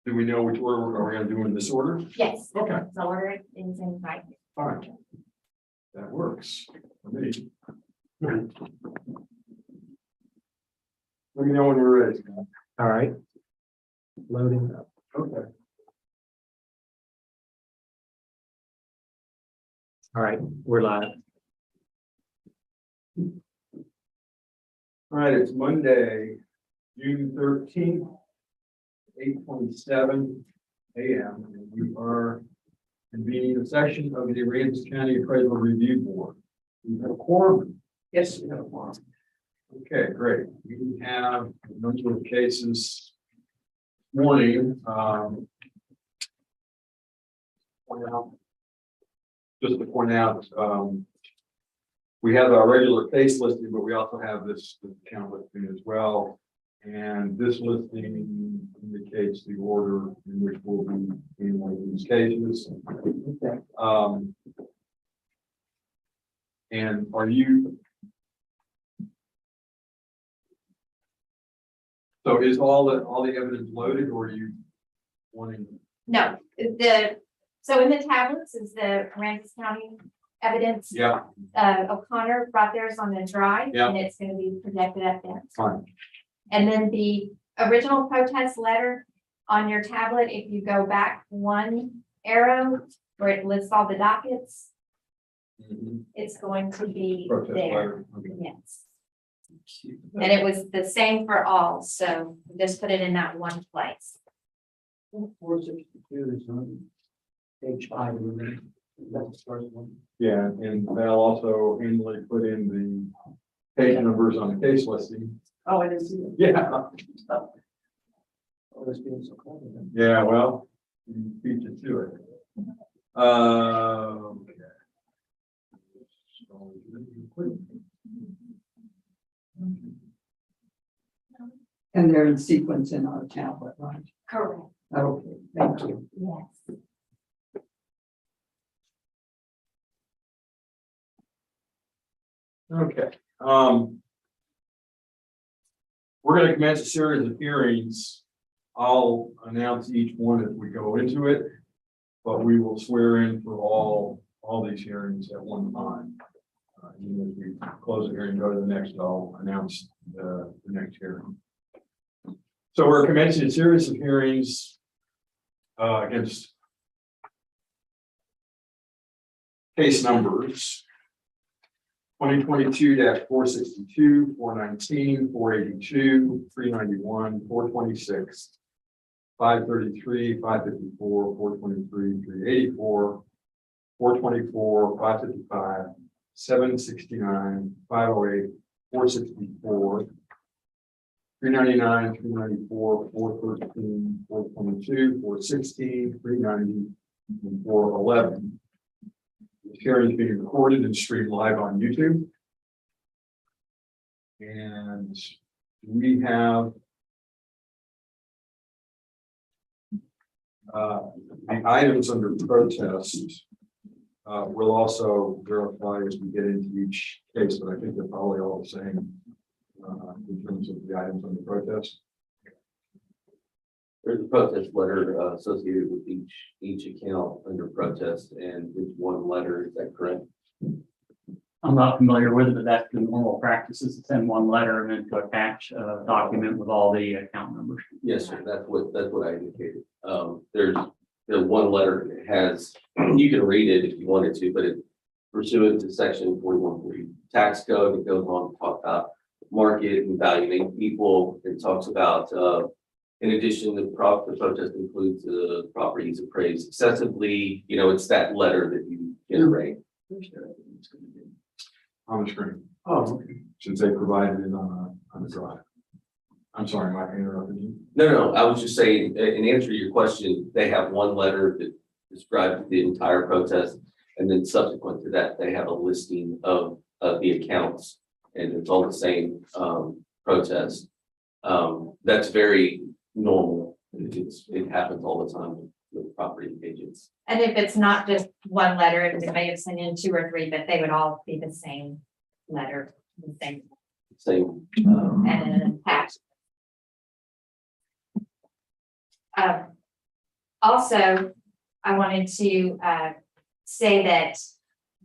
Do we know which order are we going to do in this order? Yes. Okay. The order is in right. Fine. That works for me. Let me know when you're ready, Scott. All right. Loading up. Okay. All right, we're live. All right, it's Monday, June 13th, 8:27 a.m. And we are convening a session of the Aransas County Appraisal Review Board. We have a quorum. Yes, we have a quorum. Okay, great. We have a number of cases this morning. Just to point out, we have our regular case listing, but we also have this account listing as well. And this listing indicates the order in which we'll be in one of these cases. And are you? So is all the evidence loaded, or are you wanting? No, so in the tablets is the Aransas County evidence. Yeah, O'Connor brought theirs on the drive. Yeah. And it's going to be projected up there. fine. And then the original protest letter on your tablet, if you go back one arrow where it lists all the dockets, it's going to be Protest there. letter. Okay. Yes. And it was the same for all, so just put it in that one place. 462 is on page 5. That's the first one. Yeah, and Val also handily put in the page numbers on the case listing. Oh, I didn't see that. Yeah, Oh, this being so clever then. yeah, well, you beat it to it. Okay. And they're in sequence in our tablet, right? Correct. Okay, thank you. Yes. Okay. We're going to commence a series of hearings. I'll announce each one as we go into it, but we will swear in for all these hearings at one time. And as we close the hearing and go to the next, I'll announce the next hearing. So we're commencing a series of hearings against case numbers 2022-462, 419, 482, 391, 426, 533, 554, 423, 384, 424, 555, 769, 508, 464, 399, 394, 413, 422, 416, 390, and 411. The hearing is being recorded and streamed live on YouTube. And we have the items under protest. We'll also verify as we get into each case, but I think they're probably all the same in terms of the items under protest. There's a protest letter associated with each account under protest, and it's one letter. Is that correct? I'm not familiar with it, but that's the normal practice is to send one letter and then to attach a document with all the account numbers. Yes, sir. That's what I indicated. There's the one letter has, you can read it if you wanted to, but it pursuant to section 4140 tax code, it goes on to talk about market and valuing people. It talks about in addition, the protest includes properties appraised excessively. You know, it's that letter that you generate. On the screen, Oh, okay. since they provided it on the drive. I'm sorry, Mike, I interrupted you. No, I was just saying, in answer to your question, they have one letter that describes the entire protest, and then subsequent to that, they have a listing of the accounts, and it's all the same protest. That's very normal. It happens all the time with property agents. And if it's not just one letter, they may have sent in 2 or 3, but they would all be the same letter, the same, Same. and then attached. Also, I wanted to say that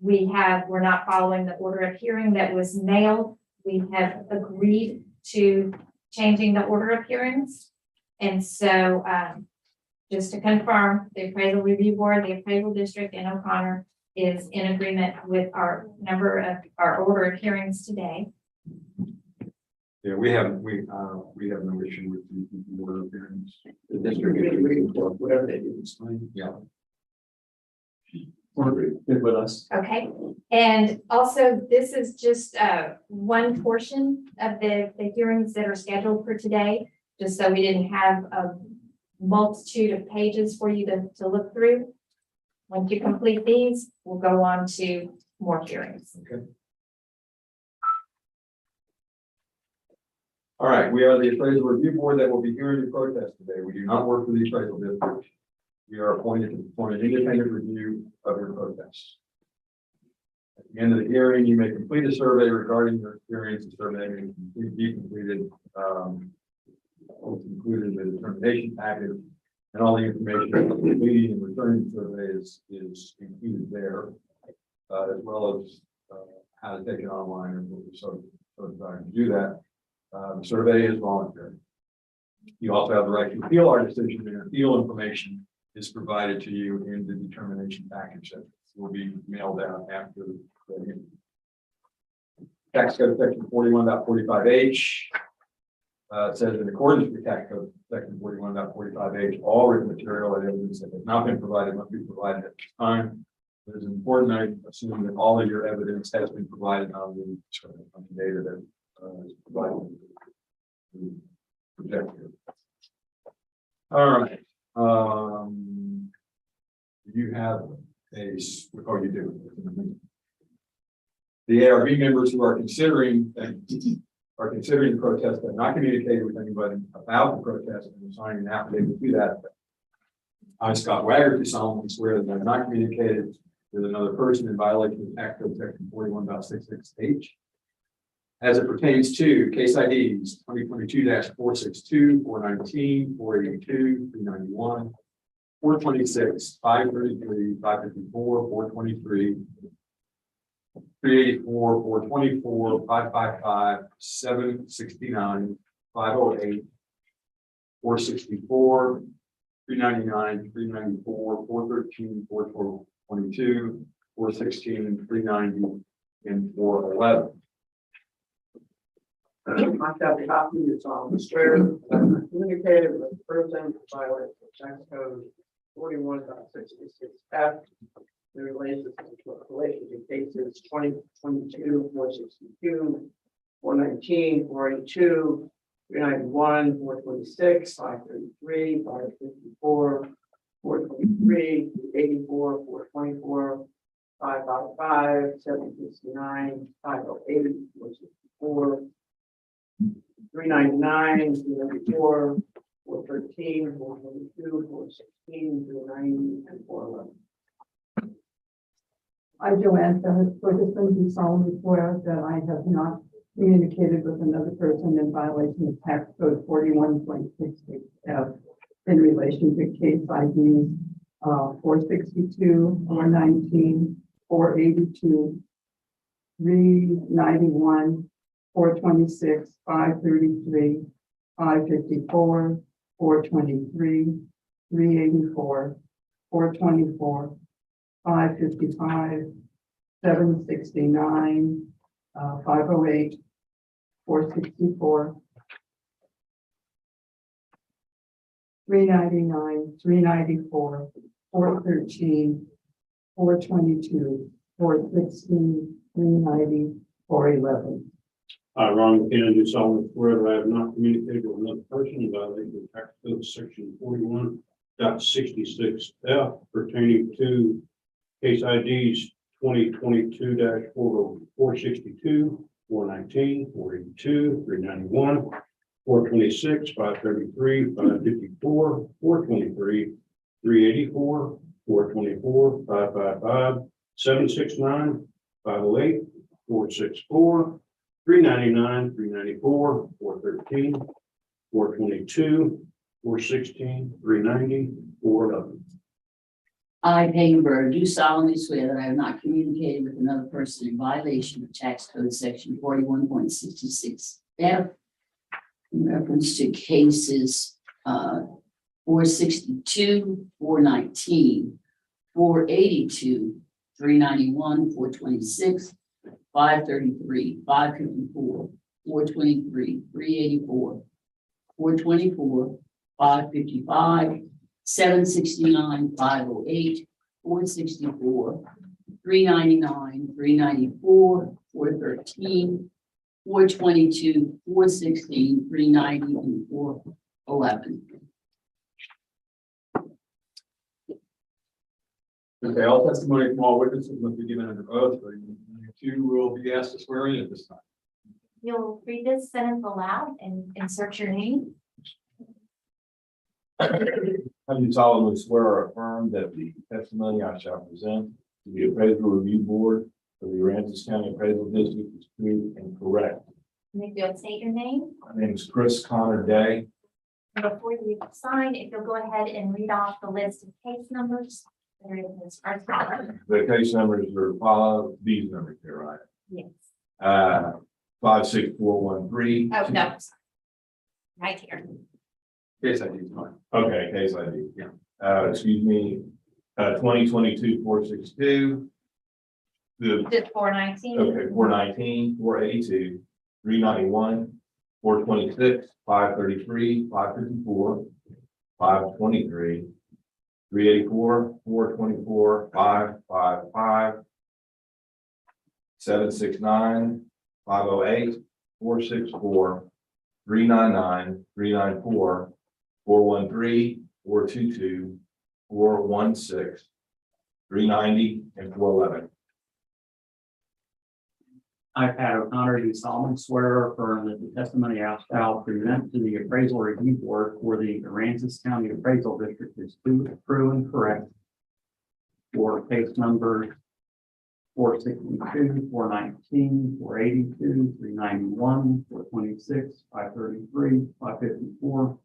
we're not following the order of hearing that was mailed. We have agreed to changing the order of hearings. And so just to confirm, the appraisal review board, the appraisal district, and O'Connor is in agreement with our order of hearings today. Yeah, we have no issue with the order of hearings. The district. Whatever they do, it's fine. Yeah. We're good with us. Okay, and also this is just one portion of the hearings that are scheduled for today, just so we didn't have a multitude of pages for you to look through. Once you complete these, we'll go on to more hearings. Okay. All right, we are the appraisal review board that will be hearing your protest today. We do not work for the appraisal district. We are appointed to perform an independent review of your protest. At the end of the hearing, you may complete a survey regarding your experience. The survey may be completed, including the determination package, and all the information about completing and returning the survey is included there, as well as how to take it online and what we're sort of trying to do that. The survey is voluntary. You also have the right to appeal our decision, and appeal information is provided to you in the determination package that will be mailed out after the hearing. Tax code section 41.45H says in accordance with tax code section 41.45H, all written material and evidence that has not been provided must be provided at this time. It is important I assume that all of your evidence has been provided on the data that is provided. Projected. All right. You have you do. The ARB members who are considering the protest have not communicated with anybody about the protest and signing an affidavit to that. I, Scott Wagger, do solemnly swear that I have not communicated with another person in violation of tax code section 41.66H. As it pertains to case IDs 2022-462, 419, 482, 391, 426, 533, 554, 423, 384, 424, 555, 769, 508, 464, 399, 394, 413, 422, 416, 390, and 411. I've got a copy, it's on the square, communicated with the person violating tax code 41.66F. The relations in cases 2022, 462, 419, 482, 391, 426, 533, 554, 423, 384, 424, 555, 769, 508, 464, 399, 394, 413, 422, 416, 390, and 411. I, Joanne Ferguson, do solemnly swear that I have not communicated with another person in violation of tax code 41.66F in relation to case IDs 462, 419, 482, 391, 426, 533, 554, 423, 384, 424, 555, 769, 508, 464, 399, 394, 413, 422, 416, 390, 411. I, Ron McKenna, do solemnly swear that I have not communicated with another person in violation of tax code section 41.66F pertaining to case IDs 2022-462, 419, 482, 391, 426, 533, 554, 423, 384, 424, 555, 769, 508, 464, 399, 394, 413, 422, 416, 390, 411. I, Peggy Bird, do solemnly swear that I have not communicated with another person in violation of tax code section 41.66F in reference to cases 462, 419, 482, 391, 426, 533, 554, 423, 384, 424, 555, 769, 508, 464, 399, 394, 413, 422, 416, 390, and 411. Okay, all testimony from all witnesses must be given under oath, but you two will be asked to swear in at this time. You'll read this sentence aloud and insert your name. I do solemnly swear or affirm that the testimony I shall present to the appraisal review board for the Aransas County Appraisal District is true and correct. And if you'll state your name, My name is Chris Connor Day. and before you sign, if you'll go ahead and read off the list of case numbers. That are in this first column. The case numbers are follow these numbers here, right? Yes. 56413. Oh, no. Right here. Case ID is fine. Okay, case ID. Yeah. Excuse me, 2022-462. The Just 419. Okay, 419, 482, 391, 426, 533, 554, 523, 384, 424, 555, 769, 508, 464, 399, 394, 413, 422, 416, 390, and 411. I, Pat O'Connor, do solemnly swear or affirm that the testimony I shall present to the appraisal review board for the Aransas County Appraisal District is true and correct. For case numbers 462, 419, 482, 391, 426, 533, 554,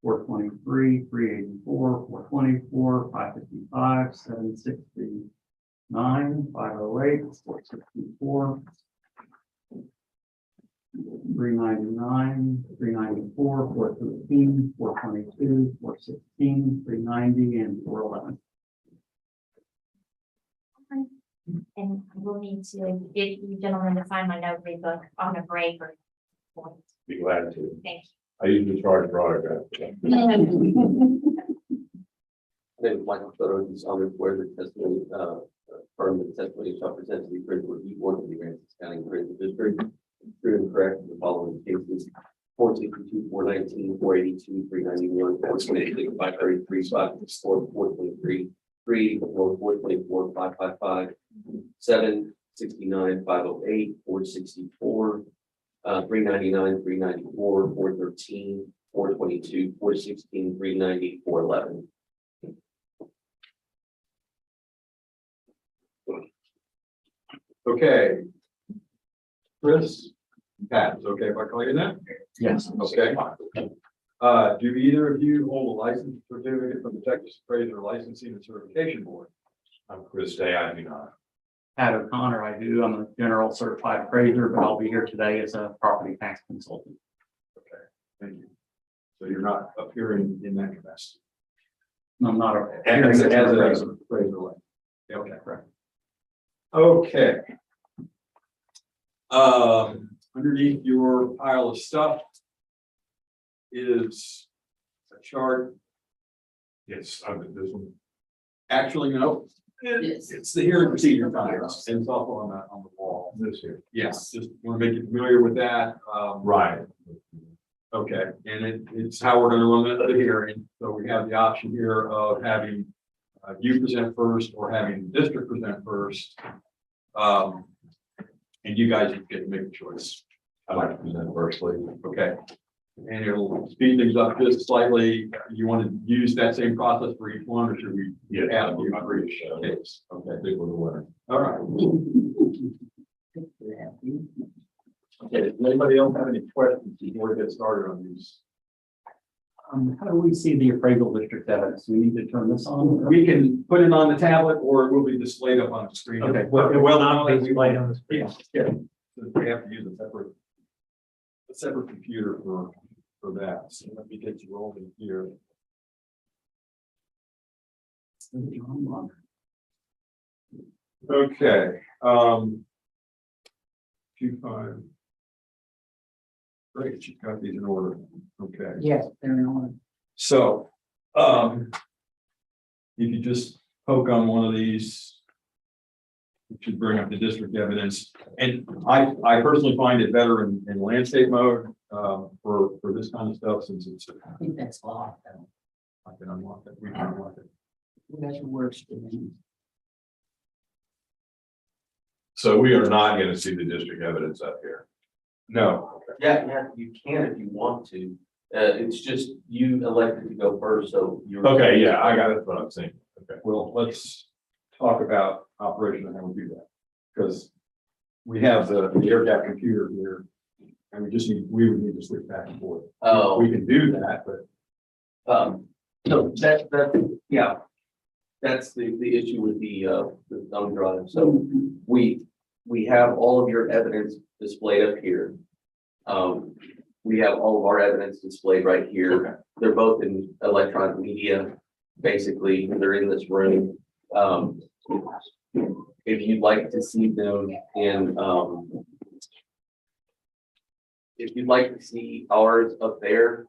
423, 384, 424, 555, 769, 508, 464, 399, 394, 413, 422, 416, 390, and 411. And we'll need to get you gentlemen to sign my notary book on a break or. Be glad to. Thank I usually charge for autographs. you. Then Michael Soto is on where the testimony, firm that testimony shall present to the appraisal review board of the Aransas County Appraisal District. True and correct, the following cases: 462, 419, 482, 391, 426, 533, 564, 423, 384, 424, 555, 769, 508, 464, 399, 394, 413, 422, 416, 390, 411. Okay. Chris, Pat, is it okay if I call you that? Yes. Okay. Do either of you hold a license certificate from the Texas Appraiser Licensing and Certification Board? I'm Chris Day, I do not. Pat O'Connor, I do. I'm a general certified appraiser, but I'll be here today as a property tax consultant. Okay, thank you. So you're not appearing in that capacity? I'm not a. As an appraiser. appraiser. Okay, correct. Okay. Underneath your pile of stuff is a chart. Yes, I'm this one. Actually, no, Yes. it's the hearing procedure guidelines, and it's also on the wall. This here. Yes, just want to make you familiar with that. Right. Okay, and it's how we're gonna run the hearing. So we have the option here of having you present first or having the district present first. And you guys get to make a choice. I'd like to present first, please. Okay. And it'll speed things up just slightly. You want to use that same process for each one, or should we Yes, add I'm you I'm for pretty each sure. case? Okay, stick with the winner. All right. Okay, does anybody else have any questions before we get started on these? How do we see the appraisal district evidence? Do we need to turn this on? We can put it on the tablet or it will be displayed up on the screen. Okay. Well, now that we Displayed on the screen. Yeah. We have to use a separate computer for that. So let me get you rolling here. Okay, 2-5. Great, you've got these in order. Okay. Yes, they're in order. So, if you just poke on one of these, it should bring up the district evidence. And I personally find it better in landscape mode, for this kind of stuff, since it's, I think that's locked. I can unlock it, we can unlock it. That works for me. So we are not gonna see the district evidence up here. No, Yeah, you can if you want to. It's just you elected to go first, so you're. Okay, yeah, I got it, what I'm saying. Okay. well, let's talk about operation and how we do that. Because we have the air gap computer here, and we would need to switch back and forth. Oh. We can do that, but No, yeah. That's the issue with the thumb drive. So we have all of your evidence displayed up here. We have all of our evidence displayed right here. Okay. They're both in electronic media. Basically, they're in this room. If you'd like to see them in, if you'd like to see ours up there,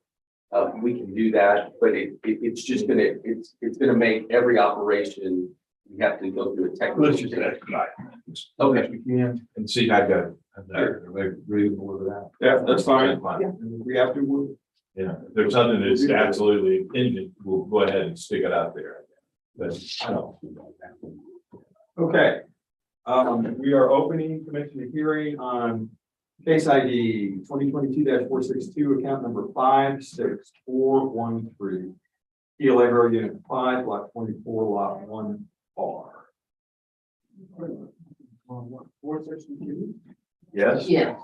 we can do that, but it's just gonna, it's gonna make every operation, we have to go through a technical. Let's just expedite. Okay. we can. And see, I got, everybody reasonable with that. Yeah, that's fine. Fine. And if we have to, we'll Yeah, if there's something that's absolutely ingent, we'll go ahead and stick it out there. But I don't. Okay. We are opening commission hearing on case ID 2022-462, account number 56413. Keel Agro Unit 5, Lot 24, Lot 1R. 462? Yes? Yes.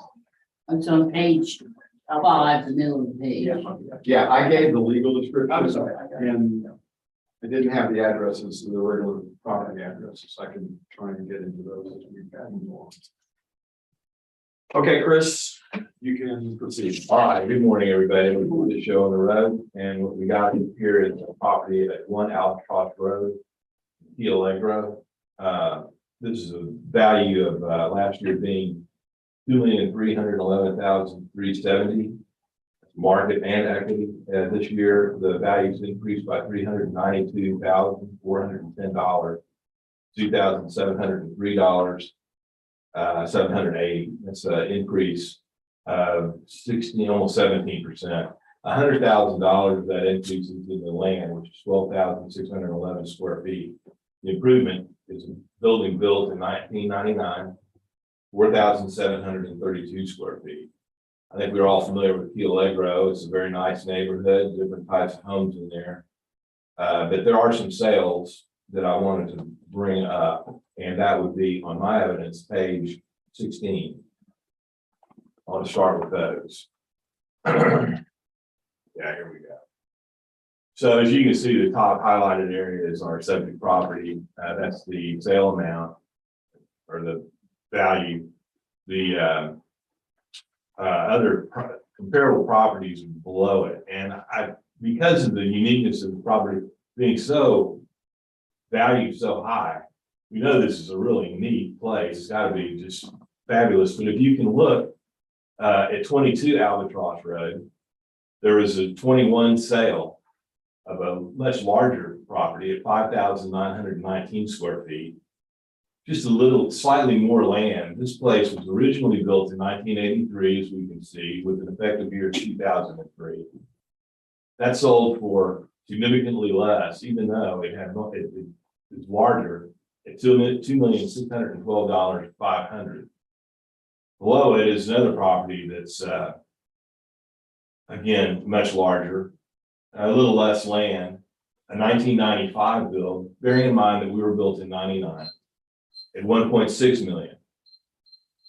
It's on page 5, the middle of the page. Yeah, I gave the legal description. I'm sorry, I got it. And I didn't have the addresses, the regular property addresses. I can try and get into those as we go along. Okay, Chris, you can proceed. All right, good morning, everybody. We're going to show on the road, and what we got here is a property at 1 Albatross Road, Keel Agro. This is a value of last year being $2,311,370. Market and equity. This year, the value's increased by $392,410, $2,703, $780. That's an increase of 16, almost 17%. $100,000 of that increase is in the land, which is 12,611 square feet. The improvement is a building built in 1999, 4,732 square feet. I think we're all familiar with Keel Agro. It's a very nice neighborhood, different types of homes in there. But there are some sales that I wanted to bring up, and that would be on my evidence, page 16. I want to start with those. Yeah, here we go. So as you can see, the top highlighted area is our subject property. That's the sale amount or the value. The other comparable properties below it. And because of the uniqueness of the property being so valued so high, we know this is a really neat place. It's got to be just fabulous. But if you can look at 22 Albatross Road, there was a 21 sale of a much larger property at 5,919 square feet. Just a little, slightly more land. This place was originally built in 1983, as we can see, with an effective year 2003. That sold for significantly less, even though it had it's larger at $2,612,500. Below it is another property that's again much larger, a little less land, a 1995 build. Bearing in mind that we were built in '99. At 1.6 million.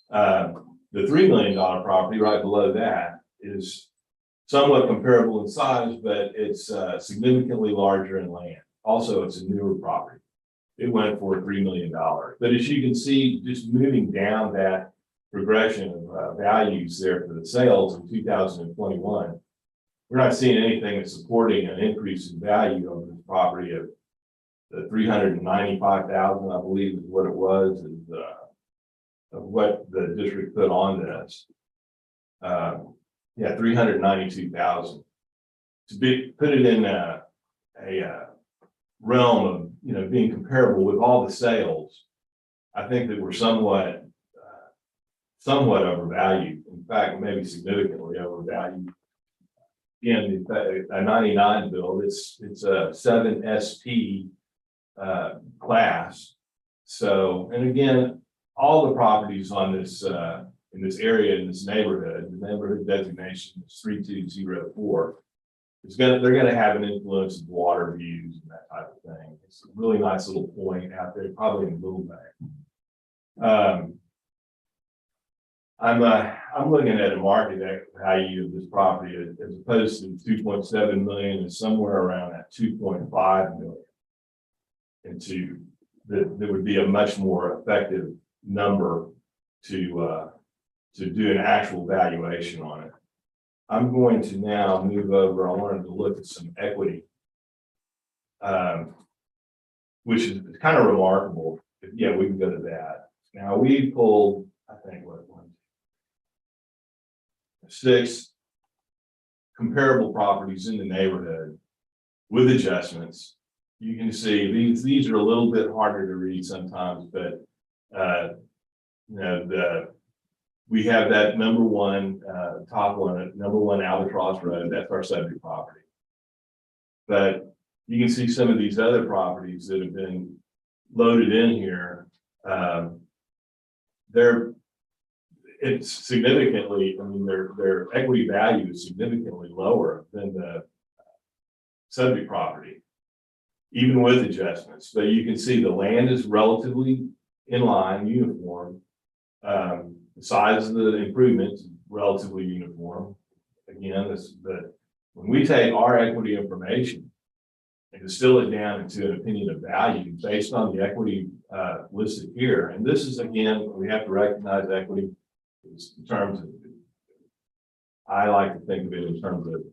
The $3 million property right below that is somewhat comparable in size, but it's significantly larger in land. Also, it's a newer property. It went for $3 million. But as you can see, just moving down that progression of values there for the sales in 2021, we're not seeing anything that's supporting an increase in value of this property of the 395,000, I believe is what it was, is of what the district put on this. Yeah, 392,000. To put it in a realm of, you know, being comparable with all the sales, I think that we're somewhat overvalued. In fact, maybe significantly overvalued. Again, a 99 build, it's a 7 SP class. So, and again, all the properties on this in this area, in this neighborhood, the neighborhood designation is 3204. They're gonna have an influence of water views and that type of thing. It's a really nice little point out there, probably in Little Bay. I'm looking at a market value of this property as opposed to 2.7 million is somewhere around that 2.5 million. And there would be a much more effective number to do an actual valuation on it. I'm going to now move over. I wanted to look at some equity, which is kind of remarkable. Yeah, we can go to that. Now we pulled, I think, what, 6 comparable properties in the neighborhood with adjustments. You can see these are a little bit harder to read sometimes, but you know, we have that number one, top one, number 1 Albatross Road. That's our subject property. But you can see some of these other properties that have been loaded in here. It's significantly, I mean, their equity value is significantly lower than the subject property, even with adjustments. But you can see the land is relatively in line, uniform. The size of the improvements is relatively uniform. Again, when we take our equity information and distill it down into an opinion of value based on the equity listed here, and this is, again, we have to recognize equity in terms of, I like to think of it in terms of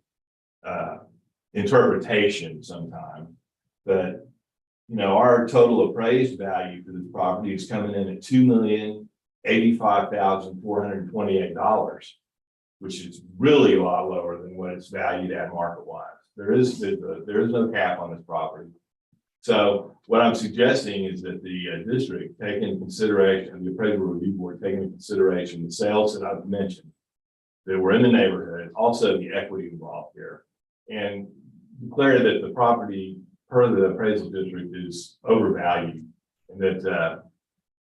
interpretation sometimes, but you know, our total appraised value for this property is coming in at $2,085,428, which is really a lot lower than what it's valued at market wise. There is no cap on this property. So what I'm suggesting is that the district take into consideration, the appraisal review board take into consideration the sales that I've mentioned that were in the neighborhood, also the equity involved here, and declare that the property per the appraisal district is overvalued, and that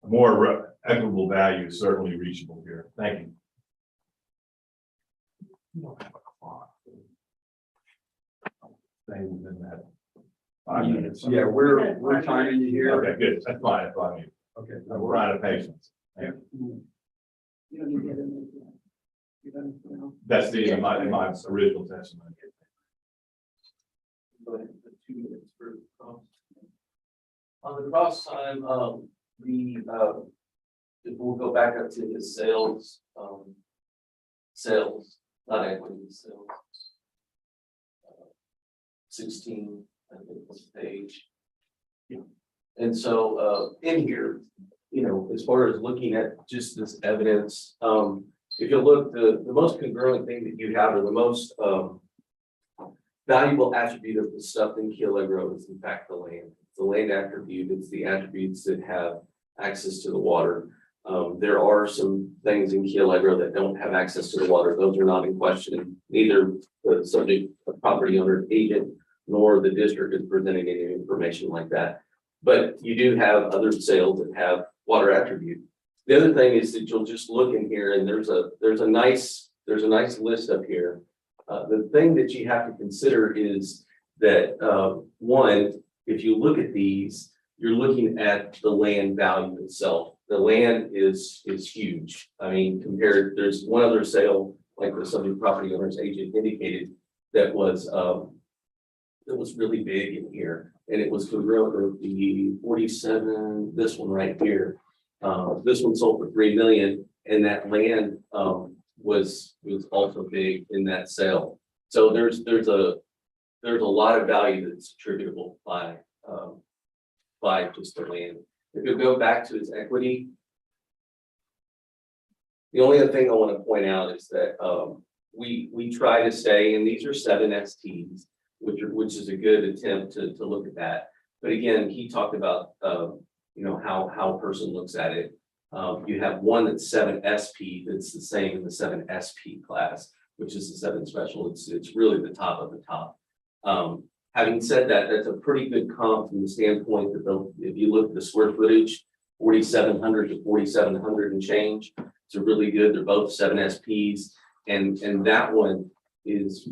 a more equitable value is certainly reachable here. Thank you. Stay within that 5 minutes. Yeah, we're timing you here. Okay, good. That's fine. That's fine. Okay. We're out of patience. You don't need to get in there. You don't, you know. That's in my original testimony. Go ahead, 2 minutes for cross. On the cross time, if we'll go back up to his sales, not equity, sales. 16, I think was the page. Yeah. And so in here, you know, as far as looking at just this evidence, if you look, the most congruent thing that you have, or the most valuable attribute of the stuff in Keel Lake Road is in fact the land. It's the land attribute, it's the attributes that have access to the water. There are some things in Keel Lake Road that don't have access to the water. Those are not in question. Neither the subject property owner agent nor the district is presenting any information like that. But you do have other sales that have water attribute. The other thing is that you'll just look in here, and there's a nice list up here. The thing that you have to consider is that one, if you look at these, you're looking at the land value itself. The land is huge. I mean, there's one other sale like the subject property owner's agent indicated, that was really big in here. And it was congruent with the 47, this one right here. This one sold for 3 million, and that land was also big in that sale. So there's a lot of value that's attributable by just the land. If you go back to its equity, the only other thing I want to point out is that we try to stay, and these are 7 STs, which is a good attempt to look at that. But again, he talked about how a person looks at it. You have one that's 7 SP that's the same in the 7 SP class, which is the 7 special. It's really the top of the top. Having said that, that's a pretty good comp from the standpoint that if you look at the square footage, 4,700 to 4,700 and change, it's really good. They're both 7 SPs, and that one is,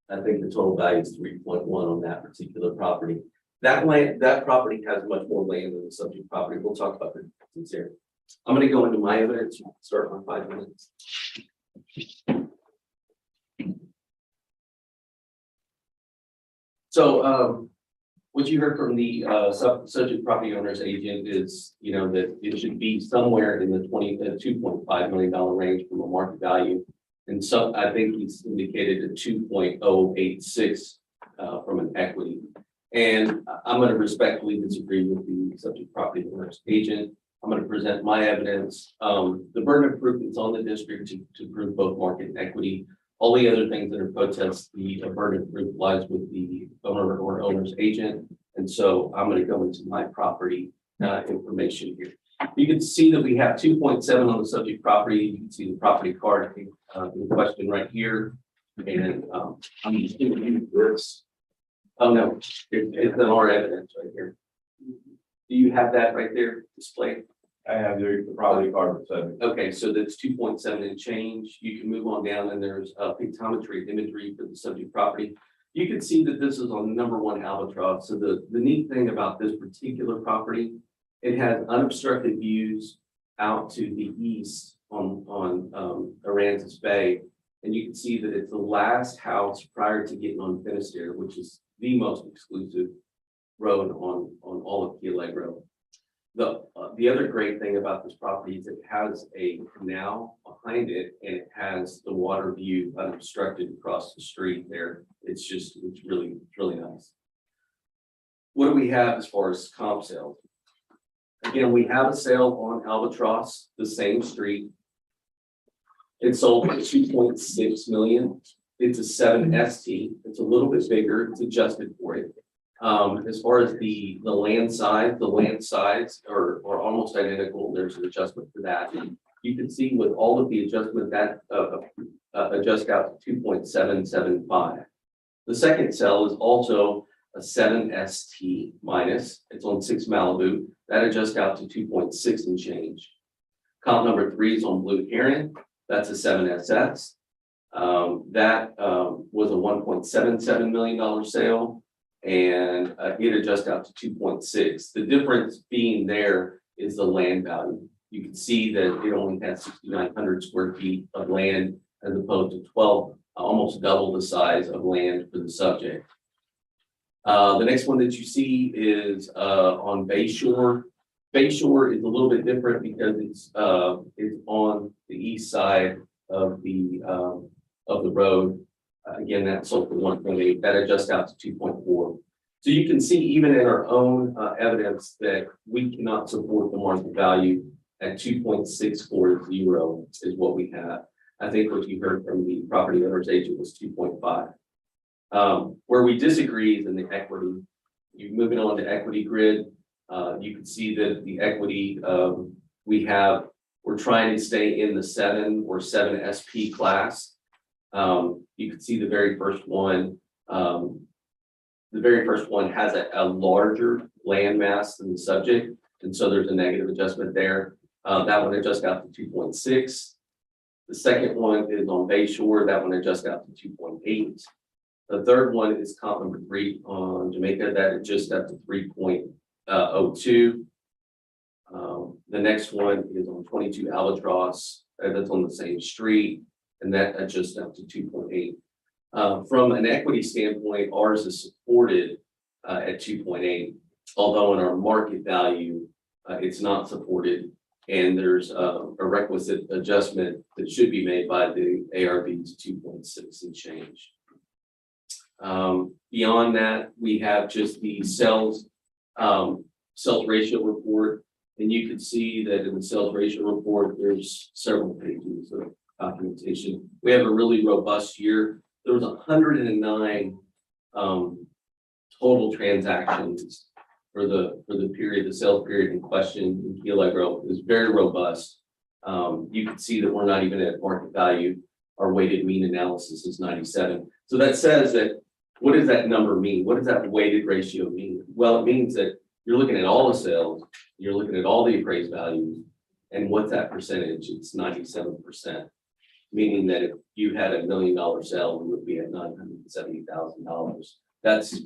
I think the total value is 3.1 on that particular property. That property has much more land than the subject property. We'll talk about the differences here. I'm going to go into my evidence. Start on 5 minutes. So, what you heard from the subject property owner's agent is, that it should be somewhere in the $2.5 million range from a market value. And so I think he's indicated a 2.086 from an equity. And I'm going to respectfully disagree with the subject property owner's agent. I'm going to present my evidence. The burden of proof is on the district to prove both market and equity. All the other things that are protests, the burden of proof lies with the owner or owner's agent. And so I'm going to go into my property information here. You can see that we have 2.7 on the subject property. You can see the property card in question right here. And I'm just going to use this. Oh no, it's in our evidence right here. Do you have that right there displayed? I have the property card for 7. Okay, so that's 2.7 and change. You can move on down, and there's a pictometry imagery for the subject property. You can see that this is on #1 Albatross. So the neat thing about this particular property, it has unobstructed views out to the east on Aransas Bay. And you can see that it's the last house prior to getting on Finisterre, which is the most exclusive road on all of Key Allegro. The other great thing about this property is it has a canal behind it, and it has the water view unobstructed across the street there. It's really nice. What do we have as far as comp sales? Again, we have a sale on Albatross, the same street. It sold for 2.6 million. It's a 7 ST. It's a little bit bigger. It's adjusted for it. As far as the land size are almost identical. There's an adjustment for that. You can see with all of the adjustment that adjust out to 2.775. The second cell is also a 7 ST minus. It's on 6 Malibu. That adjusts out to 2.6 and change. Comp number 3 is on Blue Heron. That's a 7 SS. That was a $1.77 million sale. And it adjusts out to 2.6. The difference being there is the land value. You can see that it only has 6,900 square feet of land as opposed to 12, almost double the size of land for the subject. The next one that you see is on Bayshore. Bayshore is a little bit different because it's on the east side of the road. Again, that sold for 1.8. That adjusts out to 2.4. So you can see even in our own evidence that we cannot support the market value at 2.640 is what we have. I think what you heard from the property owner's agent was 2.5. Where we disagree is in the equity. You're moving on to equity grid. You can see that the equity we're trying to stay in the 7 or 7 SP class. You can see the very first one. The very first one has a larger land mass than the subject, and so there's a negative adjustment there. That one adjusts out to 2.6. The second one is on Bayshore. That one adjusts out to 2.8. The third one is comp number 3 on Jamaica. That adjusts out to 3.02. The next one is on 22 Albatross. That's on the same street. and that adjusts up to 2.8. From an equity standpoint, ours is supported at 2.8, although in our market value, it's not supported. And there's a requisite adjustment that should be made by the ARB to 2.6 and change. Beyond that, we have just the sales ratio report. And you can see that in the sales ratio report, there's several pages of documentation. We have a really robust year. There was 109 total transactions for the period, the sales period in question in Key Allegro. It was very robust. You can see that we're not even at market value. Our weighted mean analysis is 97. So that says that, what does that number mean? What does that weighted ratio mean? Well, it means that you're looking at all the sales, you're looking at all the appraised values, and what's that percentage? It's 97%. Meaning that if you had $1 million sale, we would be at $970,000. That's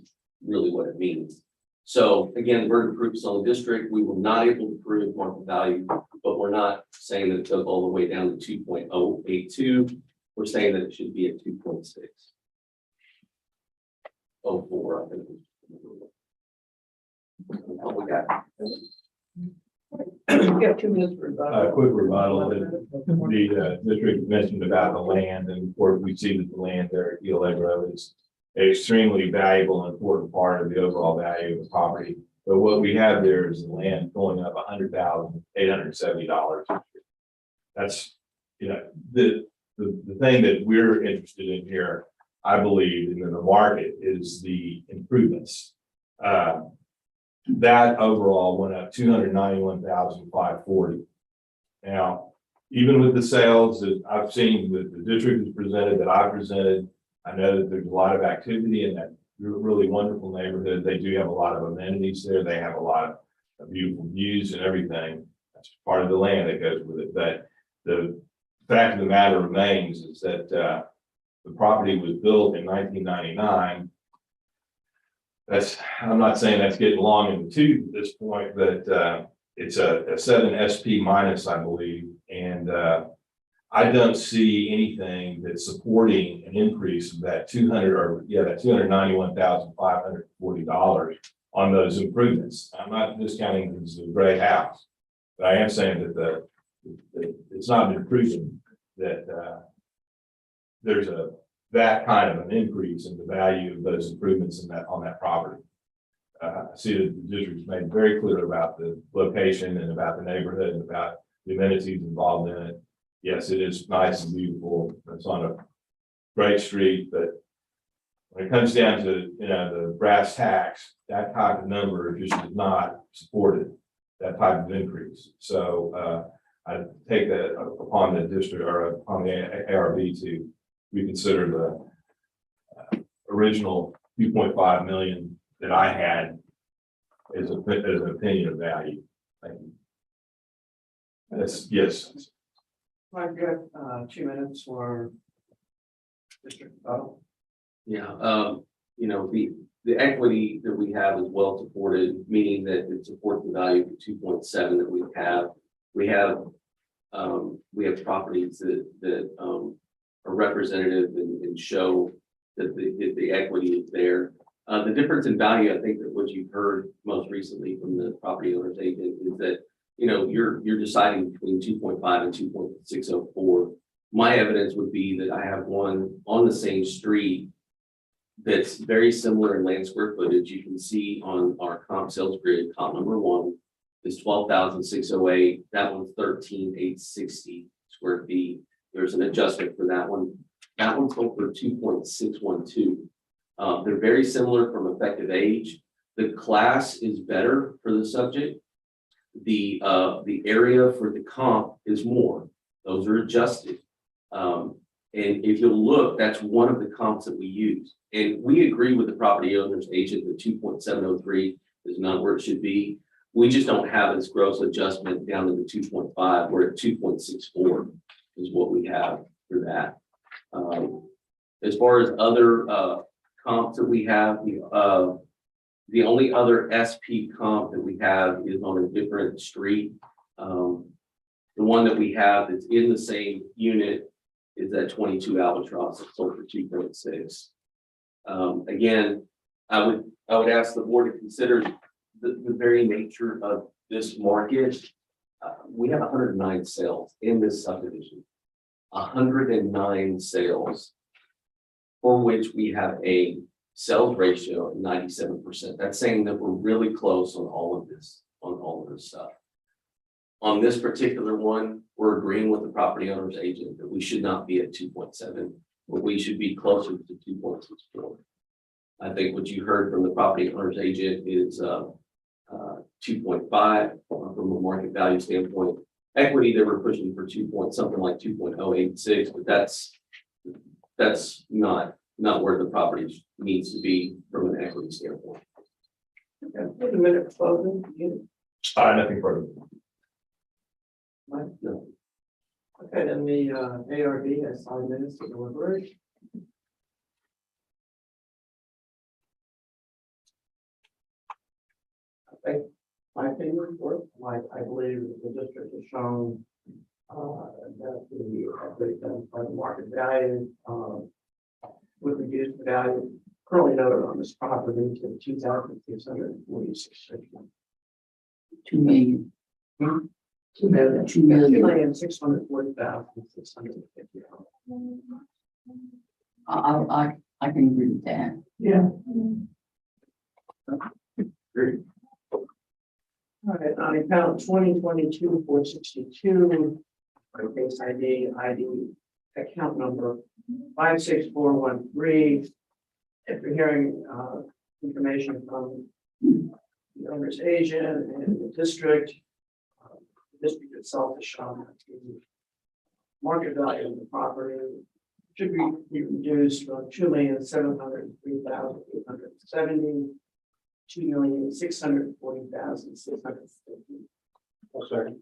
really what it means. So again, the burden of proof is on the district. We were not able to prove market value, but we're not saying that it goes all the way down to 2.082. We're saying that it should be at 2.6. 04, I think. What we got? You have 2 minutes for rebuttal. Quick rebuttal. The district mentioned about the land, and of course, we see that the land there at Key Allegro is an extremely valuable and important part of the overall value of the property. But what we have there is the land going up $100,870. That's, the thing that we're interested in here, I believe, in the market is the improvements. That overall went up $291,540. Now, even with the sales that I've seen that the district has presented, that I presented, I know that there's a lot of activity in that really wonderful neighborhood. They do have a lot of amenities there. They have a lot of beautiful views and everything. That's part of the land that goes with it. But the fact of the matter remains is that the property was built in 1999. I'm not saying that's getting long in the tooth at this point, but it's a 7 SP minus, I believe. And I don't see anything that's supporting an increase of that $291,540 on those improvements. I'm not discounting this is a great house, but I am saying that it's not been proven that there's that kind of an increase in the value of those improvements on that property. I see that the district's made very clear about the location and about the neighborhood and about the amenities involved in it. Yes, it is nice and beautiful. It's on a great street, but when it comes down to, the brass tacks, that type of number just is not supported, that type of increase. So I take that upon the district or upon the ARB to reconsider the original 2.5 million that I had as an opinion of value. Thank you. Yes. I've got 2 minutes for district rebuttal. Yeah, the equity that we have is well supported, meaning that it supports the value of 2.7 that we have. We have properties that are representative and show that the equity is there. The difference in value, I think that what you've heard most recently from the property owner's agent is that, you're deciding between 2.5 and 2.604. My evidence would be that I have one on the same street that's very similar in land square footage. You can see on our comp sales grid, comp number 1 is 12,608. That one's 13,860 square feet. There's an adjustment for that one. That one's over 2.612. They're very similar from effective age. The class is better for the subject. The area for the comp is more. Those are adjusted. And if you'll look, that's one of the comps that we use. And we agree with the property owner's agent that 2.703 is not where it should be. We just don't have this gross adjustment down to the 2.5. We're at 2.64 is what we have for that. As far as other comps that we have, the only other SP comp that we have is on a different street. The one that we have that's in the same unit is that 22 Albatross that sold for 2.6. Again, I would ask the board to consider the very nature of this market. We have 109 sales in this subdivision. 109 sales, for which we have a sales ratio of 97%. That's saying that we're really close on all of this stuff. On this particular one, we're agreeing with the property owner's agent that we should not be at 2.7, but we should be closer to 2.64. I think what you heard from the property owner's agent is 2.5 from a market value standpoint. Equity, they were pushing for 2.086, but that's not where the property needs to be from an equity standpoint. Okay, wait a minute, closing. Nothing further. No. Okay, then the ARB has 5 minutes to deliberate. I think my opinion, report, I believe the district has shown that the market value would reduce the value currently noted on this property to 2,646. 2 million. 2 million. 2 million. 2,640,650. I can agree with that. Yeah. All right, on account 2022-462, case ID account number 56413. After hearing information from the owner's agent and the district itself has shown that the market value of the property should be reduced from 2,703,870. 2,640,650. Second.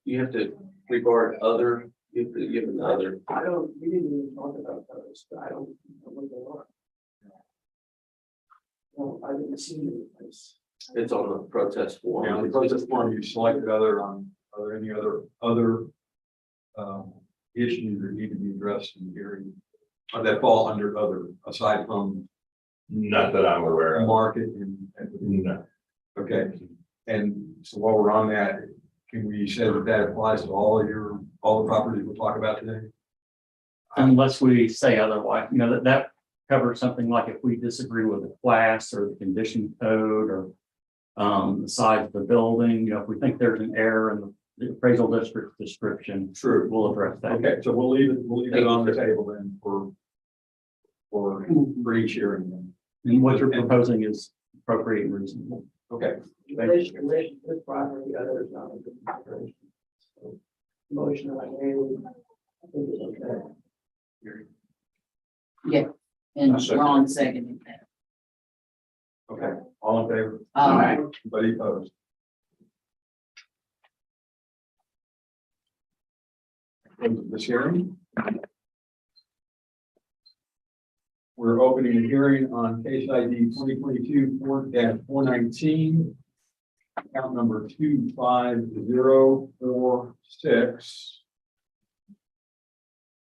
You have to regard other, you have to give another. We didn't even talk about those, but I don't know what they are. Well, I didn't see any place. It's on the protest form. Yeah, on the protest form, you selected other, are there any other issues that need to be addressed in the hearing? Or that fall under other, aside from Not that I'm aware of. market and equity? No. Okay, and so while we're on that, can we say that applies to all the properties we'll talk about today? Unless we say otherwise, that covers something like if we disagree with the class or the condition code or the size of the building, if we think there's an error in the appraisal district description, True. we'll address that. Okay, so we'll leave it on the table then for each hearing then. And what you're proposing is appropriate and reasonable. Okay, Relation to this property, other is not a good consideration. So, motion I made, I think it's okay. Yeah, and Ron seconded that. okay, all in favor? Aye. Anybody opposed? This hearing. We're opening a hearing on case ID 2022-4-419. Account number 25046.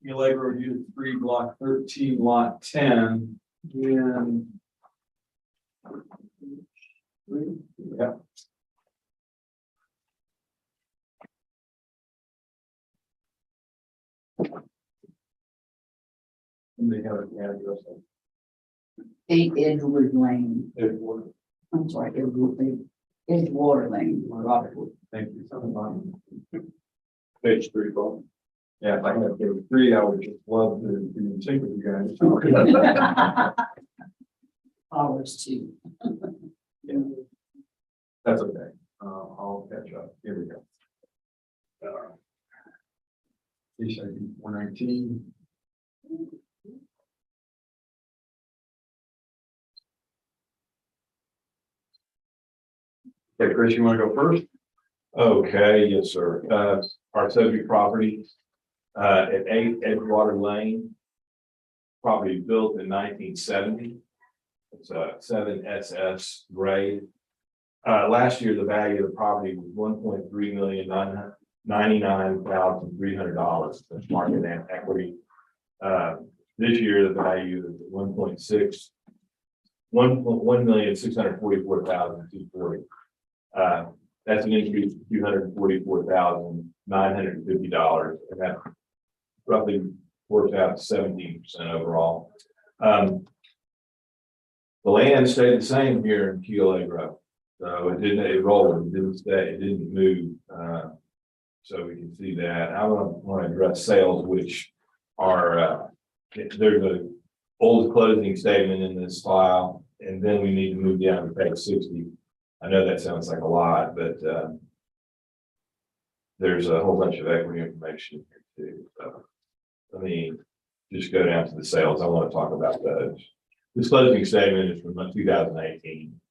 Allegro Unit 3, Block 13, Lot 10. And yeah. And they have an address. 8 Edgewood Lane. Edgewater. I'm sorry, Edgewater Lane. Rockwood. Thank you. Something on Page 3, Bob. Yeah, if I had to 3, I would just love to be in sync with you guys. Ours too. That's okay. I'll catch up. Here we go. Case ID 419. Okay, Chris, you want to go first? Okay, yes, sir. Our subject property at 8 Edgewater Lane. Property built in 1970. It's a 7 SS grade. Last year, the value of the property was $99,300. That's market and equity. This year, the value is 1,644,240. That's an increase of $244,950, and that roughly works out to 17% overall. The land stayed the same here in Keel Agro. So it didn't roll, it didn't stay, it didn't move. So we can see that. I want to address sales, which are, there's a old closing statement in this file, and then we need to move down to page 60. I know that sounds like a lot, but there's a whole bunch of equity information here too. So let me just go down to the sales. I want to talk about those. This closing statement is from 2018.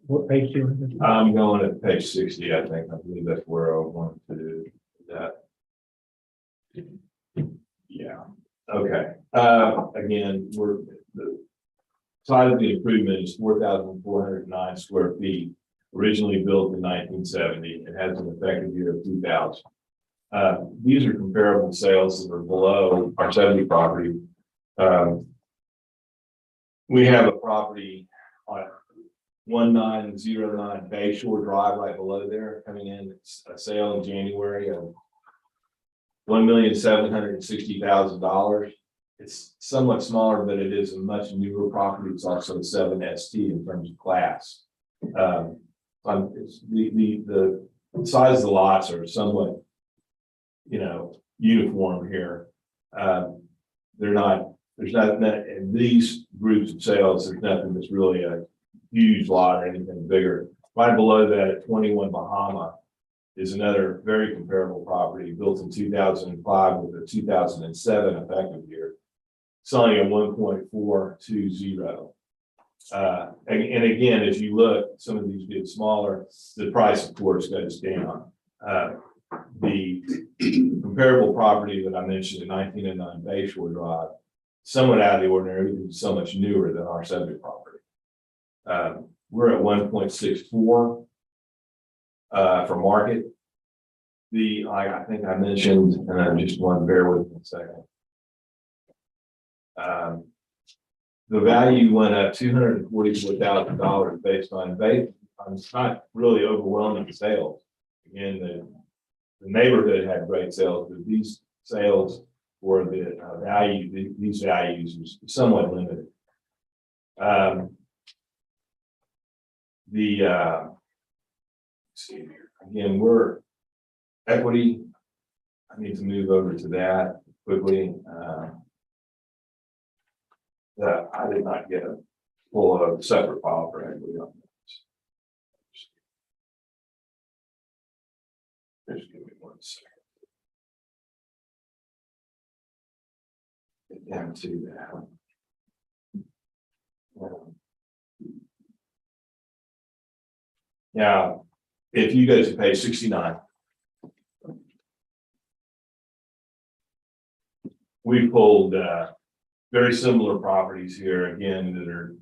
What page do you? I'm going to page 60, I think. I believe that's where I want to do that. Yeah, okay. Again, the size of the improvement is 4,409 square feet, originally built in 1970. It has an effective year of 2000. These are comparable sales that are below our 70 property. We have a property on 1909 Bay Shore Drive right below there coming in. It's a sale in January of $1,760,000. It's somewhat smaller, but it is a much newer property. It's also a 7 ST in terms of class. It's the size of the lots are somewhat, uniform here. There's not in these groups of sales, there's nothing that's really a huge lot or anything bigger. Right below that at 21 Bahama is another very comparable property built in 2005 with a 2007 effective year, selling at 1.420. And again, as you look, some of these get smaller, the price of course goes down. The comparable property that I mentioned in 1909 Bayshore Drive, somewhat out of the ordinary, because it's so much newer than our subject property. We're at 1.64 for market. I think I mentioned, and I just want to bear with me a second. The value went up $244,000 based on it's not really overwhelming sales. Again, the neighborhood had great sales, but these sales for the value, these values was somewhat limited. Let's see here. Again, we're equity. I need to move over to that quickly. I did not get a full separate file for equity on this. Just give me 1 second. Get down to that. Now, if you go to page 69, we pulled very similar properties here again that are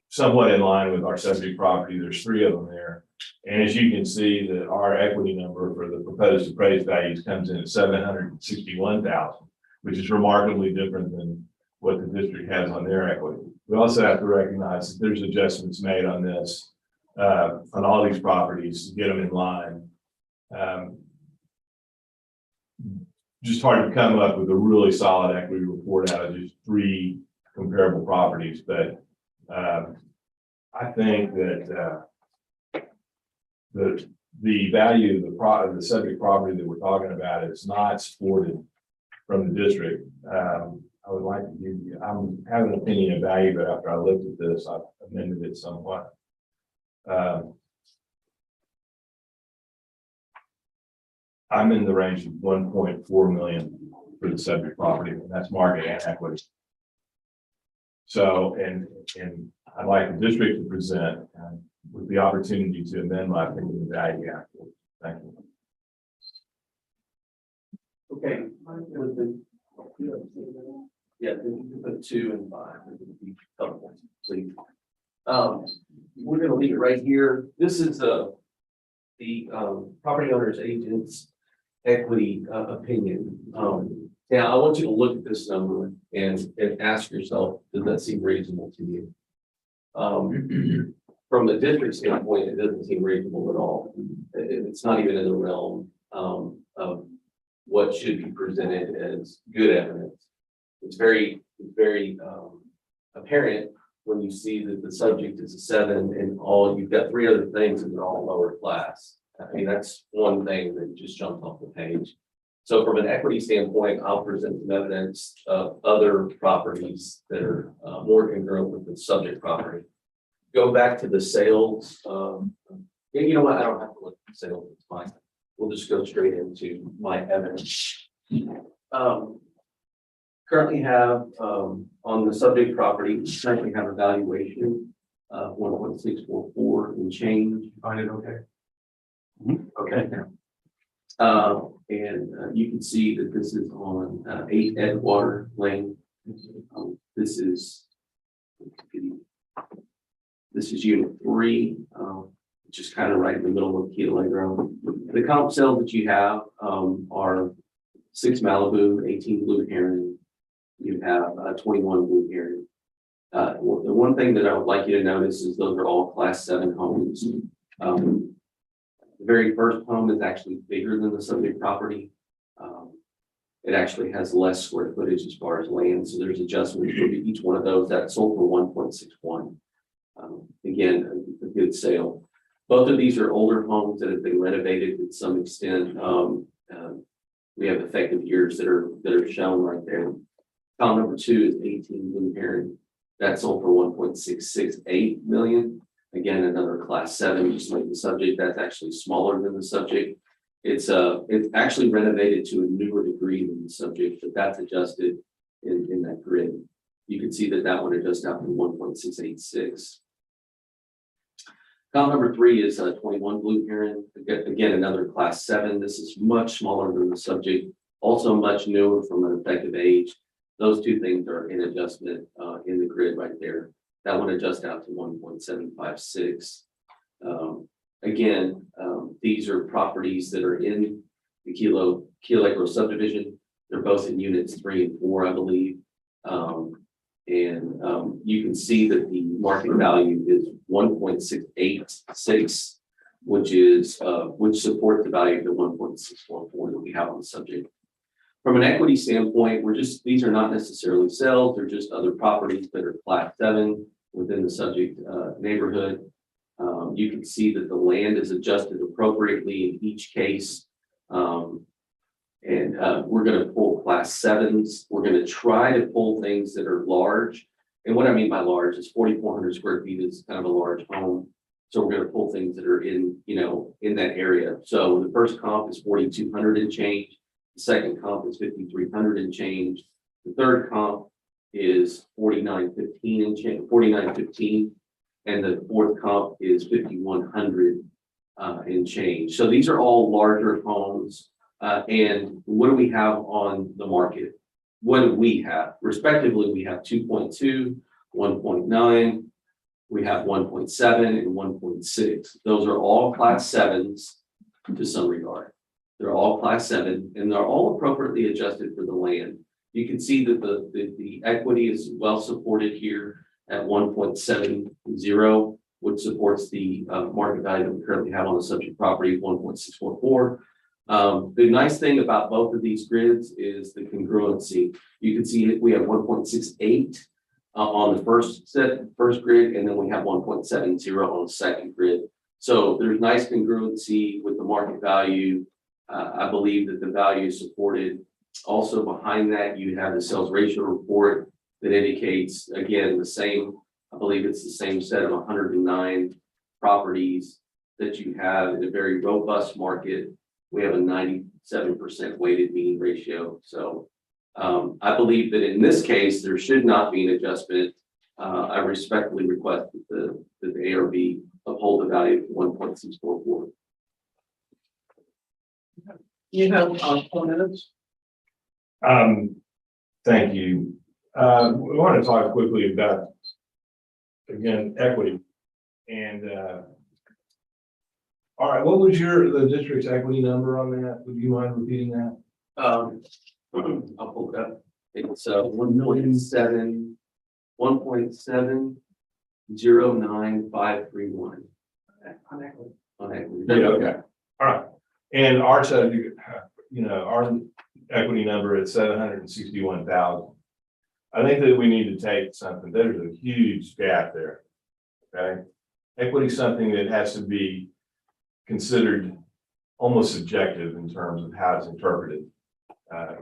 somewhat in line with our subject property. There's 3 of them there. And as you can see that our equity number for the proposed appraised values comes in at 761,000, which is remarkably different than what the district has on their equity. We also have to recognize that there's adjustments made on this, on all these properties to get them in line. Just hard to come up with a really solid equity report out of just 3 comparable properties, but I think that the value of the subject property that we're talking about is not supported from the district. I would like to give you, I have an opinion of value, but after I looked at this, I've amended it somewhat. I'm in the range of 1.4 million for the subject property, and that's market and equity. So, and I'd like the district to present with the opportunity to amend my opinion of value afterwards. Thank you. Okay. Yeah, you put 2 and 5. Please. We're gonna leave it right here. This is the property owner's agent's equity opinion. Now, I want you to look at this number and ask yourself, does that seem reasonable to you? From the district standpoint, it doesn't seem reasonable at all. It's not even in the realm of what should be presented as good evidence. It's very apparent when you see that the subject is a 7 and you've got 3 other things that are all lower class. I mean, that's one thing that just jumped off the page. So from an equity standpoint, I'll present some evidence of other properties that are more congruent with the subject property. Go back to the sales. You know what? I don't have to look at the sales. It's fine. We'll just go straight into my evidence. Currently have on the subject property, currently have a valuation of 1.644 and change. Find it okay? Okay. And you can see that this is on 8 Edgewater Lane. This is unit 3, which is kind of right in the middle of Key Allegro. The comp sales that you have are 6 Malibu, 18 Blue Heron. You have 21 Blue Heron. The one thing that I would like you to notice is those are all class 7 homes. The very first home is actually bigger than the subject property. It actually has less square footage as far as land, so there's adjustments for each one of those. That sold for 1.61. Again, a good sale. Both of these are older homes that have been renovated to some extent. We have effective years that are shown right there. Column number 2 is 18 Blue Heron. That sold for 1.668 million. Again, another class 7, just like the subject. That's actually smaller than the subject. It's actually renovated to a newer degree than the subject, but that's adjusted in that grid. You can see that one adjusts out to 1.686. Column number 3 is 21 Blue Heron. Again, another class 7. This is much smaller than the subject, also much newer from an effective age. Those 2 things are in adjustment in the grid right there. That one adjusts out to 1.756. Again, these are properties that are in the Key Allegro subdivision. They're both in units 3 and 4, I believe. You can see that the market value is 1.686, which supports the value of the 1.644 that we have on the subject. From an equity standpoint, these are not necessarily sales, they're just other properties that are class 7 within the subject neighborhood. You can see that the land is adjusted appropriately in each case. We're going to pull class 7s. We're going to try to pull things that are large. And what I mean by large is 4,400 square feet is kind of a large home. So we're going to pull things that are in that area. So the first comp is 4,200 and change. The second comp is 5,300 and change. The third comp is 4,915 and change, 4,915. And the fourth comp is 5,100 and change. So these are all larger homes. And what do we have on the market? What do we have? Respectively, we have 2.2, 1.9, we have 1.7 and 1.6. Those are all class 7s to some regard. They're all class 7 and they're all appropriately adjusted for the land. You can see that the equity is well supported here at 1.70, which supports the market value that we currently have on the subject property of 1.644. The nice thing about both of these grids is the congruency. You can see we have 1.68 on the first grid, and then we have 1.70 on the second grid. So there's nice congruency with the market value. I believe that the value is supported. Also behind that, you have the sales ratio report that indicates, again, the same, I believe it's the same set of 109 properties that you have in a very robust market. We have a 97% weighted mean ratio. So I believe that in this case, there should not be an adjustment. I respectfully request that the ARB uphold the value of 1.644. You have 4 minutes. Thank you. We want to talk quickly about, again, equity. And All right, what was the district's equity number on that? Would you mind repeating that? I'll pull it up. It's 1.7531 on equity. Yeah, okay, all right. And our subject, our equity number is 761,000. I think that we need to take something, there's a huge gap there. Okay, equity is something that has to be considered almost subjective in terms of how it's interpreted.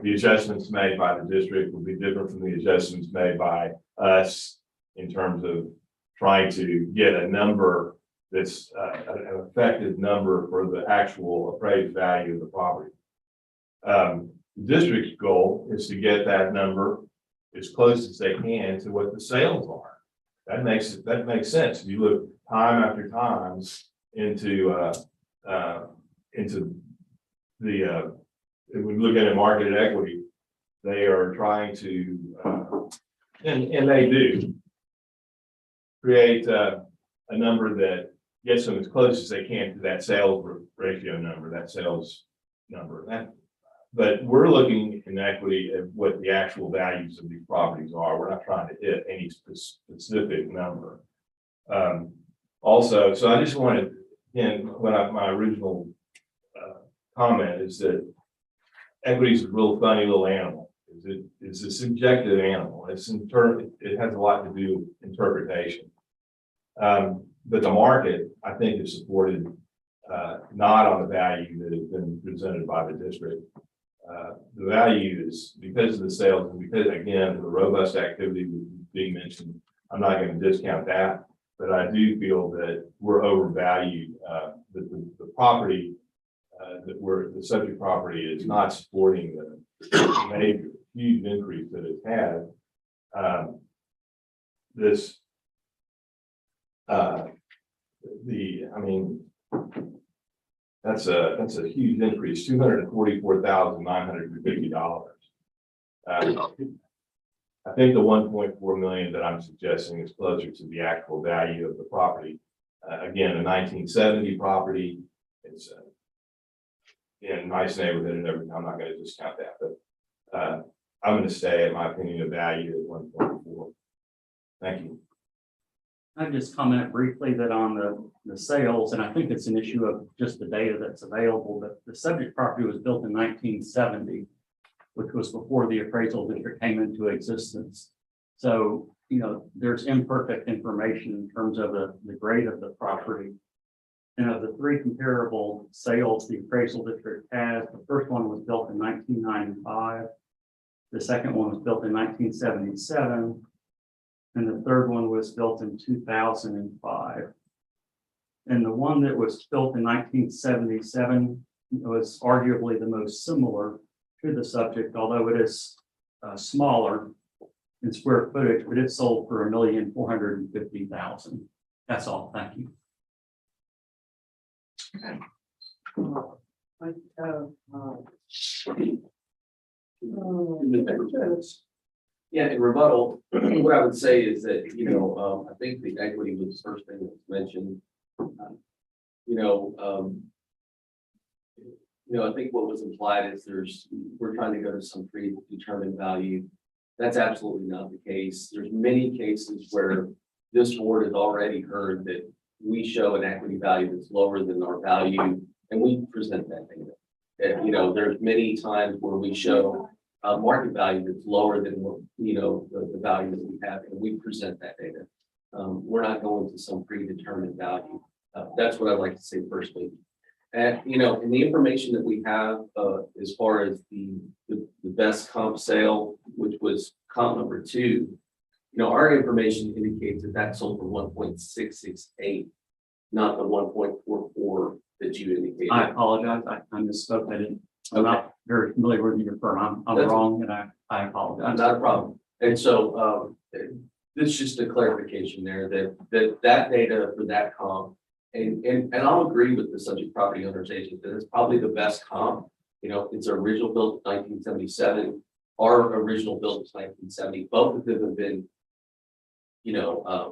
The adjustments made by the district will be different from the adjustments made by us in terms of trying to get a number that's an effective number for the actual appraised value of the property. The district's goal is to get that number as close as they can to what the sales are. That makes sense. If you look time after time into the if we look at a market equity, they are trying to and they do create a number that gets them as close as they can to that sales ratio number, that sales number. But we're looking in equity at what the actual values of these properties are. We're not trying to hit any specific number. Also, so I just wanted, again, my original comment is that equity is a real funny little animal. It's a subjective animal. It has a lot to do with interpretation. But the market, I think, is supported not on the value that has been presented by the district. The value is because of the sales and because, again, the robust activity being mentioned. I'm not going to discount that, but I do feel that we're overvalued. That the property the subject property is not supporting the major huge increase that it's had. That's a huge increase, $244,950. I think the 1.4 million that I'm suggesting is closer to the actual value of the property. Again, a 1970 property. It's in a nice neighborhood and everything. I'm not going to discount that, but I'm going to stay, in my opinion, a value at 1.4. Thank you. I just comment briefly that on the sales, and I think it's an issue of just the data that's available, but the subject property was built in 1970, which was before the appraisal district came into existence. So, there's imperfect information in terms of the grade of the property. And of the three comparable sales the appraisal district has, the first one was built in 1995. The second one was built in 1977. And the third one was built in 2005. And the one that was built in 1977 was arguably the most similar to the subject, although it is smaller in square footage, but it sold for $1,450,000. That's all. Thank you. Yeah, in rebuttal, what I would say is that, I think the equity was the first thing that was mentioned. I think what was implied is we're trying to go to some predetermined value. That's absolutely not the case. There's many cases where this board has already heard that we show an equity value that's lower than our value, and we present that data. There's many times where we show a market value that's lower than what, the value that we have, and we present that data. We're not going to some predetermined value. That's what I'd like to say firstly. And, in the information that we have, as far as the best comp sale, which was comp number 2, our information indicates that sold for 1.668, not the 1.44 that you indicated. I apologize. I misspoke. I'm not very familiar with your firm. I'm wrong, and I apologize. Not a problem. And so this is just a clarification there that data for that comp, and I'll agree with the subject property owners agent that it's probably the best comp. It's original built in 1977. Our original built in 1970. Both of them have been,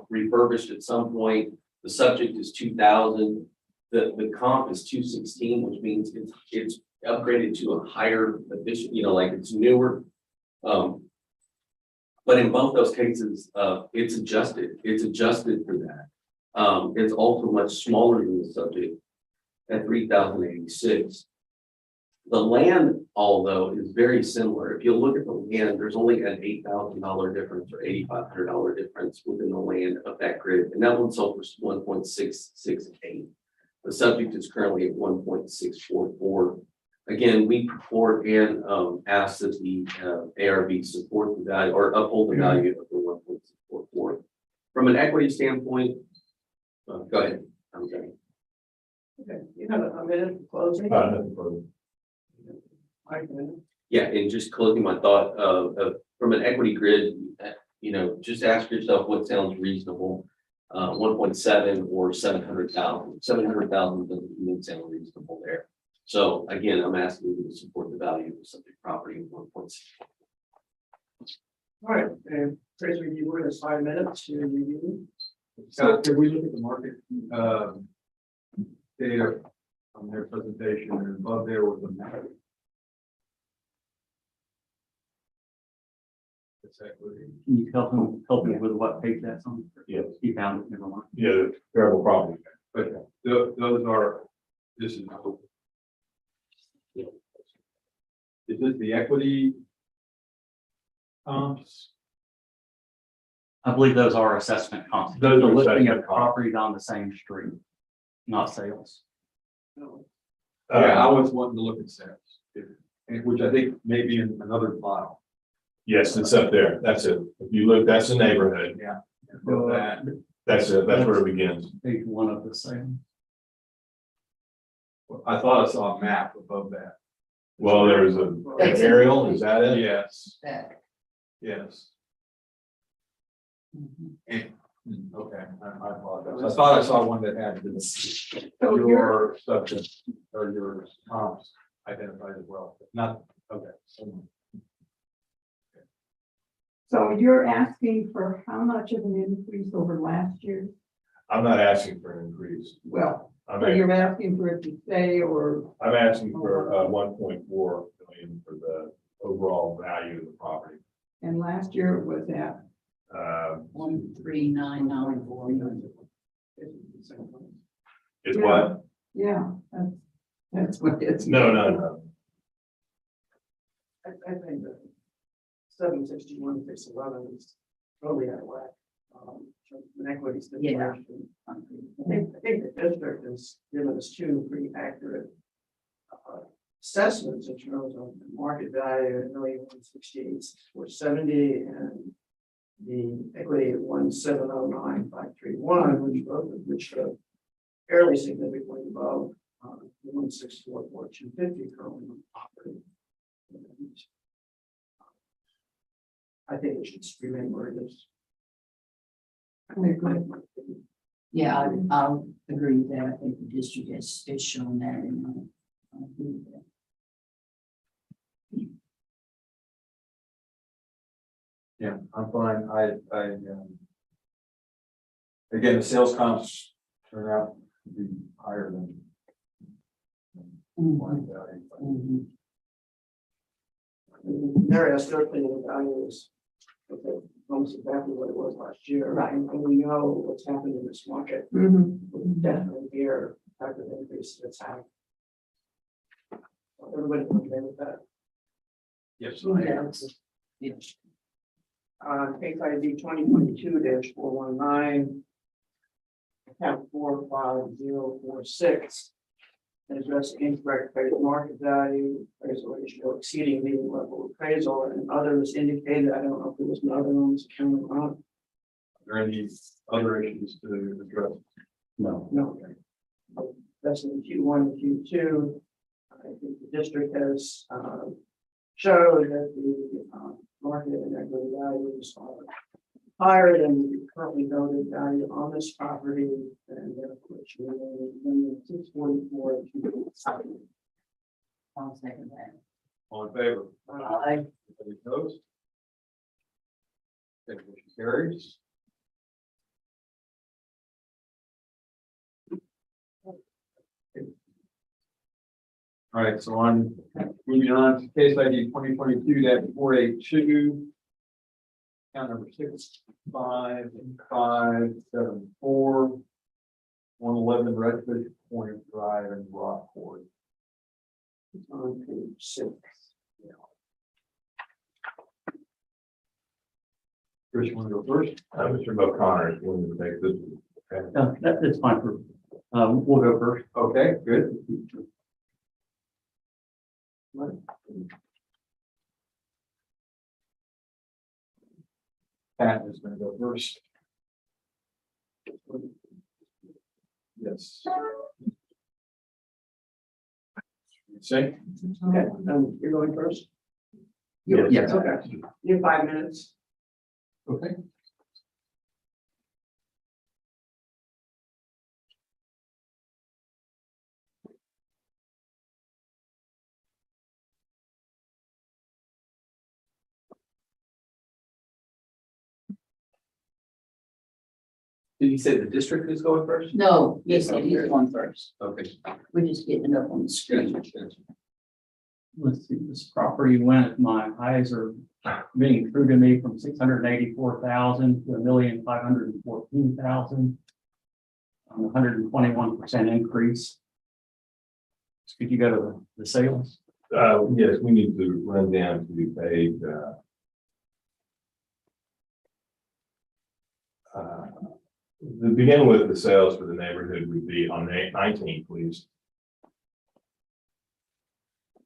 refurbished at some point. The subject is 2000. the comp is 216, which means it's upgraded to a higher edition, like it's newer. But in both those cases, it's adjusted for that. It's also much smaller than the subject at 3,086. The land, although, is very similar. If you look at the land, there's only an $8,000 difference or $8,500 difference within the land of that grid, and that one sold for 1.668. The subject is currently at 1.644. Again, we purport and ask that the ARB support the value or uphold the value of the 1.644. From an equity standpoint, go ahead. I'm sorry. Okay, you have a minute for closing? Nothing further. 5 minutes. Yeah, and just closing my thought, from an equity grid, just ask yourself what sounds reasonable. 1.7 or 700,000. 700,000 doesn't even sound reasonable there. So again, I'm asking you to support the value of the subject property of 1.6. All right, and Chris, you were in 5 minutes to review. Scott, can we look at the market, data on their presentation, and above there was the map? It's equity. Can you help me with what page that's on? Yes. You found it, never mind. Yeah, the variable property. But those are, this is. Is this the equity? Comps? I believe those are assessment comps. Those The are listing assessment of comps. properties on the same street, not sales. No. Yeah, I was wanting to look at sales, which I think may be in another file. Yes, it's up there. That's it. If you look, that's the neighborhood. Above that. That's it. That's where it begins. Page one of the sale. I thought I saw a map above that. Well, there's an aerial, is that it? Yes, That. yes. Mhm. Okay, I apologize. I thought I saw one that had this, So your subject or your comps identified as well, but not, okay. So you're asking for how much of an increase over last year? I'm not asking for an increase. Well, I'm, so you're asking for it to stay or, I'm asking for 1.4 million for the overall value of the property. and last year it was at, 13994. It's Yeah. what? yeah, that's what it's. No. I think that 761, 611 is totally out of whack. An equity stipulation. I think the district has given us two pretty accurate assessments in terms of the market value at 1,168,470 and the equity at 1,709,531, which are fairly significantly above 1,644,250 currently on property. I think it should remain where it is. Yeah, I'll agree with that. I think the district has shown that in. I agree with that. Yeah, I'm fine. Again, the sales comps turn out to be higher than. market value. Mhm. Their estimate of value is almost exactly what it was last year. Right. And we know what's happened in this market. Mhm. We definitely hear the type of increase that's happening. Everybody okay with that? Yes. Yeah. Case ID 2022-419. Account 45046. Address incorrect appraisal market value, appraisal ratio exceeding median level appraisal, and others indicated. I don't know if there was another on this account or not. Are there any other issues to address? No. No. That's in Q1 and Q2. I think the district has showed that the market and equity values are higher than the currently noted value on this property, and therefore it should remain 644. I'll second that. All in favor? Aye. Anybody opposed? Okay, motion carries. All right, so I'm moving on to case ID 2022-482. Count number 65574. 111 Redfish Point Drive in Rockport. On page 6. Chris, you want to go first? Mr. O'Connor is willing to take this. Okay. That's fine for, we'll go first. Okay, good. Pat is going to go first. Yes. Say? Okay, you're going first? Yes. Okay, you have 5 minutes. Okay. Did you say the district is going first? No, yes, he's going first. Okay. We're just getting it up on the screen. Let's see, this property went, my eyes are being true to me, from 684,000 to 1,514,000. 121% increase. Could you go to the sales? Yes, we need to run down to page, the begin with the sales for the neighborhood would be on 19, please.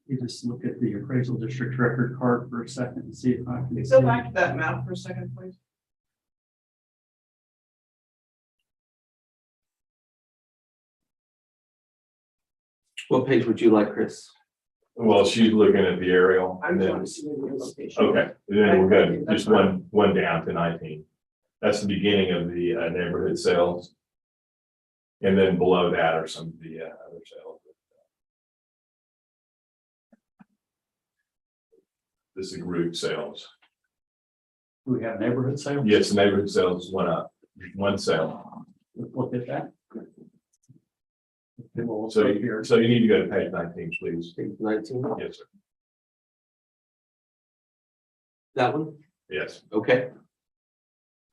You just look at the appraisal district record card for a second and see if I can. Go back to that map for a second, please. What page would you like, Chris? Well, she's looking at the aerial. I and just then- want to see the location. Okay, then we're good, just one down to 19. That's the beginning of the neighborhood sales. And then below that are some of the other sales. This is group sales. Do we have neighborhood sales? Yes, neighborhood sales went up, one sale. Let's look at that. Okay, well, we'll So, start here. so you need to go to page 19, please. Page 19, Yes, sir. that one? Yes. Okay.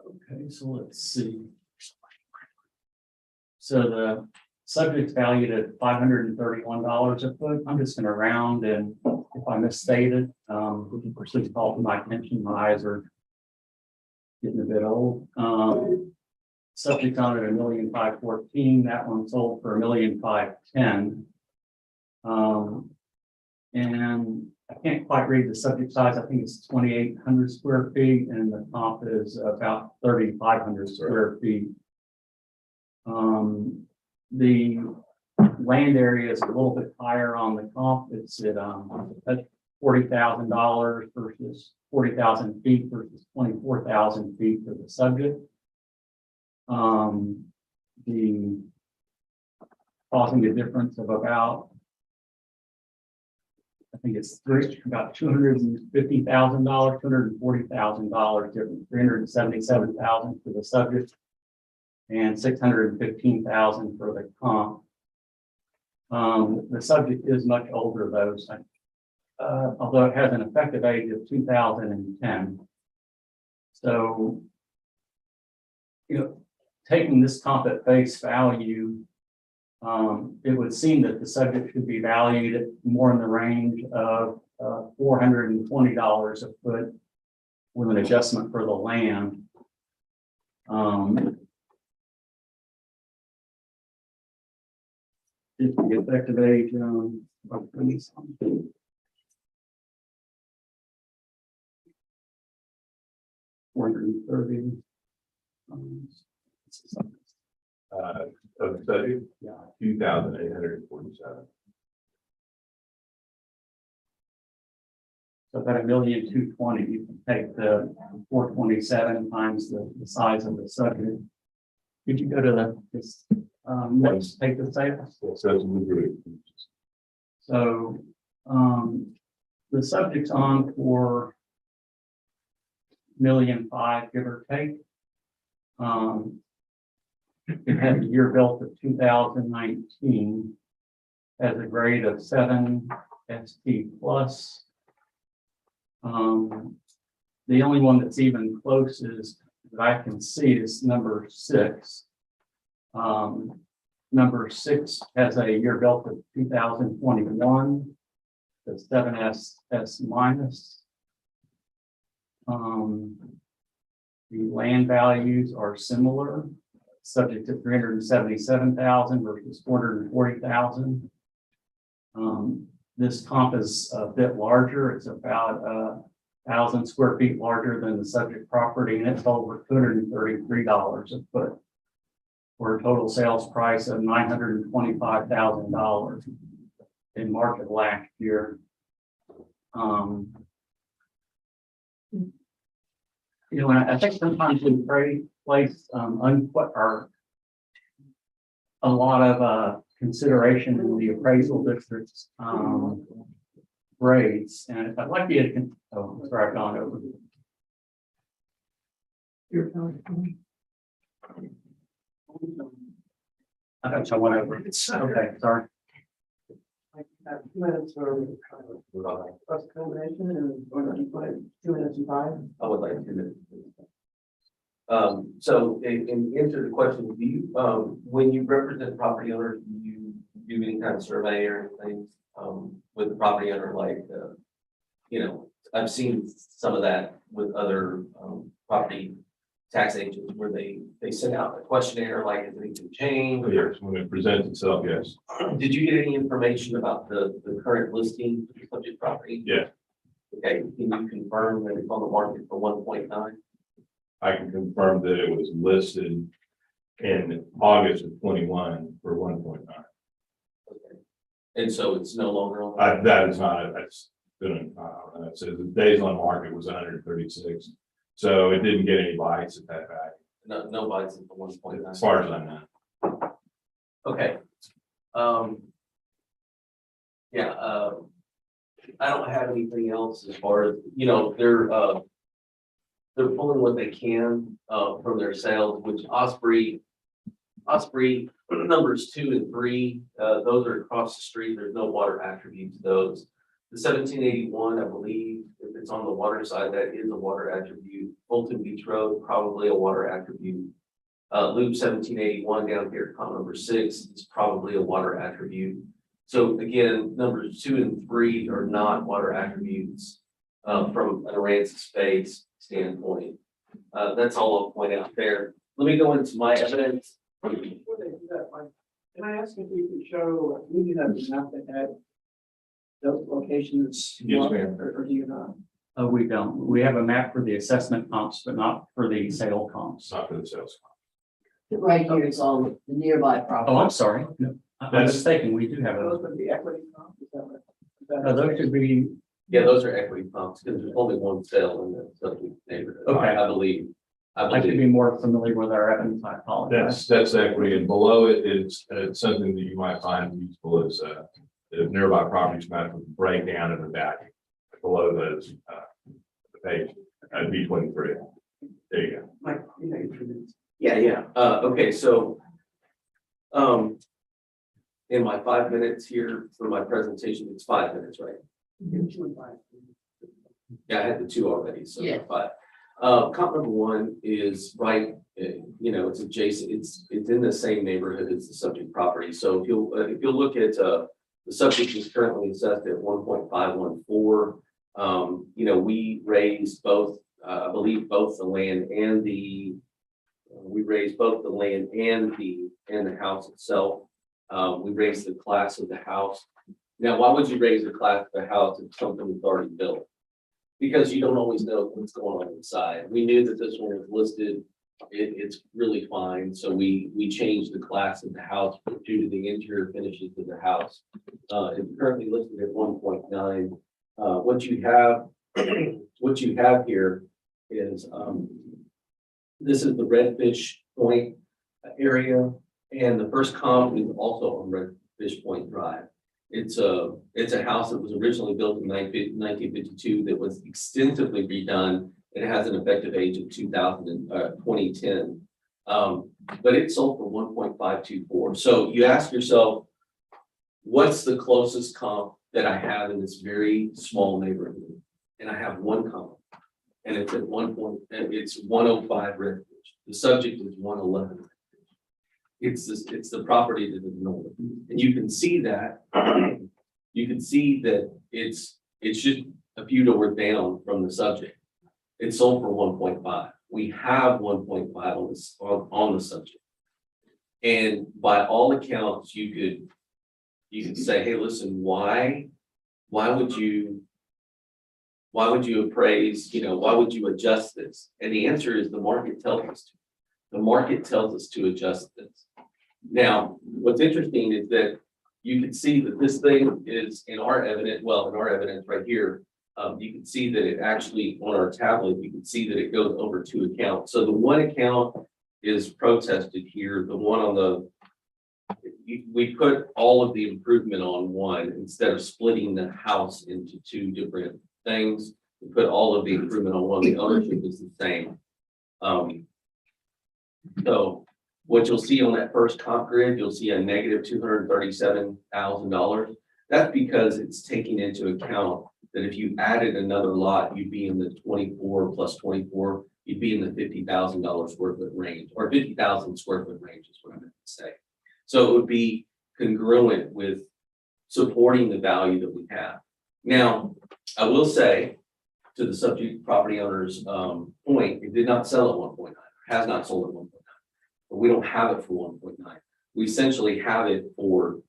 Okay, so let's see. So the subject's valued at $531 a foot. I'm just gonna round, and if I misstated, please call to my attention. My eyes are getting a bit old. Subject on it, 1,514,000. That one sold for 1,510,000. And I can't quite read the subject size. I think it's 2,800 square feet, and the comp is about 3,500 square feet. The land area is a little bit higher on the comp. It's at $40,000 versus 40,000 feet versus 24,000 feet for the subject. The causing a difference of about, I think it's about $250,000, $240,000 difference, $377,000 for the subject and $615,000 for the comp. The subject is much older though, so, although it has an effective age of 2010. So, you know, taking this comp at face value, it would seem that the subject should be valued at more in the range of $420 a foot with an adjustment for the land. If the effective age, about 20-something. $430. Of the study, Yeah. 2,847. So about 1,220,000, you can take the 427 times the size of the subject. Could you go to this, let's take the sales. So that's the group. So, the subject's on for 1,500,000, give or take. It had a year built of 2019. has a grade of 7 ST plus. The only one that's even close is that I can see is number 6. Number 6 has a year built of 2021. The 7S minus. The land values are similar, subject to 377,000 versus 440,000. This comp is a bit larger. It's about 1,000 square feet larger than the subject property, and it's over $233 a foot for a total sales price of $925,000 in March of last year. You know, and I think sometimes we place or a lot of consideration in the appraisal district's grades, and I'd like you to, oh, sorry, I've gone over. I thought I went over it. Okay, sorry. Like, 2 minutes for first combination and or 2 minutes and 5. I would like 2 minutes. So in answer to the question, do you, when you represent property owners, do you do any kind of survey or anything, with the property owner, like, you know, I've seen some of that with other, property tax agents where they send out a questionnaire, like, has anything changed? Yes, when it presents itself, yes. Did you get any information about the current listing for the subject property? Yeah. Okay, can you confirm that it's on the market for 1.9? I can confirm that it was listed in August of 21 for 1.9. Okay. And so it's no longer on? That is not, that's gonna, it says the days on market was 136. So it didn't get any bites at that value, No bites at the 1.9. as far as I know. Okay. Yeah, I don't have anything else as far as, you know, they're pulling what they can from their sales, which Osprey numbers 2 and 3, those are across the street. There's no water attribute to those. The 1781, I believe, if it's on the water side, that is a water attribute. Fulton Beach Road, probably a water attribute. Loop 1781 down here at column number 6 is probably a water attribute. So again, numbers 2 and 3 are not water attributes from an Aransas space standpoint. That's all I'll point out there. Let me go into my evidence. Before they do that, Mike, can I ask if you could show, we do have a map that had those locations? Yes, ma'am. Or do you not? We don't. We have a map for the assessment comps, but not for the sale comps. It's not for the sales. Right here is all the nearby property. Oh, I'm sorry. No, I'm mistaken. We do have Those those. would be equity comp, is that what? is that- Those should be, Yeah, those are equity pumps because there's only one sale in the subject neighborhood. Okay. I believe. I should be more familiar with our evidence. I apologize. That's equity, and below it is something that you might find useful is the nearby properties map with the breakdown of the value below those the page B23. There you go. Mike, you know, your 2 minutes. Yeah. Okay, so in my 5 minutes here for my presentation, it's 5 minutes, right? You do 2 and 5. Yeah, I had the 2 already, so Yeah. 5. Comp number 1 is right, you know, it's adjacent, it's in the same neighborhood as the subject property. So if you'll look at the subject is currently assessed at 1.514. You know, we raised both, I believe both the land and the we raised both the land and the house itself. We raised the class of the house. Now, why would you raise the class of the house if something was already built? Because you don't always know what's going on inside. We knew that this one was listed. It's really fine. So we changed the class of the house due to the interior finishes of the house. It's currently listed at 1.9. What you have here is this is the Redfish Point area, and the first comp is also on Redfish Point Drive. It's a house that was originally built in 1952 that was extensively redone. It has an effective age of 2010. But it sold for 1.524. So you ask yourself, what's the closest comp that I have in this very small neighborhood? And I have one comp. And it's at one point, and it's 105 Redbridge. The subject is 111. It's this, it's the property to the north. And you can see that, you can see that it's just a few doors down from the subject. It's sold for 1.5. We have 1.5 on this, on the subject. And by all accounts, you could say, hey, listen, why would you appraise, why would you adjust this? And the answer is the market tells us to. The market tells us to adjust this. Now, what's interesting is that you can see that this thing is in our evidence right here. You can see that it actually, on our tablet, you can see that it goes over 2 accounts. So the one account is protested here. The one on the, we put all of the improvement on one instead of splitting the house into 2 different things. We put all of the improvement on one. The ownership is the same. So what you'll see on that first comp grid, you'll see a negative $237,000. That's because it's taking into account that if you added another lot, you'd be in the 24 plus 24, you'd be in the $50,000 square foot range, or 50,000 square foot range is what I meant to say. So it would be congruent with supporting the value that we have. Now, I will say, to the subject property owner's point, it did not sell at 1.9, has not sold at 1.9, but we don't have it for 1.9. We essentially have it for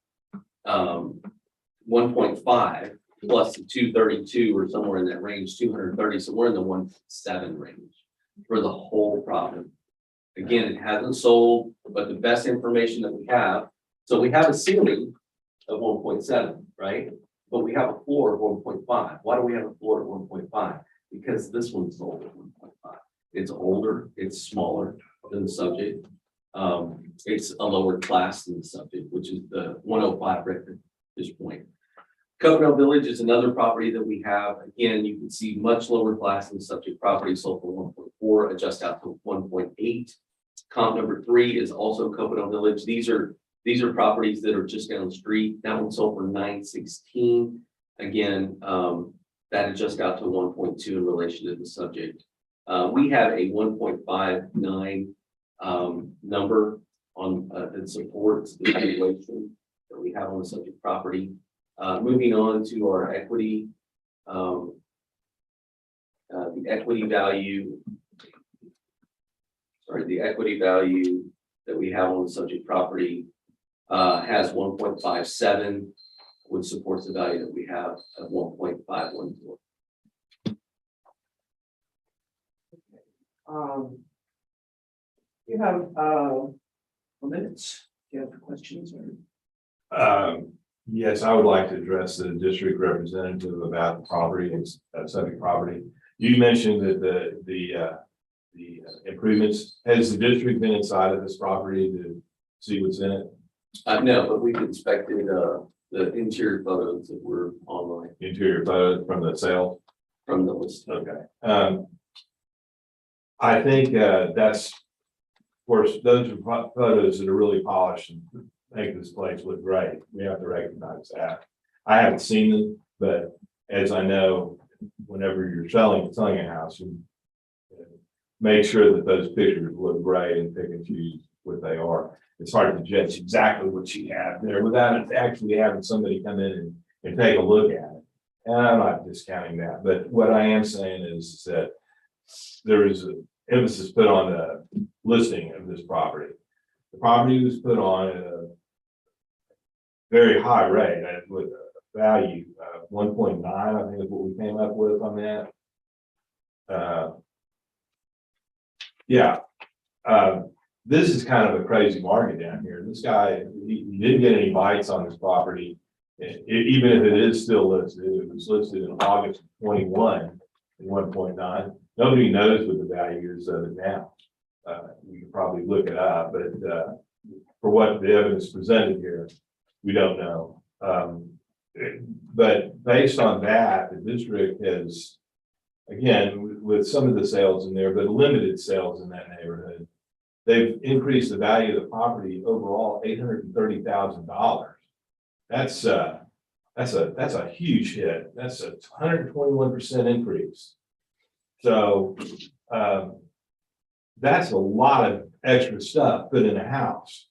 1.5 plus the 232 or somewhere in that range, 230. So we're in the 1.7 range for the whole property. Again, it hasn't sold, but the best information that we have. So we have a ceiling of 1.7, right? But we have a floor of 1.5. Why do we have a floor of 1.5? Because this one sold at 1.5. It's older, it's smaller than the subject. It's a lower class than the subject, which is the 105 record at this point. Coconut Village is another property that we have. Again, you can see much lower class than the subject property, sold for 1.4, adjust out to 1.8. Comp number 3 is also Coconut Village. These are properties that are just down the street. That one sold for 916. Again, that adjusts out to 1.2 in relation to the subject. We have a 1.59 number on that supports the valuation that we have on the subject property. Moving on to our equity, the equity value. Sorry, the equity value that we have on the subject property has 1.57, which supports the value that we have of 1.514. You have minutes. Do you have questions or? Yes, I would like to address the district representative about the property and subject property. You mentioned that the improvements, has the district been inside of this property to see what's in it? No, but we've inspected the interior photos that were online Interior photos from the sale? from the list. Okay. I think that's, of course, those are photos that are really polished and make this place look great. We have to recognize that. I haven't seen them, but as I know, whenever you're selling a house, you make sure that those pictures look great and pick and choose what they are. It's hard to judge exactly what you have there without actually having somebody come in and take a look at it. And I'm not discounting that, but what I am saying is that there is an emphasis put on the listing of this property. The property was put on at a very high rate with a value of 1.9, I think is what we came up with on that. This is kind of a crazy market down here. This guy, he didn't get any bites on this property. Even if it is still listed, it was listed in August of 21 at 1.9. Nobody knows what the value is of it now. You can probably look it up, but for what the evidence presented here, we don't know. But based on that, the district has, again, with some of the sales in there, but limited sales in that neighborhood, they've increased the value of the property overall $830,000. That's a huge hit. That's a 121% increase. So, that's a lot of extra stuff put in a house,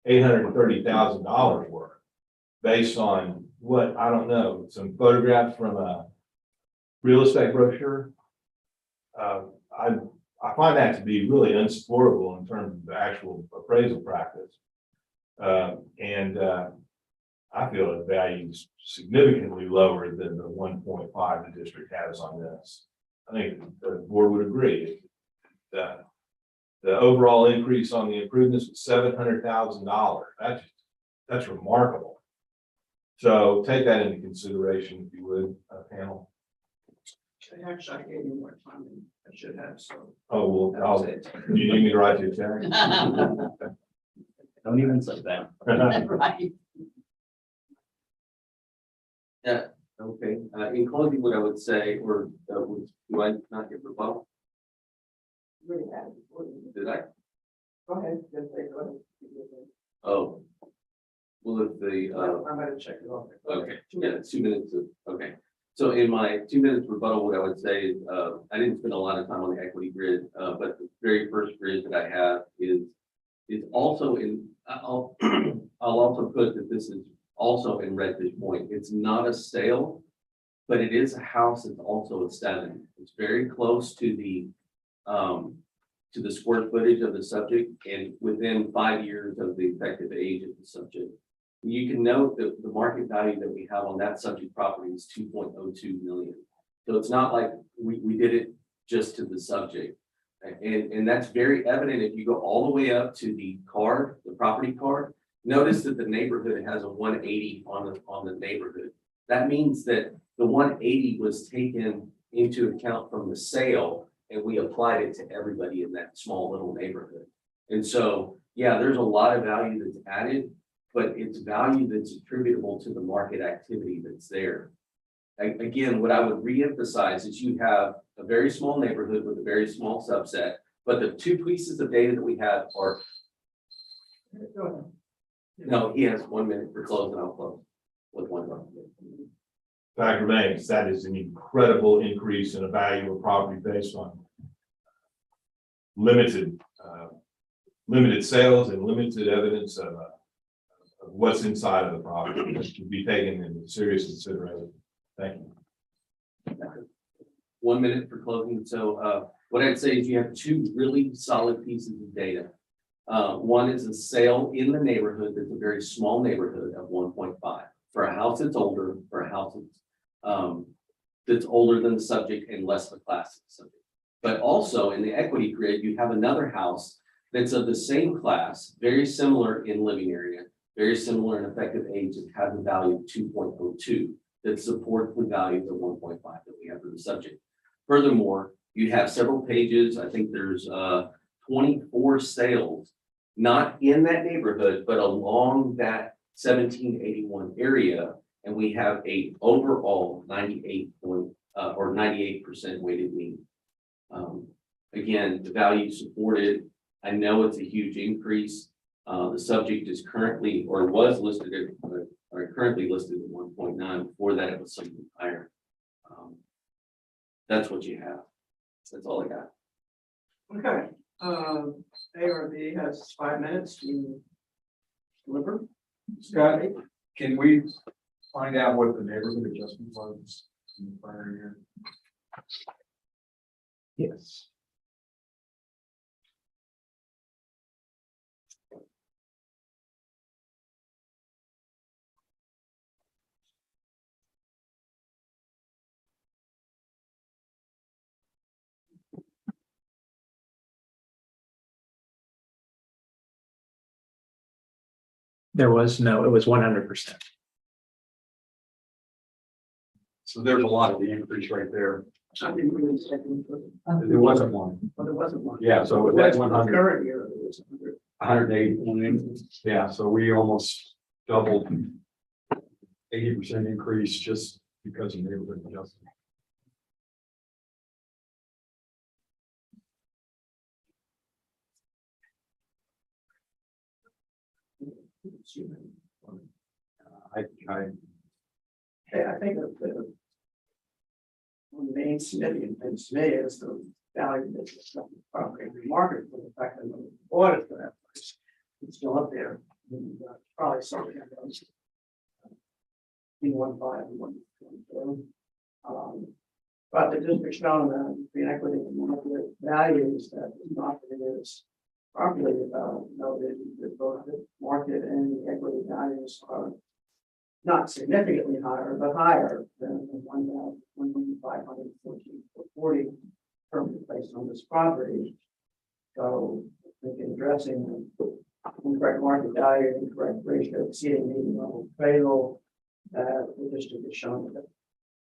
$830,000 worth, based on what, I don't know, some photographs from a real estate brochure. I find that to be really unsupportable in terms of the actual appraisal practice. I feel it values significantly lower than the 1.5 the district has on this. I think the board would agree that the overall increase on the improvements was $700,000. That's remarkable. So take that into consideration, if you would, panel. Actually, I gave you more time than I should have, so. Oh, that well, was it. do you need me to write you a check? Don't even say that. Right. Okay, in closing, what I would say, or do I not get rebuttal? Really had it before you- Did I? Go ahead, just say, go ahead. Oh. Well, if the, I might have checked it off. Go ahead. okay, yeah, 2 minutes of, okay. So in my 2 minutes rebuttal, what I would say is, I didn't spend a lot of time on the equity grid, but the very first grid that I have is also in, I'll also put that this is also in Redfish Point. It's not a sale, but it is a house that's also a 7. It's very close to the square footage of the subject and within 5 years of the effective age of the subject. You can note that the market value that we have on that subject property is 2.02 million. So it's not like we did it just to the subject. And that's very evident if you go all the way up to the card, the property card. Notice that the neighborhood has a 180 on the neighborhood. That means that the 180 was taken into account from the sale and we applied it to everybody in that small little neighborhood. And so, yeah, there's a lot of value that's added, but it's value that's attributable to the market activity that's there. Again, what I would reemphasize is you have a very small neighborhood with a very small subset, but the 2 pieces of data that we have are. Go ahead. No, He has 1 minute for close and I'll close with 1 minute. Fact remains, that is an incredible increase in the value of property based on limited sales and limited evidence of what's inside of the property that should be taken into serious consideration. Thank you. 1 minute for closing. So what I'd say is you have 2 really solid pieces of data. One is a sale in the neighborhood that's a very small neighborhood of 1.5 for a house that's older, for a house that's older than the subject and less of a class of the subject. But also in the equity grid, you have another house that's of the same class, very similar in living area, very similar in effective age, and has a value of 2.02 that supports the value of the 1.5 that we have for the subject. Furthermore, you have several pages. I think there's 24 sales, not in that neighborhood, but along that 1781 area. And we have a overall 98% weighted mean. Again, the value supported. I know it's a huge increase. The subject is currently or was listed at or currently listed at 1.9. Before that, it was something higher. That's what you have. That's all I got. Okay, ARB has 5 minutes to deliver. Scott, can we find out what the neighborhood adjustment was in the prior year? Yes. There was no, it was 100%. So there's a lot of the increase right there. I didn't really second. There wasn't one. But there wasn't one. Yeah, so that's That's 100. current year, it was 100. 180. Yeah, so we almost doubled 80% increase just because of neighborhood adjustment. Yeah, I think that one of the main significant things today is the value of this property market for the fact that when we bought it for that price, it's still up there. And, probably something that goes in 1.5 and 1.2. But the district's shown that the equity and market values that the market is properly noted, that both the market and the equity values are not significantly higher, but higher than the 1,514 currently placed on this property. So I think in addressing the incorrect market value, incorrect ratio exceeding median level appraisal, that the district has shown that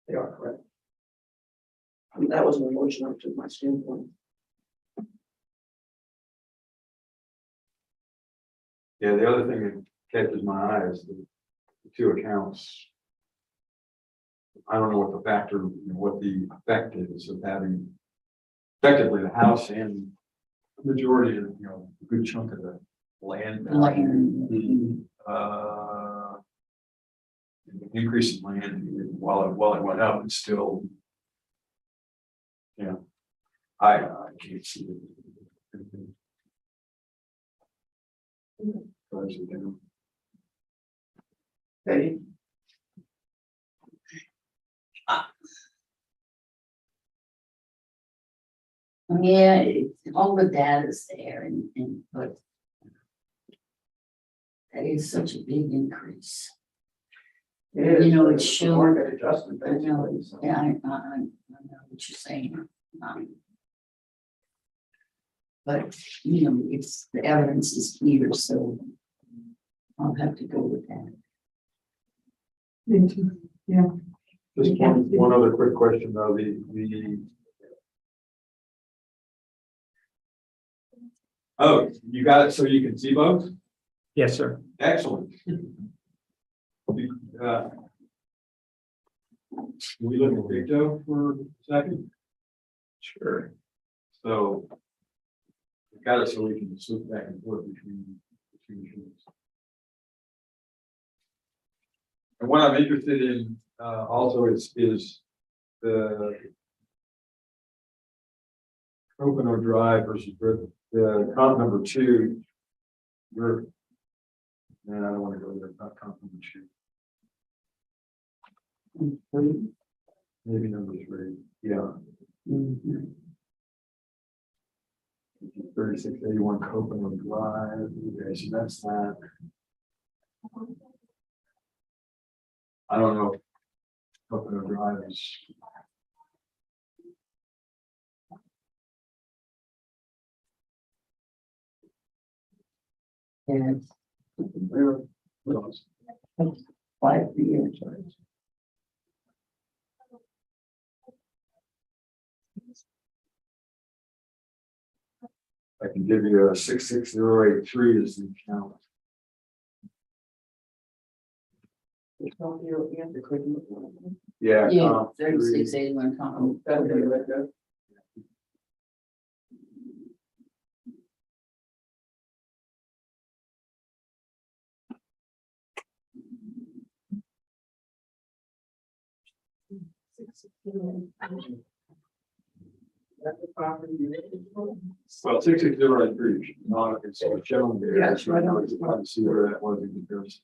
they are correct. And that was an emotion up to my standpoint. Yeah, the other thing that catches my eye is the two accounts. I don't know what the factor, what the effect is of having effectively the house and majority of, a good chunk of the land. Increase in land, while it went up, it's still. I can't see it. Okay. Yeah, all the data's there but that is such a big increase. It is, You know, it's a shown- market adjustment, I know, basically. So. yeah, I know what you're saying. But, it's, the evidence is clear, so I'll have to go with that. Yeah. Just one other quick question though, oh, you got it so you can see both? Yes, sir. Excellent. We look at Victo for a second? Sure. So we got it so we can switch back and forth between sheets. And what I'm interested in also is the Pocono Drive versus the comp number 2. We're, man, I don't want to go there. Not comp number 2. Maybe number 3. Yeah. 3681 Pocono Drive. Okay, so that's that. I don't know. Pocono Drive is. And Where? What else? 5 years. I can give you a 66083 as the account. Yeah. Yeah, comp 3681 comp. That'll be right there. That's the property you Well, 66083, not, it's shown there. Yeah, it's right on. I was trying to see where that was in comparison.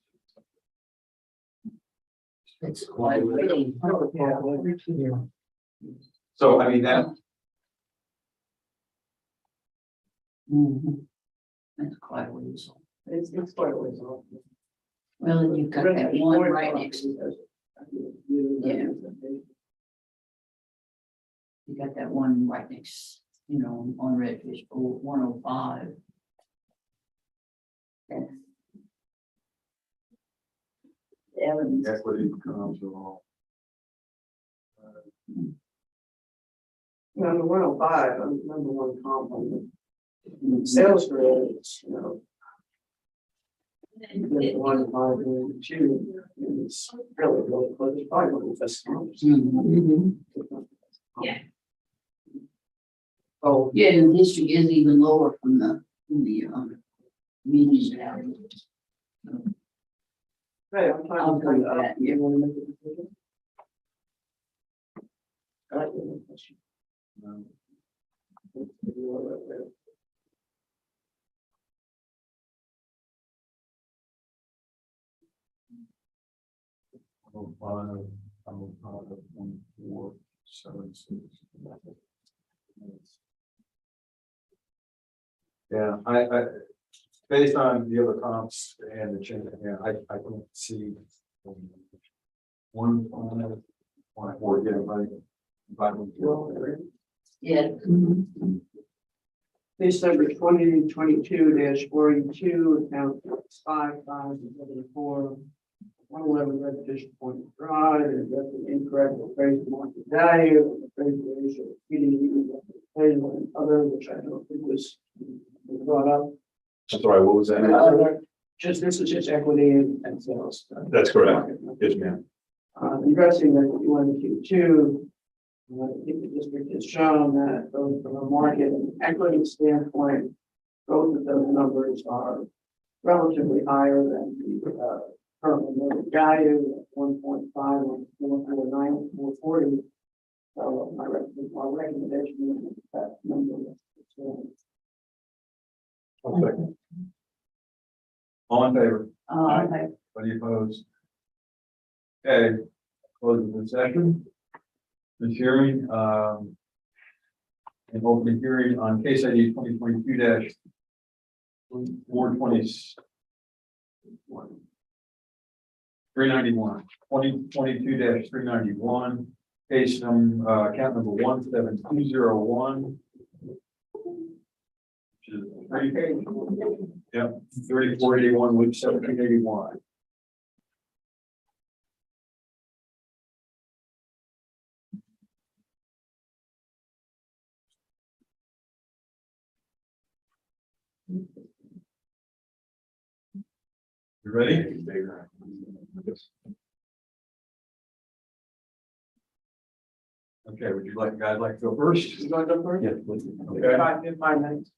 It's quite a bit. So, I mean, that, That's quite a ways off. It's quite a ways off. Well, and you've got that one right next, Yeah. you got that one right next, on Redfish, 105. That's the evidence. equity comps are all. Number 105, number one comp on the sales grid, it's, the 1.5 and it's really close. It's probably one of the best comps. Yeah. Oh, Yeah, the district is even lower from the median value. Hey, I'm trying I'll to go bring with it up. that. You want to make a decision? I like the question. Oh, five, oh, five, 1, 4, 7, 6. Yeah, based on the other comps and the change, yeah, I don't see. 1, 5, 4, yeah, right. 5, 4. Yeah, Case number 2022-42, account 5574, 111 Repetition Point Drive, and that's an incorrect appraised market value, appraised ratio, heating, and other, which I don't think was brought up. Sorry, what was that? This is just equity and sales. That's correct. Yes, ma'am. Addressing the Q1 and Q2, I think the district has shown that both from a market and equity standpoint, both of those numbers are relatively higher than the current market value, 1.5, 1.49, 440. So my recommendation is that number. All in favor? okay. Any opposed? Okay, closing the session. This hearing, an open hearing on case ID 2022-420. 391, 2022-391, case number, account number 17201. Which is 3481, loop 1781. You ready? Okay, would you guys like to go first? You want to go first? Yes, please. Okay, 5 minutes.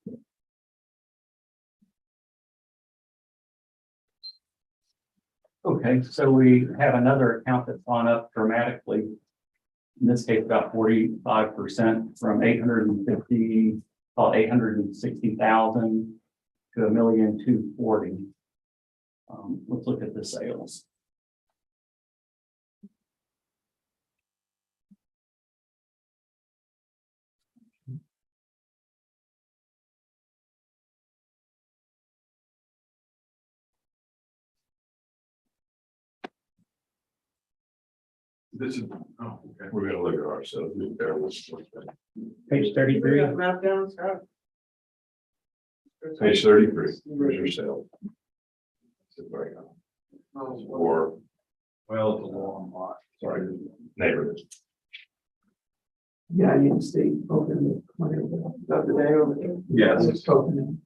Okay, so we have another account that's gone up dramatically. In this case, about 45% from 850, call it 860,000 to 1,240,000. Let's look at the sales. This is, oh, okay. We're gonna look at ourselves. Page 33. Map down, Scott. Page 33, where's your sale? Or, Well, it's a long lot. sorry, neighborhood. Yeah, you can see open the. Got the day over there. Yes. It's open.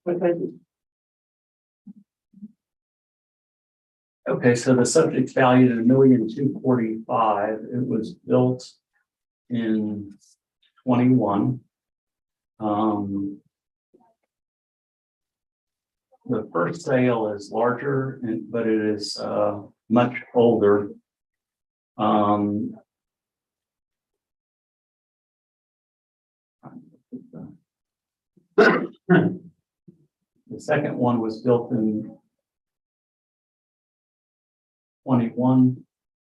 But thank you. Okay, so the subject's valued at 1,245,000. It was built in 21. The first sale is larger, but it is much older. The second one was built in 21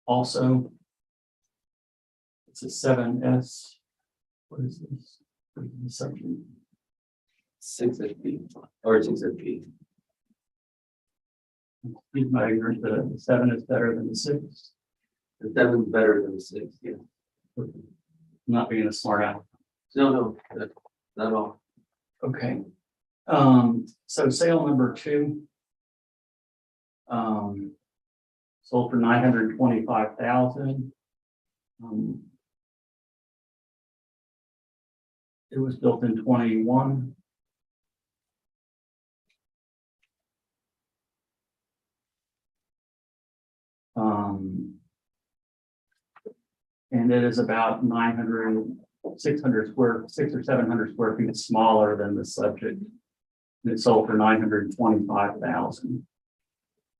also. It's a 7S. What is this? What is the section? 6FP or 6FP. Excuse my ignorance, the 7 is better than the 6. The 7 is better than the 6. Yeah. Not being a smart aleck. No, not at all. Okay. So sale number 2. Sold for 925,000. It was built in 21. And it is about 600 or 700 square feet smaller than the subject. and it sold for $925,000.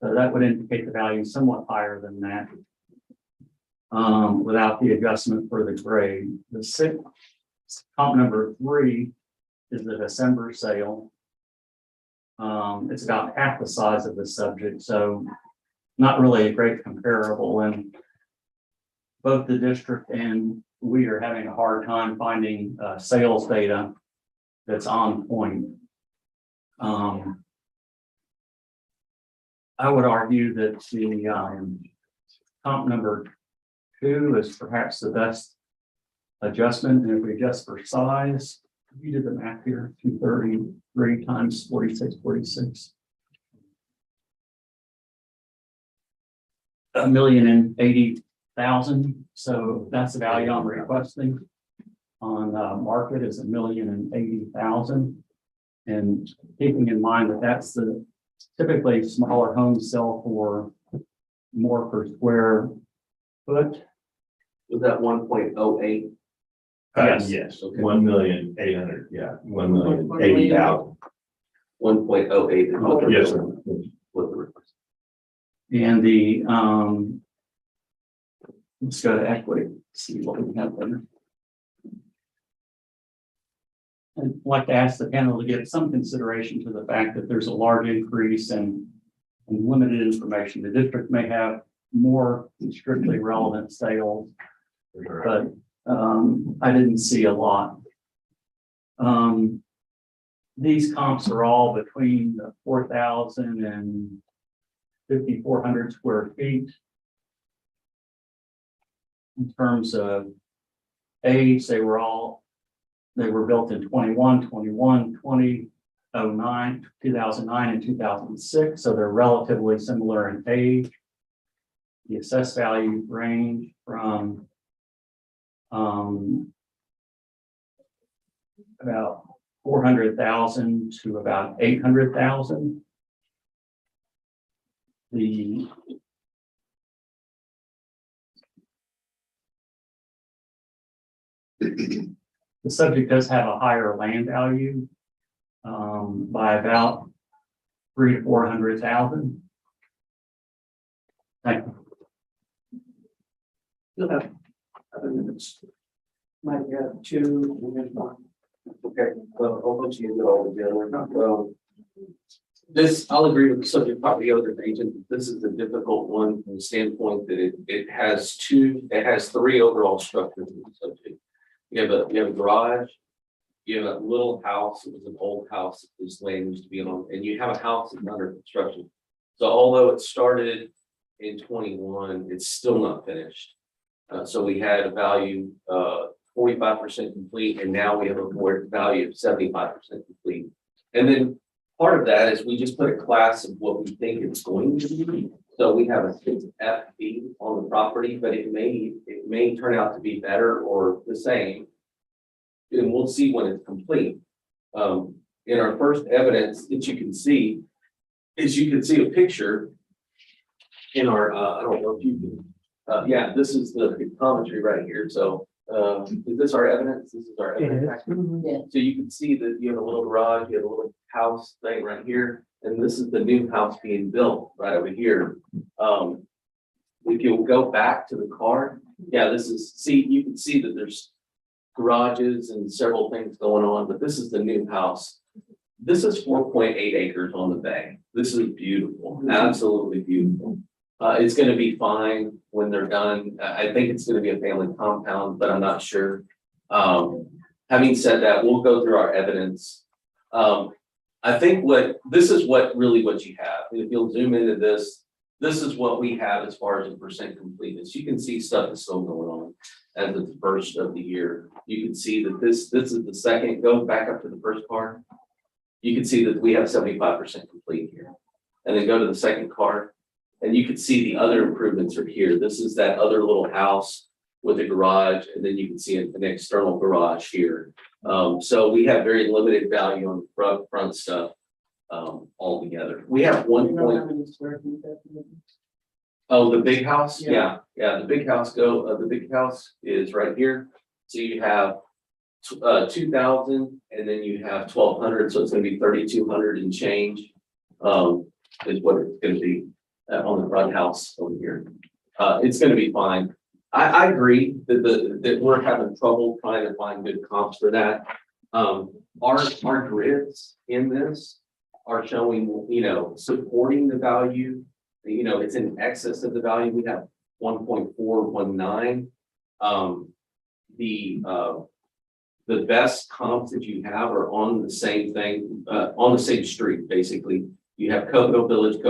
So that would indicate the value somewhat higher than that. Without the adjustment for the grade. The comp number 3 is the December sale. It's about half the size of the subject, so not really a great comparable, and both the district and we are having a hard time finding sales data that's on point. I would argue that the comp number 2 is perhaps the best adjustment, and if we adjust for size, you did the math here, 233 times 46. $1,080,000. So that's the value I'm requesting. On market is $1,080,000. And keeping in mind that that's the typically smaller homes sell for more per square foot. Was that 1.08? Yes. Yes, 1,800,000, yeah, 1,080,000. 1.08 is what the- Yes, sir. what the request. And the let's go to equity, see what we have there. I'd like to ask the panel to give some consideration to the fact that there's a large increase and limited information. The district may have more strictly relevant sales, but I didn't see a lot. These comps are all between 4,000 and 5,400 square feet. In terms of age, they were built in 2009, 2009, and 2006. So they're relatively similar in age. The assessed values range from about 400,000 to about 800,000. The subject does have a higher land value by about 300,000 to 400,000. Thank you. You'll have other minutes. Might have 2 and then 1. Okay, well, I'll let you use it all together. I'll agree with the subject property owner agent. This is a difficult one from the standpoint that it has 3 overall structures in the subject. You have a garage, you have a little house, it was an old house that this land used to be on, and you have a house that's under construction. So although it started in 21, it's still not finished. So we had a value 45% complete, and now we have a value of 75% complete. And then part of that is we just put a class of what we think it's going to be. So we have a 6 FB on the property, but it may turn out to be better or the same. And we'll see when it's complete. In our first evidence that you can see a picture in our, I don't know if you can, yeah, this is the commentary right here. So is this our evidence? This is our evidence. Yeah. So you can see that you have a little garage, you have a little house thing right here, and this is the new house being built right over here. We can go back to the card. Yeah, you can see that there's garages and several things going on, but this is the new house. This is 4.8 acres on the bay. This is beautiful, absolutely beautiful. It's going to be fine when they're done. I think it's going to be a family compound, but I'm not sure. Having said that, we'll go through our evidence. I think this is what you have. If you'll zoom into this is what we have as far as the percent completeness. You can see stuff is still going on as of the first of the year. You can see that this is the second. Go back up to the first card. You can see that we have 75% complete here. And then go to the second card. And you can see the other improvements are here. This is that other little house with a garage, and then you can see an external garage here. So we have very limited value on the front stuff altogether. We have one point. Oh, the big house? Yeah. The big house the big house is right here. So you have 2,000, and then you have 1,200, so it's gonna be 3,200 and change. Is what it's gonna be on the front house over here. It's gonna be fine. I agree that we're having trouble trying to find good comps for that. Our grids in this are showing, supporting the value. It's in excess of the value. We have 1.419. The best comps that you have are on the same thing, on the same street, basically. You have Coconut Village,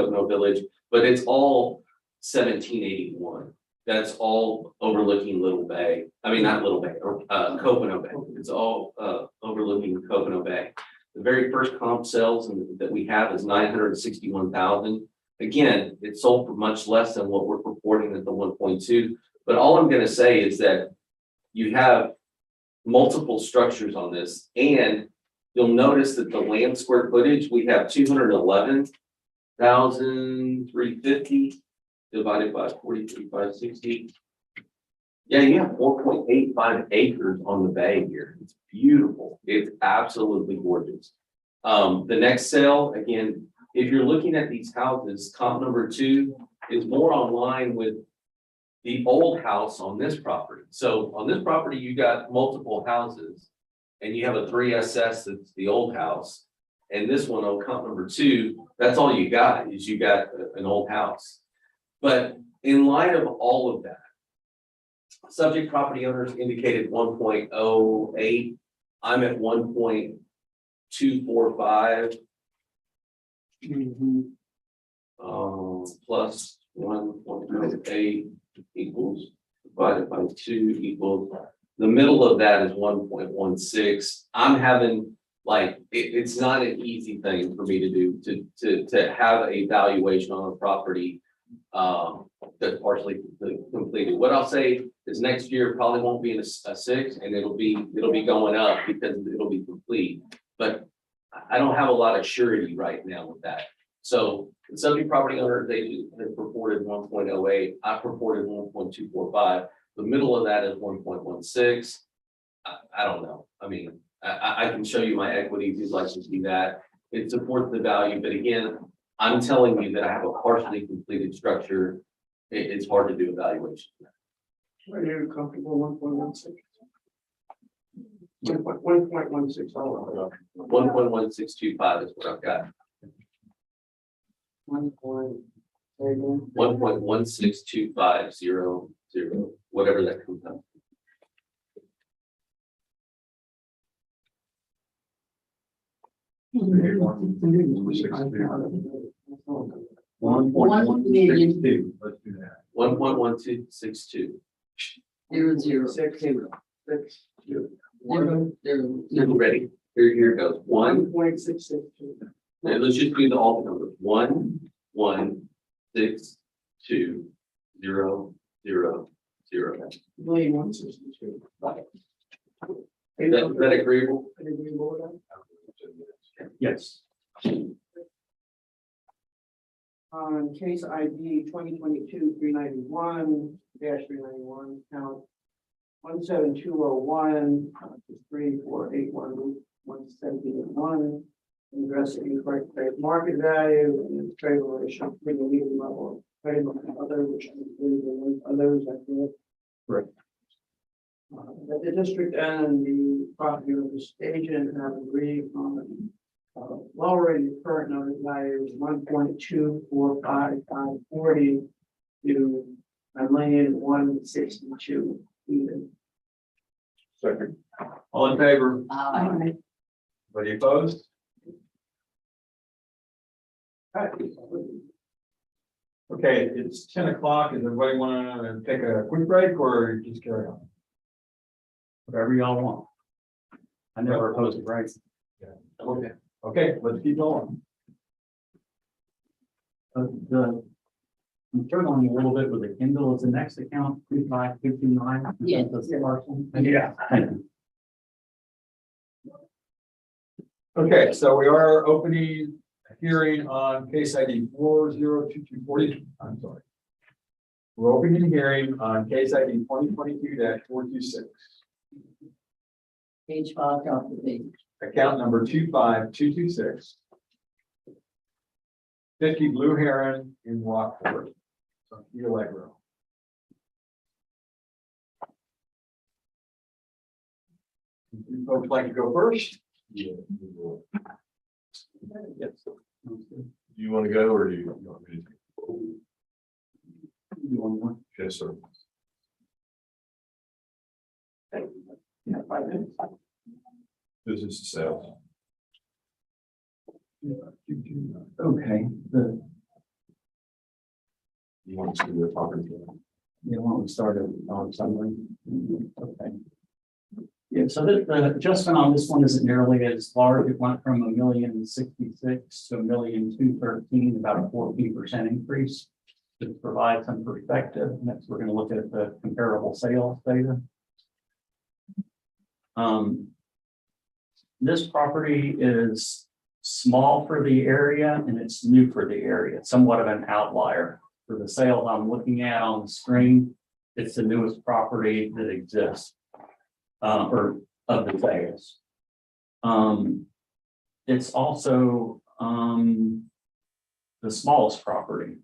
but it's all 1781. That's all overlooking Little Bay. I mean, not Little Bay, or Coconut Bay. It's all overlooking Coconut Bay. The very first comp sales that we have is 961,000. Again, it sold for much less than what we're purporting at the 1.2. But all I'm going to say is that you have multiple structures on this, and you'll notice that the land square footage, we have 211,350 divided by 43,560. Yeah, you have 4.85 acres on the bay here. It's beautiful. It's absolutely gorgeous. The next sale, again, if you're looking at these houses, comp number 2 is more online with the old house on this property. So on this property, you got multiple houses, and you have a 3SS that's the old house. And this one on comp number 2, that's all you got, is you got an old house. But in light of all of that, subject property owners indicated 1.08. I'm at 1.245. Plus 1.08 equals divided by 2 equals, the middle of that is 1.16. I'm having, it's not an easy thing for me to do, to have a valuation on a property that's partially completed. What I'll say is next year probably won't be in a 6, and it'll be going up because it'll be complete. But I don't have a lot of surety right now with that. So the subject property owner, they have purported 1.08. I purported 1.245. The middle of that is 1.16. I don't know. I mean, I can show you my equity if you'd like to see that. It supports the value, but again, I'm telling you that I have a partially completed structure. It's hard to do evaluation. Are you comfortable 1.16? 1.16. 1.1625 is what I've got. 1.162500, whatever that comes out. $1 million. Let's do that. 1.1262. 0, 0, 6, 0, 6, 2. 0, 0. Ready? Here it goes. 1.662. And let's just do all the numbers. 1.1620000. Million 162. Is that agreeable? Agreeable with that? Yes. On case ID 2022-391-391, count 17201, 3481-171, address incorrect market value and trade relation, for the legal level of trade and other, which I believe are others I think. Correct. That the district and the property of the agent have agreed on well-rated current notice value is 1.245540 to 1,162,000 even. Second. All in favor? Aye. Anybody opposed? Okay, it's 10 o'clock. Does everybody want to take a quick break or just carry on? Whatever y'all want. I never oppose it, right? Okay. Okay, let's keep going. I'm struggling a little bit with the Kindle. Is the next account 25229? Yeah. Yeah. Okay, so we are opening a hearing on case ID 402240. I'm sorry. We're opening a hearing on case ID 2022-426. Page 5, top of the page. Account number 25226. 50 Blue Heron in Rockport. So, Allegro. You folks like to go first? Yeah. Yes. Do you want to go or do you want me to? You want more? Yes, sir. Yeah, 5 minutes. This is the sales. Okay, the, You want to see the property? yeah, why don't we start on summary? Okay. Yeah, so the adjustment on this one isn't nearly as large. It went from 1,066,000 to 1,213,000, about a 14% increase. To provide some perspective, next we're going to look at the comparable sales data. This property is small for the area and it's new for the area. It's somewhat of an outlier. For the sales I'm looking at on the screen, it's the newest property that exists. Or of the sales. It's also the smallest property.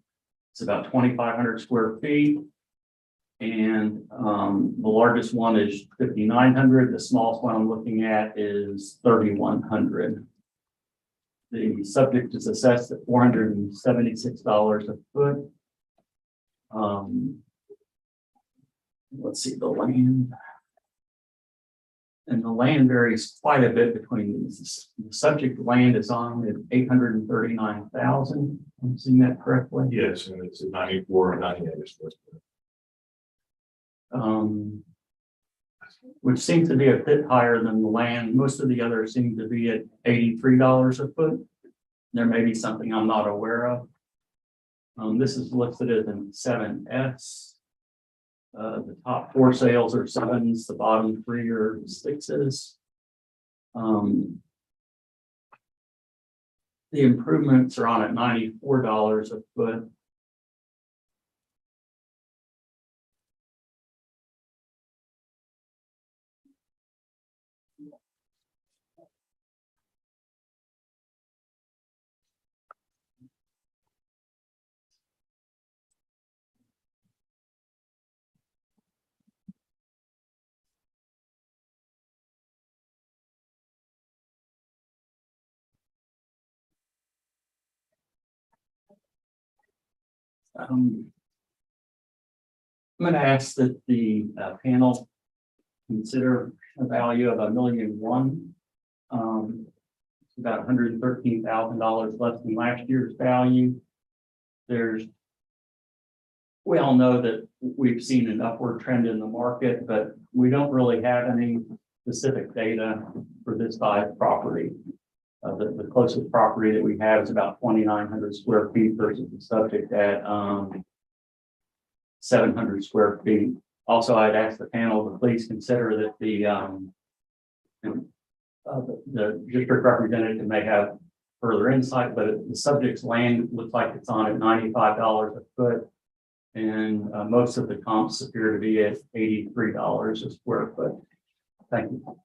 It's about 2,500 square feet. And the largest one is 5,900. The smallest one I'm looking at is 3,100. The subject is assessed at $476 a foot. Let's see the land. And the land varies quite a bit between these. The subject land is on at 839,000. I'm seeing that correctly. Yes, and it's at 94 and 98. Which seems to be a bit higher than the land. Most of the others seem to be at $83 a foot. There may be something I'm not aware of. This is listed as an 7S. The top 4 sales are 7s, the bottom 3 are 6s. The improvements are on at $94 a foot. I'm going to ask that the panel consider a value of $1,000,001. It's about $113,000 less than last year's value. We all know that we've seen an upward trend in the market, but we don't really have any specific data for this size property. The closest property that we have is about 2,900 square feet versus the subject at 700 square feet. Also, I'd ask the panel to please consider that the district representative may have further insight, but the subject's land looks like it's on at $95 a foot. And most of the comps appear to be at $83 a square foot. Thank you.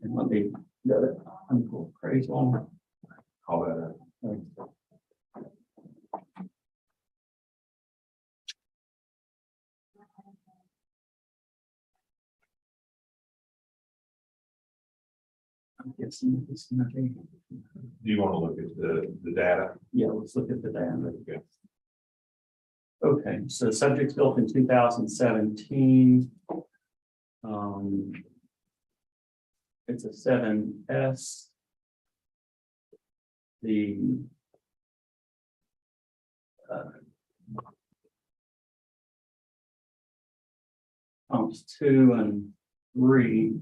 And let me go to unquote appraisal. Call that out. I'm guessing it's gonna be, Do you want to look at the data? yeah, let's look at the data. Okay. Okay, so the subject's built in 2017. It's a 7S. The pumps 2 and 3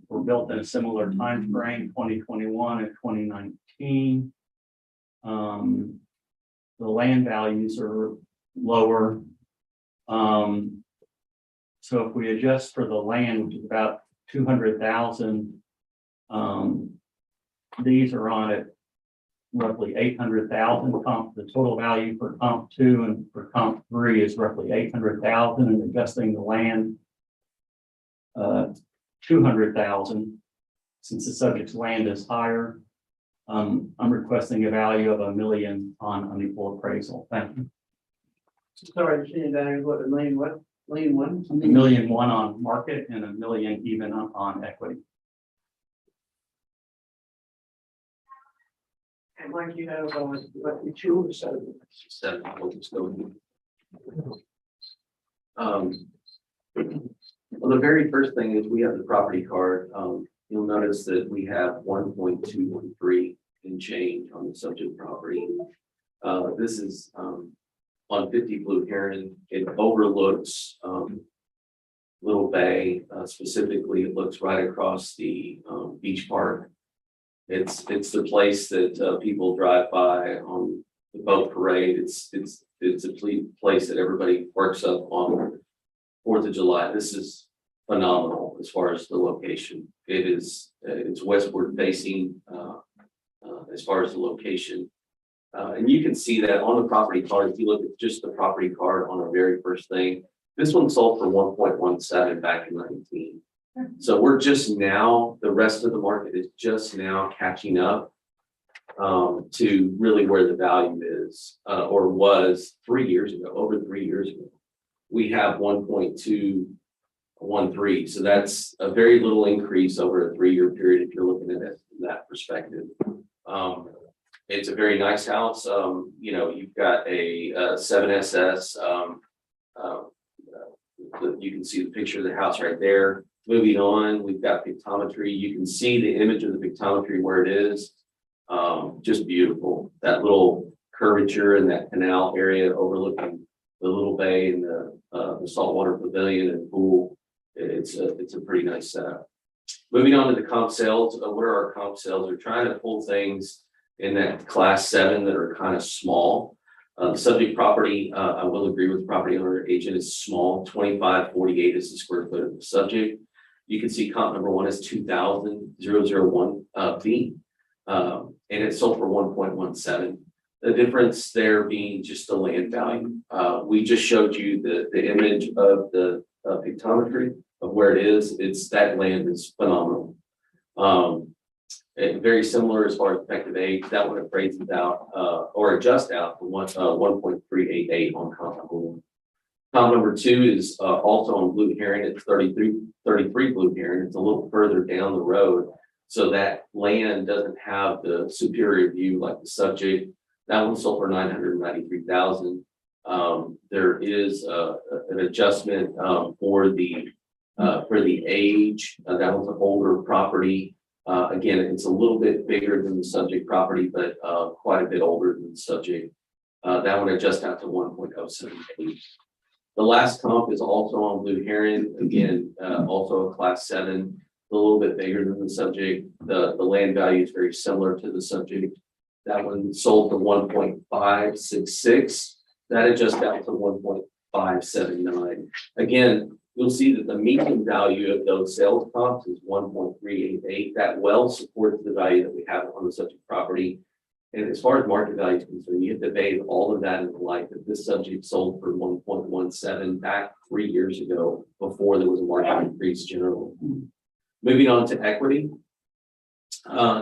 were built in a similar time frame, 2021 and 2019. The land values are lower. So if we adjust for the land, which is about 200,000, these are on at roughly 800,000. The total value for comp 2 and for comp 3 is roughly 800,000, and adjusting the land 200,000. since the subject's land is higher, I'm requesting a value of $1 million on unequal appraisal. Thank you. Sorry, seeing that, what, $1 million? $1 million one on market and $1 million even on equity. And Mike, you have, what, the two or seven? Seven, we'll just go with well, the very first thing is we have the property card. You'll notice that we have 1.213 in change on the subject property. This is on 50 Blue Heron. It overlooks Little Bay. Specifically, it looks right across the beach park. It's the place that people drive by on the boat parade. It's a place that everybody works up on 4th of July. This is phenomenal as far as the location. It's westward facing as far as the location. And you can see that on the property card. If you look at just the property card on the very first thing, this one sold for 1.17 back in 19. So we're just now, the rest of the market is just now catching up to really where the value is or was 3 years ago, over 3 years ago. We have 1.213. So that's a very little increase over a 3 year period if you're looking at it from that perspective. It's a very nice house. You know, you've got a 7SS. You can see the picture of the house right there. Moving on, we've got pictometry. You can see the image of the pictometry where it is. Just beautiful. That little curvature in that canal area overlooking the Little Bay and the saltwater pavilion and pool. It's a pretty nice setup. Moving on to the comp sales. What are our comp sales? We're trying to pull things in that class 7 that are kind of small. The subject property, I will agree with the property owner agent, is small. 2548 is the square foot of the subject. You can see comp number 1 is 2,001 feet, and it sold for 1.17. The difference there being just the land value. We just showed you the image of the pictometry of where it is. That land is phenomenal. Very similar as far as effective age. That one appraises out or adjust out to 1.388 on comp number 1. Comp number 2 is also on Blue Heron. It's 33 Blue Heron. It's a little further down the road. So that land doesn't have the superior view like the subject. That one sold for 993,000. There is an adjustment for the age. That one's an older property. Again, it's a little bit bigger than the subject property, but quite a bit older than the subject. That one adjusts out to 1.078. The last comp is also on Blue Heron. Again, also a class 7, a little bit bigger than the subject. The land value is very similar to the subject. That one sold for 1.566. That adjusts out to 1.579. Again, you'll see that the median value of those sales comps is 1.388. That well supports the value that we have on the subject property. And as far as market value is concerned, you have to bathe all of that in the light that this subject sold for 1.17 back 3 years ago before there was a market increase generally. Moving on to equity.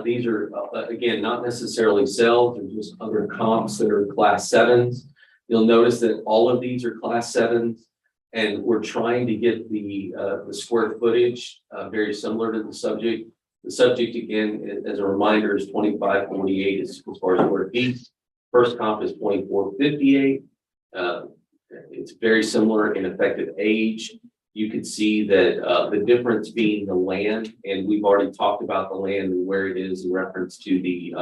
These are, again, not necessarily sales, they're just other comps that are class 7s. You'll notice that all of these are class 7s, and we're trying to get the square footage very similar to the subject. The subject, again, as a reminder, is 2548 as far as square feet. First comp is 2458. It's very similar in effective age. You could see that the difference being the land, and we've already talked about the land and where it is in reference to the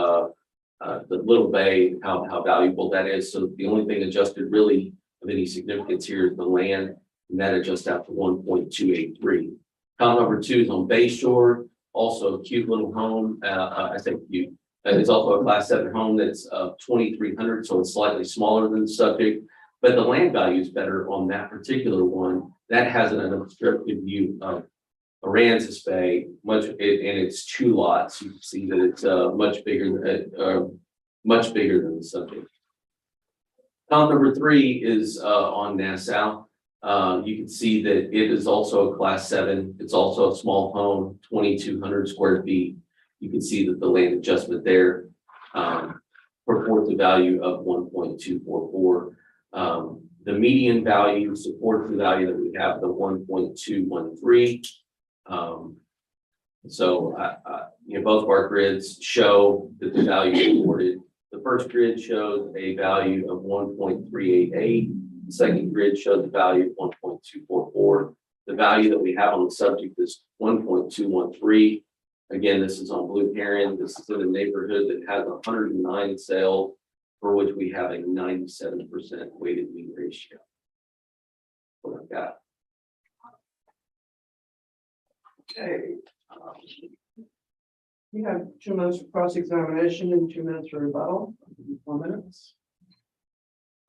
Little Bay, how valuable that is. So the only thing adjusted really of any significance here is the land, and that adjusts out to 1.283. Comp number 2 is on Bay Shore, also a cute little home. I say cute. It's also a class 7 home that's 2,300, so it's slightly smaller than the subject, but the land value is better on that particular one. That has an unobstructed view of Aransas Bay, and it's 2 lots. You can see that it's much bigger than the subject. Comp number 3 is on Nassau. You can see that it is also a class 7. It's also a small home, 2,200 square feet. You can see that the land adjustment there reports a value of 1.244. The median value supports the value that we have, the 1.213. Both of our grids show that the value reported. The first grid shows a value of 1.388. The second grid shows a value of 1.244. The value that we have on the subject is 1.213. Again, this is on Blue Heron. This is in a neighborhood that has 109 sales, for which we have a 97% weighted mean ratio. What I've got. Okay. You have 2 minutes for cross-examination and 2 minutes for rebuttal. 4 minutes.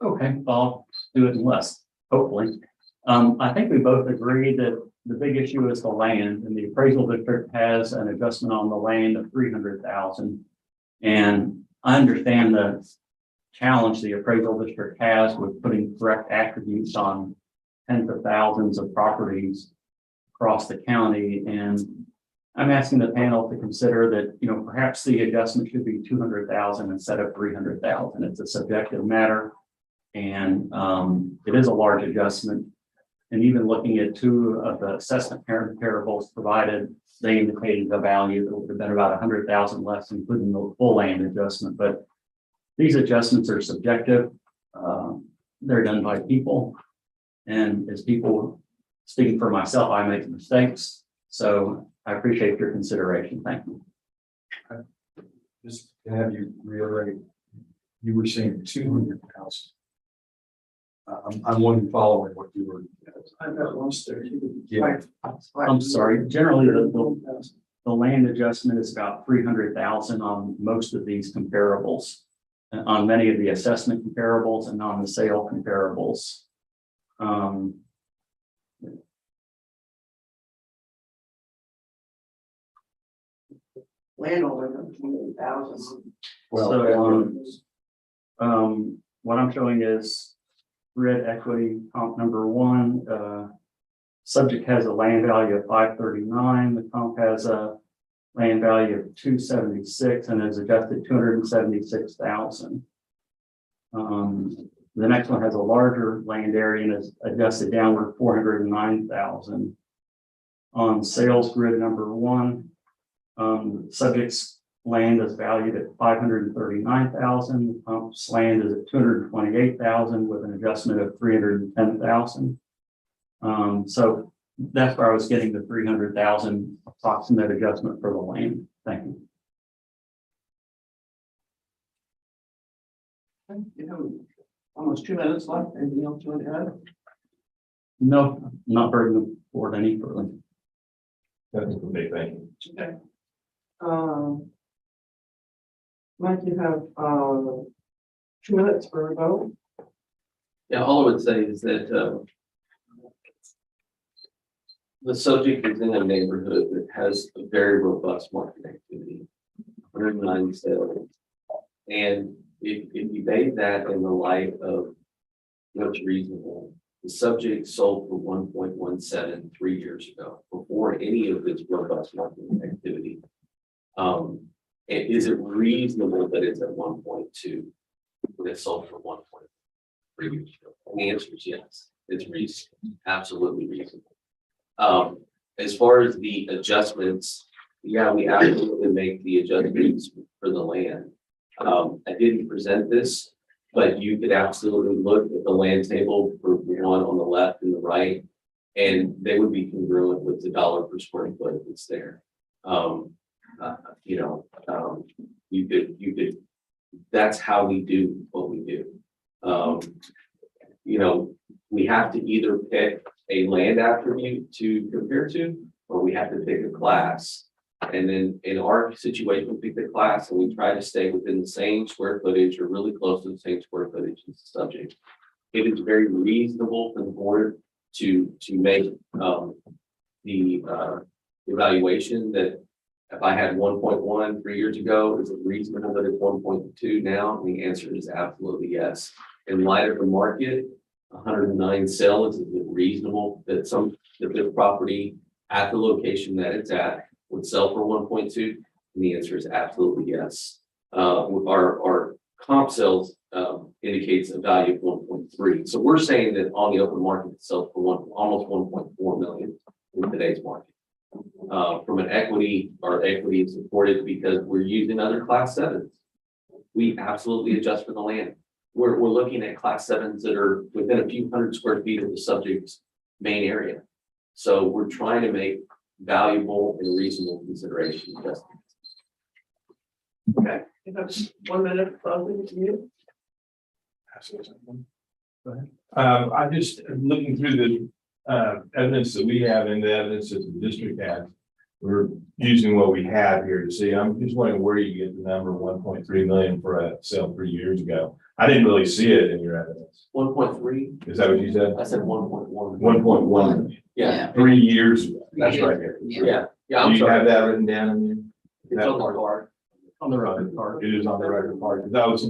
Okay, I'll do it in less, hopefully. I think we both agree that the big issue is the land, and the appraisal district has an adjustment on the land of 300,000. And I understand the challenge the appraisal district has with putting correct attributes on tens of thousands of properties across the county. And I'm asking the panel to consider that, perhaps the adjustment should be 200,000 instead of 300,000. It's a subjective matter. And it is a large adjustment. And even looking at 2 of the assessment comparables provided, they indicated the value that would have been about 100,000 less, including the full land adjustment. But these adjustments are subjective. They're done by people. And as people, speaking for myself, I make mistakes. So I appreciate your consideration. Thank you. Just to have you reiterate, you were saying 200,000. I'm one following what you were. I've got 130. Yeah. I'm sorry. Generally, the land adjustment is about 300,000 on most of these comparables, on many of the assessment comparables and on the sale comparables. Land only 28,000. What I'm showing is grid equity comp number 1. Subject has a land value of 539. The comp has a land value of 276 and is adjusted 276,000. The next one has a larger land area and is adjusted downward 409,000. On sales grid number 1, subject's land is valued at 539,000. Pump's land is at 228,000 with an adjustment of 310,000. So that's where I was getting the 300,000 approximate adjustment for the land. Thank you. You have almost 2 minutes left. Anything else you want to add? No, not burden the board any further. That's a big thing. Okay. Mike, you have 2 minutes for a vote. Yeah, all I would say is that the subject is in a neighborhood that has a very robust market activity, 109 sales. And if you base that in the light of what's reasonable, the subject sold for 1.17 3 years ago, before any of this robust market activity. Is it reasonable that it's at 1.2 when it sold for 1.3 years ago? And the answer is yes, it's reasonable, absolutely reasonable. As far as the adjustments, yeah, we absolutely make the adjustments for the land. I didn't present this, but you could absolutely look at the land table for one on the left and the right, and they would be congruent with the dollar per square foot that's there. You could, that's how we do what we do. We have to either pick a land attribute to compare to, or we have to pick a class. And then in our situation, we pick the class and we try to stay within the same square footage or really close to the same square footage as the subject. It is very reasonable for the board to make the evaluation that if I had 1.1 3 years ago, is it reasonable that it's 1.2 now? And the answer is absolutely yes. In light of the market, 109 sales, is it reasonable that the property at the location that it's at would sell for 1.2? And the answer is absolutely yes. Our comp sales indicates a value of 1.3. So we're saying that on the open market itself for almost 1.4 million in today's market. From an equity, our equity is supported because we're using other class 7s. We absolutely adjust for the land. We're looking at class 7s that are within a few hundred square feet of the subject's main area. So we're trying to make valuable and reasonable considerations. Okay, you have 1 minute, closing to you. I just looking through the evidence that we have and the evidence that the district has. We're using what we have here to see. I'm just wondering where you get the number 1.3 million for a sale 3 years ago. I didn't really see it in your evidence. 1.3. Is that what you said? I said 1.1. 1.1. Yeah. 3 years ago. That's right here. Yeah. Do I'm you sorry. have that written down in you? It's on the card. On the record card. It is on the record part. That's a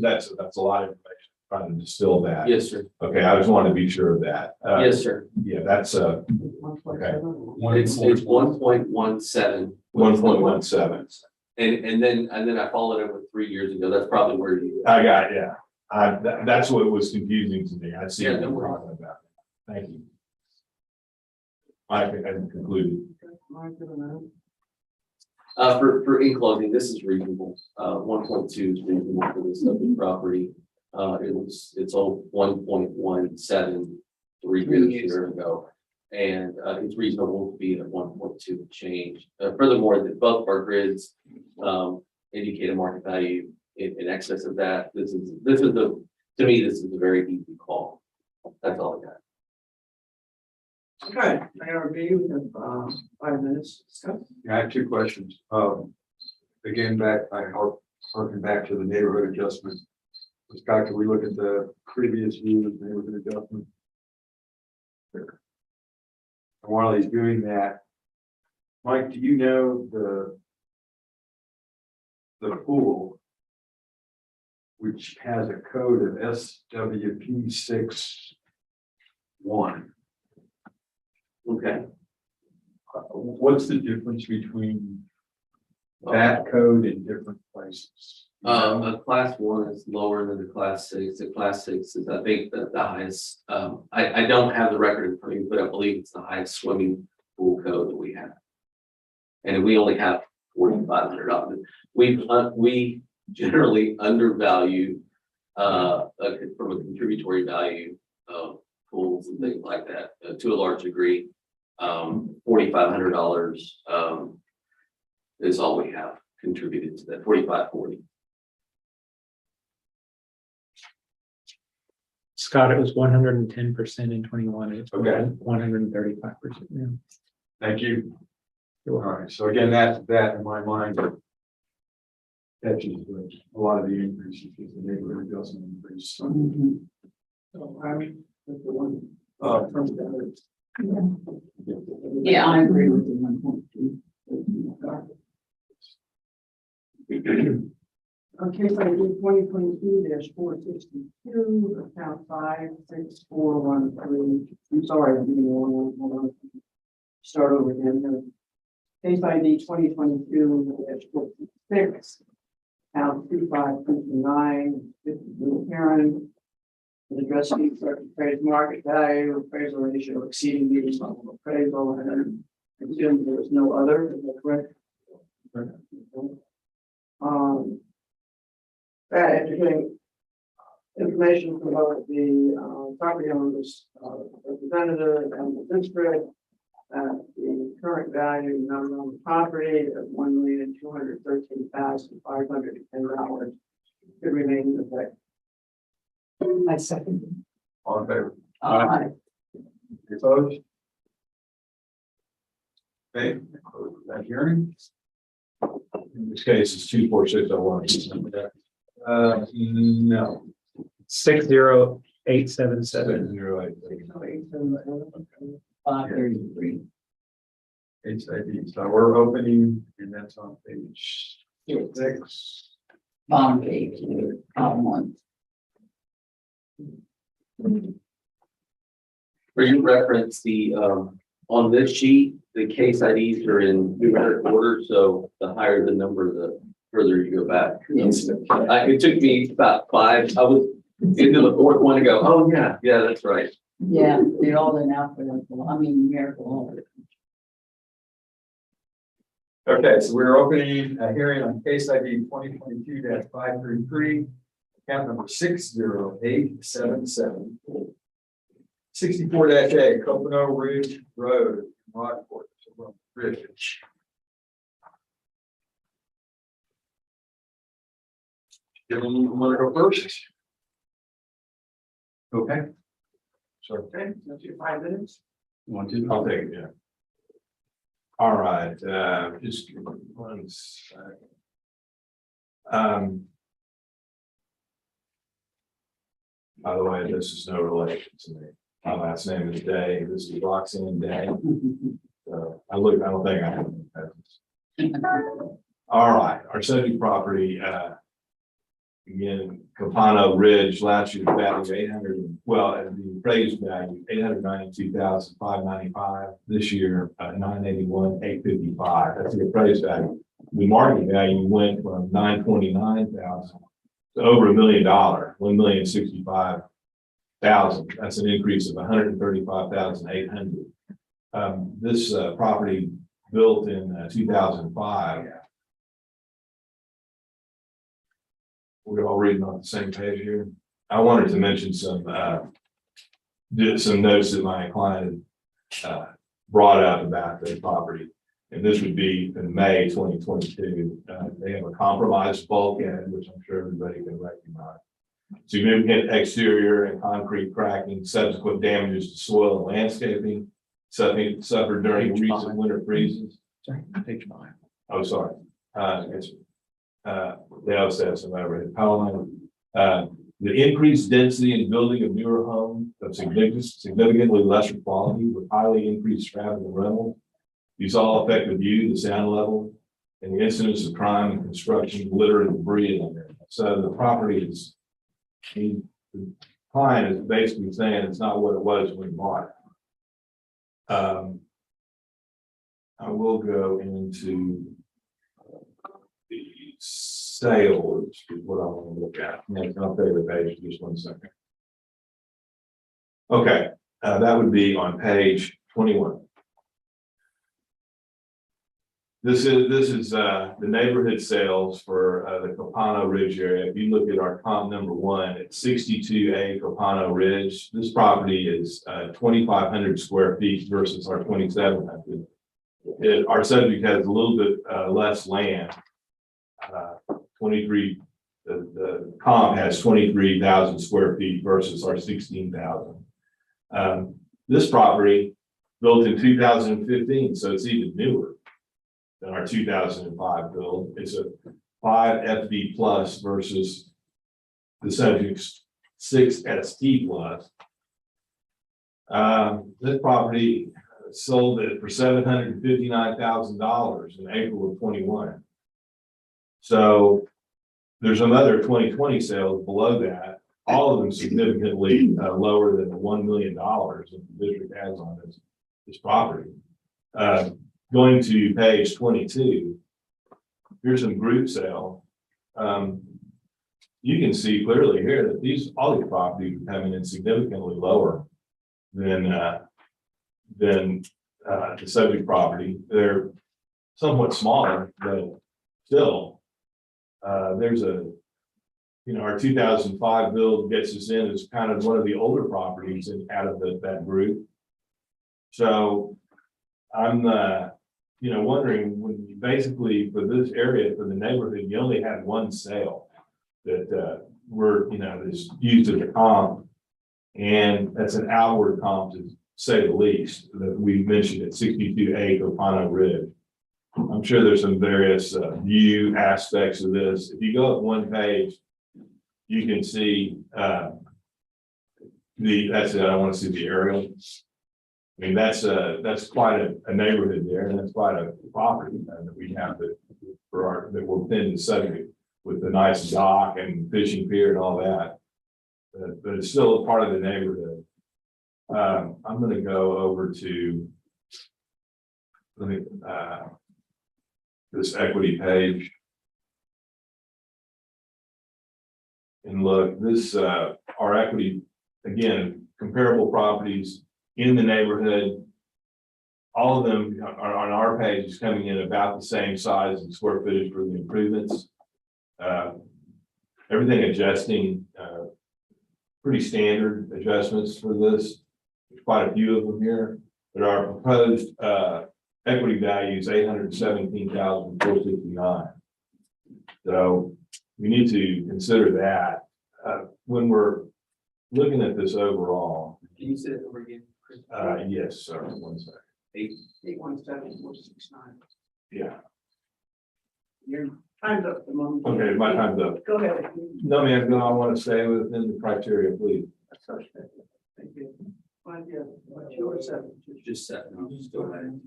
lot of information. Trying to distill that. Yes, sir. Okay, I just wanted to be sure of that. Yes, sir. Yeah, that's okay. It's 1.17. 1.17. And then I followed it with 3 years ago. That's probably where you. I got it, yeah. That's what was confusing to me. I see Yeah, what no you're worries. talking about. Thank you. I concluded. For in closing, this is reasonable. 1.2 is reasonable for this subject property. It's all 1.17 3 years ago. And it's reasonable to be at 1.2 change. Furthermore, that both of our grids indicate a market value in excess of that. To me, this is a very easy call. That's all I got. Okay, ARB, we have 5 minutes to discuss. I have 2 questions. Again, harking back to the neighborhood adjustment. Scott, can we look at the previous year's neighborhood adjustment? And while he's doing that, Mike, do you know the pool, which has a code of SWP 61? Okay. What's the difference between that code in different places? A class 1 is lower than the class 6. The class 6 is, I think, the highest. I don't have the record in front of me, but I believe it's the highest swimming pool code that we have. And we only have $4,500. We generally undervalue from a contributory value of pools and things like that to a large degree. $4,500 is all we have contributed to that. 4540. Scott, it was 110% in 21. It's Okay. 135% now. Thank you. You're All welcome. right, so again, that in my mind catches a lot of the increases because the neighborhood adjustment increase. So, Harry, that's the one. From the Yeah, I agree with the 1.2. Okay, so I do 2022-462, account 56413. I'm sorry, I'm giving you one. Start over again. Case ID 2022-466, account 2529, 50 Little Heron. The address sheet for appraised market value, appraisal ratio exceeding the level of appraisal, and I assume there is no other, is that correct? After getting information from both the property owners, representative and the district, the current value number on the property of $1,213,510 could remain in effect. I second. All in favor? Aye. Opposed? Okay, close that hearing. In this case, it's 24601. No. 60877. 533. It's so we're opening, and that's on page 6. Bottom page, bottom one. For you reference the, on this sheet, the case IDs are in numeric order, so the higher the number, the further you go back. It took me about 5, I was into the 4th one to go, oh, yeah, that's right. Yeah, they're all in alphabetical, I mean numerical order. Okay, so we're opening a hearing on case ID 2022-533, account number 60877. 64-A, Copano Ridge Road, Rockport, Ridge. Anyone want to go first? Okay, Sure. Okay, that's your 5 minutes. you want to? I'll take it, yeah. All right, just give me 1 second. By the way, this is no relation to me. My last name is Day. This is Roxanne Day. So I don't think I have any peasants. All right, our subject property, again, Copano Ridge, latitude value 800, well, at the appraised value, 892,595. This year, 981,855. That's the appraised value. The market value went from 929,000 to over $1 million, 1,065,000. That's an increase of 135,800. This property built in 2005. We're all reading on the same page here. I wanted to mention some notes that my client brought up about the property. And this would be in May 2022. They have a compromised bulkhead, which I'm sure everybody can recognize. Significant exterior and concrete cracking, subsequent damages to soil and landscaping, suffered during Page recent 5. winter freezes. Sorry, page 5. Oh, sorry. They also have some overhead power line. The increased density and building of newer homes of significantly lesser quality with highly increased traffic and rental. These all affect the view, the sound level, and the incidence of crime and construction, litter and debris in there. So the property is, the client is basically saying it's not what it was when he bought it. I will go into the sales, is what I want to look at. Next, I'll take the page, just 1 second. Okay, that would be on page 21. This is the neighborhood sales for the Copano Ridge area. If you look at our comp number 1 at 62A Copano Ridge, this property is 2,500 square feet versus our 2,700. Our subject has a little bit less land. 23. The comp has 23,000 square feet versus our 16,000. This property built in 2015, so it's even newer than our 2005 build. It's a 5 FV plus versus the subject's 6 ST plus. This property sold it for $759,000 in April of 21. So there's another 2020 sales below that, all of them significantly lower than the $1 million that the district has on this property. Going to page 22, here's some group sale. You can see clearly here that all these properties are coming in significantly lower than the subject property. They're somewhat smaller, but still, there's our 2005 build gets us in as kind of one of the older properties out of that group. So I'm, wondering when you basically for this area, for the neighborhood, you only had 1 sale that is used as a comp. And that's an outward comp to say the least that we mentioned at 62A Copano Ridge. I'm sure there's some various view aspects of this. If you go up 1 page, you can see I want to see the aerial. I mean, that's quite a neighborhood there, and that's quite a property that we have that we're within the subject with the nice dock and fishing pier and all that. But it's still a part of the neighborhood. I'm gonna go over to. Let me, this equity page. And look, this, our equity, again, comparable properties in the neighborhood. All of them are on our page is coming in about the same size and square footage for the improvements. Everything adjusting, pretty standard adjustments for this. There's quite a few of them here, but our proposed, equity value is $817,469. So we need to consider that, when we're looking at this overall. Can you say it over again? Chris? Yes, sir, 1 second. 817-469. Yeah, Your time's up at the moment. okay, my time's up. Go ahead. No, ma'am, no, I want to stay within the criteria, please. Thank you. What's your seven? Just seven, I'll just go ahead.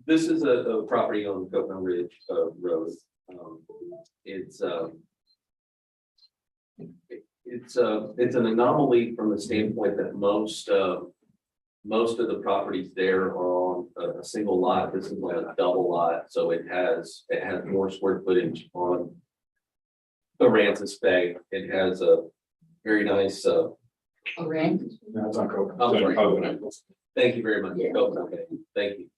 This is a property on Coconut Ridge Road. It's an anomaly from the standpoint that most of the properties there are on a single lot. This is like a double lot, so it has more square footage on Aransas Bay. It has a very nice. Aransas. That's on Coconut. I'm sorry. Coconut. Thank you very much. Yeah. Coconut Bay. Thank you.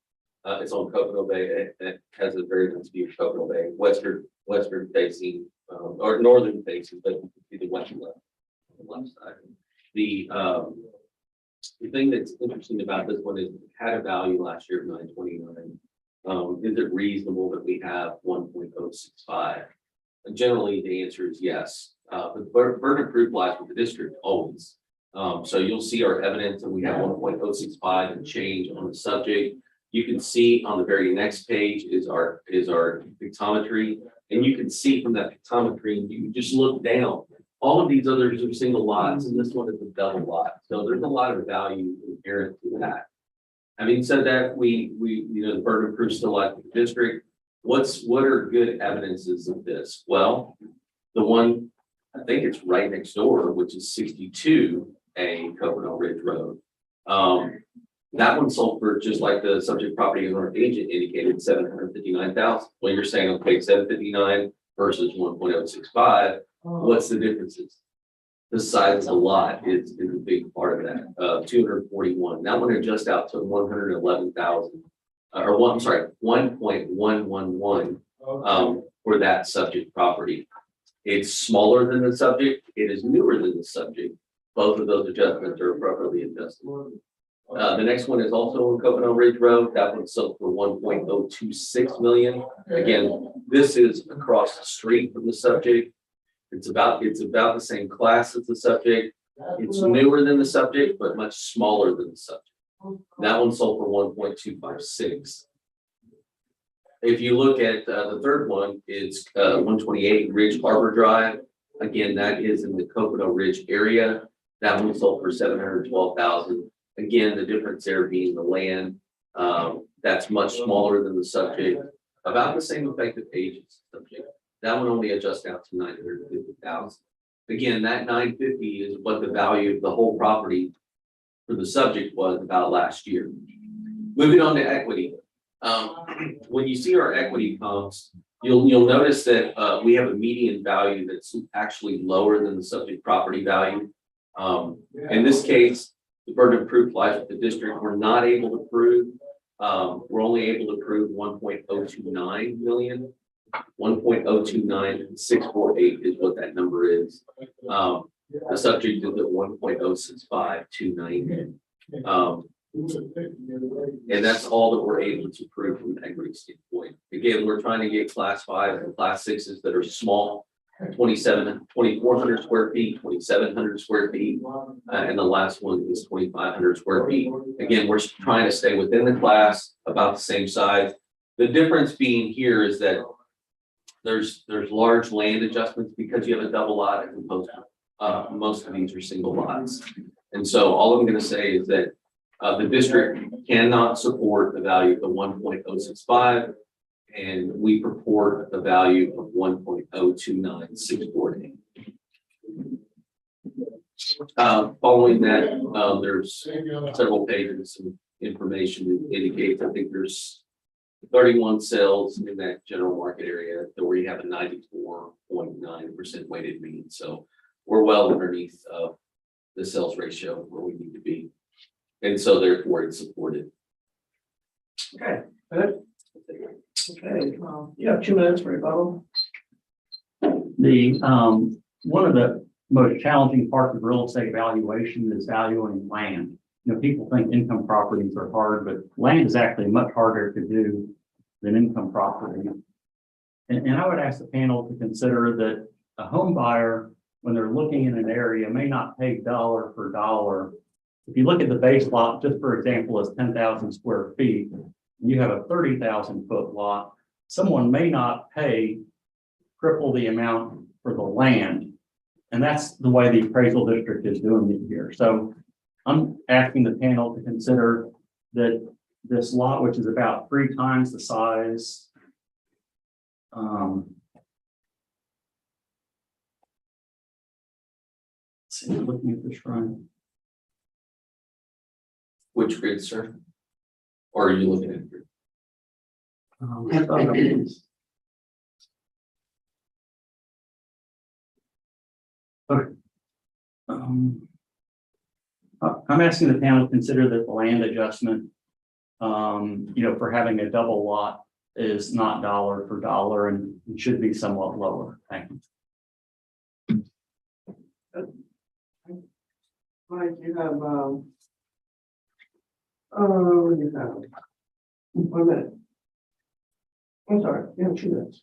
It's on Coconut Bay. It has a very nice view of Coconut Bay, western facing, or northern facing, but you can see the west and left, on the left side. The thing that's interesting about this one is it had a value last year of 929. Is it reasonable that we have 1.065? And generally, the answer is yes. But burden of proof lies with the district always. So you'll see our evidence, and we have 1.065 and change on the subject. You can see on the very next page is our pictometry, and you can see from that pictometry, you just look down. All of these others are single lots, and this one is a double lot. So there's a lot of value inherent to that. Having said that, we the burden of proof still lies with the district. What are good evidences of this? Well, the one, I think it's right next door, which is 62A Coconut Ridge Road. That one sold for, just like the subject property owner agent indicated, $759,000. Well, you're saying, okay, 759 versus 1.065. What's the differences? The size of the lot is a big part of that. 241. That one adjusts out to 111,000, or 1.111 for that subject property. It's smaller than the subject. It is newer than the subject. Both of those adjustments are appropriately adjusted. The next one is also on Coconut Ridge Road. That one sold for 1.026 million. Again, this is across the street from the subject. It's about the same class as the subject. It's newer than the subject, but much smaller than the subject. That one sold for 1.256. If you look at the third one, it's 128 Ridge Harbor Drive. Again, that is in the Coconut Ridge area. That one sold for 712,000. Again, the difference there being the land. That's much smaller than the subject. About the same effective age as the subject. That one only adjusts out to 950,000. Again, that 950 is what the value of the whole property for the subject was about last year. Moving on to equity. When you see our equity comps, you'll notice that we have a median value that's actually lower than the subject property value. In this case, the burden of proof lies with the district. We're not able to prove. We're only able to prove 1.029 million. 1.029648 is what that number is. The subject is at 1.065290. And that's all that we're able to prove from an equity standpoint. Again, we're trying to get class 5 and class 6s that are small, 2,400 square feet, 2,700 square feet, and the last one is 2,500 square feet. Again, we're trying to stay within the class, about the same size. The difference being here is that there's large land adjustments because you have a double lot as opposed to most of these are single lots. And so all I'm going to say is that the district cannot support the value of the 1.065, and we purport a value of 1.029648. Following that, there's several pages of information that indicates, I think there's 31 sales in that general market area that we have a 94.9% weighted mean. So we're well underneath the sales ratio where we need to be. And so therefore it's supported. Okay, good. Okay, you have 2 minutes for rebuttal. The, one of the most challenging parts of real estate valuation is valuing land. You know, people think income properties are hard, but land is actually much harder to do than income property. And I would ask the panel to consider that a home buyer, when they're looking in an area, may not pay dollar for dollar. If you look at the base lot, just for example, is 10,000 square feet, and you have a 30,000 foot lot, someone may not pay triple the amount for the land. And that's the way the appraisal district is doing it here. So I'm asking the panel to consider that this lot, which is about 3 times the size, let's see, looking at this right. Which grid, sir? Or are you looking at grid? Okay. I'm asking the panel to consider that the land adjustment, for having a double lot is not dollar for dollar and should be somewhat lower. Thank you. Mike, you have, you have 1 minute. I'm sorry, you have 2 minutes.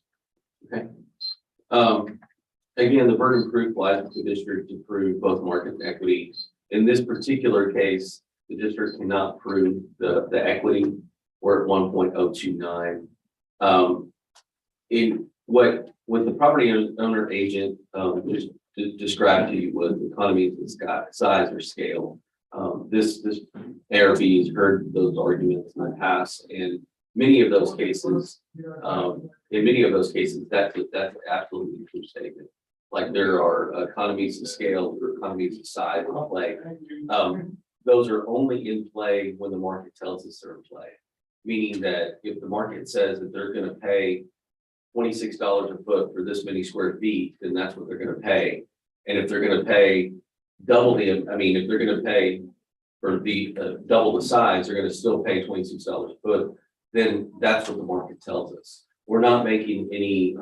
Again, the burden of proof lies with the district to prove both market and equity. In this particular case, the district cannot prove the equity. We're at 1.029. In what the property owner agent just described to you was economies of size or scale. This ARB has heard those arguments in the past, and many of those cases, that's absolutely true statement. Like there are economies of scale or economies of size in play. Those are only in play when the market tells us they're in play. Meaning that if the market says that they're going to pay $26 a foot for this many square feet, then that's what they're going to pay. And if they're going to pay if they're going to pay for the double the size, they're going to still pay $26 a foot. Then that's what the market tells us. We're not making any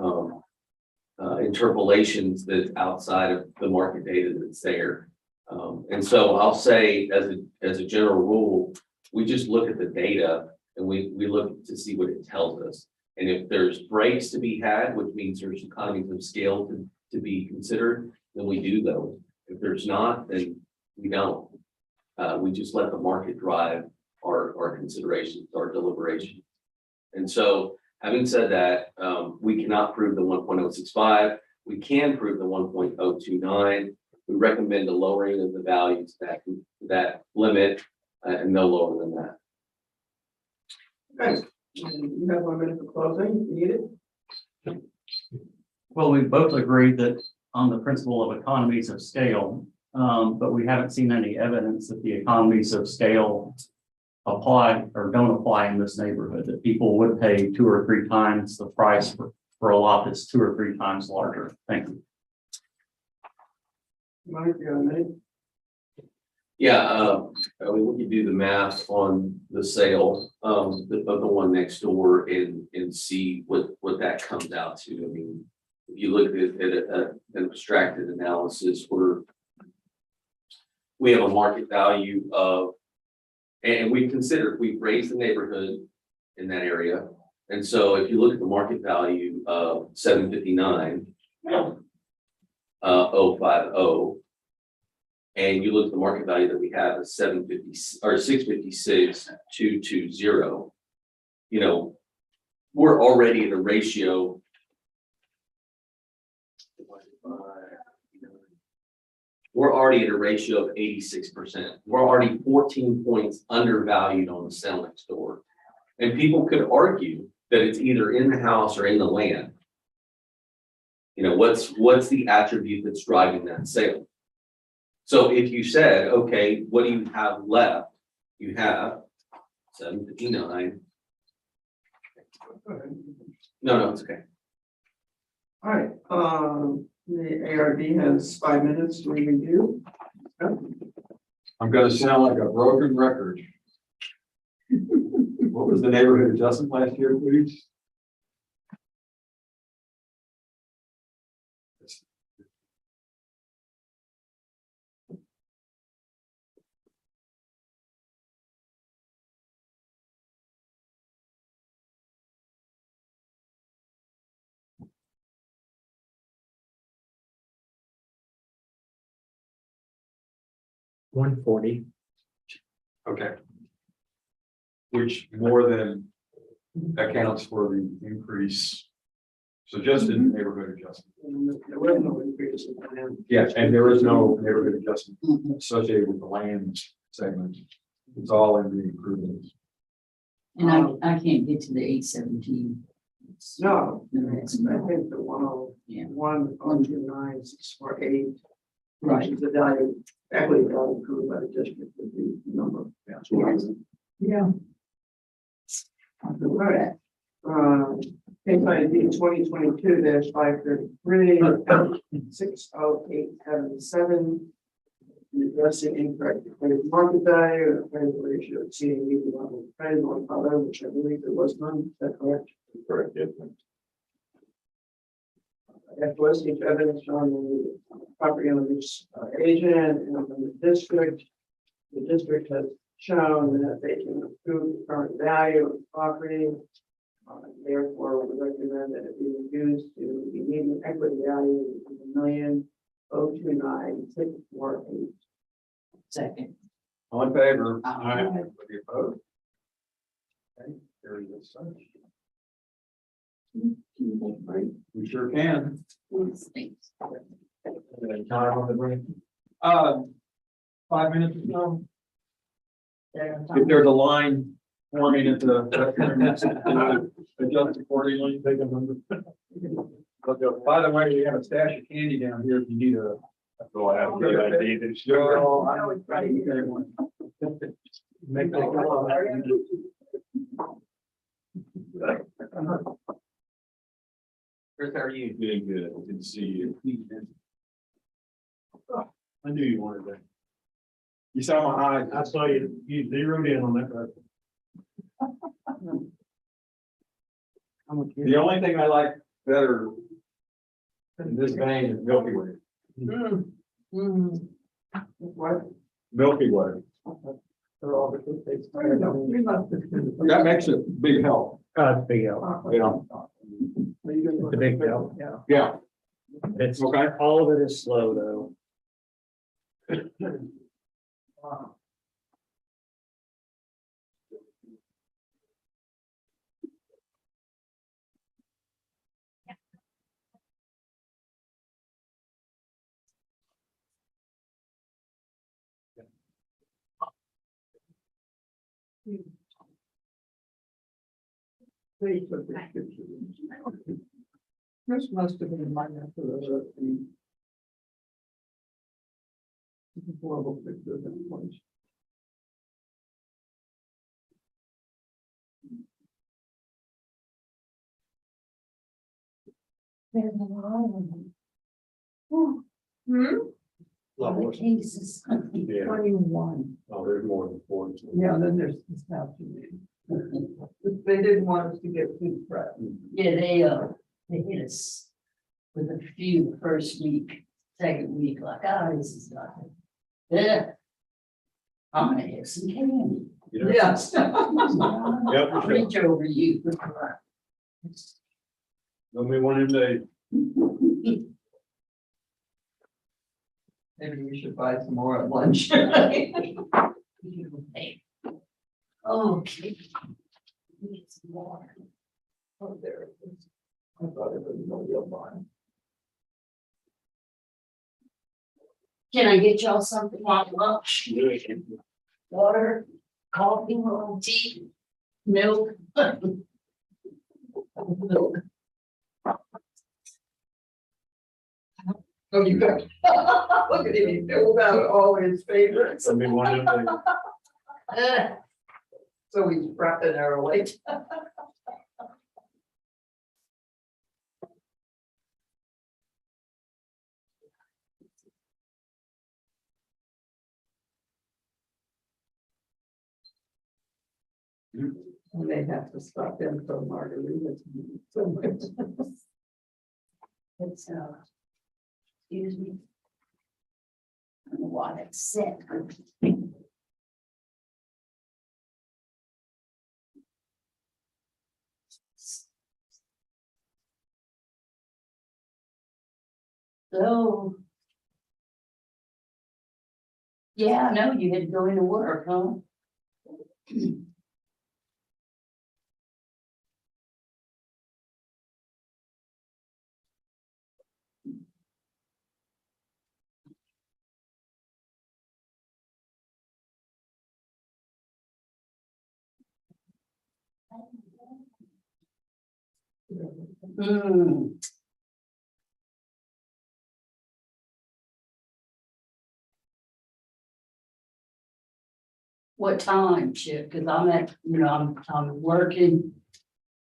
interpolations that's outside of the market data that's there. And so I'll say as a general rule, we just look at the data and we look to see what it tells us. And if there's breaks to be had, which means there's economies of scale to be considered, then we do those. If there's not, then we don't. We just let the market drive our considerations, our deliberations. And so having said that, we cannot prove the 1.065. We can prove the 1.029. We recommend a lowering of the values that limit and no lower than that. Okay, you have 1 minute for closing. You need it? Well, we both agree that on the principle of economies of scale, but we haven't seen any evidence that the economies of scale apply or don't apply in this neighborhood, that people would pay 2 or 3 times the price for a lot that's 2 or 3 times larger. Thank you. Mike, you have a minute? Yeah, we could do the math on the sale of the one next door and see what that comes out to. I mean, if you look at an abstracted analysis, we have a market value of, and we've raised the neighborhood in that area. And so if you look at the market value of 759, 050, and you look at the market value that we have is 750 or 656, 220, we're already at a ratio. We're already at a ratio of 86%. We're already 14 points undervalued on the sale next door. And people could argue that it's either in the house or in the land. What's the attribute that's driving that sale? So if you said, okay, what do you have left? You have 759. No, it's okay. All right, the ARB has 5 minutes to review. I'm gonna sound like a broken record. What was the neighborhood adjustment last year, please? $140. Okay. Which more than accounts for the increase. So just in the neighborhood adjustment. And there was no increase in demand. Yes, and there is no neighborhood adjustment associated with the land segment. It's all in the improvements. And I can't get to the 817. No, The I rest, think the 101.2968, which right, is the value, equity value approved by the district would be the number. Yeah. All right. Case ID 2022-533, 60877. Addressing incorrect appraised market value, appraisal ratio exceeding the level of appraisal and other, which I believe there was none. Is that correct? Correct, yes. After listening to evidence from the property owner's agent and from the district has shown that they can improve the current value of the property. Therefore, we recommend that it be reduced to the median equity value of $1,029,648. second. All in favor? Aye. Anybody opposed? Okay, there is such. Can you make a break? We sure can. Thanks. Any time on the break? 5 minutes or so. If there's a line forming at the, adjust accordingly, take a number. But by the way, we have a stash of candy down here if you need a. So I have good idea. Sure, I know it's right here. Make that go. Chris, how are you? Doing good. Good to see you. I knew you wanted that. You saw my eyes. I saw you zeroed in on that. The only thing I like better in this vein is Milky Way. What? Milky Way. They're all the good things. That makes a big help. It's big help. Yeah. It's a big help, yeah. Yeah. It's, Okay. all of it is slow though. This must have been my after the. Horrible picture of place. There's a lot of them. Lot more. Cases. Yeah. 21. Oh, there's more than 4. Yeah, then there's this house. They didn't want us to get too pressed. Yeah, they hit us with a few the first week, second week, like, this is nothing. Yeah. I'm gonna have some candy. Yes. I'll reach over you. Don't be one of them days. Maybe we should buy some more at lunch. Okay. Need some water. Oh, there it is. I thought it was no real mine. Can I get y'all something like lunch? Water, coffee, tea, milk. Milk. Okay, Oh, you got, look at him, he filled out all his favorites. I mean, one of them, So he's prepping early. And they have to stop in for margaritas. It's, excuse me. I don't know why that's set. So. Yeah, I know you had to go into work, huh? Hmm. What time, Chip? Cause I'm at, I'm working.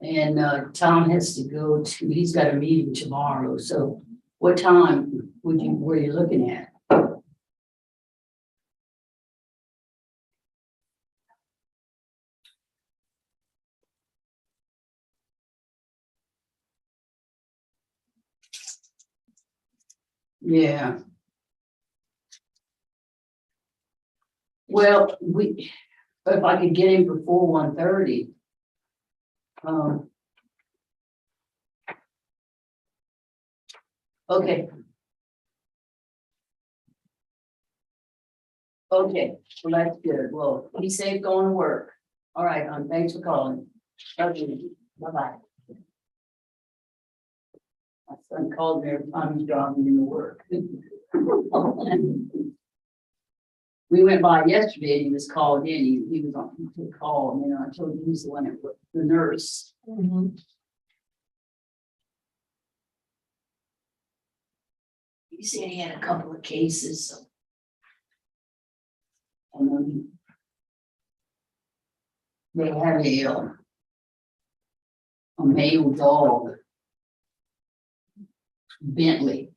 And Tom has to go to, he's got a meeting tomorrow, so what time were you looking at? Yeah. Well, if I could get him before 1:30. Okay. Okay, well, that's good. Well, be safe going to work. All right, thanks for calling. Okay, bye-bye. My son called me every time he's driving into work. We went by yesterday and he was called in. He was on the call, and I told him he's the one that was the nurse. He said he had a couple of cases, so. And then they had a male dog, Bentley.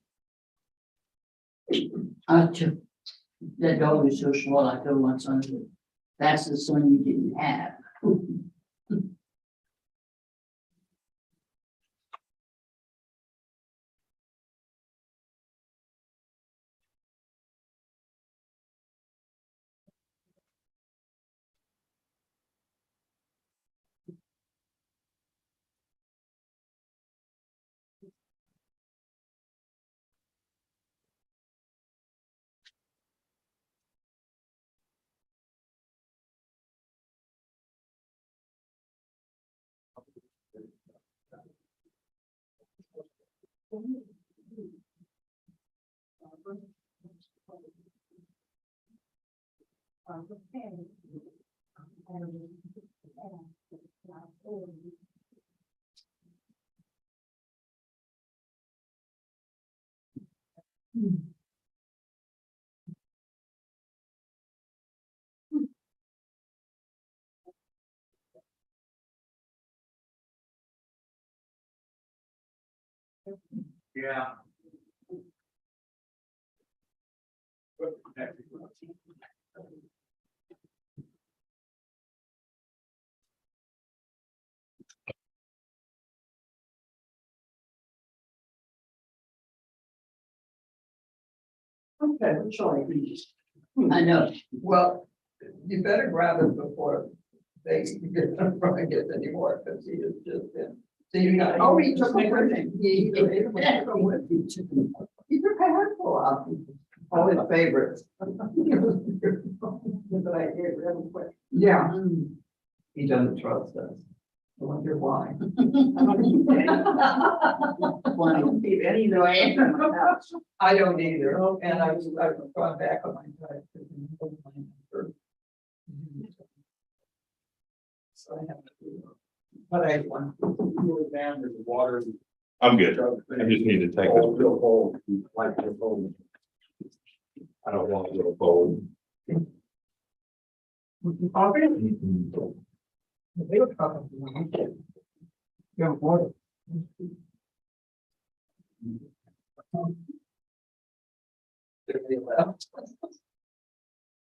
I took, that dog was so small, I told my son, that's the son you didn't have. Yeah. Okay, which one is? I know. Well, you better grab it before they get any more, because he is just in. So you got, oh, he took a with He took a with him. He took a handful of them, all his favorites. Yeah. He doesn't trust us. I wonder why. I don't keep any noise. I don't either, and I've gone back on my drive. So I have to do. But I want. Really bad, there's water I'm good. I just need to take Hold, this. feel hold, like your hold. I don't want to go forward.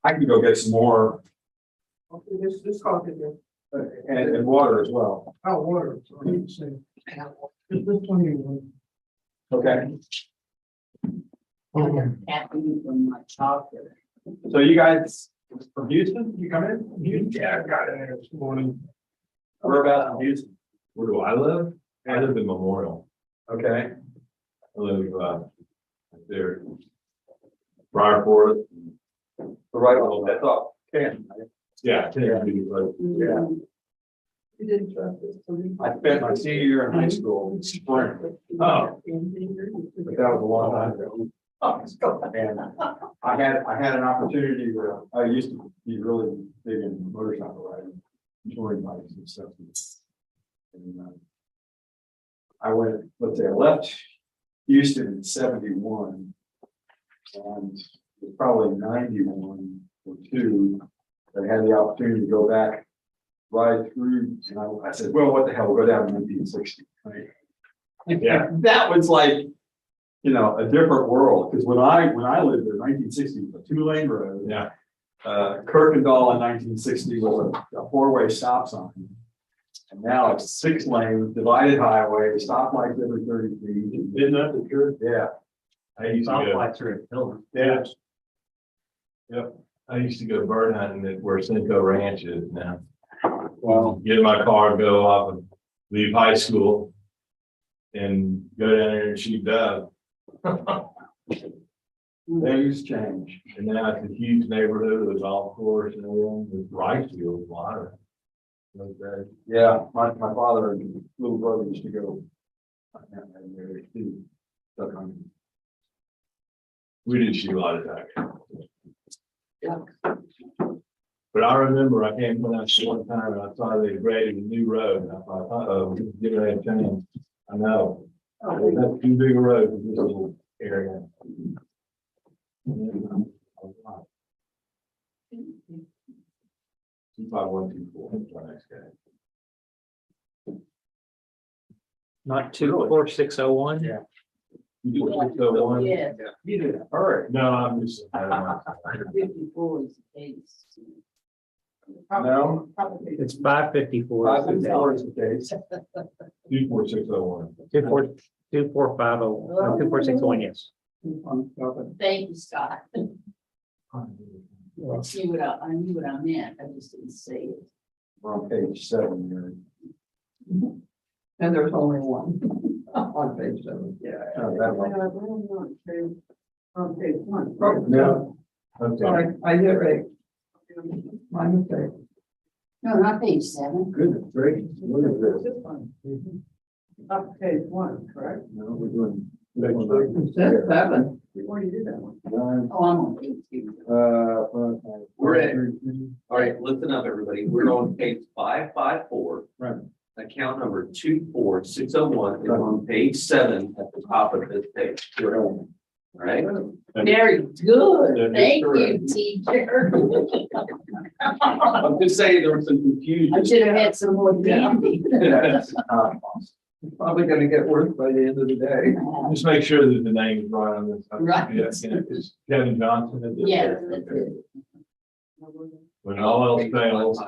I can go get some more Okay, this coffee here. and water as well. Oh, water. So I need to say. This one you Okay. Caffeine from my chocolate. So you guys from Houston, you come in? Yeah, I got it this morning. Whereabouts in Houston? Where do I live? I live in Memorial. Okay. I live, there. Briar Forest. Right on, that's all. Okay. Yeah. Road. Yeah. You didn't trust this. So you- I spent my senior year in high school in spring, Oh. but that was a long time ago. And I had an opportunity where I used to be really big in motorcycle riding, touring bikes and stuff. And, I went, let's say I left Houston in 71. And it was probably 91 or 2, I had the opportunity to go back, ride through, and I said, well, what the hell, we'll go down to 1960. Right? Yeah. That was like, you know, a different world, because when I lived there, 1960 was a 2-lane road. Yeah. Kirkendall in 1960 was a 4-way stop sign. And now it's 6 lanes, divided highway, stoplights every 30 feet. Isn't that the truth? Yeah, I used to go, Stoplights are at Pilgrim. yeah. I used to go bird hunting at where Cinco Ranch is now. Well, Get in my car, go off and leave high school. And go down there and shoot dove. things change. And now it's a huge neighborhood with a golf course and everything, with rice fields, a lot of. Okay. Yeah, my father and little brother used to go. And there too. Duck hunting. We did shoot a lot of duck. But I remember I came from that one time and I saw they graded a new road and I thought, uh-oh, give it a chance. I know. That's too big a road for this little area. 25124, that's my next guy. Not 24601. Yeah. You do 601? Yeah, You did, all right. No, I'm just. 54 is the case. No, It's 554. 554 is the case. 24601. 24501. 24601, yes. Thank you, Scott. I see what I knew what I meant, I just didn't say it. We're on page 7 here. And there's only one on page 7. Yeah. That one. On page 1. No. Okay. Sorry, I hit right. My mistake. No, not page 7. Goodness gracious, what is this? This one. Up page 1, correct? No, we're doing. It says 7. We already did that one. Oh, I'm on page 2. We're at- All right, listen up, everybody. We're on page 554. Right. Account number 24601 is on page 7 at the top of this page. All right. Very good, That is thank you, correct. teacher. I'm just saying there was some confusion. I should have had some more candy. It's probably gonna get worse by the end of the day. Just make sure that the name is right on this. Right. Yes, yeah, it's Kevin Johnson. Is it? Yeah, that's it. When all else fails.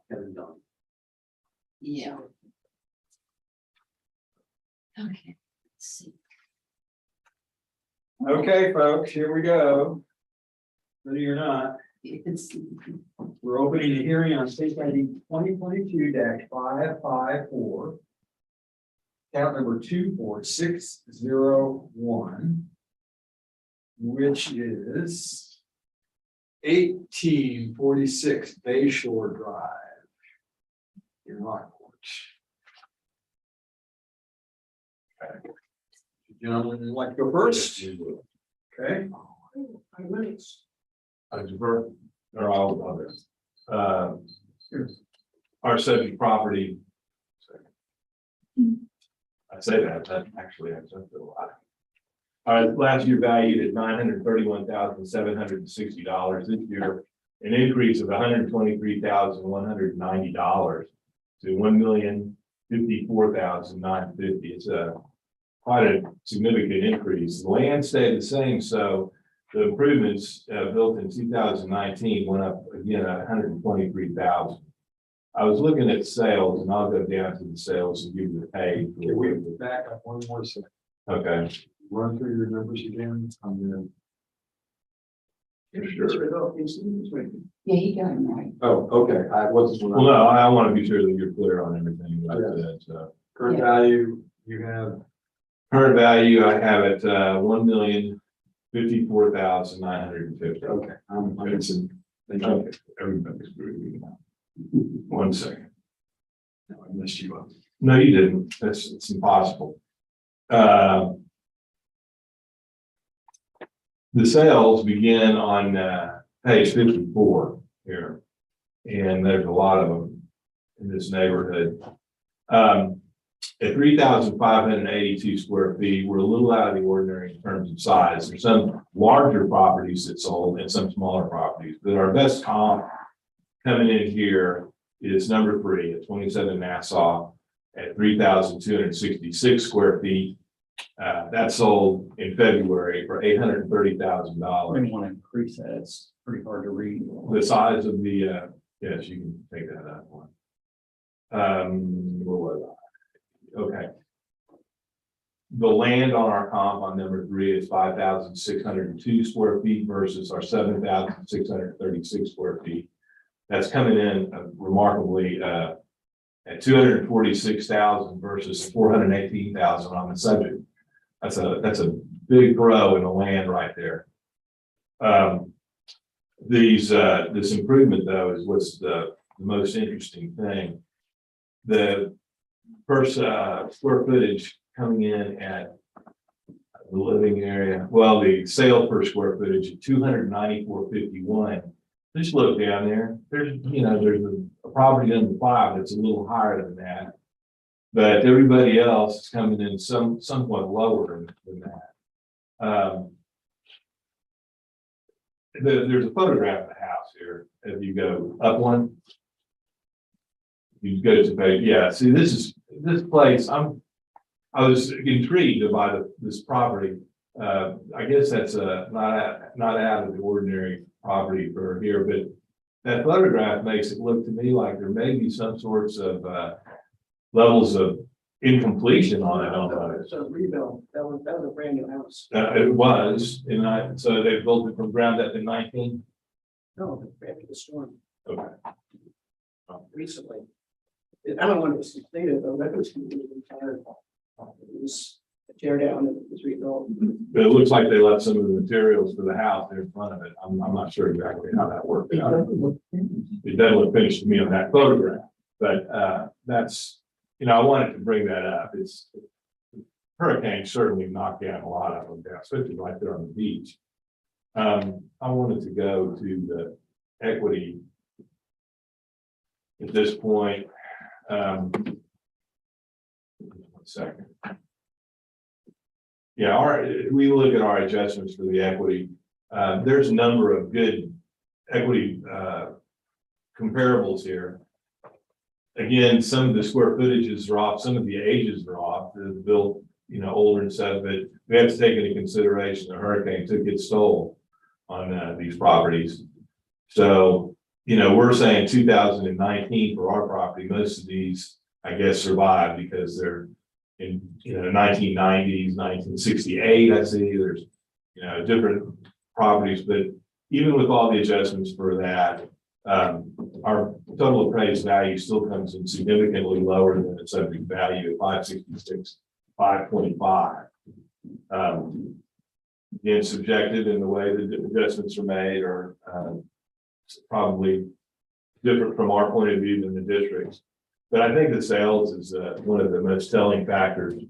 Kevin Dunn. Yeah. Okay, let's see. Okay, folks, here we go. Ready or not, It's, we're opening a hearing on state ID 2022-554. Count number 24601. Which is 1846 Bay Shore Drive. In Rockport. Okay. Gentlemen, would like to go first? Okay. Or all of others. Our subject property. I I say that actually adds up to a lot. Last year valued at $931,760. This year, an increase of $123,190 to $1,054,950. It's quite a significant increase. The land stayed the same, so the improvements built in 2019 went up again at 123,000. I was looking at sales, and I'll go down to the sales and give you the pay. Can we back up one more second? Okay. Run through your numbers again. I'm gonna. Yeah, he got him right. Oh, okay. I wasn't. Well, no, I want to be sure that you're clear on everything that I said, so. Current value, you have. Current value, I have at $1,054,950. Okay, I'm missing. Thank you. Okay, everybody's agree. 1 second. No, I messed you up. No, you didn't. It's impossible. The sales begin on page 54 here, and there's a lot of them in this neighborhood. At 3,582 square feet, we're a little out of the ordinary in terms of size. There's some larger properties that sold and some smaller properties, but our best comp coming in here is number 3 at 27 Nassau at 3,266 square feet. That sold in February for $830,000. We want to increase that. It's pretty hard to read. The size of the, yes, you can take that up one. Where was I? Okay. The land on our comp on number 3 is 5,602 square feet versus our 7,636 square feet. That's coming in remarkably at 246,000 versus 418,000 on the subject. That's a big grow in the land right there. This improvement though is what's the most interesting thing. The first square footage coming in at the living area, well, the sale per square footage at 294.51. Just look down there. There's a property under 5 that's a little higher than that. But everybody else is coming in somewhat lower than that. There's a photograph of the house here. If you go up one, you go to page. Yeah, see, this place. I was intrigued to buy this property. I guess that's not out of the ordinary property for here, but that photograph makes it look to me like there may be some sorts of levels of incompletion on it. It's a rebuild. That was a brand new house. It was, and so they built it from ground up in 19. No, after the storm Okay. recently. I don't want to say it though. That was completely entire. It was a tear down and it was rebuilt. But it looks like they left some of the materials for the house there in front of it. I'm not sure exactly how that worked out. It doesn't look finished to me on that photograph, but that's, I wanted to bring that up. It's hurricane certainly knocked down a lot of them down, especially right there on the beach. I wanted to go to the equity at this point. 1 second. Yeah, we look at our adjustments for the equity. There's a number of good equity comparables here. Again, some of the square footages are off, some of the ages are off. They're built, older and stuff, but we have to take into consideration the hurricane took its toll on these properties. So, we're saying 2019 for our property. Most of these, I guess, survived because they're in 1990s, 1968. I see there's different properties, but even with all the adjustments for that, our total appraised value still comes in significantly lower than the subject value at 566, 525. Again, subjective in the way that the adjustments are made are probably different from our point of view than the districts. But I think the sales is one of the most telling factors.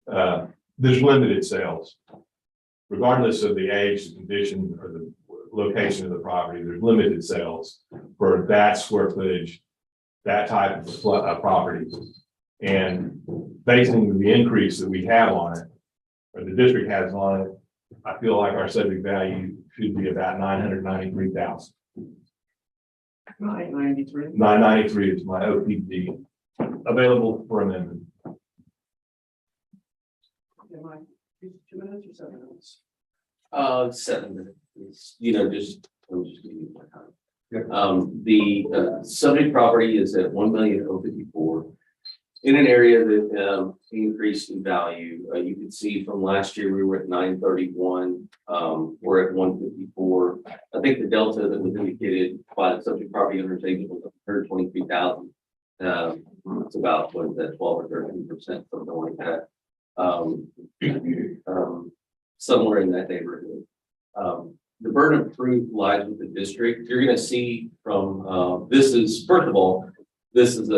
There's limited sales. Regardless of the age, the condition, or the location of the property, there's limited sales for that square footage, that type of properties. And basing the increase that we have on it, or the district has on it, I feel like our subject value should be about 993,000. 993. 993 is my OPD available for amendment. Am I, 2 minutes or 7 minutes? 7 minutes, I'm just giving you my time. The subject property is at 1,054,054 in an area that increased in value. You can see from last year, we were at 931, we're at 154. I think the delta that was indicated by the subject property owners agent was 123,000. It's about, what is that, 12 or 13%, something like that. Somewhere in that neighborhood. The burden of proof lies with the district. You're going to see from this is, first of all, this is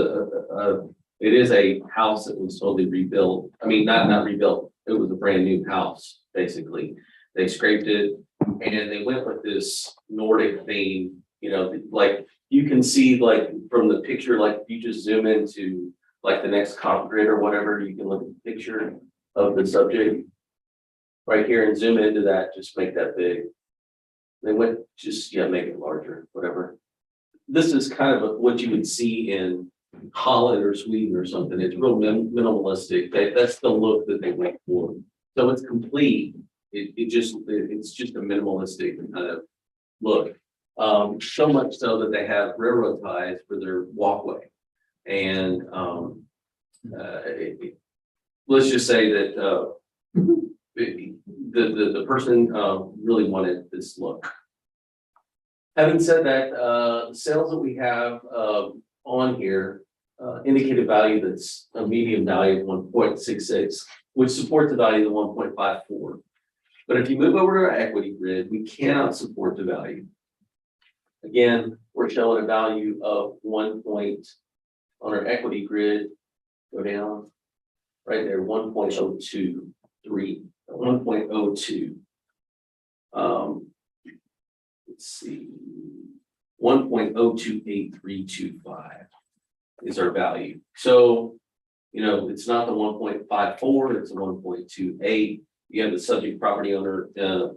it is a house that was totally rebuilt. I mean, not rebuilt. It was a brand new house, basically. They scraped it and they went with this Nordic theme. Like you can see, like from the picture, like if you just zoom into like the next comp grid or whatever, you can look at the picture of the subject right here and zoom into that. Just make that big. They went just, make it larger, whatever. This is kind of what you would see in Holland or Sweden or something. It's real minimalistic. That's the look that they went for. So it's complete. It's just a minimalistic kind of look. So much so that they have railroad ties for their walkway. And let's just say that the person really wanted this look. Having said that, the sales that we have on here indicated value that's a median value of 1.66, which supports the value of 1.54. But if you move over to our equity grid, we cannot support the value. Again, we're showing a value of 1 point on our equity grid. Go down right there, 1.023, 1.02. Let's see, 1.028325 is our value. So, it's not the 1.54, it's a 1.28. You have the subject property owner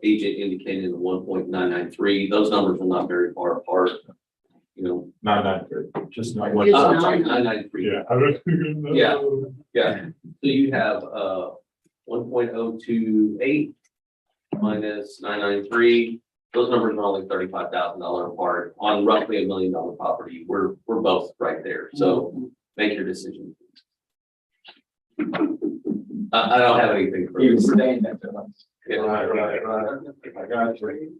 agent indicated the 1.993. Those numbers are not very far apart. 993, just not It's one. I'm sorry, 993. Yeah, I was thinking. Yeah. Yeah, so you have 1.028 minus 993. Those numbers are only $35,000 apart on roughly $1 million property. We're both right there. So make your decision. I don't have anything for you. Yeah. Right. I got you.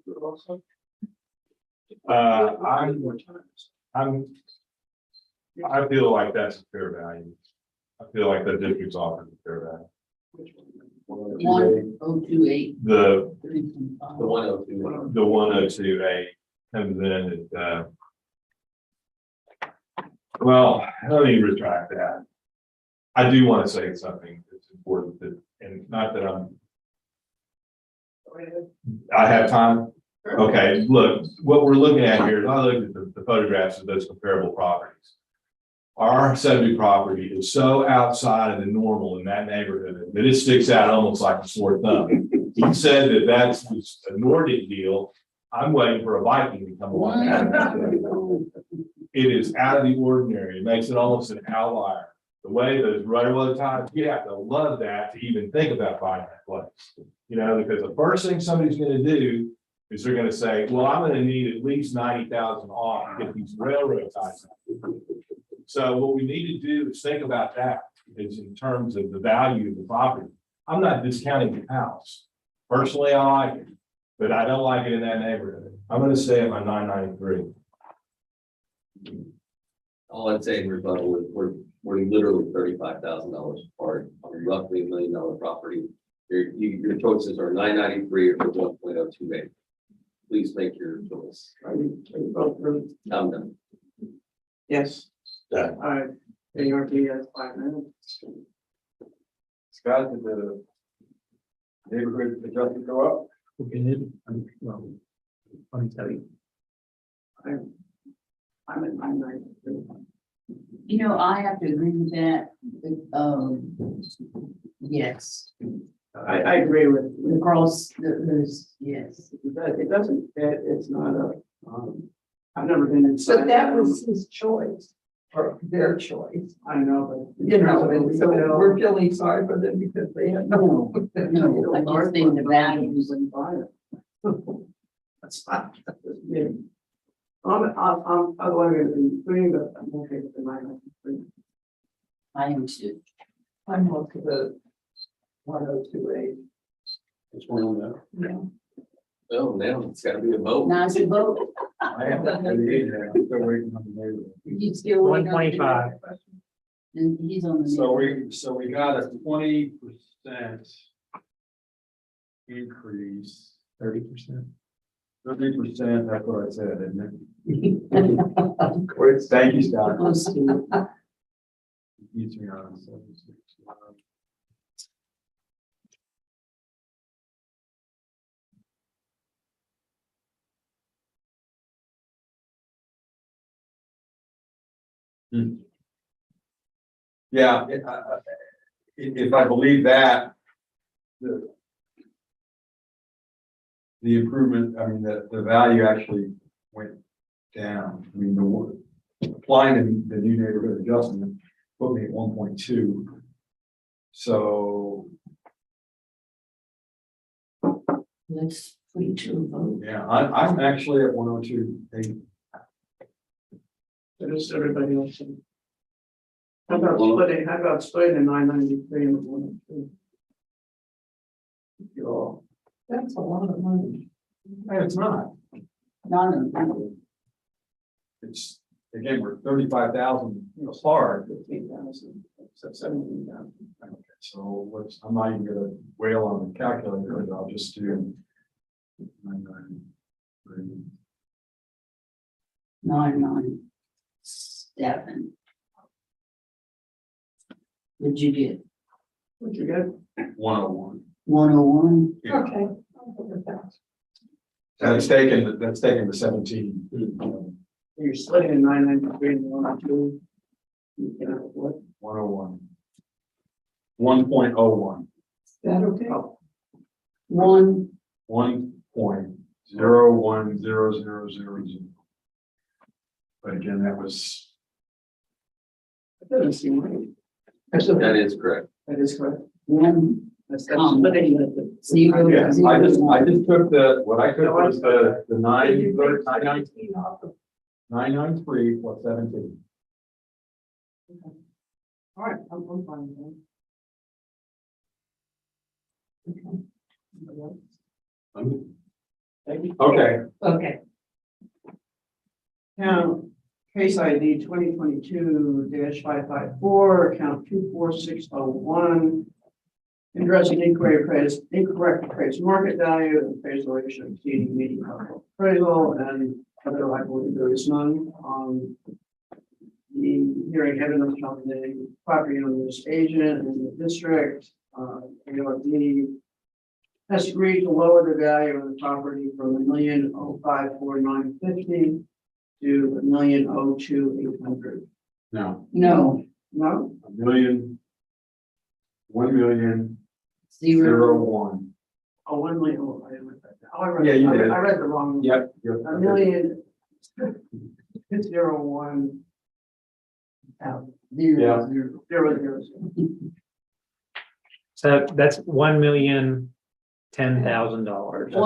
I feel like that's a fair value. I feel like the district's offered a fair value. 1028. The 3.5. The 102. 102A comes in at, well, let me retract that. I do want to say something that's important that, and not that I have time. Okay, look, what we're looking at here is I looked at the photographs of those comparable properties. Our subject property is so outside of the normal in that neighborhood that it sticks out almost like a sore thumb. He said that that's a Nordic deal. I'm waiting for a Viking to come along. It is out of the ordinary. It makes it almost an outlier. The way those railroad ties, you have to love that to even think about buying that place. Because the first thing somebody's going to do is they're going to say, well, I'm going to need at least 90,000 off to get these railroad ties. So what we need to do is think about that is in terms of the value of the property. I'm not discounting the house. Personally, I like it, but I don't like it in that neighborhood. I'm going to stay at my 993. All I'd say in rebuttal is we're literally $35,000 apart on roughly $1 million property. Your choices are 993 or 1.028. Please make your choice. Are you both through? I'm done. Yes. Yeah. All right, ARB has 5 minutes. Scott, did the neighborhood adjustment go up? Well, let me tell you. I'm at 993. You know, I have to agree with that. Yes, I agree with, across there's, yes. it doesn't, it's not a, I've never been inside. But that was his choice, or their choice. I know, but. You know, and so we're feeling sorry for them because they have no. No, I just think the values. That's not, that's just me. I'm doing the, I'm okay with the 993. I am too. I'm up to the 1028. It's one on that. Yeah. Oh, now it's gotta be a vote. Now it's a vote. I have that 38 there. I'm still waiting on the neighbor. He's still. waiting on the- 125. And he's on the. So we got a 20% increase, 30%. 30%, that's what I said, isn't it? Thank you, Scott. Close to it. Keeps me on 76. Yeah, if I believe that, the improvement, I mean, the value actually went down. I mean, applying the new neighborhood adjustment put me at 1.2. So, Let's put it to a vote. yeah, I'm actually at 102. So just everybody else. How about splitting the 993 and the 102? You're all. That's a lot of money. And it's not. No. It's, again, we're 35,000 hard. 15,000, so 17,000. Okay, so I'm not even gonna wail on the calculator, I'll just do 993. 997. What'd you get? What'd you get? 101. 101? Yeah. Okay. I'll go with that. That's taken the 17. You're splitting in 993 and 102. You can have what? 101. 1.01. Is that okay? Oh, 1.010000. But again, that was, that doesn't seem right. That is correct. That is correct. 1, That's splitting the. 0, yeah, 0, I just took what I took was the 993 plus 17. All right, I'm fine with that. Thank you. Okay, Okay. Now, case ID 2022-554, account 24601. Addressing incorrect appraised market value, and appraisal ratio exceeding median appraisal, and other I believe there is none. The hearing evidence from the property owner's agent in the district, ARB has agreed to lower the value of the property from $1,005,450 to $1,002,800. now, No, No? 1,000,001. Oh, 1 million. Oh, I didn't write that down. Oh, I read, Yeah, you I read- did. I read the wrong. Yep. $1,001,000. Yeah. 000. So that's $1,010,000. Is what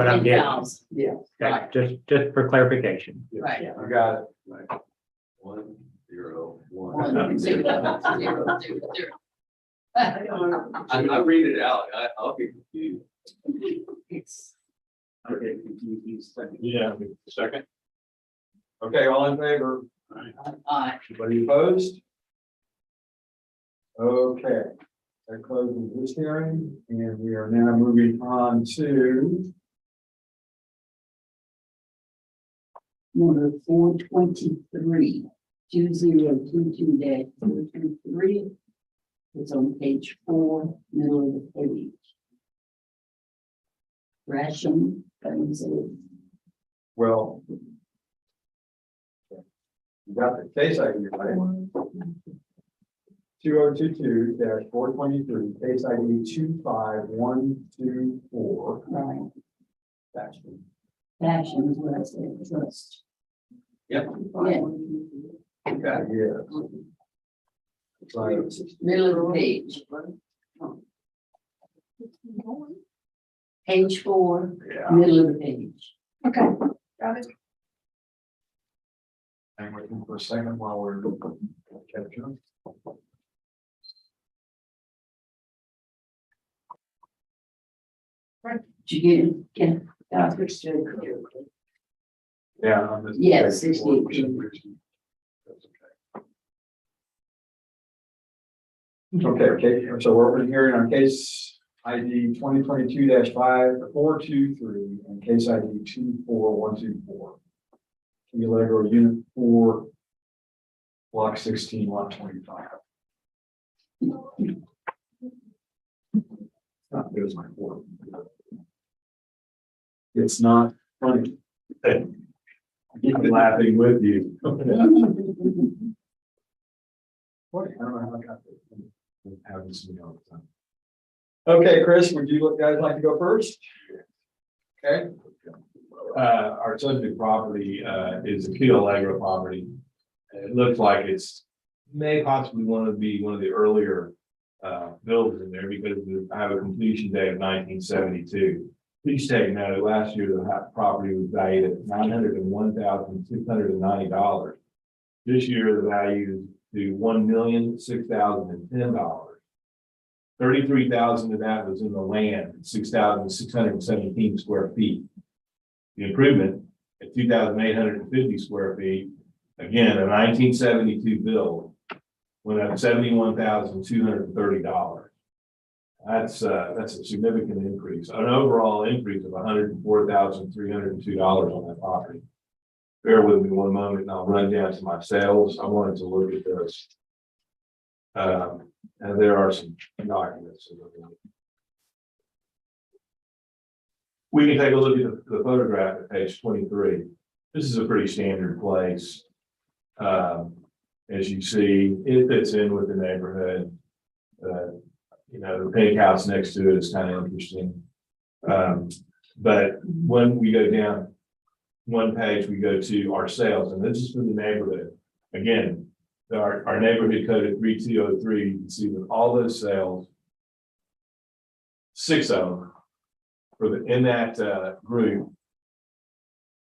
I'm getting. $1,010,000. Yeah. Okay, just for clarification. Right. You got it. 1, 0, 1. 1, 0, 0, 0. I read it out. I'll get confused. Okay, Yeah, second. okay, all in favor? Aye. Anybody opposed? Okay, that closes this hearing, and we are now moving on to Number 423, 2022-423. It's on page 4, middle of the page. Gresham, well. You got the case ID, right? 2022-423, case ID 25124. Right, That's fashion is what I said, trust. Yep. Yeah, okay, yeah. It's like, middle of the page. Page 4, yeah, middle of the page. Okay, got it. hang with me for a second while we're catching up. Did you get, Yeah. on this Yeah, page, 68. for some reason. That's okay. Okay, so we're hearing on case ID 2022-5423 and case ID 24124. Key Allegro Unit 4, Block 16, Lot 25. Not good as my board. It's not funny. I'm laughing with you. Boy, I don't know how I got this. Have this to me all the time. Okay, Chris, would you guys like to go first? Okay. Our subject property, is a Key Allegro property. It looks like it's may possibly want to be one of the earlier, builds in there because I have a completion date of 1972. Please take note, last year the property was valued at $901,690. This year the value is to $1,006,010. 33,000 of that was in the land, 6,617 square feet. The improvement at 2,850 square feet, again, a 1972 build, went up $71,230. That's a significant increase, an overall increase of $104,302 on that property. Bear with me one moment and I'll run down to my sales. I wanted to look at this. And there are some documents. We can take a look at the photograph at page 23. This is a pretty standard place. As you see, it fits in with the neighborhood. You know, the pink house next to it is kind of interesting. But when we go down one page, we go to our sales, and this is for the neighborhood. Again, our neighborhood code at 3203, you can see with all those sales, 6 of them in that group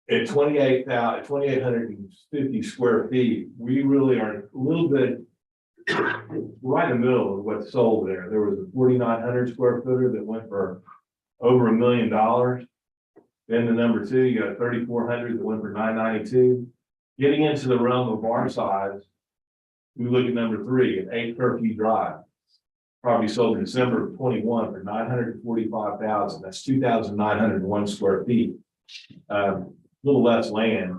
at 2,850 square feet. We really are a little bit right in the middle of what's sold there. There was a 4,900 square footer that went for over $1 million. Then the number 2, you got a 3,400 that went for 992. Getting into the realm of our size, we look at number 3 at 8 Turkey Drive. Property sold in December of 21 for $945,000. That's 2,901 square feet. A little less land,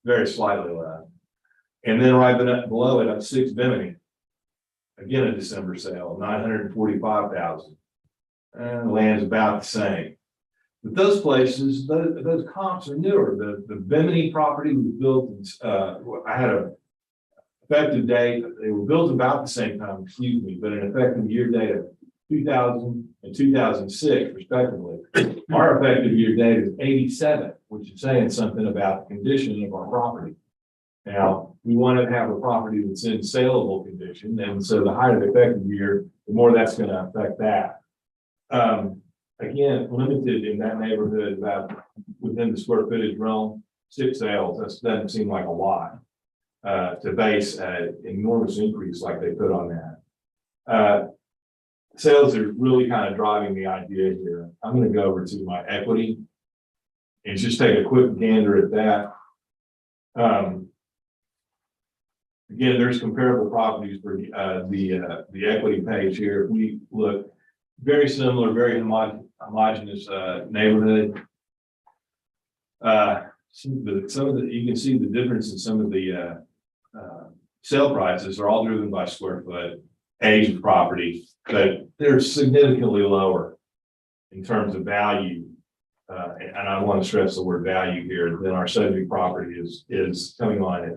very slightly less. And then right below it, up 6 Bimini. Again, a December sale, $945,000. And the land's about the same. But those places, those comps are newer. The Bimini property was built, I had a effective date, they were built about the same time, excuse me, but an effective year date of 2000 and 2006 respectively. Our effective year date is 87, which is saying something about the condition of our property. Now, we want to have a property that's in saleable condition, and so the higher the effective year, the more that's going to affect that. Again, limited in that neighborhood, about within the square footage realm, 6 sales. That doesn't seem like a lot to base an enormous increase like they put on that. Sales are really kind of driving the idea here. I'm going to go over to my equity and just take a quick gander at that. Again, there's comparable properties for the equity page here. If we look very similar, very homogeneous neighborhood. Some of the you can see the difference in some of the sale prices are all driven by square foot, age of property, but they're significantly lower in terms of value and I want to stress the word value here, then our subject property is coming on at,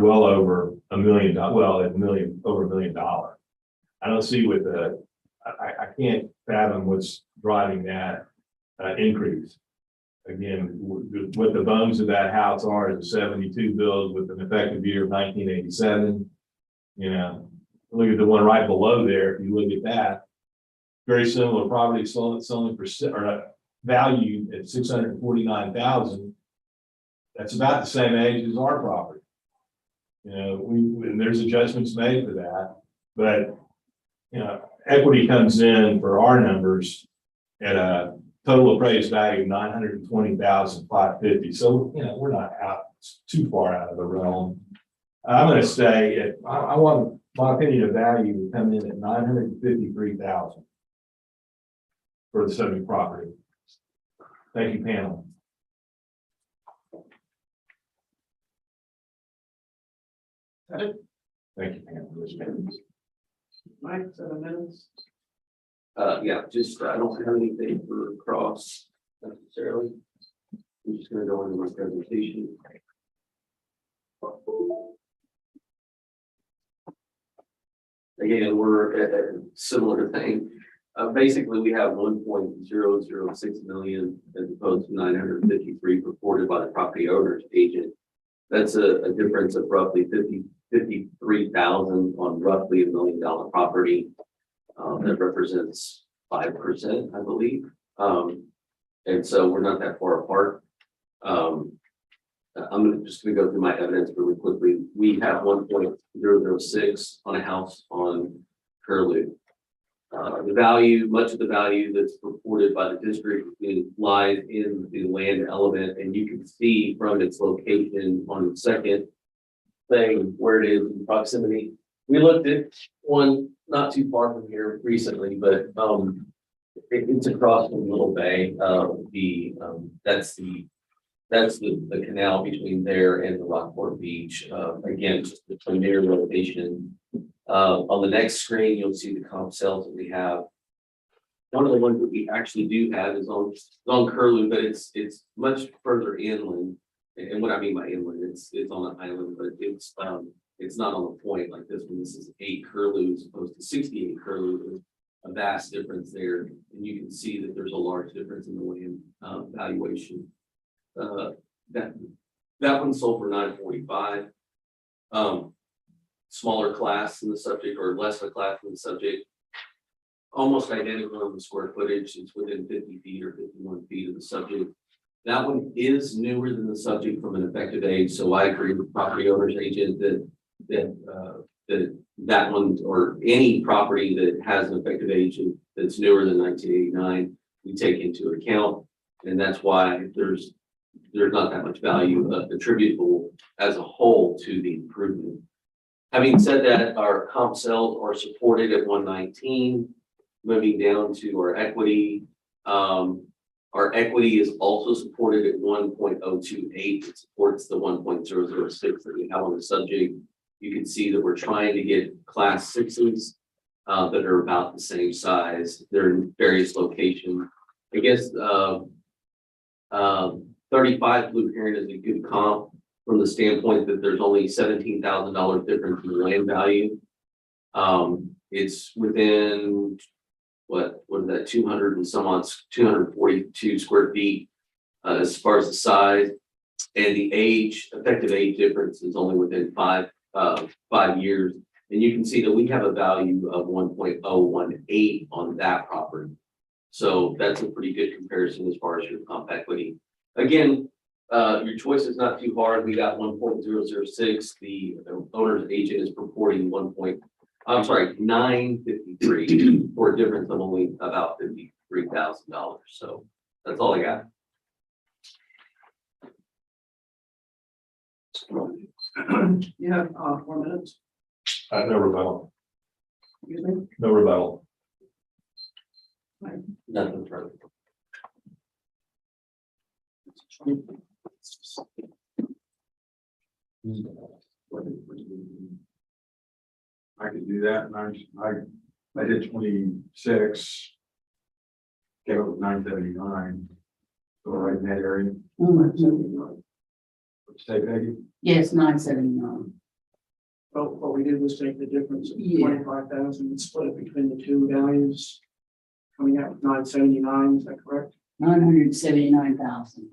well over $1 million, over $1 million. I don't see with I can't fathom what's driving that increase. Again, what the bones of that house are is a 72 build with an effective year of 1987. Look at the one right below there. If you look at that, very similar property selling for valued at 649,000. That's about the same age as our property. And there's adjustments made for that, but equity comes in for our numbers at a total appraised value of $920,550. So we're not out too far out of the realm. I'm going to say I want my opinion of value to come in at $953,000 for the subject property. Thank you, panel. Thank you, panel. Mike, 7 minutes. Yeah, just, I don't have anything for cross necessarily. I'm just gonna go into my presentation. Again, we're at a similar thing. Basically, we have 1.006 million as opposed to 953 reported by the property owner's agent. That's a difference of roughly 53,000 on roughly $1 million property. That represents 5%, I believe. And so we're not that far apart. I'm just gonna go through my evidence really quickly. We have 1.006 on a house on Curlew. The value, much of the value that's reported by the district lies in the land element, and you can see from its location on the second thing where it is in proximity. We looked at one not too far from here recently, but it's across from Little Bay. That's the canal between there and the Rockport Beach. Again, just the premier location. On the next screen, you'll see the comp sales that we have. One of the ones that we actually do have is on Curlew, but it's much further inland. And what I mean by inland, it's on an island, but it's not on the point like this one. This is 8 Curlew as opposed to 68 Curlew. There's a vast difference there, and you can see that there's a large difference in the land valuation. That one sold for $945. Smaller class in the subject, or less of a class in the subject. Almost identical in the square footage. It's within 50 feet or 51 feet of the subject. That one is newer than the subject from an effective age. So I agree with property owner's agent that one, or any property that has an effective age that's newer than 1989, we take into account. And that's why there's not that much value attributable as a whole to the improvement. Having said that, our comp sales are supported at 119. Moving down to our equity. Our equity is also supported at 1.028. It supports the 1.006 that we have on the subject. You can see that we're trying to get class 6s that are about the same size. They're in various locations. I guess 35 Blue Heron is a good comp from the standpoint that there's only $17,000 difference in land value. It's within what is that, 200 and some odd, 242 square feet as far as the size, and the effective age difference is only within 5 years. And you can see that we have a value of 1.018 on that property. So that's a pretty good comparison as far as your comp equity. Again, your choice is not too hard. We got 1.006. The owner's agent is purporting 953 for a difference of only about $53,000. So that's all I got. You have 4 minutes. No rebuttal. Excuse me. No rebuttal. Nothing further. I could do that, and I did 26. came up with 979. So right in that area, say Peggy. Yes, 979. But what we did was take the difference of Yeah. 25,000 and split it between the two values. Coming out with 979, is that correct? 979,000.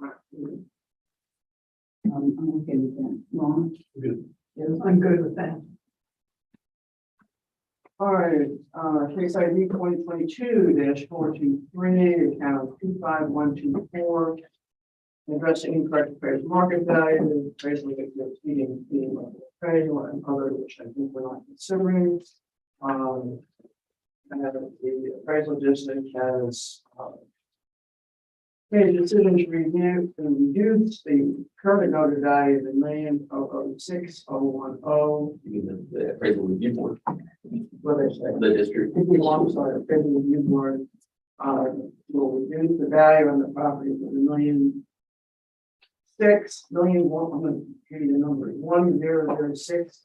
I'm okay with that. Ron? I'm good with that. All right, case ID 2022-423, account 25124. Addressing incorrect appraised market value, appraisal exceeding the appraisal and other, which I think we're not considering. And the appraisal district has, made a decision to review and reduce the current noted value of $1,006,010. You mean the appraisal review board, What they say. the district. If you want to start a appraisal review board, will reduce the value on the property from $1,006,000. I'm going to give you the number, 1006.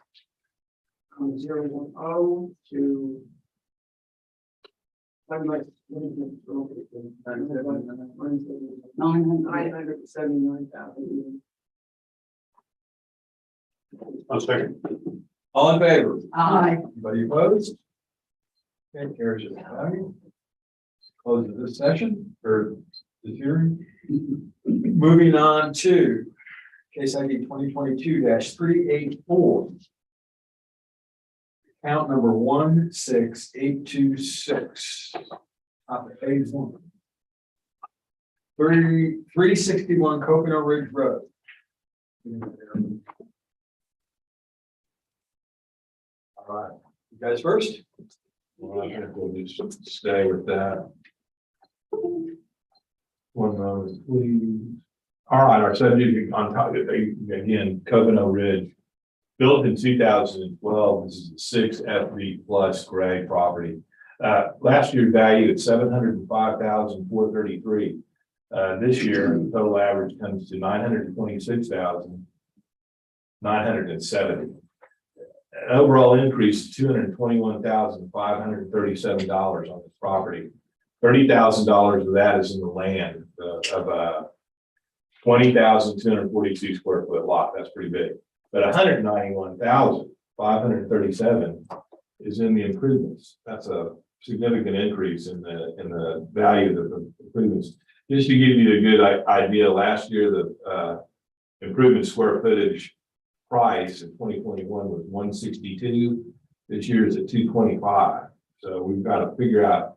010 to. $979,000. I'll second. All in favor? Aye. Anybody opposed? Okay, carries it. Closes this session or this hearing. Moving on to case ID 2022-384. Account number 16826. Top of page 1. 361 Coconut Ridge Road. All right, you guys first? Well, I think we'll just stay with that. One moment, please. All right, our subject on top of it, again, Coconut Ridge. Built in 2012, this is a 6 FB plus grade property. Last year's value at $705,433. This year, the total average comes to $926,970. An overall increase of $221,537 on this property. $30,000 of that is in the land of a 20,242 square foot lot. That's pretty big. But 191,537 is in the improvements. That's a significant increase in the value of the improvements. Just to give you a good idea, last year the improvement square footage price in 2021 was 162. This year is at 225. So we've got to figure out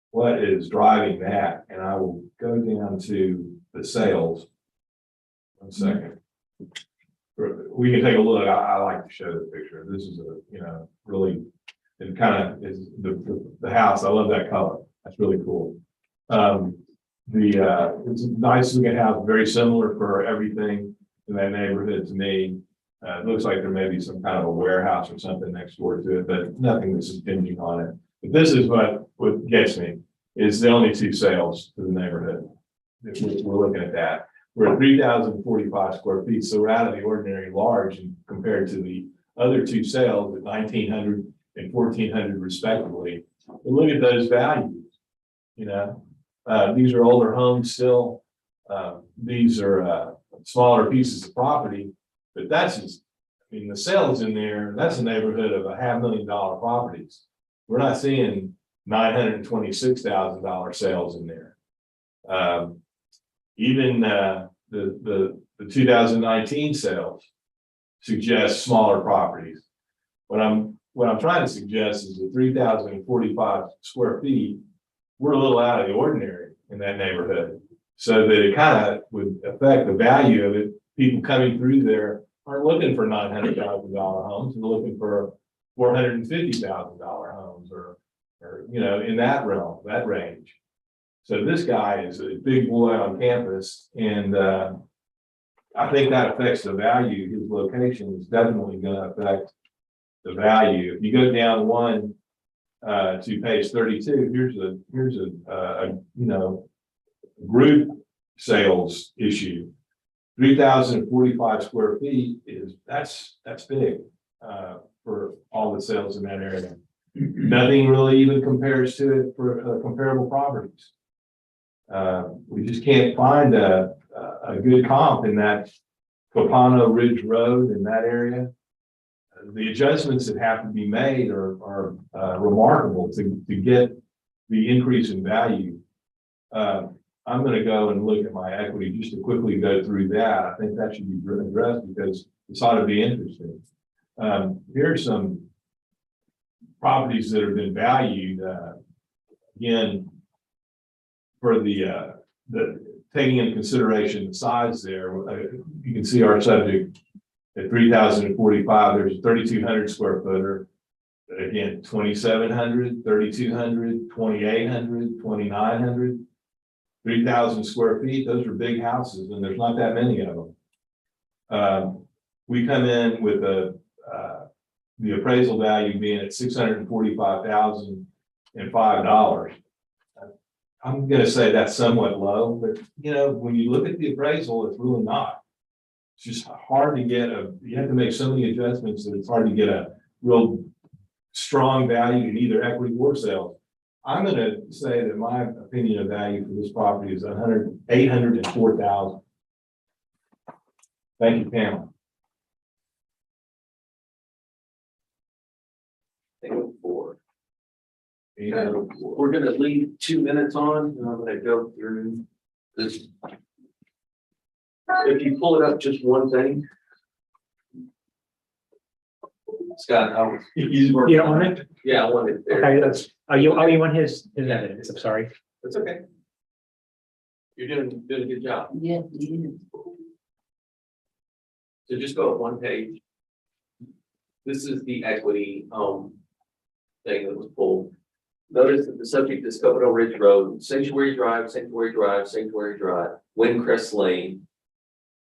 what is driving that. And I will go down to the sales. 1 second. We can take a look. I like to show the picture. This is really, it kind of is the house. I love that color. That's really cool. It's a nice looking house, very similar for everything in that neighborhood to me. It looks like there may be some kind of a warehouse or something next door to it, but nothing that's impinging on it. But this is what gets me, is the only 2 sales to the neighborhood. We're looking at that. We're at 3,045 square feet, so we're out of the ordinary large and compared to the other 2 sales at 1,900 and 1,400 respectively. But look at those values. These are older homes still. These are smaller pieces of property, but that's just, the sales in there, that's a neighborhood of $500,000 properties. We're not seeing $926,000 sales in there. Even the 2019 sales suggest smaller properties. What I'm trying to suggest is the 3,045 square feet, we're a little out of the ordinary in that neighborhood. So that it kind of would affect the value of it. People coming through there aren't looking for $900,000 homes, they're looking for $450,000 homes or in that realm, that range. So this guy is a big boy on campus, and I think that affects the value. His location is definitely going to affect the value. If you go down one to page 32, here's a group sales issue. 3,045 square feet that's big for all the sales in that area. Nothing really even compares to it for comparable properties. We just can't find a good comp in that Capano Ridge Road in that area. The adjustments that have to be made are remarkable to get the increase in value. I'm gonna go and look at my equity just to quickly go through that. I think that should be addressed because it's ought to be interesting. Here's some properties that have been valued, again, for the taking into consideration the size there. You can see our subject at 3,045, there's a 3,200 square footer. Again, 2,700, 3,200, 2,800, 2,900, 3,000 square feet. Those are big houses and there's not that many of them. We come in with the appraisal value being at $645,005. I'm gonna say that's somewhat low, but you know, when you look at the appraisal, it's really not. It's just hard to get you have to make so many adjustments that it's hard to get a real strong value in either equity or sales. I'm gonna say that my opinion of value for this property is $804,000. Thank you, Pam. We're gonna leave 2 minutes on, and I'm gonna go through this. If you pull it up, just one thing. Scott, You don't want it? yeah, I want it there. Okay, you want his evidence, I'm sorry. That's okay. You're doing a good job. Yeah, yeah. So just go up one page. This is the equity, thing that was pulled. Notice that the subject is Capano Ridge Road, Sanctuary Drive, Sanctuary Drive, Sanctuary Drive, Windcrest Lane.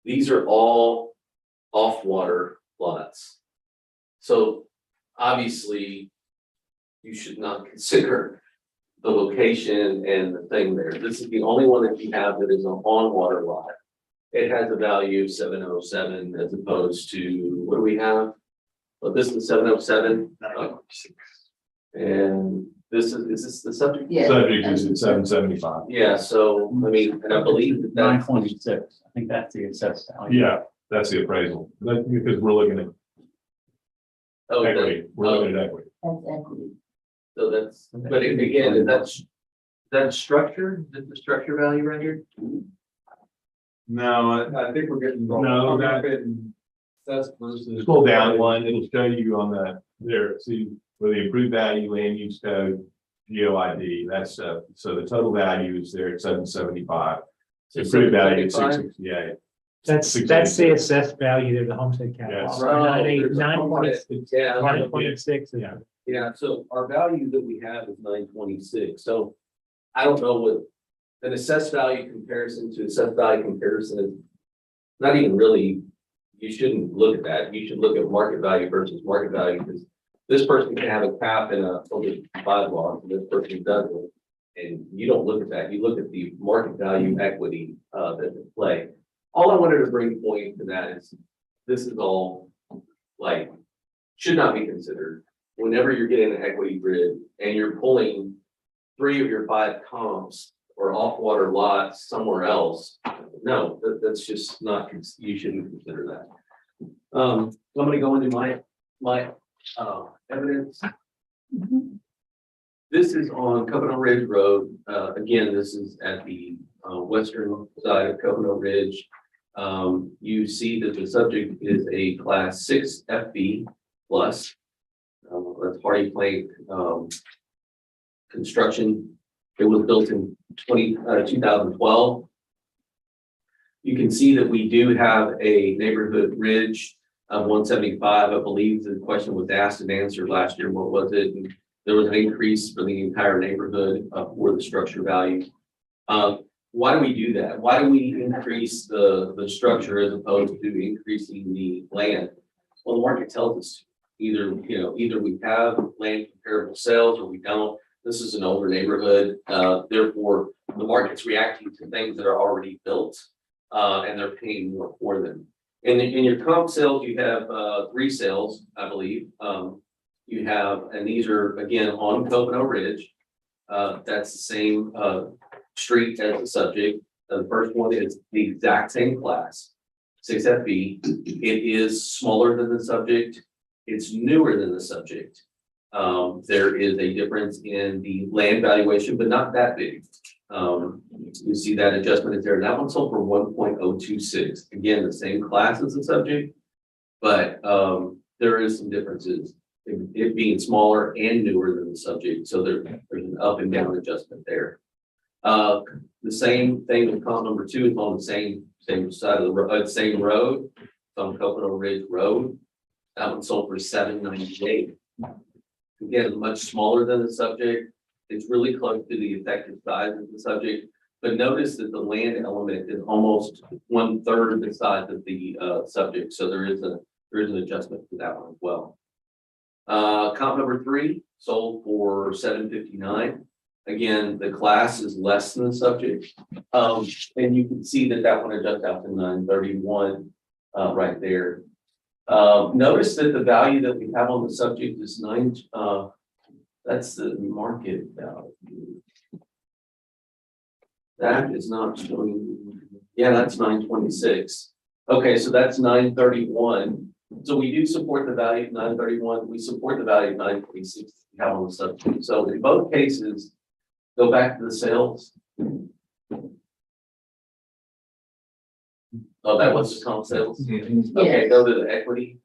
These are all off-water lots. So obviously, you should not consider the location and the thing there. This is the only one that you have that is an on-water lot. It has a value of 707 as opposed to, what do we have? Well, this is 707. And is this the subject? Yeah. Subject is at 775. Yeah, so, I mean, and I believe that that's 926, I think that's the assessed value. Yeah, that's the appraisal. Because we're looking at oh, equity. We're looking at equity. That's equity. so that's, but again, is that structure, is the structure value right here? No, I think we're getting. No, That's versus. Scroll down one, it'll show you on there, see where the improved value land use code, GOID, that's so the total value is there at 775. Improved value at 668. That's the assessed value of the homestead Yes. capital. Yeah. 926, Yeah. Yeah, so our value that we have is 926, so I don't know what an assessed value comparison to assessed value comparison is. Not even really, you shouldn't look at that, you should look at market value versus market value, because this person can have a cap in a over 5 lots, and this person doesn't. And you don't look at that, you look at the market value equity that's in play. All I wanted to bring point to that is, this is all like, should not be considered. Whenever you're getting an equity grid and you're pulling 3 of your 5 comps or off-water lots somewhere else, no, that's just not, you shouldn't consider that. I'm gonna go into my evidence. This is on Capano Ridge Road. Again, this is at the western side of Capano Ridge. You see that the subject is a class 6 FB plus. That's hardy plank construction. It was built in 2012. You can see that we do have a neighborhood ridge of 175. I believe the question was asked and answered last year. What was it? And there was an increase for the entire neighborhood for the structure value. Why do we do that? Why do we increase the structure as opposed to increasing the land? Well, the market tells us to. Either we have land comparable sales or we don't. This is an older neighborhood. Therefore, the market's reacting to things that are already built and they're paying more for them. In your comp sales, you have 3 sales, I believe. You have, and these are again on Capano Ridge. That's the same street as the subject. The first one is the exact same class, 6FB. It is smaller than the subject. It's newer than the subject. There is a difference in the land valuation, but not that big. You see that adjustment is there. That one sold for 1.026. Again, the same class as the subject, but there is some differences. It being smaller and newer than the subject, so there's an up and down adjustment there. The same thing with comp number 2 is on the same side of the road, same road. It's on Coconut Ridge Road. That one sold for 798. Again, much smaller than the subject. It's really close to the effective size of the subject, but notice that the land element is almost 1/3 of the size of the subject. So there is an adjustment to that one as well. Comp number 3 sold for 759. Again, the class is less than the subject. And you can see that one adjusts out to 931 right there. Notice that the value that we have on the subject is that's the market value. That is not showing, yeah, that's 926. Okay, so that's 931. So we do support the value of 931. We support the value of 926 we have on the subject. So in both cases, go back to the sales. Oh, that was the comp sales? Okay, go to the equity.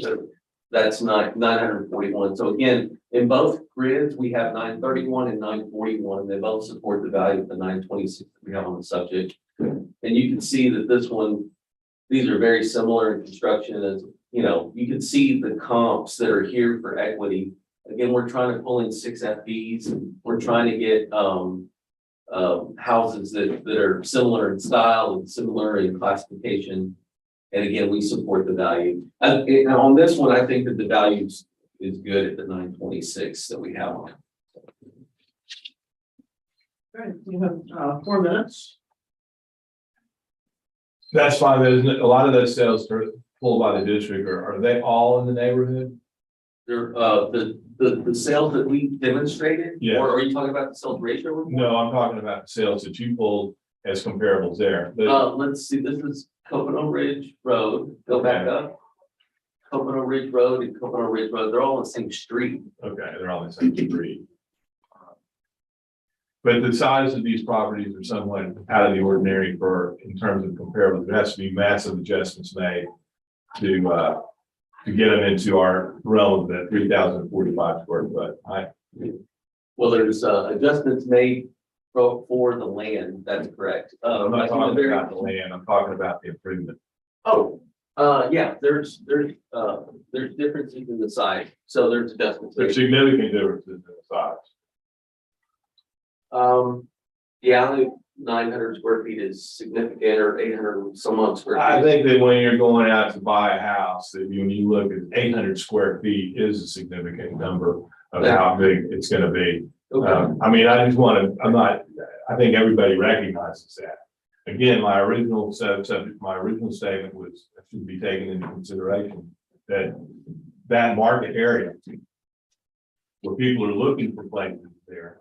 So that's 941. So again, in both grids, we have 931 and 941. They both support the value of the 926 that we have on the subject. And you can see that this one, these are very similar in construction as, you know, you can see the comps that are here for equity. Again, we're trying to pull in 6 FBs. We're trying to get houses that are similar in style and similar in classification. And again, we support the value. And on this one, I think that the value is good at the 926 that we have on it. Okay, we have 4 minutes. That's fine, isn't it? A lot of those sales are pulled by the district, are they all in the neighborhood? There, the sales that we demonstrated, Yeah. or are you talking about the sales ratio report? No, I'm talking about the sales that you pulled as comparables there. Let's see, this is Coconut Ridge Road, go back up. Coconut Ridge Road and Coconut Ridge Road, they're all on the same street. Okay, they're on the same street. But the size of these properties are somewhat out of the ordinary in terms of comparables. There has to be massive adjustments made to get them into our realm of the 3,045 square foot. Well, there's adjustments made for the land, that's correct. I'm not talking about the land, I'm talking about the improvement. Oh, yeah, there's differences in the size, so there's adjustments. There's significant differences in the size. Yeah, I think 900 square feet is significant, or 800 some odd square feet. I think that when you're going out to buy a house, that when you look at 800 square feet is a significant number of how big it's going to be. Okay. I mean, I think everybody recognizes that. Again, my original statement was, should be taken into consideration that market area where people are looking for places there.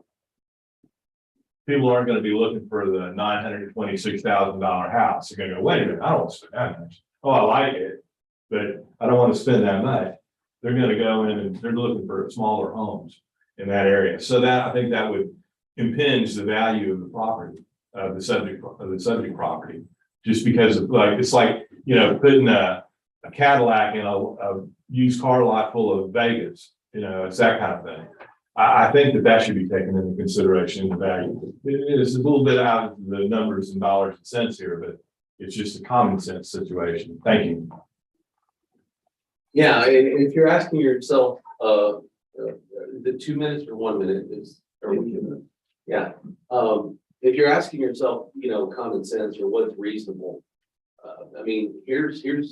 People aren't going to be looking for the $926,000 house. They're going to go, wait a minute, I don't want to spend that much. Oh, I like it, but I don't want to spend that much. They're going to go in and they're looking for smaller homes in that area. So that, I think that would impinge the value of the property, the subject property, just because of it's like, you know, putting a Cadillac in a used car lot full of Vegas, you know, it's that kind of thing. I think that should be taken into consideration in the value. It's a little bit out of the numbers and dollars and cents here, but it's just a common sense situation. Thank you. Yeah, and if you're asking yourself, the 2 minutes or 1 minute is, or 2 minutes? Yeah. If you're asking yourself, you know, common sense or what's reasonable, I mean, here's your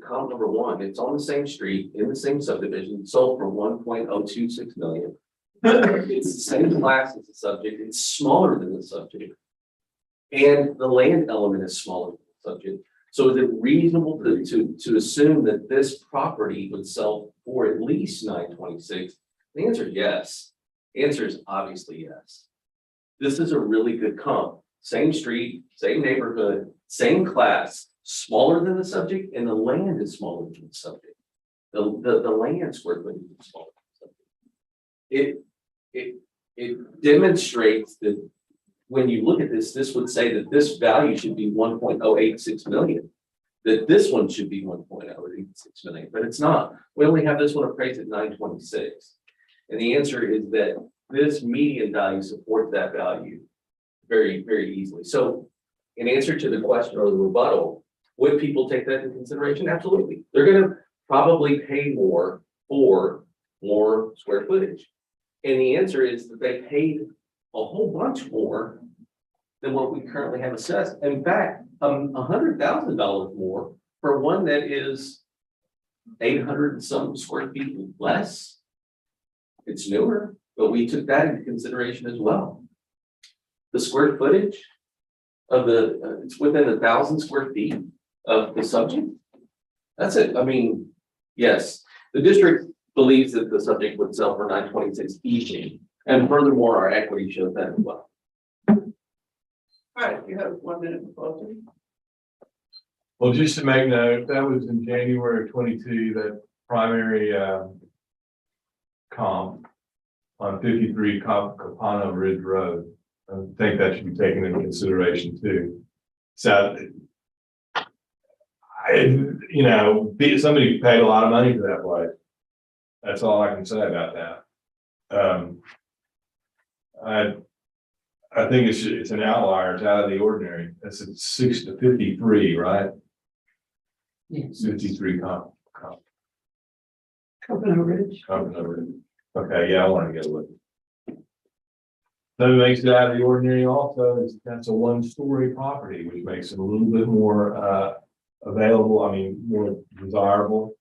comp number 1. It's on the same street in the same subdivision, sold for 1.026 million. It's the same class as the subject. It's smaller than the subject, and the land element is smaller than the subject. So is it reasonable to assume that this property would sell for at least 926? The answer is yes. The answer is obviously yes. This is a really good comp. Same street, same neighborhood, same class, smaller than the subject, and the land is smaller than the subject. The land square footage is smaller than the subject. It demonstrates that when you look at this, this would say that this value should be 1.086 million. That this one should be 1.086 million, but it's not. We only have this one appraised at 926. And the answer is that this median value supports that value very, very easily. So in answer to the question or the rebuttal, would people take that into consideration? Absolutely. They're going to probably pay more for more square footage. And the answer is that they paid a whole bunch more than what we currently have assessed. In fact, $100,000 more for one that is 800 and some square feet less. It's newer, but we took that into consideration as well. The square footage of the, it's within 1,000 square feet of the subject. That's it. I mean, yes, the district believes that the subject would sell for 926 each. And furthermore, our equity shows that as well. All right, you have 1 minute for closing. Well, just to make note, that was in January of 22, that primary comp on 53 Capano Ridge Road. I think that should be taken into consideration too. So, somebody paid a lot of money for that place. That's all I can say about that. I think it's an outlier. It's out of the ordinary. It's at 6 to 53, right? Yes. 53 comp. Coconut Ridge. Okay, yeah, I want to get a look. That makes it out of the ordinary also is that's a 1-story property, which makes it a little bit more available, I mean, more desirable.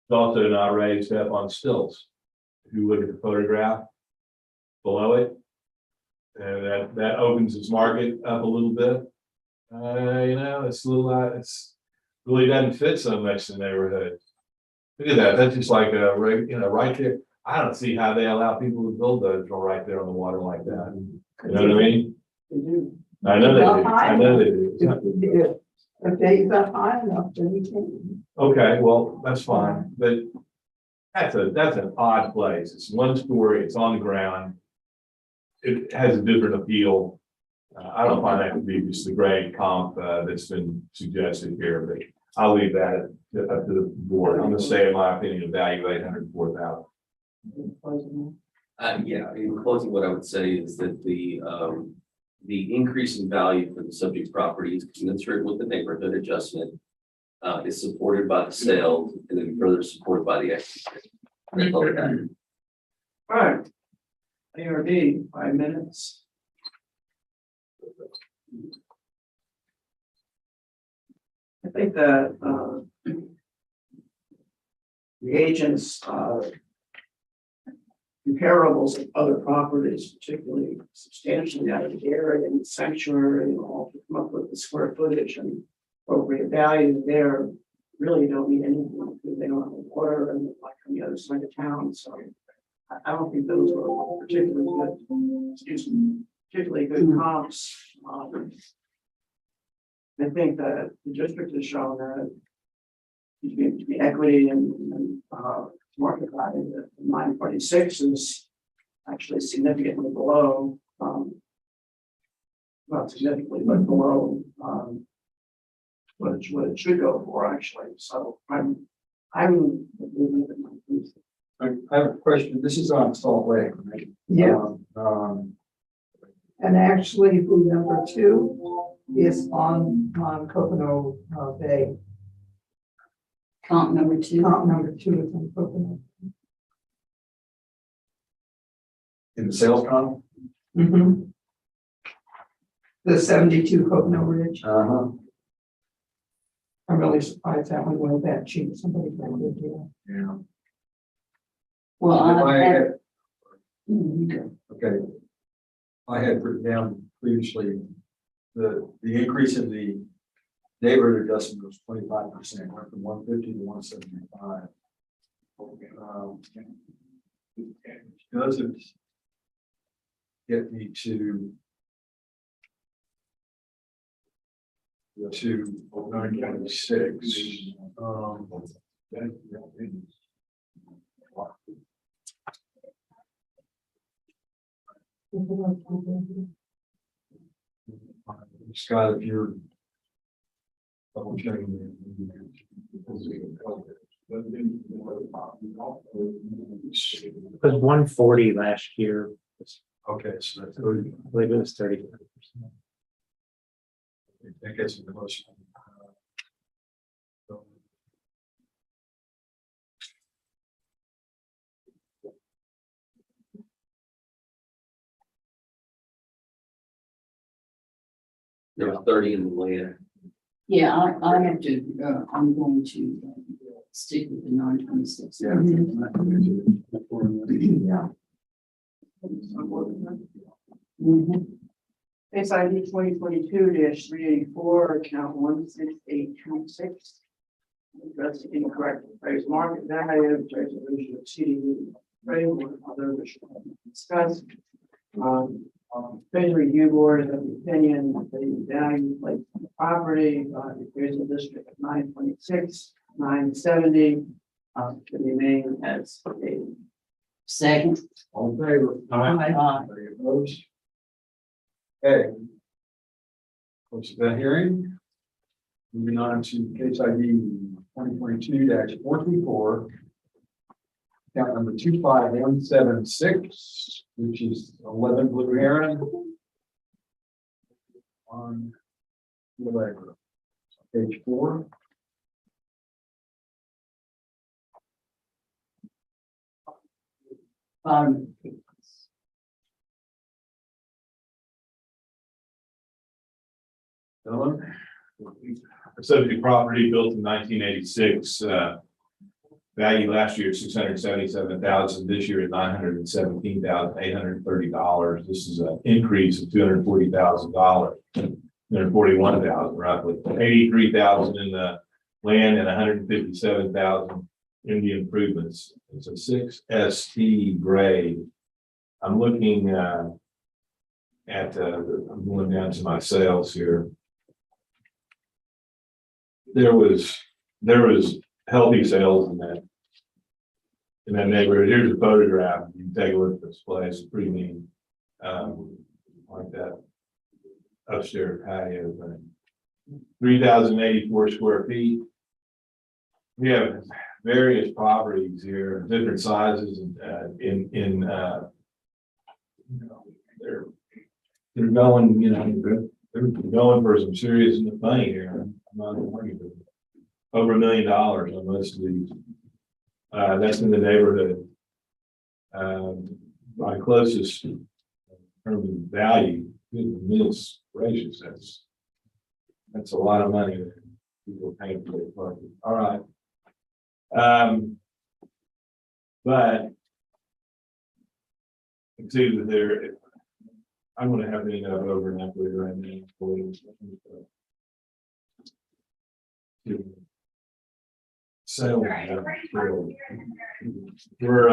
It's also not raised up on stilts. If you look at the photograph below it, and that opens its market up a little bit. It's a little, it's really doesn't fit so much in the neighborhood. Look at that. That's just like right there. I don't see how they allow people to build those right there on the water like that. You know what I mean? They do. I know they do. I know they do. If they got high enough, then you can. Okay, well, that's fine, but that's an odd place. It's 1 story, it's on the ground. It has a different appeal. I don't find that to be just the great comp that's been suggested here, but I'll leave that up to the board. I'm gonna say, in my opinion, evaluate 104,000. Yeah, in closing, what I would say is that the increase in value for the subject property is commensurate with the neighborhood adjustment. Is supported by the sales and then further supported by the equity. That's all I got. All right. ARB, 5 minutes. I think that the agents comparables of other properties, particularly substantially out of the area and the sanctuary, all to come up with the square footage and appropriate value there really don't mean anything because they don't have water and like on the other side of town. So I don't think those were particularly good, particularly good comps. I think that the district has shown that to be equity and market value, that 946 is actually significantly below, not significantly, but below what it should go for actually. So I'm. I have a question. This is on Salt Lake, right? Yeah. And actually, who number 2 is on Coconut Bay. Comp number 2. Comp number 2 is on Coconut. In the sales column? Mm-hmm. The 72 Coconut Ridge. I'm really surprised that one went that cheap. Somebody got a good deal. Yeah. Well, Okay. I had written down previously, the increase in the neighborhood adjustment was 25%, went from 150 to 175. get me to 926. Scott, if you're double checking. It was 140 last year. Okay, so that's, I believe it was 30. that gets me close. There was 30 in the land. Yeah, I have to, I'm going to stick with the 926. Yeah. Yeah. Mhm. Case ID 2022-384, account 16826. Address incorrect appraised market value, resolution exceeding framework, other which discussed. Committee review board is of the opinion that the value placed on the property, the appraisal district of 926, 970, to remain as a. Second. All in favor? Aye. Anybody opposed? Okay. Close the hearing. Moving on to case ID 2022-424. Account number 25176, which is 11 Blue Heron. On the Allegra. Page 4. Dylan? Subject property built in 1986, value last year $677,000, this year is $917,830. This is an increase of $240,000, $241,000 roughly, $83,000 in the land and $157,000 in the improvements. It's a 6 ST grade. I'm looking I'm going down to my sales here. There was healthy sales in that neighborhood. Here's a photograph. You can take a look at this place. It's pretty neat. Like that upstairs patio thing. 3,084 square feet. We have various properties here, different sizes, and they're going, they're going for some serious money here. I'm not worried. Over $1 million on most of these. That's in the neighborhood. My closest in terms of value, goodness gracious, that's a lot of money that people are paying for their property. All right. But it's either there. I'm going to have to end up over and up with right now. So we're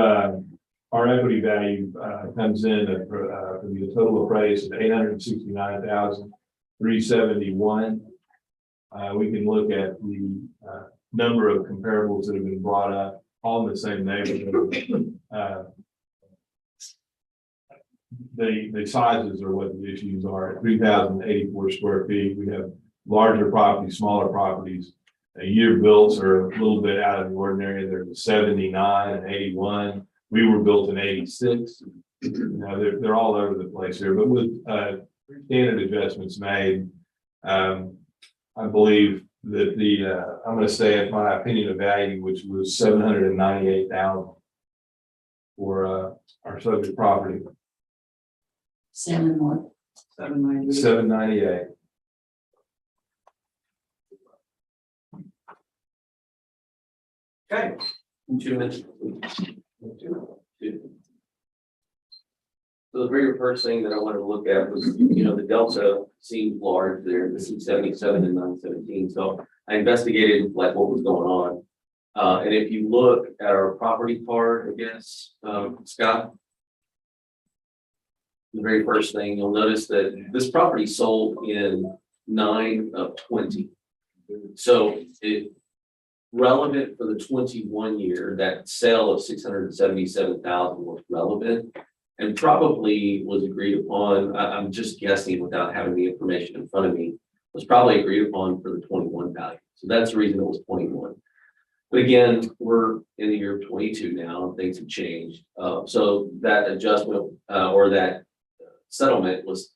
our equity value comes in for the total appraised at $869,371. We can look at the number of comparables that have been brought up, all in the same neighborhood. The sizes are what the issues are. At 3,084 square feet, we have larger properties, smaller properties. Year builds are a little bit out of the ordinary. There's a 79 and 81. We were built in 86. They're all over the place here, but with standard adjustments made, I believe that I'm going to say, in my opinion of value, which was $798,000 for our subject property. 798. Okay. 2 minutes. So the very first thing that I wanted to look at was, the delta seemed large there, the 677 and 917. So I investigated what was going on. And if you look at our property card, I guess, Scott. The very first thing, you'll notice that this property sold in 9 of 20. So it relevant for the 21 year, that sale of 677,000 was relevant and probably was agreed upon. I'm just guessing without having the information in front of me, was probably agreed upon for the 21 value. So that's the reason it was 21. But again, we're in the year of 22 now, and things have changed. So that adjustment or that settlement was,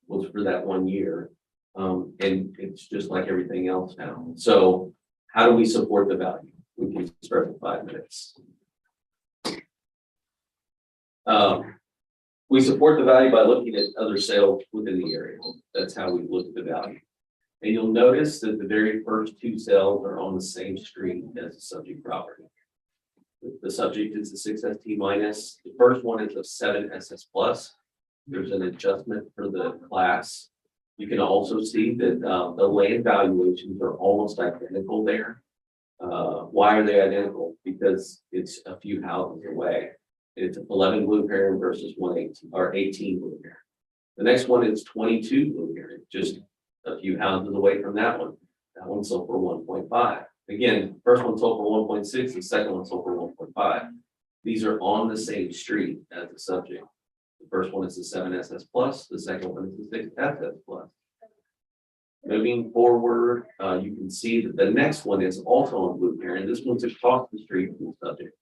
was for that 1 year. And it's just like everything else now. So how do we support the value? We can start in 5 minutes. We support the value by looking at other sales within the area. That's how we look at the value. And you'll notice that the very first 2 sales are on the same street as the subject property. The subject is the 6ST minus. The first one is a 7SS plus. There's an adjustment for the class. You can also see that the land valuations are almost identical there. Why are they identical? Because it's a few houses away. It's 11 blue heron versus 118 or 18 blue heron. The next one is 22 blue heron, just a few houses away from that one. That one sold for 1.5. Again, first one sold for 1.6, the second one sold for 1.5. These are on the same street as the subject. The first one is the 7SS plus, the second one is the 6SS plus. Moving forward, you can see that the next one is also on blue heron. This one's across the street from the subject.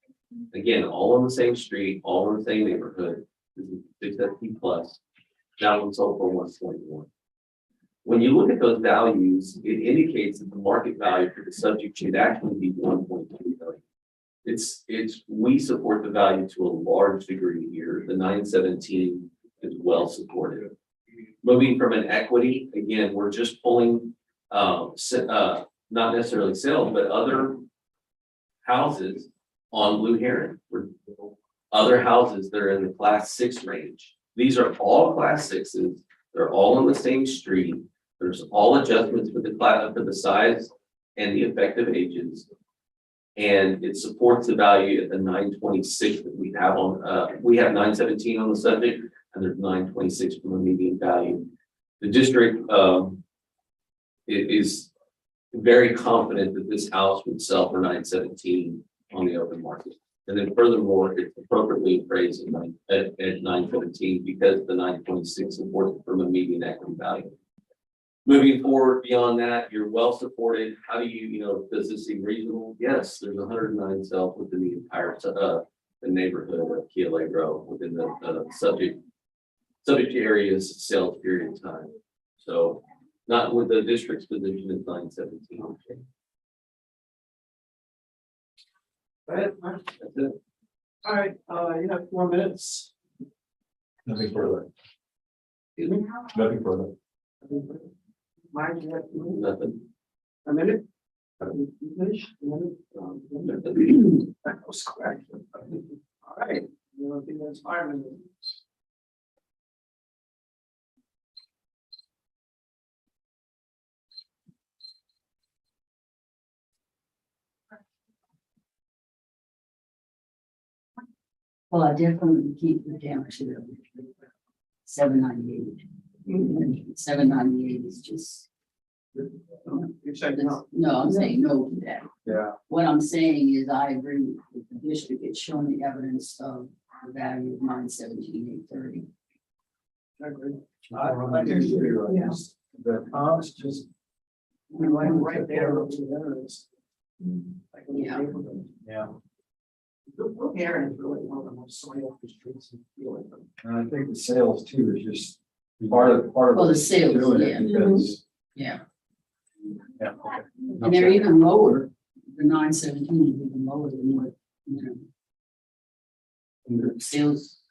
Again, all on the same street, all in the same neighborhood. This is 6ST plus. That one sold for 121. When you look at those values, it indicates that the market value for the subject should actually be 1.2 million. We support the value to a large degree here. The 917 is well supported. Moving from an equity, again, we're just pulling, not necessarily sales, but other houses on blue heron. Other houses that are in the class 6 range. These are all class 6s. They're all on the same street. There's all adjustments for the class, for the size and the effective ages. And it supports the value at the 926 that we have on, we have 917 on the subject, and there's 926 from the median value. The district is very confident that this house would sell for 917 on the open market. And then furthermore, it's appropriately appraised at 917 because the 926 supports it from a median equity value. Moving forward beyond that, you're well supported. How do you, does this seem reasonable? Yes, there's 109 sales within the entire the neighborhood of Key Allegro within the subject area's sales period of time. So not with the district's position is 917. That's it. All right, you have 4 minutes. Nothing further. Excuse me? Nothing further. Mike, you have 2 minutes? Nothing. A minute? You finish? A minute? That was correct. All right, I think that's 5 minutes. Well, I definitely keep it down to 798. 798 is just. You're saying no. No, I'm saying no to that. Yeah. What I'm saying is I agree with the district. It's showing the evidence of the value of 917,830. I agree. I do too. Yeah. The comps just. We like right there. Yeah. Yeah. The blue heron is really one of the most sought after streets in the field. And I think the sales too is just part of. Well, the sales, doing it yeah. Because. Yeah, Yeah. Okay. and they're even lower. The 917 is even lower than what, the sales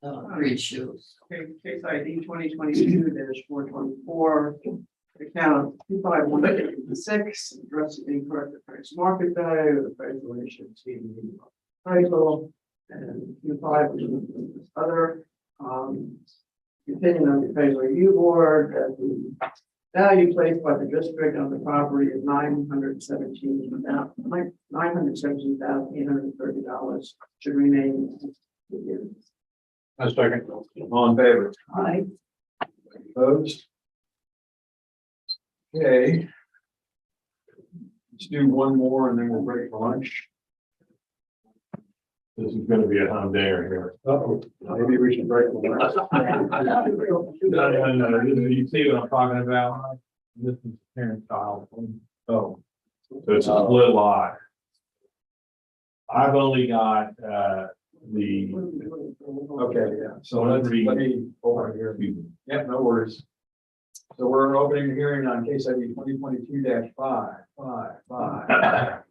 grid shows. Okay, case ID 2022-424. Account 25186, addressing incorrect appraised market value, appraisal ratio appraisal, and Q5 is other. Opinion of the appraisal review board that the value placed by the district on the property is $917,830 should remain. A second. All in favor? Aye. Opposed? Okay. Let's do one more and then we'll break for lunch. This is gonna be a home dinner here. Maybe we should break for lunch. No, you see what I'm talking about? This is parent child. Oh, So it's a split lot. I've only got, the. okay, yeah. So let me over here. Yep, no worries. So we're opening the hearing on case ID 2022-5.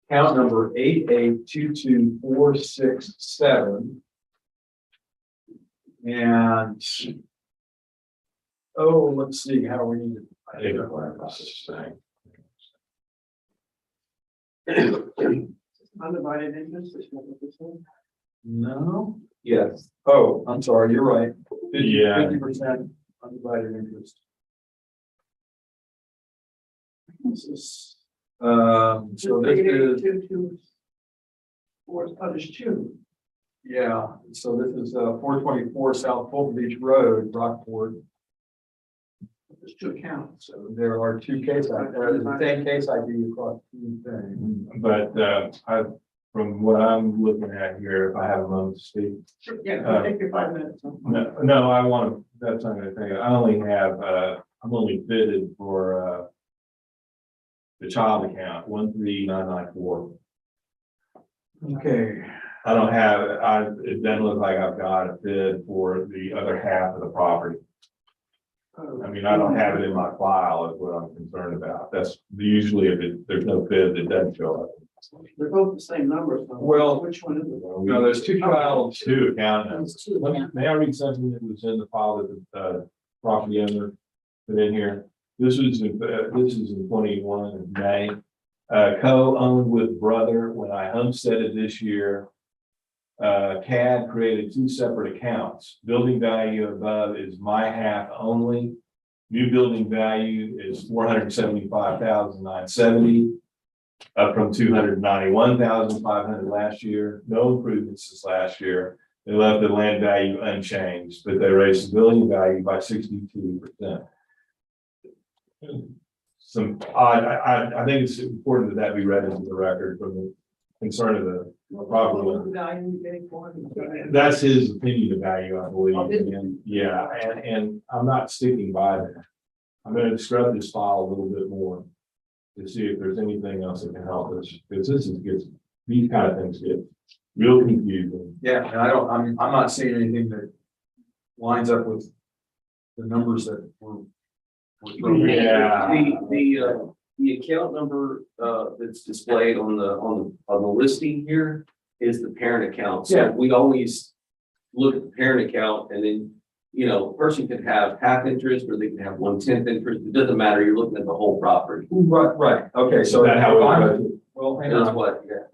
Count number 8822467. And oh, let's see, how do we need to identify this thing? Undivided interest, is what this is. No, Yes. oh, I'm sorry, you're right. Yeah. 50% undivided interest. This is. So this is, 88224, there's two. yeah, so this is 424 South Fulton Beach Road, Rockport. There's two accounts. So there are two cases, there's the same case ID across two things. But, from what I'm looking at here, if I have a moment to speak. Yeah, take your 5 minutes. No, I want to, that's not gonna take, I only have, I'm only fitted for, the child account, 13994. Okay, I don't have, it doesn't look like I've got a bid for the other half of the property. I mean, I don't have it in my file is what I'm concerned about. That's usually if there's no bid that doesn't show up. They're both the same numbers. though. Well- Which one is it? no, there's two child, Two account numbers. There's two now. May I read something that was in the file that the property owner put in here? This is in 21 in May. Co-owned with brother when I homesteaded this year. CAD created two separate accounts. Building value above is my half only. New building value is 475,970. Up from 291,500 last year. No improvements since last year. They left the land value unchanged, but they raised the building value by 62%. I think it's important that be read into the record from the concern of the property owner. Value you getting for it? That's his opinion of value, I believe. Oh, is it? And yeah, and I'm not sticking by that. I'm gonna scrub this file a little bit more to see if there's anything else that can help us, because these kind of things get real confusing. yeah, and I'm not seeing anything that lines up with the numbers that were. Yeah. The account number, that's displayed on the listing here is the parent account. Yeah. So we always look at the parent account and then, a person could have half interest or they can have 1/10 interest. It doesn't matter. You're looking at the whole property. Right, okay, so. Is that how if it I'm- was? Well, hang That's on,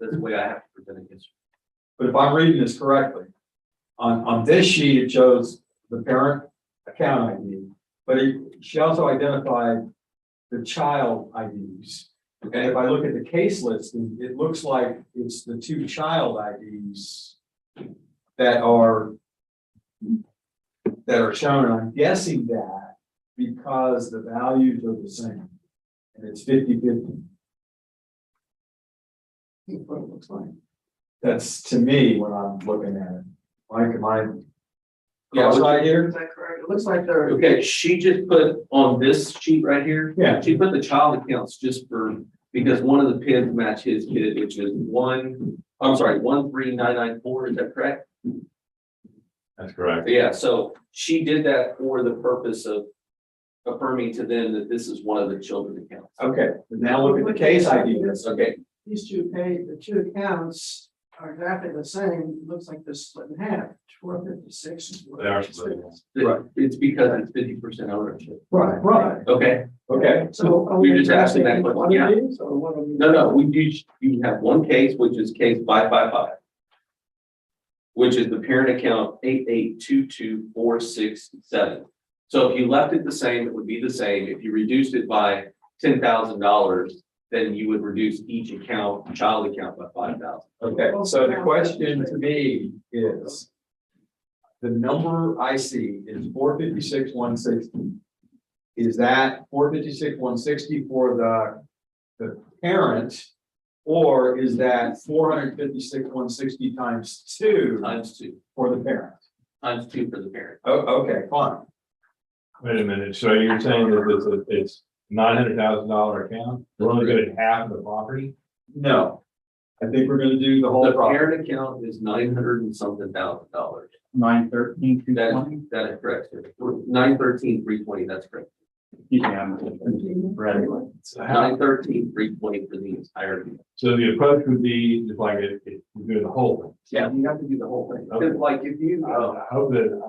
that's the way I have to present it. but if I'm reading this correctly, on this sheet, it shows the parent account ID, but she also identified the child IDs. And if I look at the case listing, it looks like it's the two child IDs that are shown. And I'm guessing that because the values are the same and it's 50/50. That's what it looks like. That's to me when I'm looking at it. Mike, am I Yeah, cross-eyed here? Is that correct? It looks like they're. Okay, she just put on this sheet right here. Yeah. She put the child accounts just because one of the pins match his kid, which is 13994, is that correct? That's correct. Yeah, so she did that for the purpose of affirming to them that this is one of the children accounts. Okay, but now look at the case ID. Okay, These the two accounts are exactly the same. Looks like they're split in half, 456. They are split. Right. it's because it's 50% ownership. Right. Okay, Okay, So. are we You're just asking that addressing question, one of yeah. these, or one of these? no, you have one case, which is case 555. Which is the parent account 8822467. So if you left it the same, it would be the same. If you reduced it by $10,000, then you would reduce each account, child account by 5,000. okay, so the question to me is, the number I see is 456,160. Is that 456,160 for the parent? Or is that 456,160 times two Times two, for the parent? times two for the parent. Oh, okay, fine. Wait a minute, so you're saying that it's $900,000 account? We're only getting half of the property? No, I think we're gonna do the whole The property. parent account is $900 and something thousand. 913, That 220. that is correct, sir. 913,320, that's correct. Excuse me, I'm ready. So how, 913,320 for the entire deal. so the approach would be just like if we're doing the whole thing. Yeah, you have to do the whole thing. Okay. Because like if you, I hope that,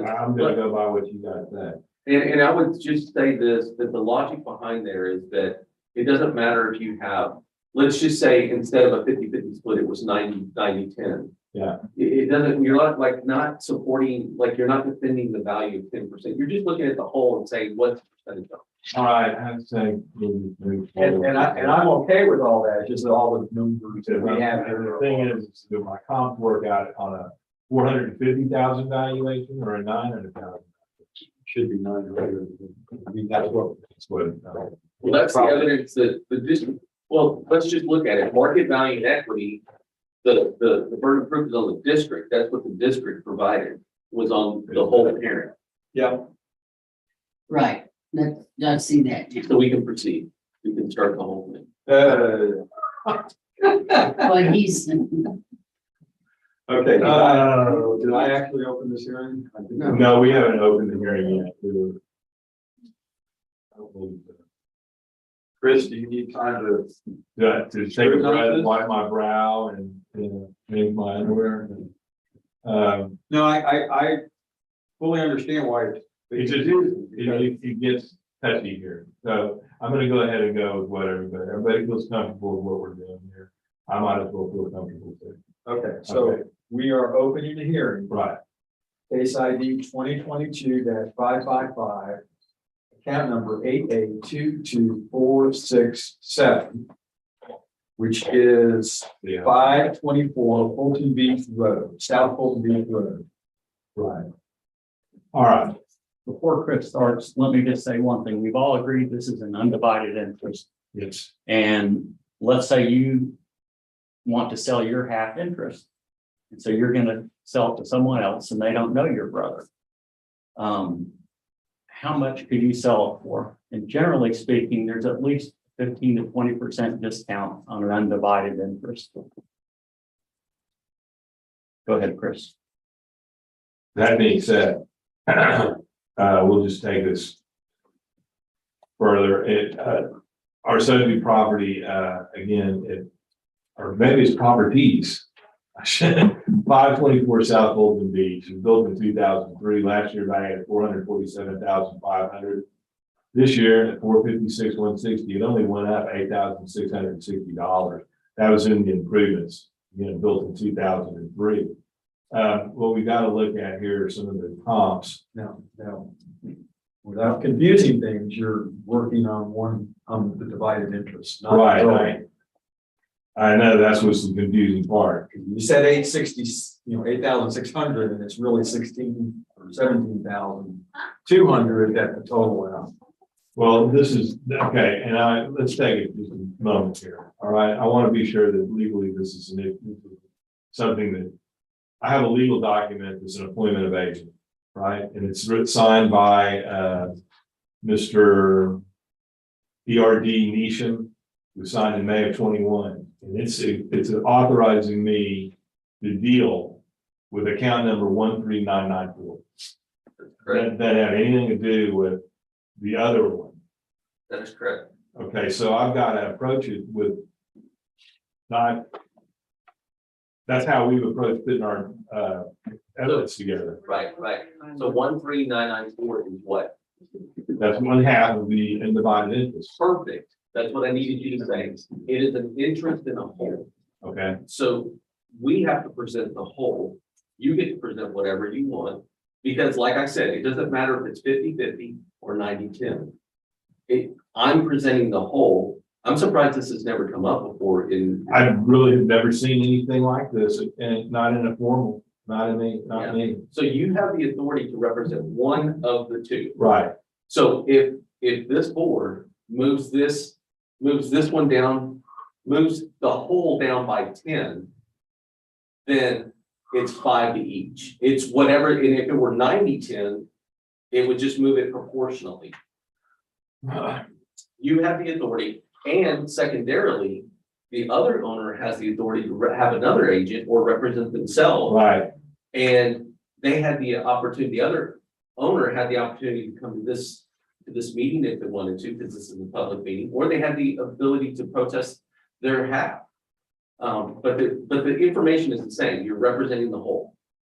I'm gonna go by what you guys said. and I would just say this, that the logic behind there is that it doesn't matter if you have, let's just say instead of a 50-50 split, it was 90-10. Yeah. It doesn't, you're not like not supporting, like you're not defending the value of 10%. You're just looking at the whole and saying, what's the percentage of? All right, I'd say. move And forward. I'm okay with all that, just all the numbers that we have The here. thing is, do my comps work out on a 450,000 valuation or a 900,000? Should be 900. I mean, that's what. Well, that's the evidence that the district, well, let's just look at it. Market value and equity, the burden of proof is on the district. That's what the district provided, was on the whole parent. Yeah. Right, I see that now. So we can proceed. We can start the whole thing. But he's, Okay, did I actually open this hearing? I did not. No, we haven't opened the hearing yet. Chris, do you need time to? To take a breath, wipe my brow and, change my underwear. No, I fully understand why. It's just, it gets touchy here. So I'm gonna go ahead and go with what everybody feels comfortable with what we're doing here. I might as well feel comfortable too. Okay, so we are opening the hearing. Right. Case ID 2022-555. Account number 882247. Which is Yeah. 524 Fulton Beach Road, South Fulton Beach Road. Right. All right. Before Chris starts, let me just say one thing. We've all agreed this is an undivided interest. Yes. And let's say you want to sell your half interest. And so you're gonna sell it to someone else and they don't know your brother. How much could you sell it for? And generally speaking, there's at least 15 to 20% discount on an undivided interest. Go ahead, Chris. That being said, we'll just take this further. Our subject property, again, or maybe it's properties. 524 South Fulton Beach, it was built in 2003. Last year, valued at 447,500. This year at 456,160, it only went up $8,660. That was in the improvements, built in 2003. What we got to look at here are some of the comps. Now, without confusing things, you're working on the divided interest. not the Right, total. right. I know that's what's the confusing part. You said 860, 8,600, and it's really 16 or 17,200 at the total amount. Well, this is, okay, and let's take it just a moment here, all right? I want to be sure that legally this is something that, I have a legal document that's an appointment of agent, right? And it's signed by, Mr. ARB Nisham, who signed in May of 21. And it's authorizing me to deal with account number 13994. Correct. That have anything to do with the other one. That is correct. Okay, so I've got to approach it with not. That's how we've approached putting our evidence together. Right. So 13994 is what? That's one half of the undivided interest. Perfect. That's what I needed you to say. It is an interest in a whole. Okay, So we have to present the whole. You get to present whatever you want. Because like I said, it doesn't matter if it's 50-50 or 90-10. I'm presenting the whole. I'm surprised this has never come up before in. I really have never seen anything like this, and not in a formal not me, not Yeah. me. So you have the authority to represent one of the two. Right, So if this board moves this one down, moves the whole down by 10, then it's 5 to each. It's whatever, and if it were 90-10, it would just move it proportionally. You have the authority, and secondarily, the other owner has the authority to have another agent or represent themselves. right. And they had the opportunity, the other owner had the opportunity to come to this meeting if they wanted to, because this is a public meeting, or they had the ability to protest their half. But the information is the same. You're representing the whole.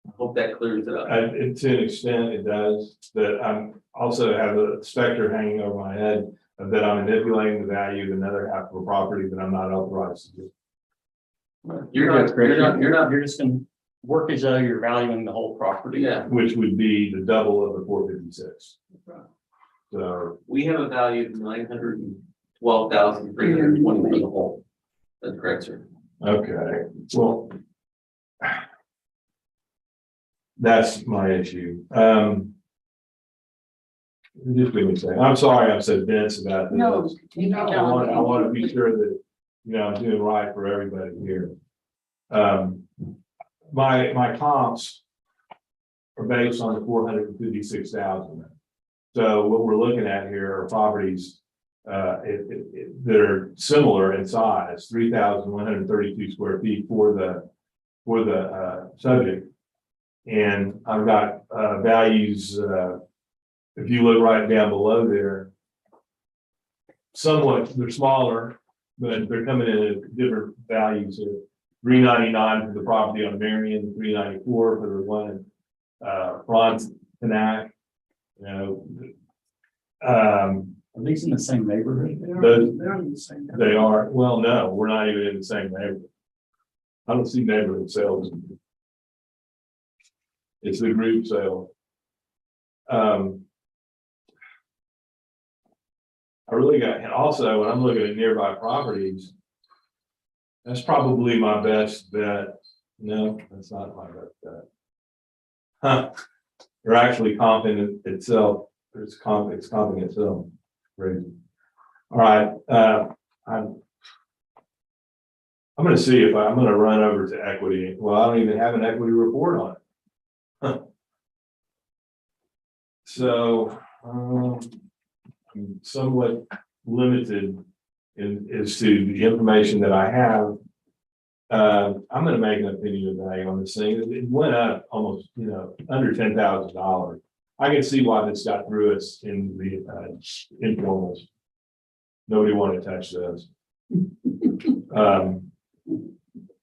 I hope that clears it up. And to an extent, it does, but I'm also have a specter hanging over my head of that I'm manipulating the value of another half of a property that I'm not authorized to do. You're just gonna work as though you're valuing the whole property. Yeah, Which would be the double of the 456. So, we have a value of 912,320 for the whole. That's correct, sir. okay, well. That's my issue. Just give me a second. I'm sorry I'm so dense about this. No, you I want to be sure that, I'm doing right for everybody here. My comps are based on the 456,000. So what we're looking at here are properties that are similar in size, 3,132 square feet for the subject. And I've got values, if you look right down below there, somewhat, they're smaller, but they're coming in at different values. So 399 for the property on Marion, 394 for the one in Frontenac. Are these in the same neighborhood? They're in the same. They are, well, no, we're not even in the same neighborhood. I don't see neighborhood sales. It's the group sale. I really got, and also when I'm looking at nearby properties, that's probably my best bet. No, that's not my best bet. Huh, they're actually comping itself. It's comping itself. Crazy. All right, I'm gonna see if I'm gonna run over to equity. Well, I don't even have an equity report on it. Huh. So, I'm somewhat limited as to the information that I have. I'm gonna make an opinion of value on this thing. It went up almost, under $10,000. I can see why this got through us in the informals. Nobody wanted to touch this.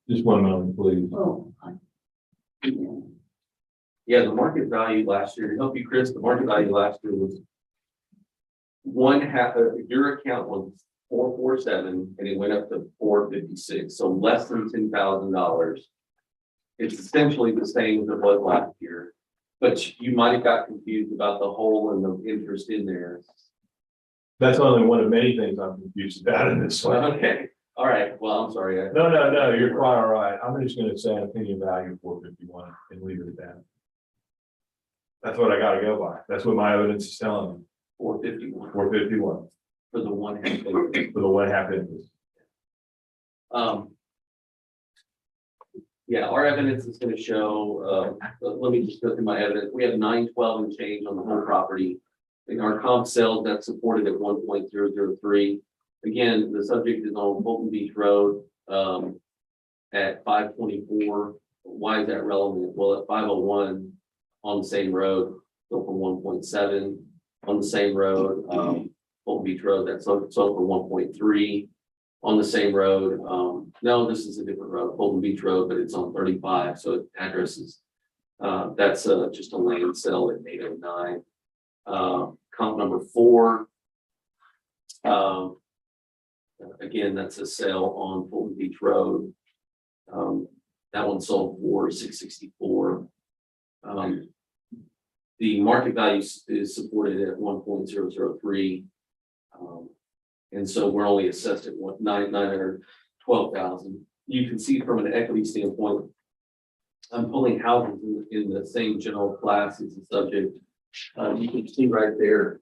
Just one moment, please. Oh, Yeah, the market value last year, to help you, Chris, the market value last year was one half of your account was 447 and it went up to 456, so less than $10,000. It's essentially the same as it was last year, but you might have got confused about the hole and the interest in there. That's only one of many things I'm confused about in this one. Okay, all right, well, I'm sorry. No, you're quite all right. I'm just gonna say an opinion value of 451 and leave it at that. That's what I gotta go by. That's what my evidence is telling me. 451 451 for the one half acre. for the 1/2 interest. Yeah, our evidence is gonna show, let me just go through my evidence. We have 912 and change on the whole property. In our comp sales, that's supported at 1.003. Again, the subject is on Fulton Beach Road, at 524. Why is that relevant? Well, at 501 on the same road, so for 1.7 on the same road, Fulton Beach Road, that's so for 1.3 on the same road. No, this is a different road, Fulton Beach Road, but it's on 35, so it addresses. That's just a land sale at 809. Comp number 4. Again, that's a sale on Fulton Beach Road. That one sold for 664. The market value is supported at 1.003. And so we're only assessed at 912,000. You can see from an equity standpoint, I'm pulling houses in the same general class as the subject. You can see right there,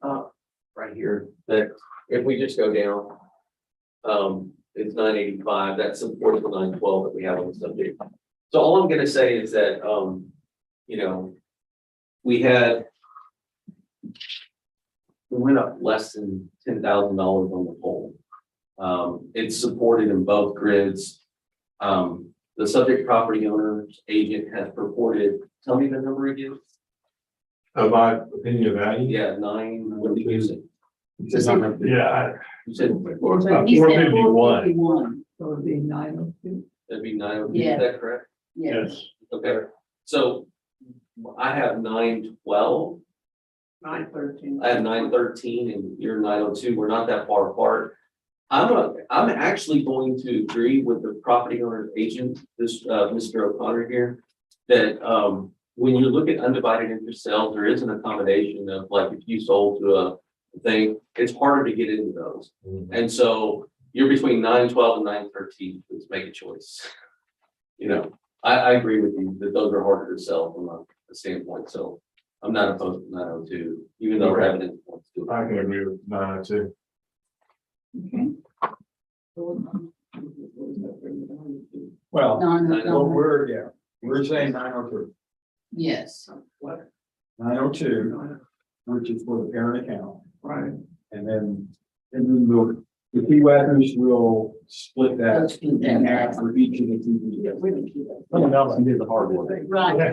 right here, that if we just go down, it's 985, that supports the 912 that we have on the subject. So all I'm gonna say is that, you know, we went up less than $10,000 on the whole. It's supported in both grids. The subject property owner's agent has purported, tell me the number again. Of my opinion of value. Yeah, 9, what did you say? Yeah. You said, He said 451. 451. So it'd be 902. that'd be 9, Yeah. is that correct? Yes. Okay, so I have 912, 913. I have 913, and you're 902, we're not that far apart. I'm actually going to agree with the property owner's agent, this, Mr. O'Connor here, that, when you look at undivided interest sales, there is an accommodation of, like, if you sold to a thing, it's harder to get into those. And so you're between 912 and 913, let's make a choice. You know, I agree with you that those are harder to sell from a standpoint, so I'm not opposed to 902, even though we're having it points to it. I can agree with 902. Well, No, no, I know no. we're saying 902. Yes. 902, which is for the parent account. Right. And then the key weapons will split that Let's do in that. half for each of the two. Yeah, we didn't do that. Someone else can do the hard work. Right. Okay,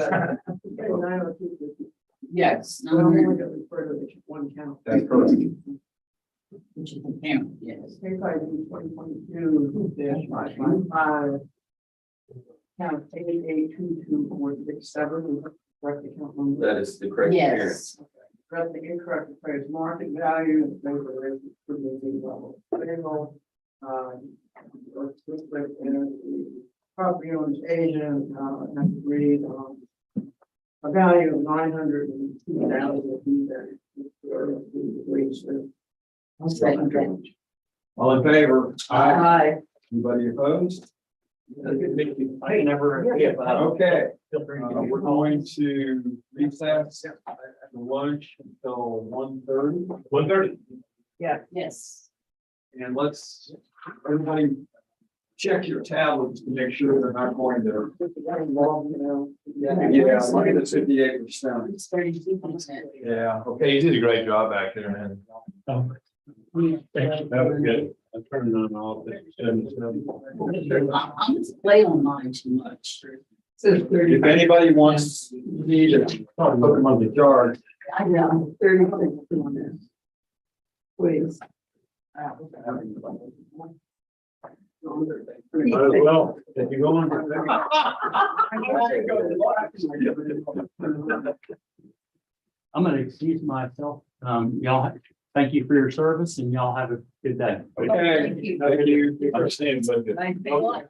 902. Yes. Well, I'm only gonna refer to the one count. That's correct. Which is the parent, yes. Case ID 2022-555. Count 8822-467, correct account number. That is the correct parent. Yes. Correct the incorrect appraised market value and favor the level. Payroll, the property owner's agent, has agreed on a value of $902,000. I'll second that. All in favor? Aye. Anybody opposed? I never. Okay, we're going to recess the lunch until 1:30. 130. Yes. And let's, everybody check your tablets to make sure they're not going to. Yeah, look at the 58%. It's 32%. Yeah. Okay, you did a great job back there, man. That was good. I turned it on all. I'm play on mine too much. If anybody wants me to put them on the chart, I know. 36 on this. Please. Well, if you go on. I'm gonna excuse myself. Y'all, thank you for your service and y'all have a good day. okay, Thank you. thank you. Understand, but. Thank you.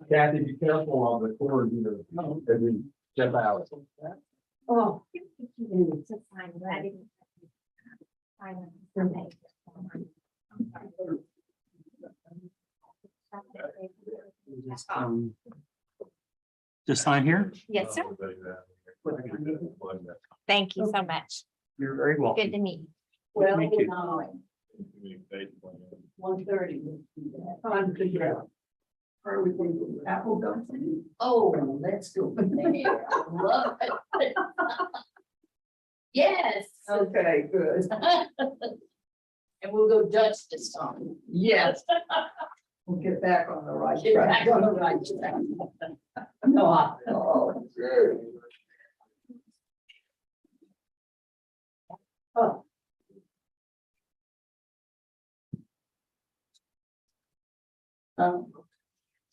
Kathy, be careful on the cord, you know, as we step out. Oh. Just sign it. I didn't sign it for me. Just sign here. Yes, sir. Thank you so much. You're very welcome. Good to meet you. Well, Thank you. 1:30. Time to figure out. Are we going to Apple Dumpling? Oh, let's go there. I love it. Yes. Okay, good. And we'll go Dutch this time. Yes. We'll get back on the right Get track. back on the right track. No, Oh, good. oh.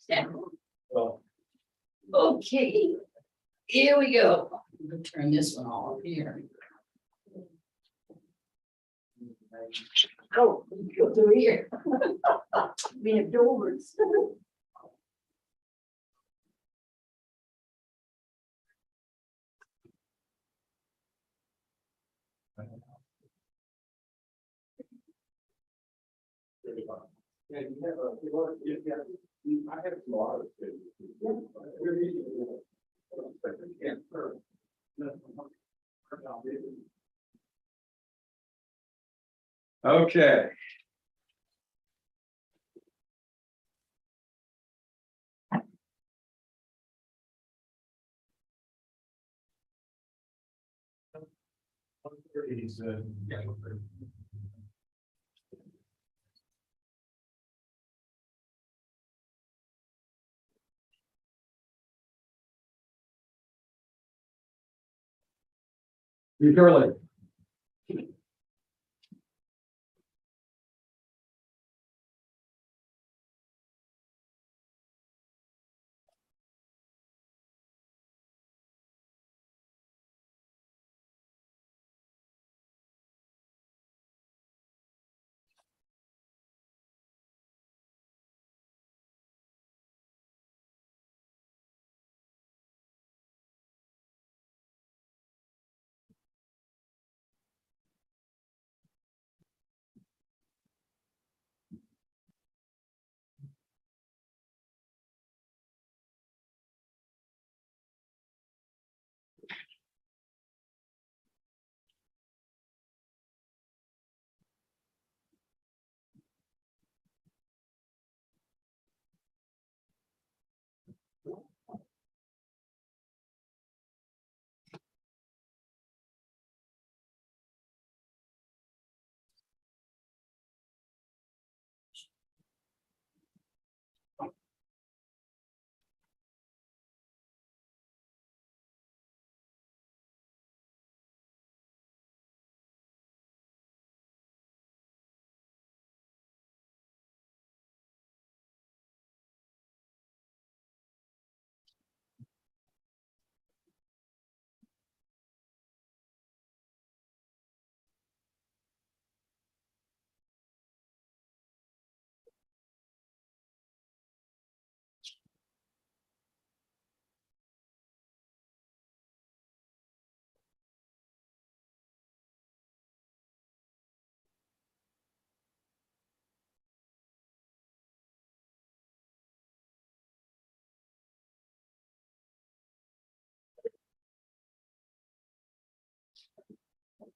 Yeah. Okay, here we go. I'm gonna turn this one off here. Oh, go through here. We have doors. Yeah, you have a, you want, I have some others too. Okay. You Charlie.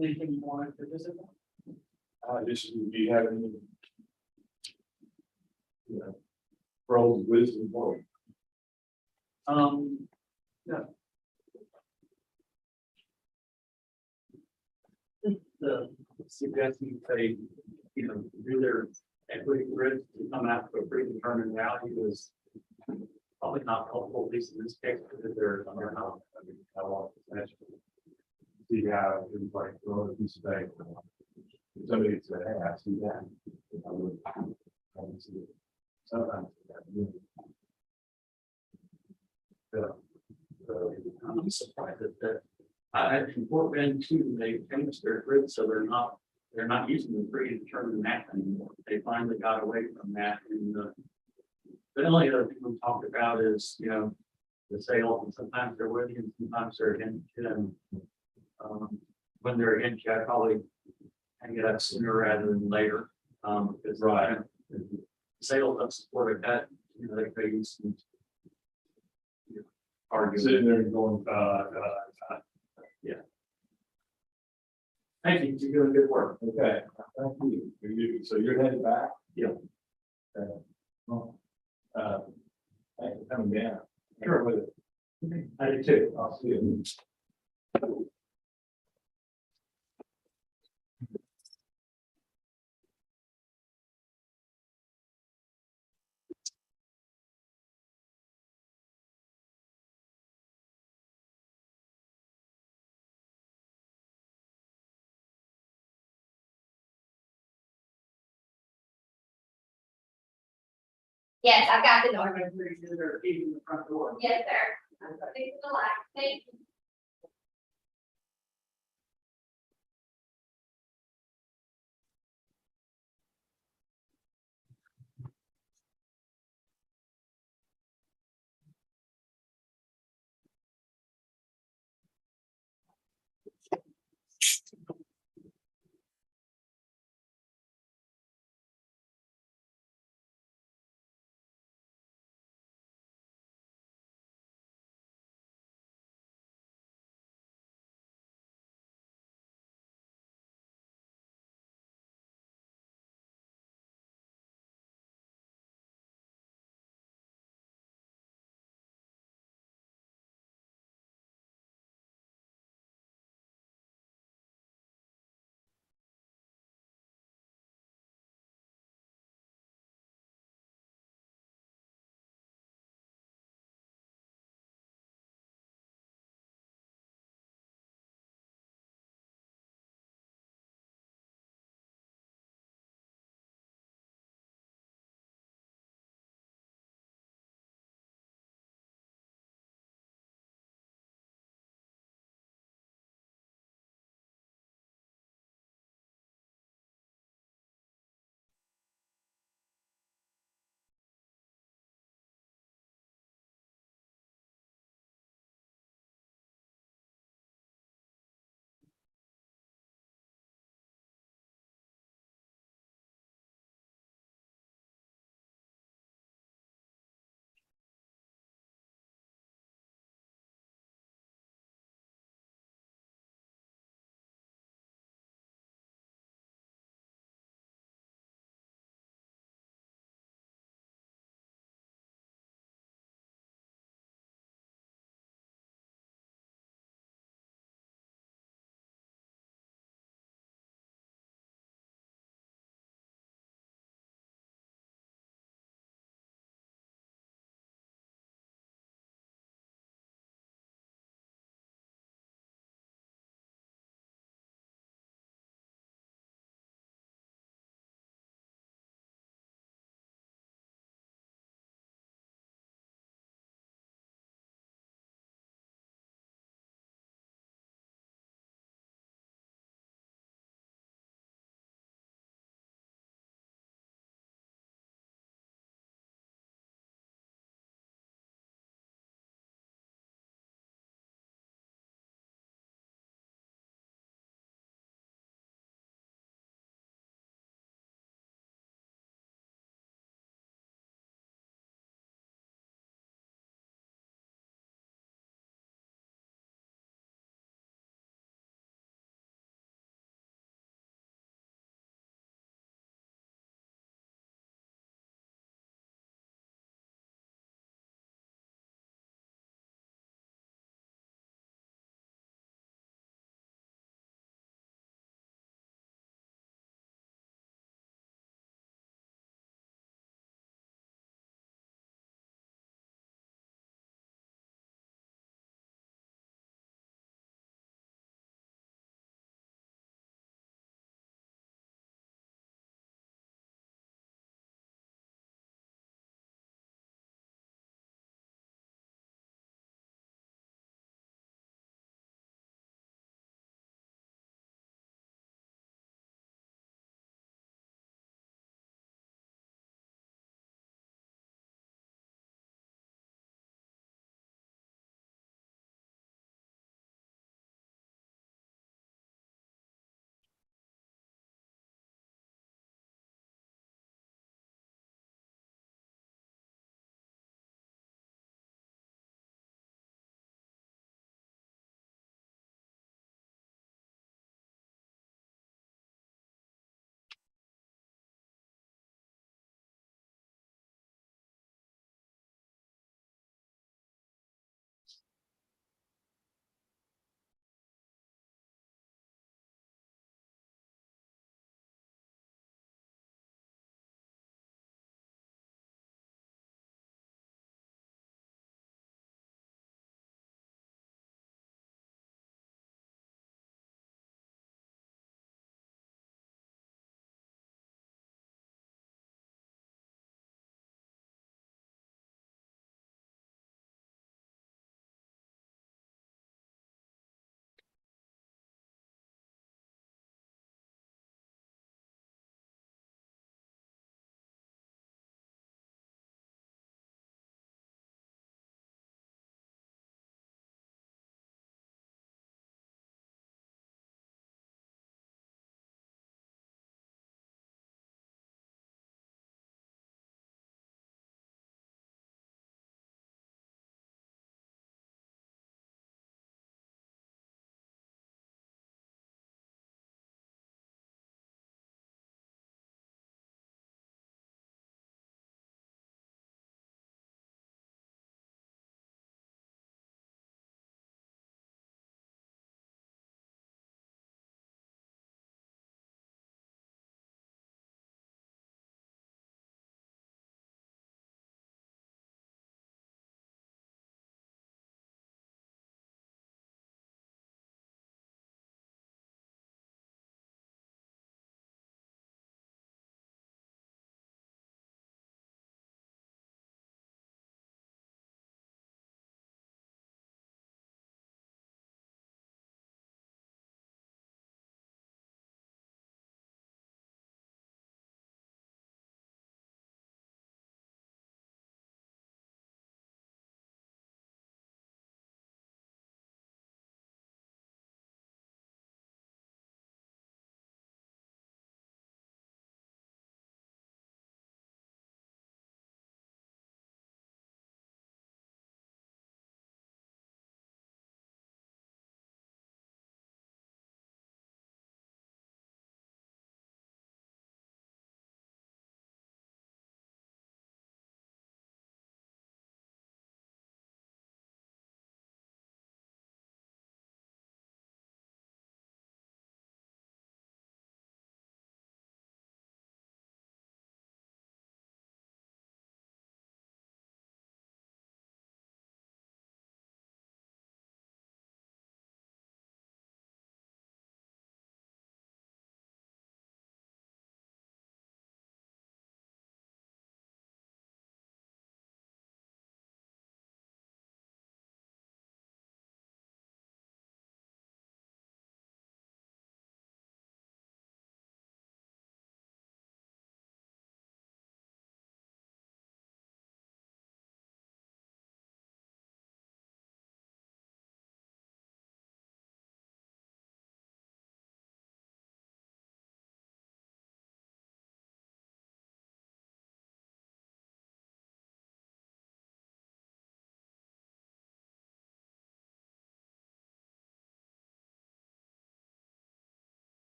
Anything you wanted to visit? Just, do you have any? You know, pearls of wisdom for me? Yeah. The suggesting they, do their equity risk to come out to a predetermined value is probably not helpful, at least in this case, because they're not. I mean, how long is that? See how it's like throwing a piece of paper. Somebody said, hey, I see that. I would see it. Sometimes. Yeah. So, I'm surprised that I actually Fort Bend too, they changed their grid, so they're not using the predetermined map anymore. They finally got away from that and the only other thing we talked about is, the sales, and sometimes they're with you, and sometimes they're against you. And when they're against you, I probably hang it up sooner rather than later. Because the sales of support of that, they use some arguing. sitting there and going, Yeah. Thank you. You're doing good work. okay, thank you. So you're headed back? Yeah. Okay. Well, thanks for coming down. Sure. With it. I do too. I'll see you. Yes, I've got the door. They're keeping the front door. Yes, sir. Thank you.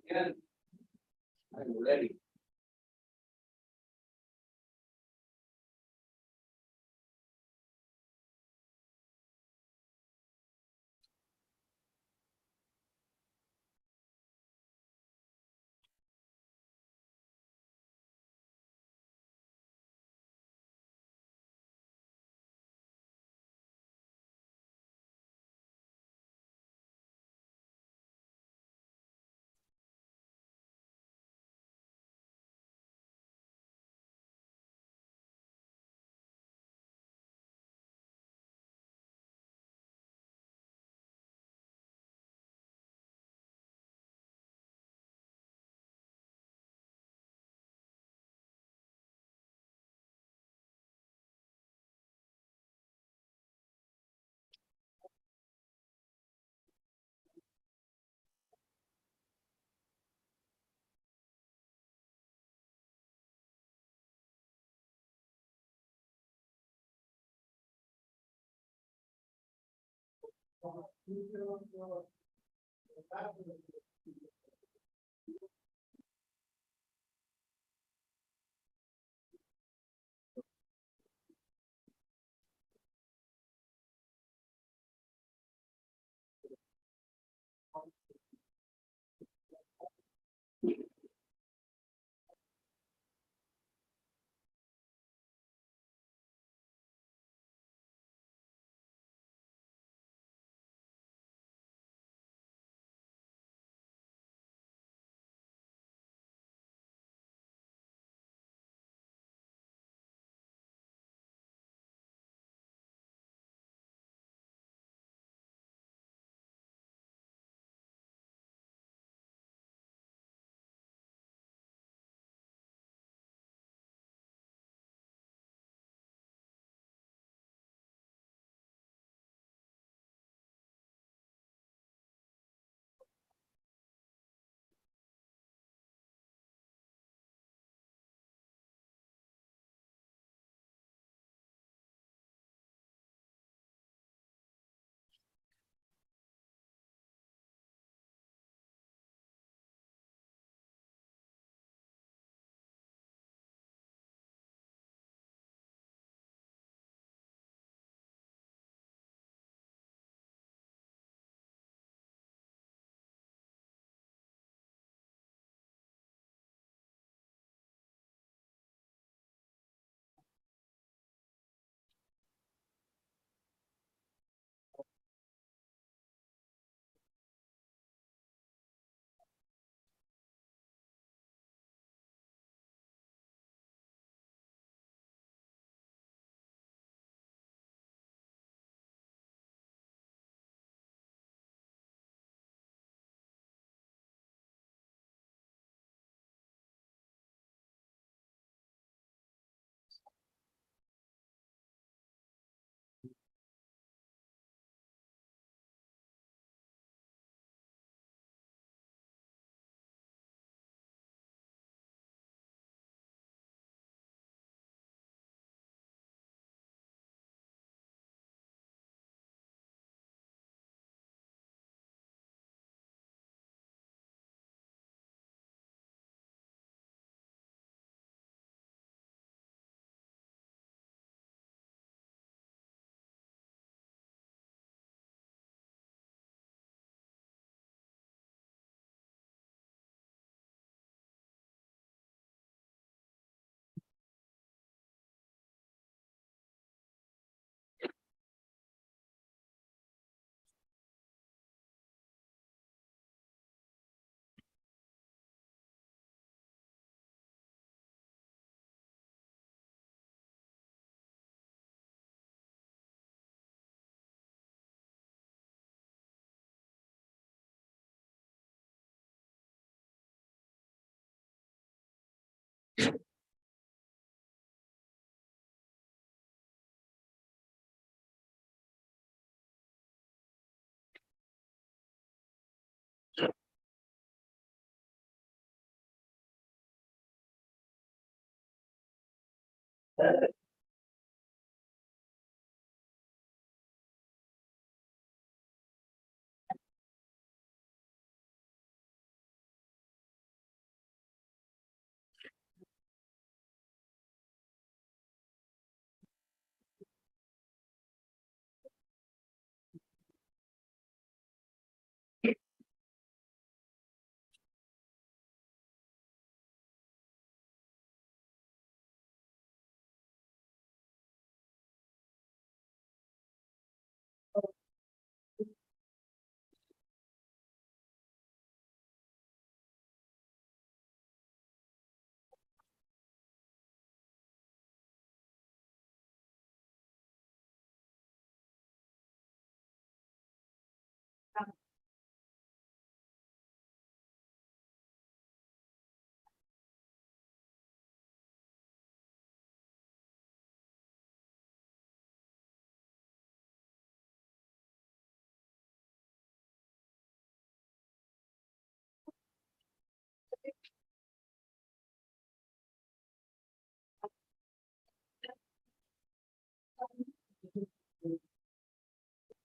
Again. I'm ready.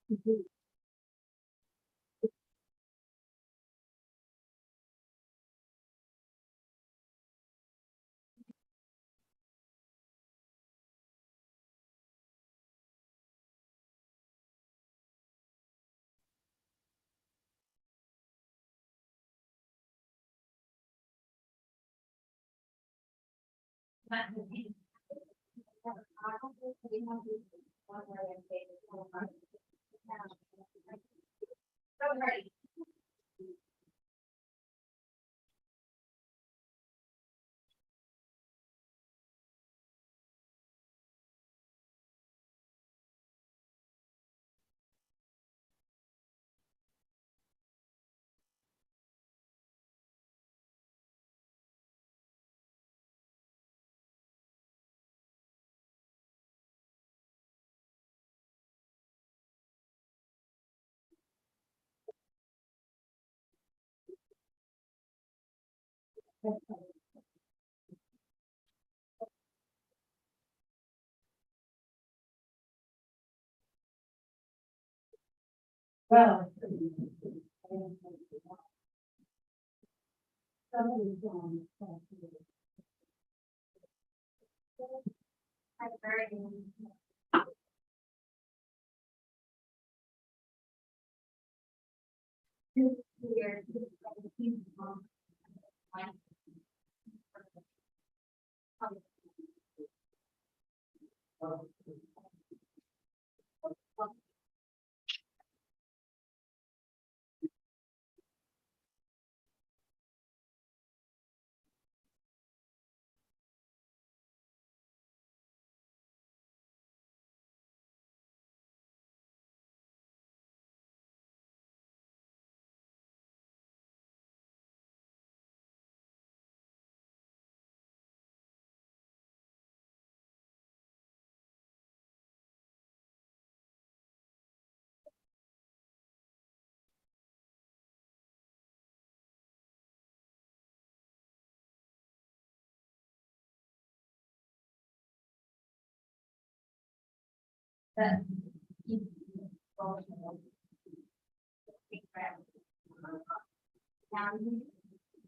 Well.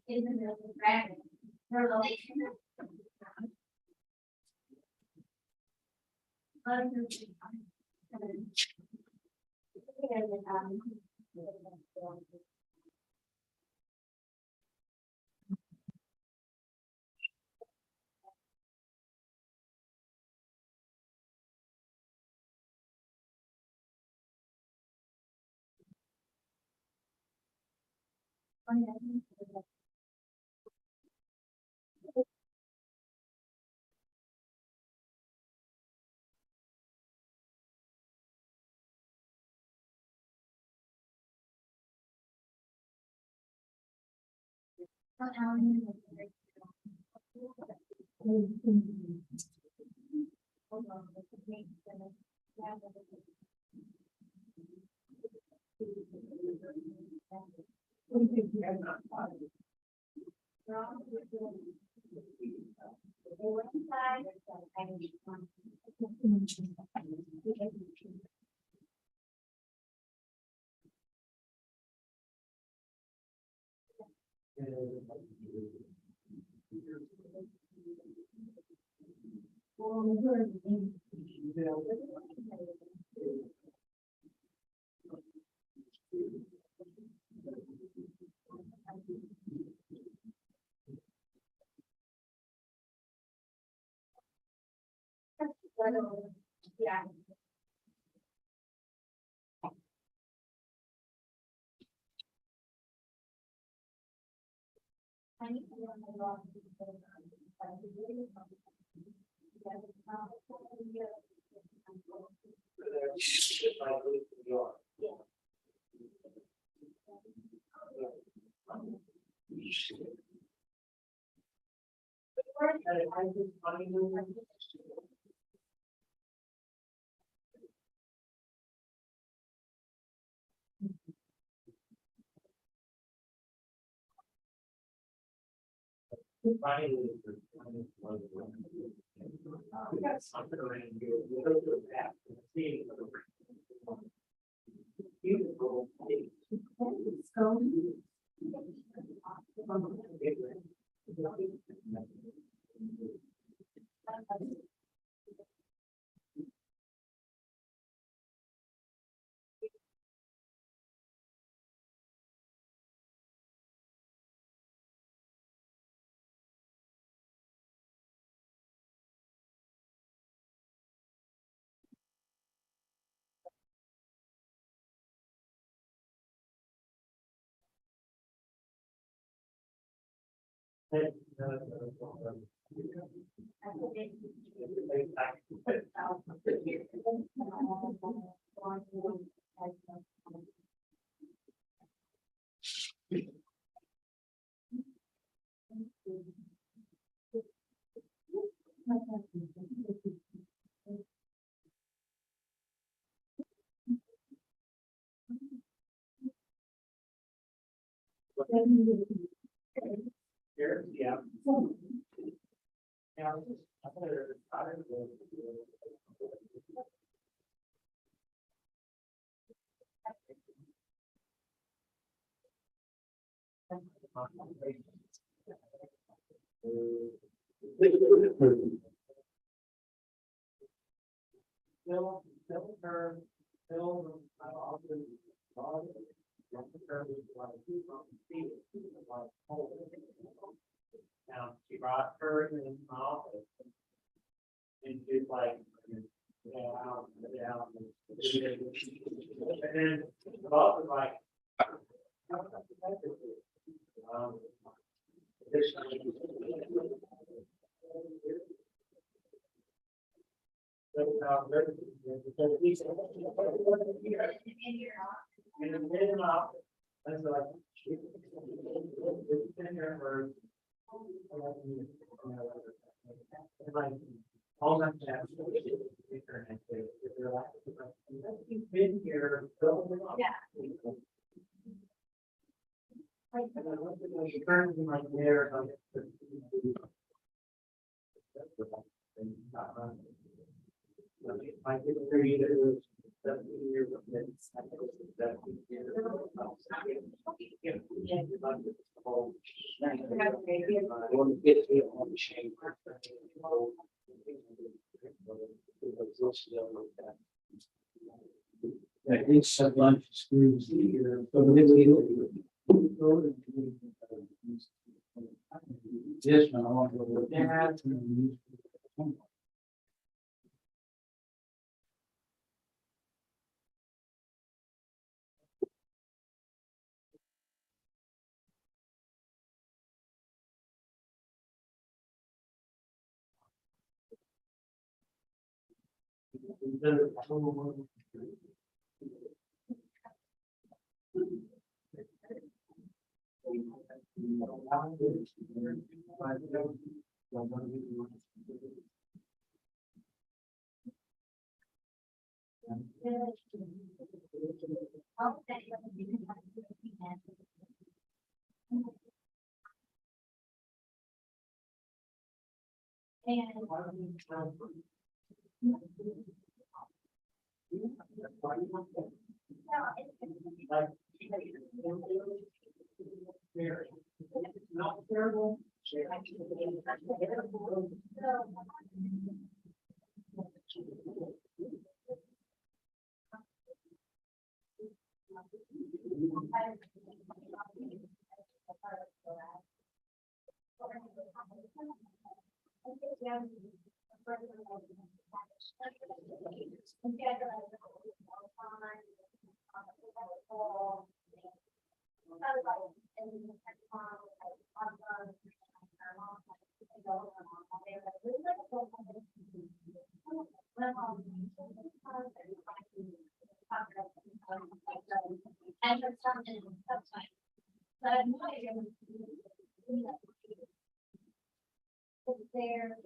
In the middle of dragon. Yeah. beautiful. Here, yeah. Now, she brought her in my office. And she's like, down. And then the boss was like. And then I was like, in here for. Like, all that jazz. You've been here. Yeah. She currently like there. I did agree that it was 17 years of this. I think it was 17 years. I want to get it on the chain. At least a bunch of screws here. This one, I want to go with that. Not terrible. And for some, that's fine. But I'm not even. It's there.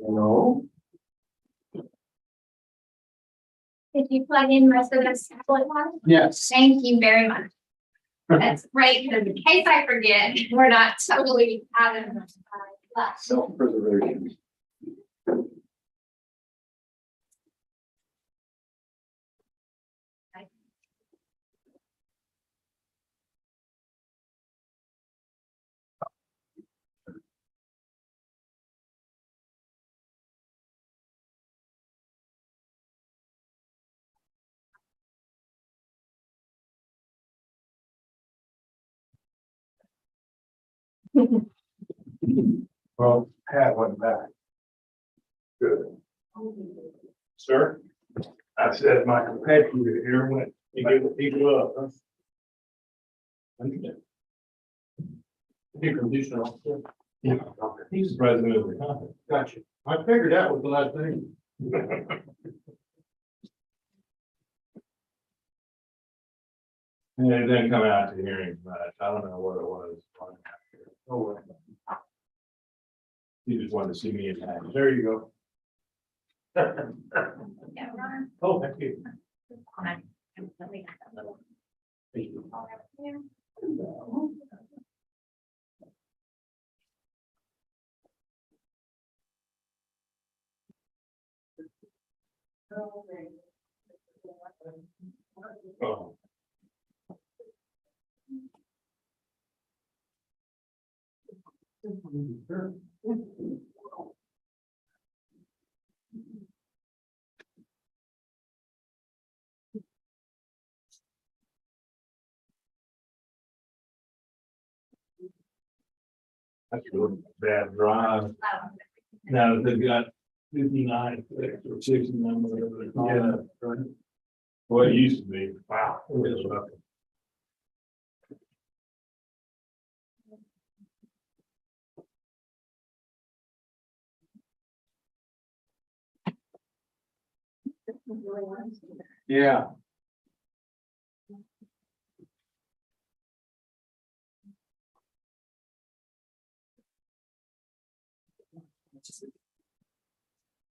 No. Did you plug in most of this tablet one? Yes. Thank you very much. That's great, because in case I forget, we're not totally out of the time. Self-preservation. Well, Pat went back. Good. Sir, I said my competitor here went, you give the people up. Huh? Conditional officer. Yeah, he's the president of the company. Gotcha. I figured that was the last thing. And it didn't come out to hearings much. I don't know what it was. Oh, well. He just wanted to see me in action. There you go. Yeah, Ron. Oh, thank you. Let me get that little- Oh. That's a really bad drive. Now that they've got 59 or 69, whatever they call it. Right. Well, it used to be, wow. It was rough. Yeah.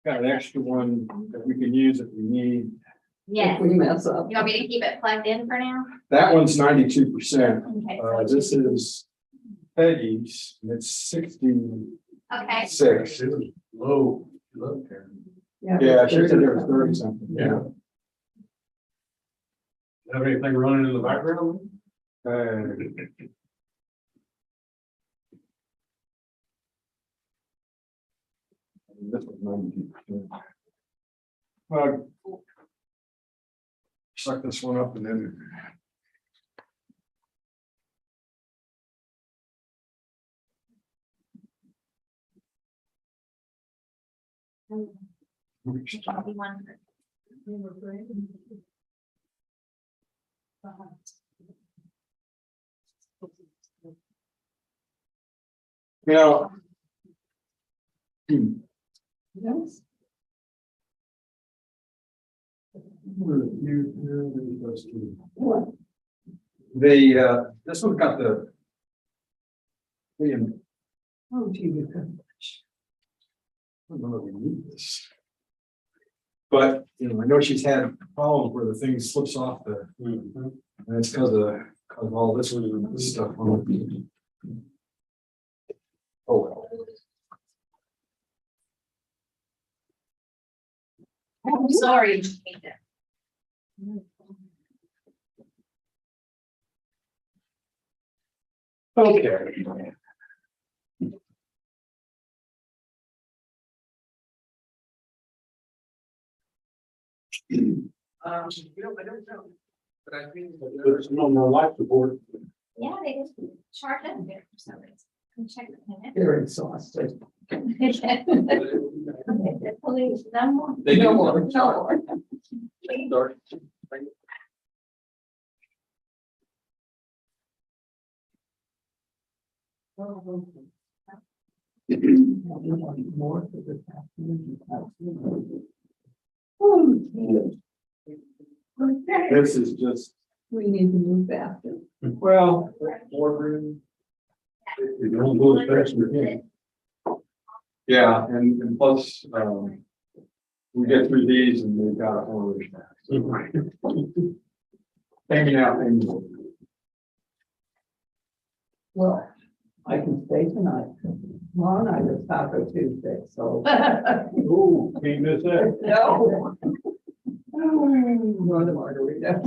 Got an extra one that we can use if we need. Yes, If we mess up. you want me to keep it plugged in for now? That one's 92%. Okay, This is Peggy's, and it's 66. okay, It was low. Yeah, Yeah, she said there was 30 something. Yeah. Have anything running in the background? This was 92%. Well, suck this one up and then. You know. Yes. This one got the. Oh, gee, we could. I don't know if we need this. But, you know, I know she's had problems where the thing slips off the, and it's because of all this stuff on it. Oh, well. I'm sorry. Okay. I don't know, but I think. There's no more life support. Yeah, they just charged up there for some reason. I'm checking it. They're exhausted. The police, no more. They do. No more, no more. Sorry. More for this afternoon. Oh, okay. This is just, We need to move faster. well, boardroom. You don't go as fast as you can. Yeah, and plus, we get through these and we've got a whole other stuff. Hanging out. Well, I can stay tonight. Tomorrow night is Taco Tuesday, so. Ooh, can't miss that. No. More the margarita.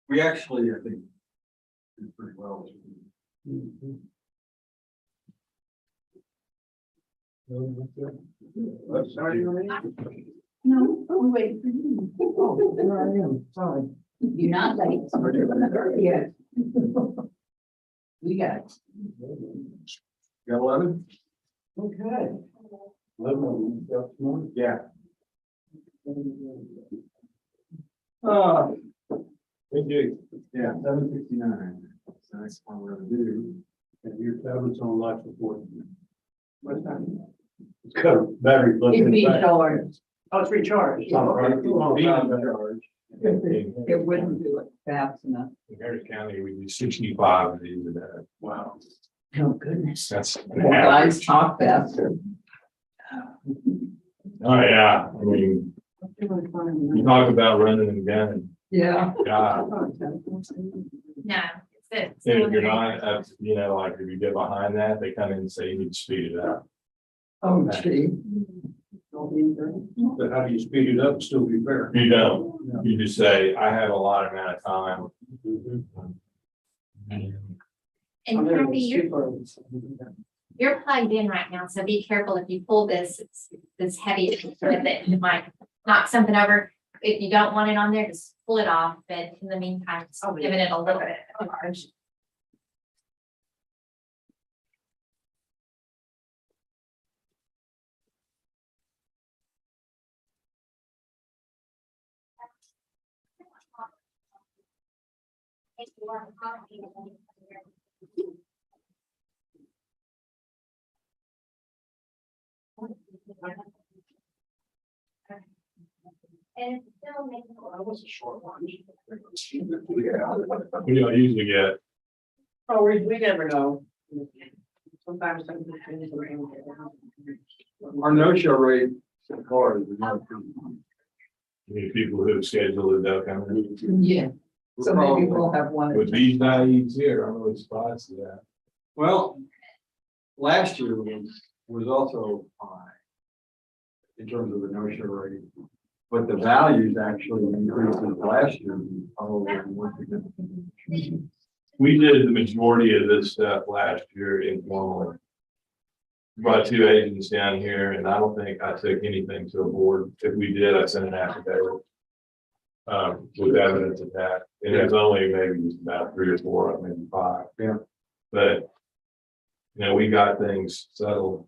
We actually, I think, did pretty well. No, I'm waiting for you. Oh, there I am, sorry. You're not late. Yes. We got it. Got 11? Okay. 11, yeah. Thank you. Yeah, 769. So that's what we're gonna do. And your tablets on life support. What's that? It's got battery. It's being charged. Oh, it's recharged. It wouldn't do it fast enough. In Harris County, we do 65 of these a day. Wow. Oh, goodness. That's. Guys talk faster. Oh, yeah, I mean, you talk about running and gunning, Yeah. God, No, it's if you're not, you know, like if you get behind that, they come in and say you need to speed it up. Oh, gee. But how do you speed it up and still be fair? You don't, you just say, I have a lot amount of time. And Kathy, you're plugged in right now, so be careful if you pull this, it's heavy with it, you might knock something over. If you don't want it on there, just pull it off, but in the meantime, just giving it a little bit of charge. And it's still making. That was a short one. What do you usually get? Oh, we never know. Sometimes. Our no-show rate in cars is not. You need people who schedule it, they'll come in. Yeah. So maybe we'll have one. With these values here, I'm really surprised at that. Well, last year was also high in terms of the no-show rate, but the values actually increased last year. Probably more significant. We did the majority of this stuff last year informally. Brought two agents down here and I don't think I took anything to a board. If we did, I sent an affidavit. With evidence of that. And it's only maybe just about 3 or 4, maybe 5. Yeah. But, you know, we got things settled.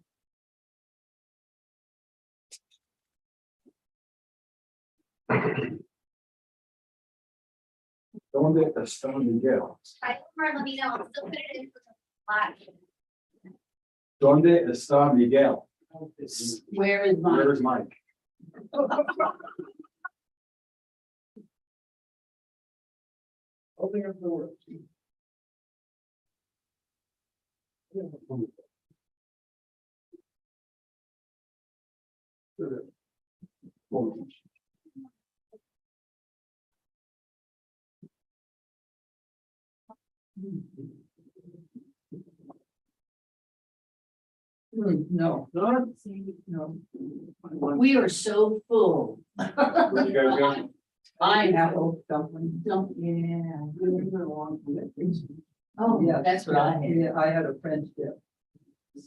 Don't get the stone to jail. Right, let me know, I'll still put it in. Donde está Miguel? Where is mine? Where's Mike? Open up the door. No. No. We are so full. You guys got- I have, Apple dumpling. yeah. Oh, Oh, yeah, that's what I had. Yeah, I had a French dip.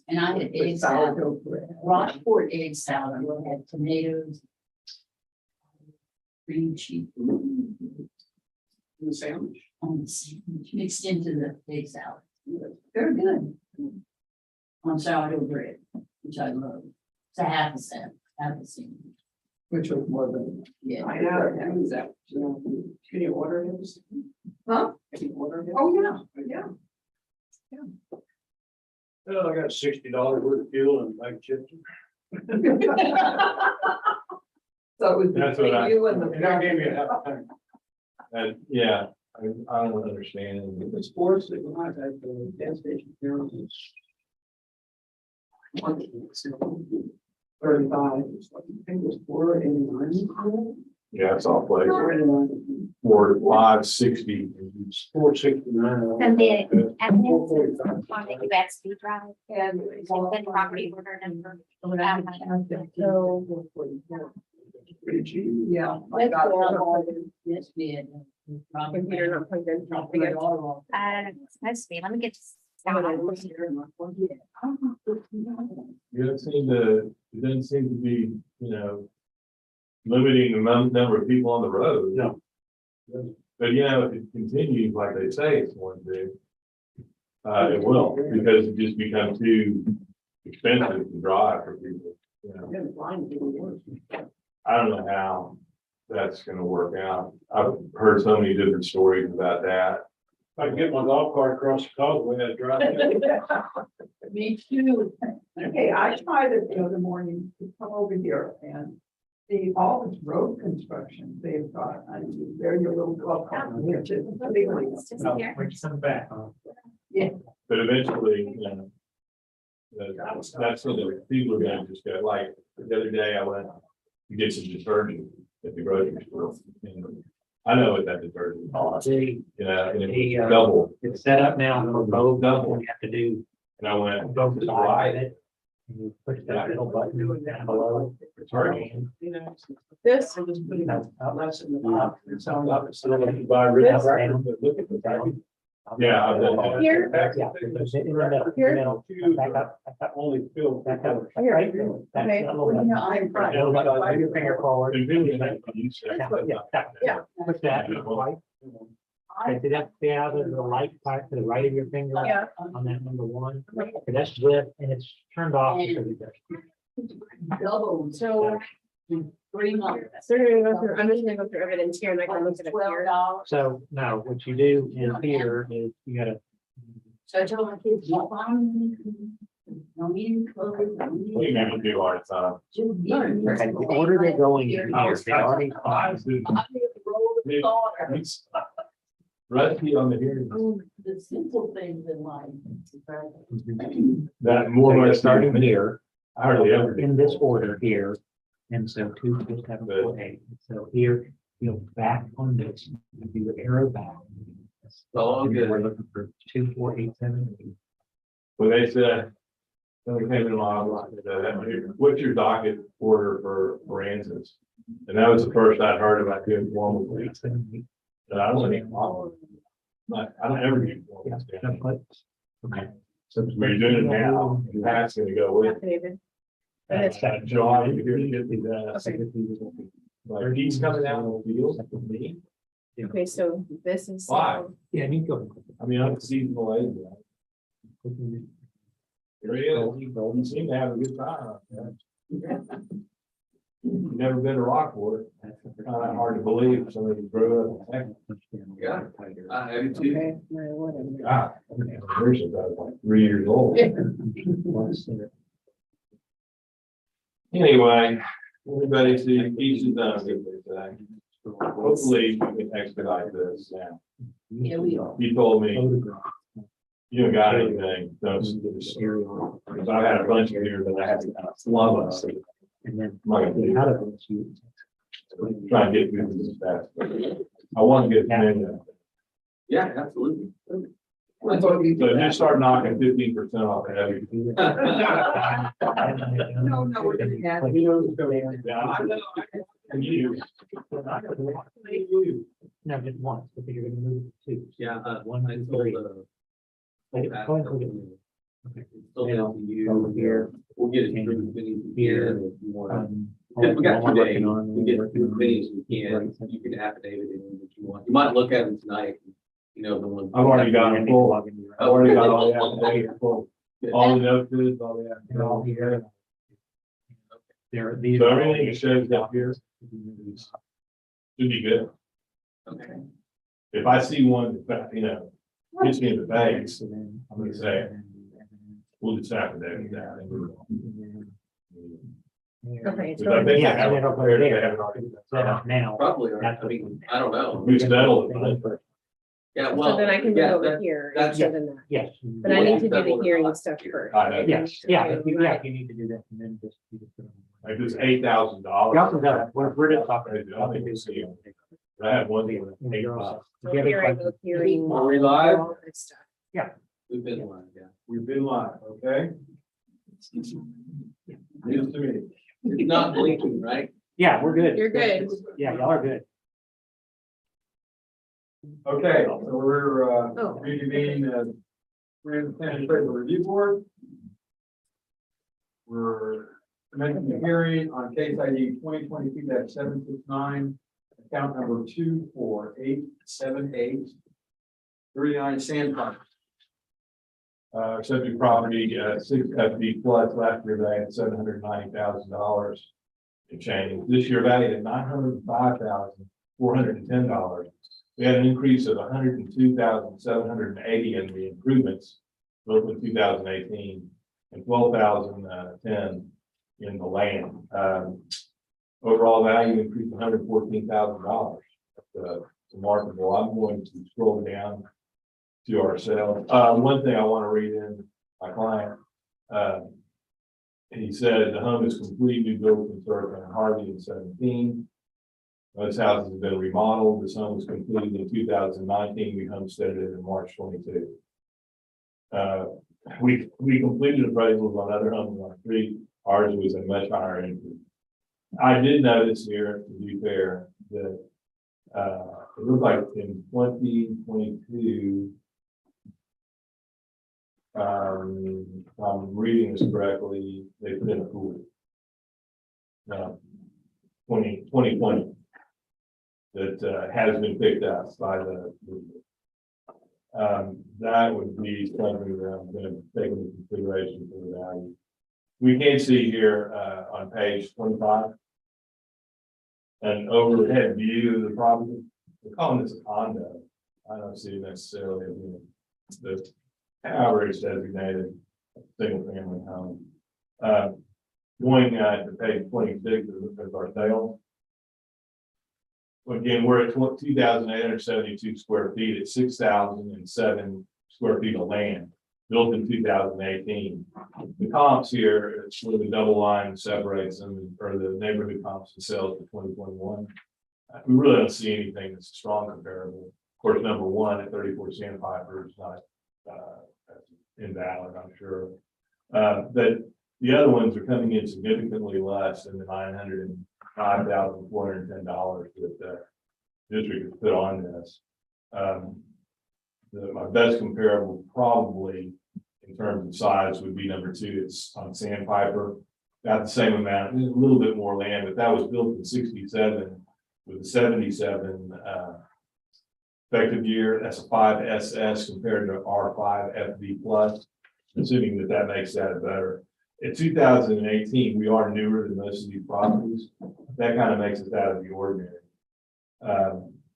And I had with egg salad, sourdough bread. Rochefort egg salad, I had tomatoes. Green cheese The sandwich. on the sandwich, mixed into the egg salad. Very good. On sourdough bread, which I love. It's a half a cent. which was more than. Yeah. I know, that was that. Can you order him? Huh? Can you order him? Oh, yeah, yeah. Well, I got $60 worth of fuel and bag chips. So it was That's what between you and the. And that gave me a half tank. And, yeah, I don't understand. The sports that we have at the gas station here is 35, it's like, I think it was 489. Yeah, it's all place. 489. 560. 469. And the evidence on the USB drive And. the property order number. Pretty cheap. Yeah. Yes, we had. Computer not plugged in. It's supposed to be, let me get. It doesn't seem to be, limiting the number of people on the road. No. But if it continues like they say it's going to, it will, because it just becomes too expensive to drive for people. I don't know how that's gonna work out. I've heard so many different stories about that. If I can get my golf cart across the causeway, I'd drive it. Me too. Okay, I tried it the other morning to come over here and see all this road construction they've got. I mean, there's your little golf cart, which is really. It's just No, here. we're just in the back. But eventually, that's what the people are gonna just go, like, the other day I went to get some detergent at the grocery store. And I know what that detergent costs, See, and it The, was double, it's set up now for both, double. you have to do And I went, both this is sides why of it. And you push that little button down below. detergent. This. Less in the box. It sounds like it's. Buy rid of record, but look at the value. Yeah, I've done that. Here? Yeah, in the middle, Here? back up, Only filled. back up. Here. Right, back Okay. a little bit. I'm right. Little bit, move your finger forward. And really, you said- Yeah. Push that, right? Okay, see that, see how there's the light part to the right of your finger? Yeah. On that number one, okay, that's lit and it's turned off because it does. Double, so 3 months. So we're gonna go through, I'm just gonna go through evidence here and I can look at it here. $12. So, no, what you do in here is you gotta, So I told my kids, no, no meeting clothes. No We meeting. never do our time. okay, the order they're going in here, they already. Rusty on the hearing. The simple things in life. That more or They're less starting starting here, I hardly ever. do. in this order here, and so 24748, so here, you'll back on this, you do your arrow back. all And good. We're looking for 24878. When they said, when we came in line, what's your docket order for Aransas? And that was the first I'd heard about doing formal weeks. And I don't even, I don't ever do formal. Yeah, okay. So we're doing it now, and that's gonna go with. David. John, you're here to get the, like, he's coming out on the field with me. Okay, so this is. Why? Yeah, you go. I mean, I'm a seasonal agent. Really, you seem to have a good time. You've never been to Rockport. Hard to believe somebody grew up in Texas. Yeah. I have too. Okay, whatever. God, there's about like 3 years old. Anyway, everybody see each is done. Hopefully we can expedite this now. Yeah, we are. You told me Photograph. you don't got anything, don't. Because I had a bunch of here that I had to love us. And then. I'm not gonna do Out that. of this, you. Try and get through this fast. I want to get in. Yeah, absolutely. So just start knocking 15% off the heavy. No, we're gonna add. Yeah, I know. And you. No, just once, but you're gonna move it to two. Yeah, One, I two, told, three. Okay, go ahead, look at it. Okay. Still down to you. Over here. We'll get it through as many as we Here. can if you want. Um, If we got one 2 we're days, working on, we get we're through as working many on. as we can. You can affidavit it if you want. You might look at them tonight, the one. I've already got them full. Log into your- I've already got all the affidavits full. All the notices, all the They're all affidavits. here. These So are all everything the- that shows up here should be good. Okay. If I see one that, hits me in the face, I'm gonna say, we'll just have to do that. Okay, it's Because I think they Yeah, have and it it'll go prepared, they there. have it already. Set up now. Probably, or, I mean, I don't know. We settled it. Yeah, well. So then I can move yeah, over that- here. that's- and then that. Yes. But I need to do the hearing stuff first. I know. Yes, yeah, if you need to do that and then just. you just put it on. Like this $8,000. You also got, we're just talking. I think it's, I had one thing with $8,000. So hearing, no hearing. Are we live? all that stuff. We've been live, yeah. We've been live, okay? News to me. It's not blinking, right? Yeah, we're good. You're good. Yeah, y'all are good. Okay, so we're, Oh. reconvening, Grand Planning Appraisal Review Board. We're commencing the hearing on case ID 2022-769, account number 24878, 39 Sandpiper. Subject property, 6 FD plus, last year valued at $790,000 in change. This year valued at $905,410. We had an increase of $102,780 in the improvements, both in 2018, and $12,010 in the land. Overall value increased $114,000. That's remarkable. I'm going to scroll down to our sales. One thing I want to read in my client. He said the home is complete, new build from Circle and Harvey in 17. This house has been remodeled. This home was completed in 2019. We homesteaded it in March 22. We completed appraisals on other homes on the street. Ours was a much higher increase. I did notice here, to be fair, that it looked like in 2022, if I'm reading this correctly, they put in a pool. 2020 that has been picked up by the that would be something that I'm going to take into consideration for the value. We can see here on page 25 an overhead view of the property. We're calling this a condo. I don't see necessarily the however it's designated single family home. Going to page 26 of our sales. Again, we're at 2,872 square feet at 6,007 square feet of land built in 2018. The comps here, it's where the double line separates them, or the neighborhood comps and sales for 2021. We really don't see anything that's a strong comparable. Of course, number one at 34 Sandpiper is not invalid, I'm sure. But the other ones are coming in significantly less than the $905,410 that the district has put on this. My best comparable probably in terms of size would be number two. It's on Sandpiper. Got the same amount, a little bit more land, but that was built in 67 with a 77 effective year. That's a 5 SS compared to our 5 FB plus, assuming that makes that better. In 2018, we are newer than most of these properties. That kind of makes us out of the ordinary.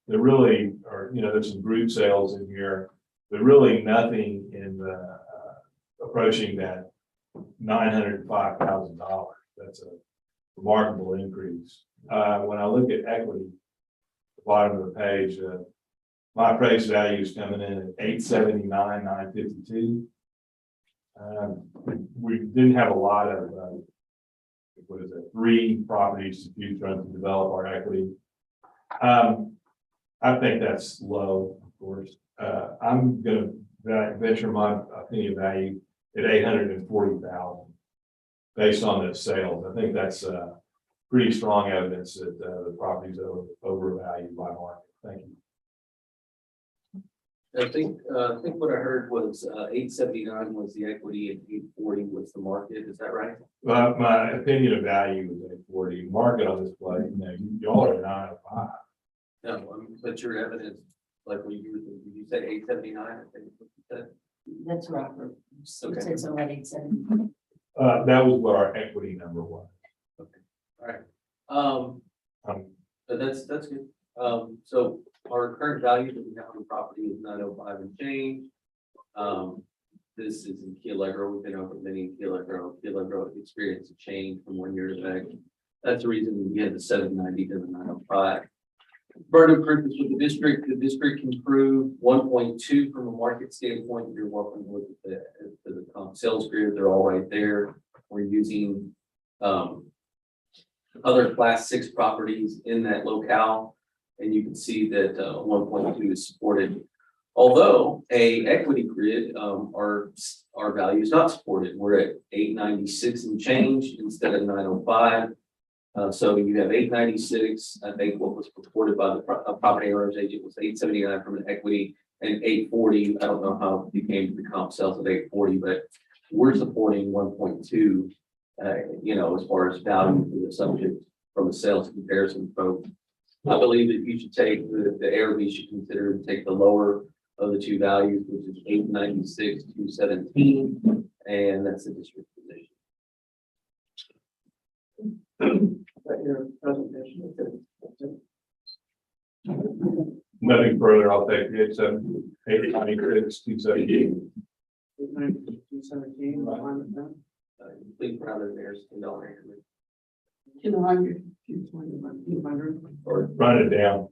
There really are, there's some group sales in here, but really nothing in the approaching that $905,000. That's a remarkable increase. When I look at equity, the bottom of the page, my appraised value is coming in at $879,952. We didn't have a lot of, 3 properties to choose from to develop our equity. I think that's low, of course. I'm gonna venture my opinion value at $840,000 based on those sales. I think that's pretty strong evidence that the property's overvalued by market. Thank you. I think what I heard was 879 was the equity and 840 was the market. Is that right? Well, my opinion of value is 840. Market on this place, y'all are 905. No, but your evidence, like when you said 879, I think is what you said. That's Robert. Okay. It says already 7. That was what our equity number was. But that's good. So our current value that we have on the property is 905 and change. This is in Key Allegro. We've been over many in Key Allegro. Key Allegro experienced a change from 1 year to the next. That's the reason we had the 790 to the 905. Burden of proof is with the district. The district can prove 1.2 from a market standpoint. You're welcome to look at the comp sales grid. They're all right there. We're using other class 6 properties in that locale. And you can see that 1.2 is supported. Although a equity grid, our value is not supported. We're at 896 and change instead of 905. So you have 896. I think what was reported by the property owner's agent was 879 from an equity and 840. I don't know how it came to the comp sales of 840, but we're supporting 1.2. As far as value for the subject from a sales comparison vote. I believe that you should take the ARB should consider to take the lower of the two values, which is 896 to 17, and that's the district position. But your presentation, Nothing further, I'll take the 896, 278. 217, Please round it there, $10 increment. 200. 200. Or run it down.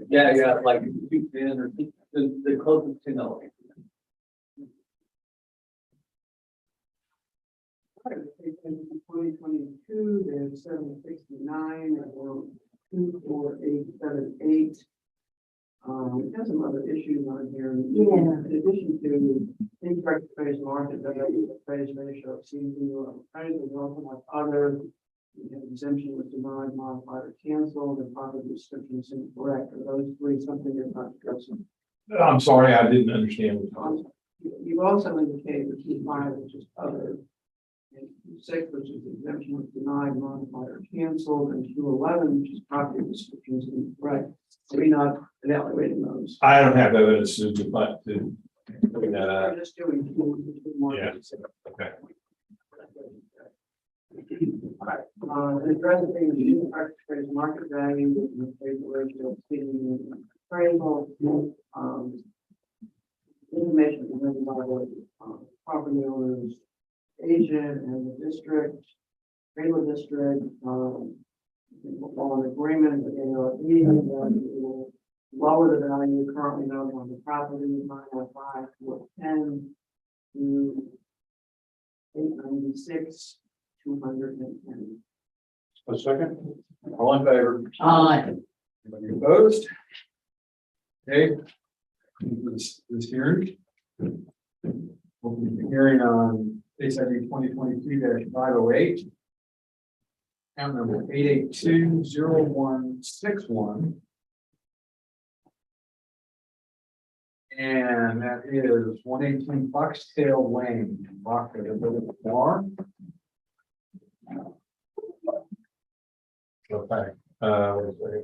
Yeah, like 210 or the closest $10 increment. 2022, there's 769, or 24878. We have some other issues on here. In addition to incorrect appraised market value, appraised ratio of CDU appraisal, we also have other. We have exemption was denied, modified, or canceled, and property description is incorrect. Are those three something you're not addressing? I'm sorry, I didn't understand. You've also indicated the key five, which is other. And 6, which is exemption was denied, modified, or canceled, and 211, which is property descriptions incorrect. Are we not evaluating those? I don't have evidence to bring that up. We're just doing two more. Yeah. Okay. And addressing the appraised market value, the appraisal ratio, exceeding the appraisal, information presented by the property owners, agent, and the district, Greenwood district, all in agreement with ARB, that will lower the value currently known on the property, 905 to 10 to 896. 210. A second. All in favor? Aye. Anybody opposed? Okay. This hearing. Open the hearing on case ID 2022-508. Count number 8820161. And that is 118 Foxtail Lane, Rockford, Bar. Okay. Let's see.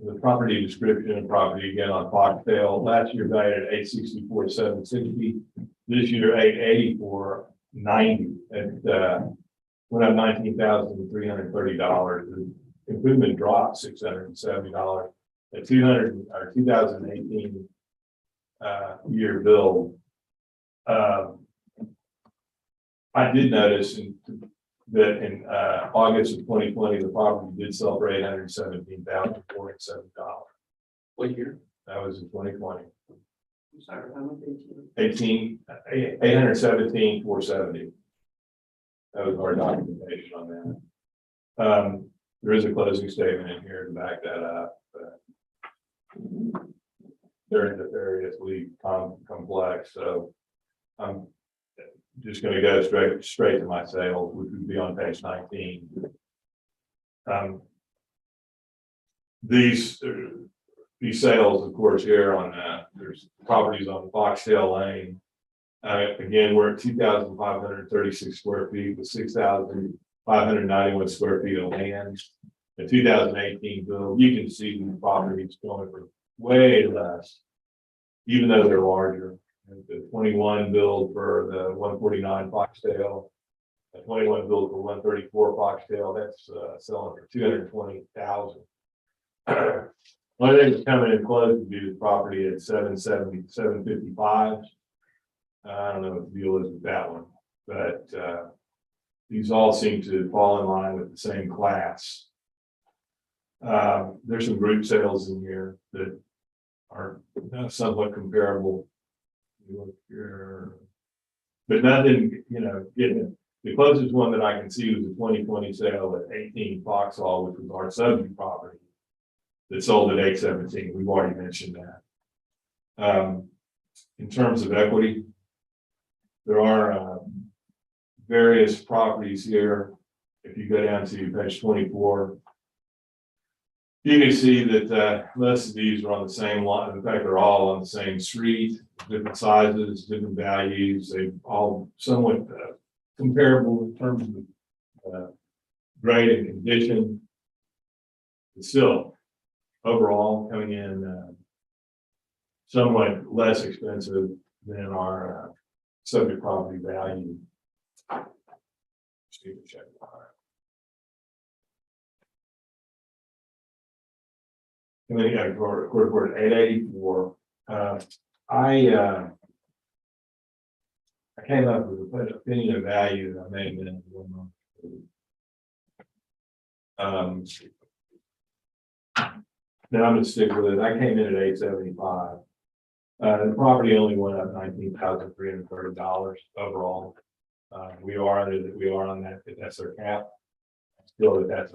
The property description and property again on Foxtail, last year valued at 864,760, this year 884,90. And went up $19,330. The improvement dropped $670. The 2018 year bill. I did notice that in August of 2020, the property did sell for $817,407. What year? That was in 2020. I'm sorry, how much? 817,470. That was our documentation on that. There is a closing statement in here to back that up. But they're nefariously complex, so I'm just going to go straight to my sales, which would be on page 19. These sales, of course, here on there's properties on Foxtail Lane. Again, we're at 2,536 square feet with 6,591 square feet of land. The 2018 bill, you can see the properties going for way less, even though they're larger. The 21 build for the 149 Foxtail. A 21 build for 134 Foxtail, that's selling for 220,000. One thing that's coming in close to do the property at 770, 755. I don't know what the deal is with that one, but these all seem to fall in line with the same class. There's some group sales in here that are somewhat comparable. You look here, but nothing, getting the closest one that I can see was a 2020 sale at 18 Foxhall, which was our subject property that sold at 817. We've already mentioned that. In terms of equity, there are various properties here. If you go down to page 24, you can see that most of these are on the same lot. In fact, they're all on the same street, different sizes, different values. They all somewhat comparable in terms of grade and condition. But still, overall, coming in somewhat less expensive than our subject property value. Just need to check. And then, yeah, we're at 884. I came up with an opinion of value that I may have been in 1 month. Now I'm gonna stick with it. I came in at 875. The property only went up $19,330 overall. We are on that. That's our cap. Still, that's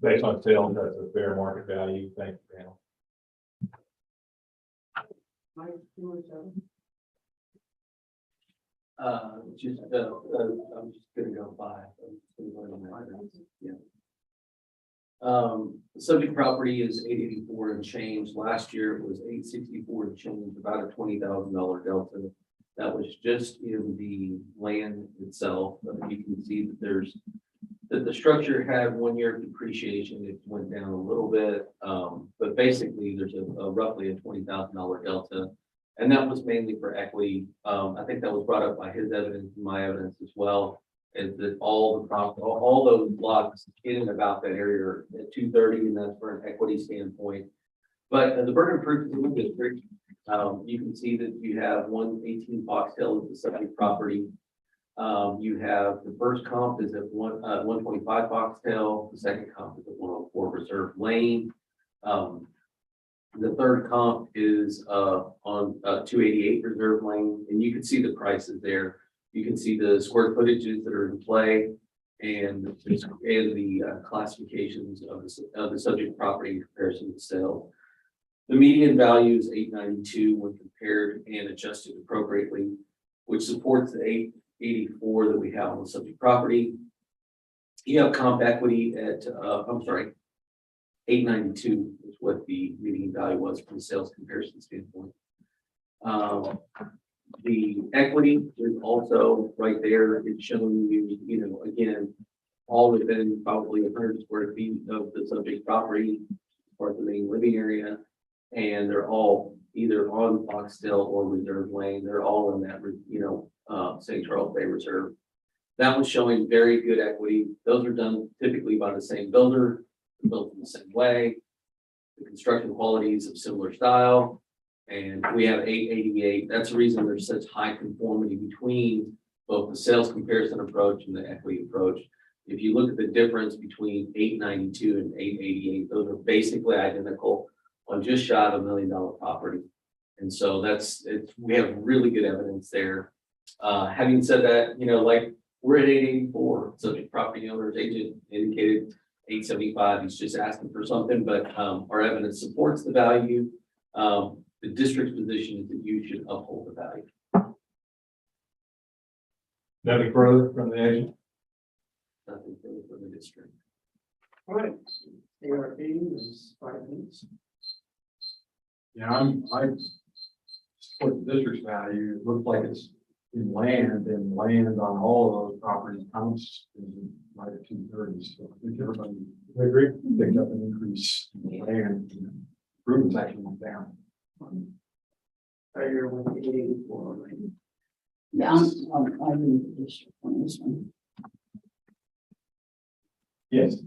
based on sales. That's a fair market value. Thank you, panel. I'm just gonna go by. Yeah. The subject property is 884 and change. Last year it was 864 and change, about a $20,000 delta. That was just in the land itself. You can see that the structure had 1 year of depreciation. It went down a little bit, but basically there's a roughly a $20,000 delta. And that was mainly for equity. I think that was brought up by his evidence and my evidence as well, is that all those blocks in and about that area are at 230, and that's for an equity standpoint. But the burden of proof is a little district. You can see that you have 118 Foxtail as the subject property. You have the first comp is at 125 Foxtail. The second comp is at 104 Reserve Lane. The third comp is on 288 Reserve Lane, and you can see the prices there. You can see the square footages that are in play and the classifications of the subject property in comparison to sale. The median value is 892 when compared and adjusted appropriately, which supports the 884 that we have on the subject property. You have comp equity at 892 is what the median value was from a sales comparison standpoint. The equity is also right there. It's showing you, again, all within probably 100 square feet of the subject property or the main living area. And they're all either on Foxtail or Reserve Lane. They're all in that, St. Charles Bay Reserve. That was showing very good equity. Those are done typically by the same builder, built in the same way. The construction qualities of similar style. And we have 888. That's the reason there's such high conformity between both the sales comparison approach and the equity approach. If you look at the difference between 892 and 888, those are basically identical on just shy of $1 million property. And so we have really good evidence there. Having said that, like we're at 884, subject property owner's agent indicated 875. He's just asking for something, but our evidence supports the value. The district's position is that you should uphold the value. Nothing further from the agent? Nothing further from the district. All right, ARB is 5 minutes. Yeah, I support the district's value. It looks like it's in land, and land on all of those properties counts in like 230s. So I think everybody picked up an increase in land. Improvements actually went down. Treasurer with the 84. Yeah, I'm in the district on this one. Yes.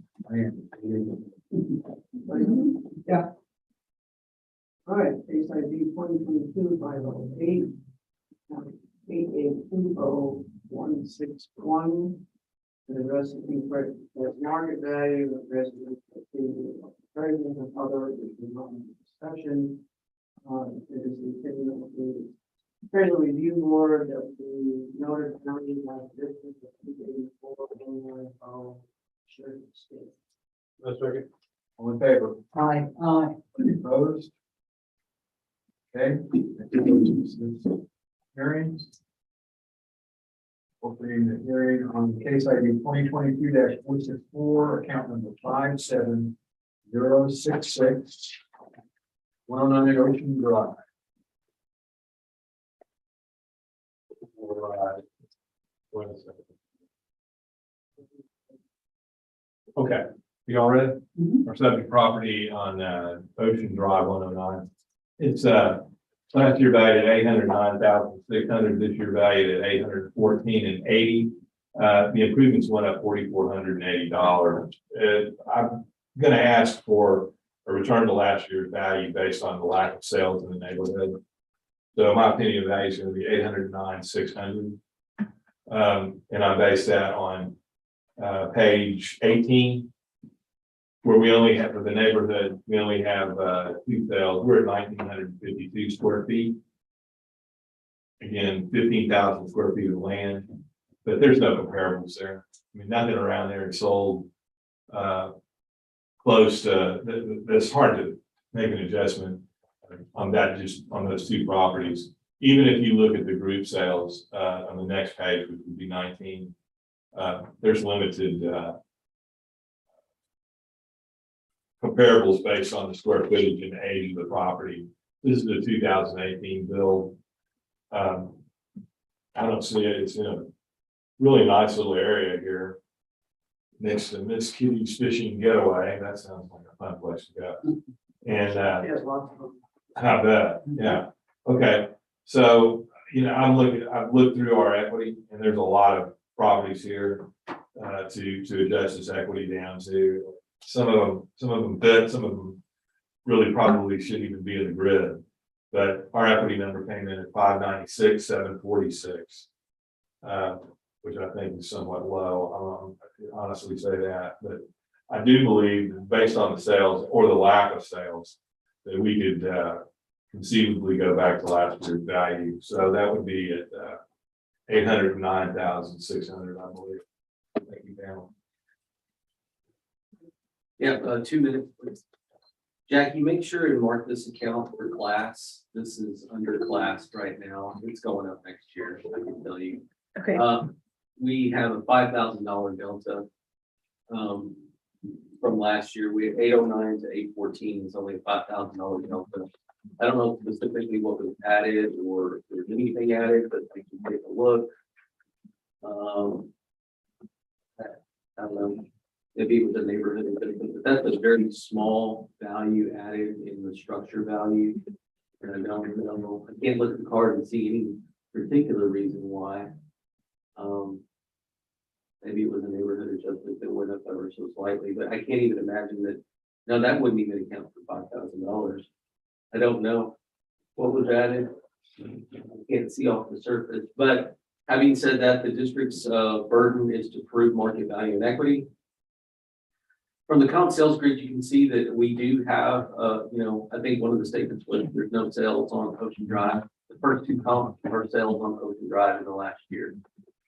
Yeah. All right, case ID 2022-508, 8820-161. The address is incorrect, there's market value, the resident, president and other, is not in discussion. It is the opinion of the Appraisal Review Board of the Northern County has district of 284 Illinois, Sheriff State. No second. All in favor? Aye. Any opposed? Okay. Hearings. Opening the hearing on case ID 2022-464, account number 57066. 109 Ocean Drive. Right. Wait a second. Okay, you all ready? Mhm. Our subject property on Ocean Drive 109. It's last year valued at 809,600, this year valued at 814,080. The improvements went up $4,480. I'm gonna ask for a return to last year's value based on the lack of sales in the neighborhood. So in my opinion, the value is gonna be 809,600. And I base that on page 18, where we only have, for the neighborhood, we only have 2 sales. We're at 1,952 square feet. Again, 15,000 square feet of land, but there's no comparables there. I mean, nothing around there is sold close to, that's hard to make an adjustment on that, just on those 2 properties. Even if you look at the group sales on the next page, which would be 19, there's limited comparables based on the square footage and age of the property. This is the 2018 build. I don't see it. It's in a really nice little area here next to Miss Kitty's Fishing Getaway. That sounds like a fun place to go. And Yes, lots of them. I bet, yeah. Okay, so, I've looked through our equity, and there's a lot of properties here to adjust this equity down to. Some of them fit, some of them really probably shouldn't even be in the grid. But our equity number came in at 596,746, which I think is somewhat low. I can honestly say that, but I do believe that based on the sales or the lack of sales, that we could conceivably go back to last year's value. So that would be at 809,600, I believe. Thank you, Pamela. Yeah, 2 minutes, please. Jackie, make sure and mark this account for class. This is under class right now. It's going up next year, I can tell you. Okay. We have a $5,000 delta. From last year, we had 809 to 814 is only a $5,000 delta. I don't know specifically what was added or if there's anything added, but we can take a look. I don't know. Maybe it was a neighborhood, but that's a very small value added in the structure value. And I don't know, I can't look at the card and see any particular reason why. Maybe it was a neighborhood adjustment that went up ever so slightly, but I can't even imagine that. No, that wouldn't even account for $5,000. I don't know what was added. I can't see off the surface, but having said that, the district's burden is to prove market value and equity. From the comp sales grid, you can see that we do have, I think one of the statements was there's no sales on Ocean Drive. The first 2 comps are sales on Ocean Drive in the last year.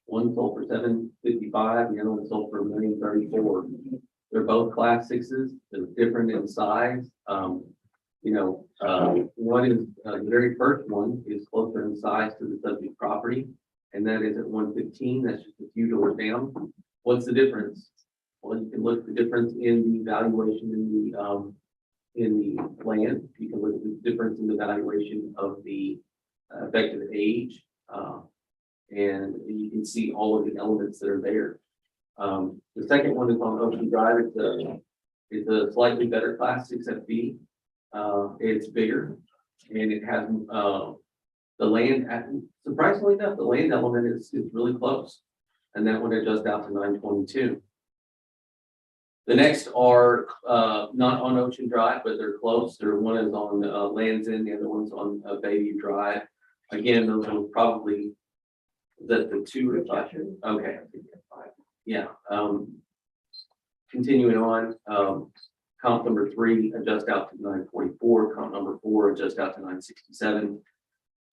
One sold for $755, the other one sold for $1,034,000. They're both class 6s. They're different in size. One is the very first one is closer in size to the subject property, and that is at 115. That's just a few doors down. What's the difference? Well, you can look at the difference in the valuation in the land. You can look at the difference in the valuation of the effective age, and you can see all of the elements that are there. The second one is on Ocean Drive. It's a slightly better class 6 FB. It's bigger, and it has The land, surprisingly enough, the land element is really close. And that would adjust out to 922. The next are, not on Ocean Drive, but they're close. One is on, Land's End, the other one's on, Bayview Drive. Again, those are probably, the two or five. Okay. Yeah, continuing on, comp number 3, adjust out to 944, comp number 4, adjust out to 967.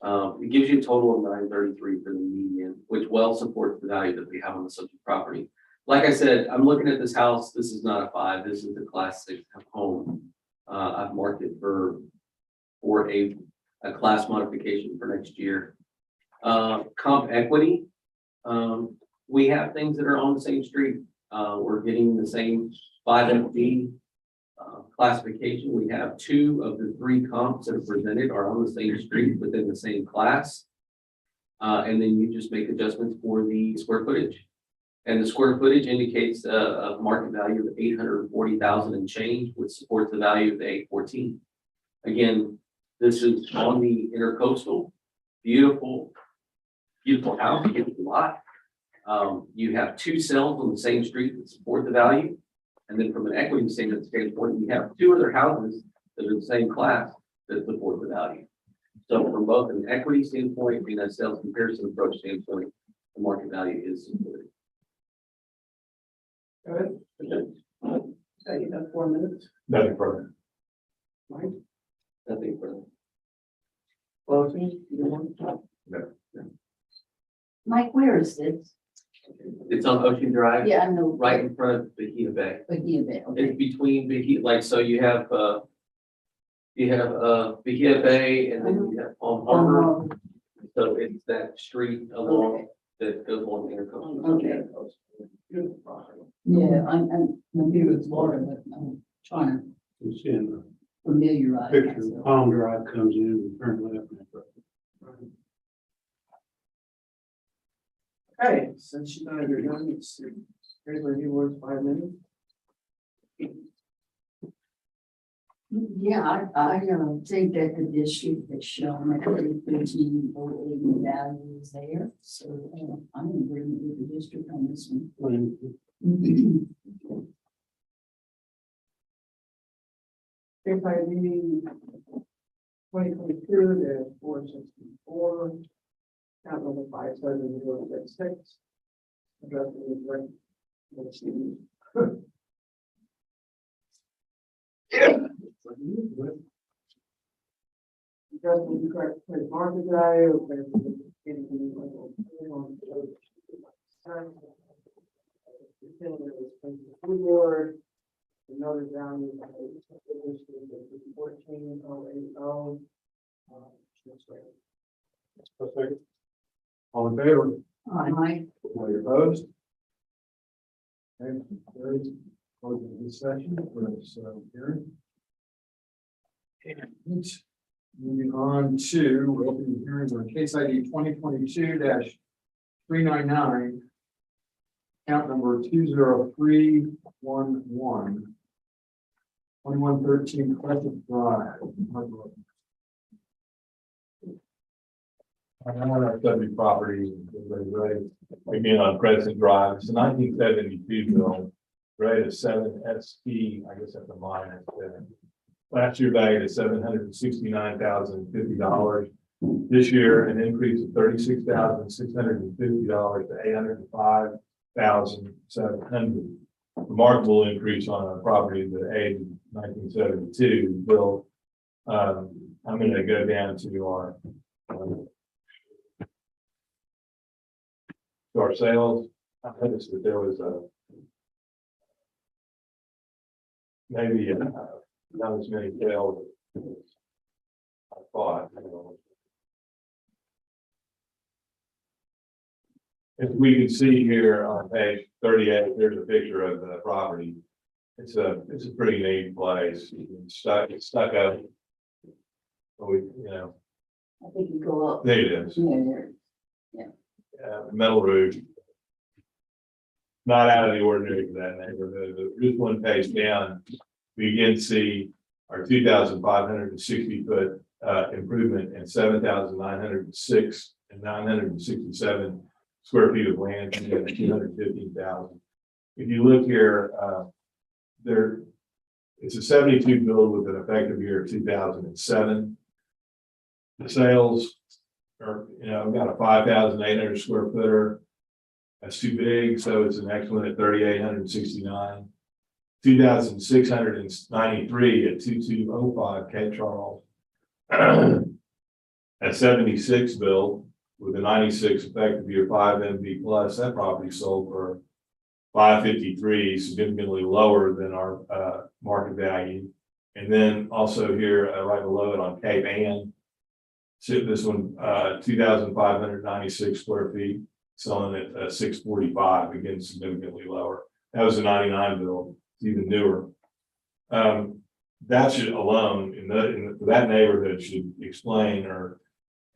It gives you a total of 933 for the median, which well supports the value that we have on the subject property. Like I said, I'm looking at this house. This is not a 5. This is a class 6 home. I've marked it for a class modification for next year. Comp equity. We have things that are on the same street. We're getting the same 5FD classification. We have 2 of the 3 comps that are presented are on the same street within the same class. And then you just make adjustments for the square footage. And the square footage indicates a market value of 840,000 and change, which supports the value of the 814. Again, this is on the intercoastal, beautiful, beautiful house, beautiful lot. You have 2 cells on the same street that support the value. And then from an equity standpoint, we have 2 other houses that are the same class that support the value. So from both an equity standpoint and a sales comparison approach standpoint, the market value is supported. Good. Okay, you have 4 minutes. Nothing further. Mike, Nothing further. closing, you want? Mike, where is this? It's on Ocean Drive, Yeah, I know. right in front of Bahia Bay. But here, It's okay. between Bahia, like, so you have Bahia Bay and then you have Palm Harbor. So it's that street along that goes along the intercoastal. Okay. Beautiful property. Yeah, I'm familiar with Florida, but I'm trying to It's in the familiarize picture, myself. Palm Drive comes in and turn left. Okay, since you guys are done, here's where you work 5 minutes. Yeah, I think that the district has shown that the 13,080 value is there, so I'm in agreement with the district on this one. If I mean 2022, 464, count number 57066. Addressing the right. Let's see. Addressing the correct place market value. Board. Another value. 14,080. That's right. All in favor? Mike, Any opposed? Okay, carried. Closing this session for this hearing. And moving on to opening hearings on case ID 2022-399. Count number 20311. 2113 Crescent Drive. I want our subject property, right, again on Crescent Drive. It's a 1972 bill, right, a 7 ST, I guess that's a minus. Last year valued at $769,050. This year, an increase of $36,650 to $805,700. Remarkable increase on a property that age 1972 built. I'm going to go down to our sales. I noticed that there was maybe not as many sales as I thought. As we can see here on page 38, there's a picture of the property. It's a pretty neat place. It's stuck up. We, I think you go up. there it is. Yeah, Metal roof. Not out of the ordinary for that neighborhood, but just one page down, we again see our 2,560 foot improvement and 7,906 and 967 square feet of land, and 215,000. If you look here, it's a 72 build with an effective year of 2007. The sales are, I've got a 5,800 square footer. That's too big, so it's the next one at 3,869. 2,693 at 2205 Cape Charles. At 76 build with a 96 effective year 5 MV plus, that property sold for 553, significantly lower than our market value. And then also here, right below it on Cape Ann, so this one, 2,596 square feet, selling at 645, again, significantly lower. That was a 99 build, it's even newer. That should alone, that neighborhood should explain or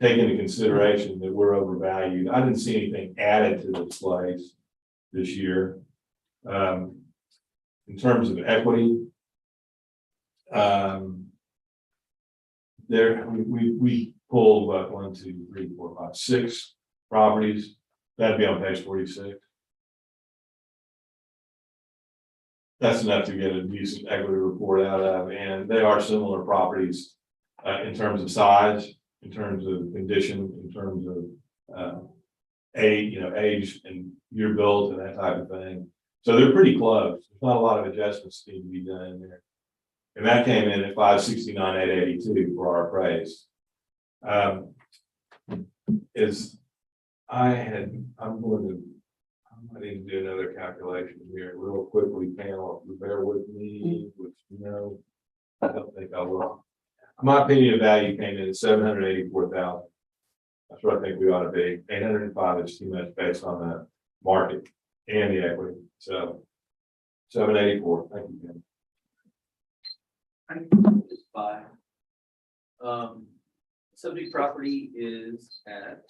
take into consideration that we're overvalued. I didn't see anything added to this place this year. In terms of equity, we pulled what, 1, 2, 3, 4, 5, 6 properties. That'd be on page 46. That's enough to get a decent equity report out of, and they are similar properties in terms of size, in terms of condition, in terms of age and year built and that type of thing. So they're pretty close. There's not a lot of adjustments need to be done in there. And that came in at 569,882 for our appraise. I need to do another calculation here real quickly, panel, bear with me, which I don't think I will. My opinion of value came in at 784,000. That's what I think we ought to be. 805 is too much based on the market and the equity. So 784. Thank you, Ken. Just by. Subject property is at,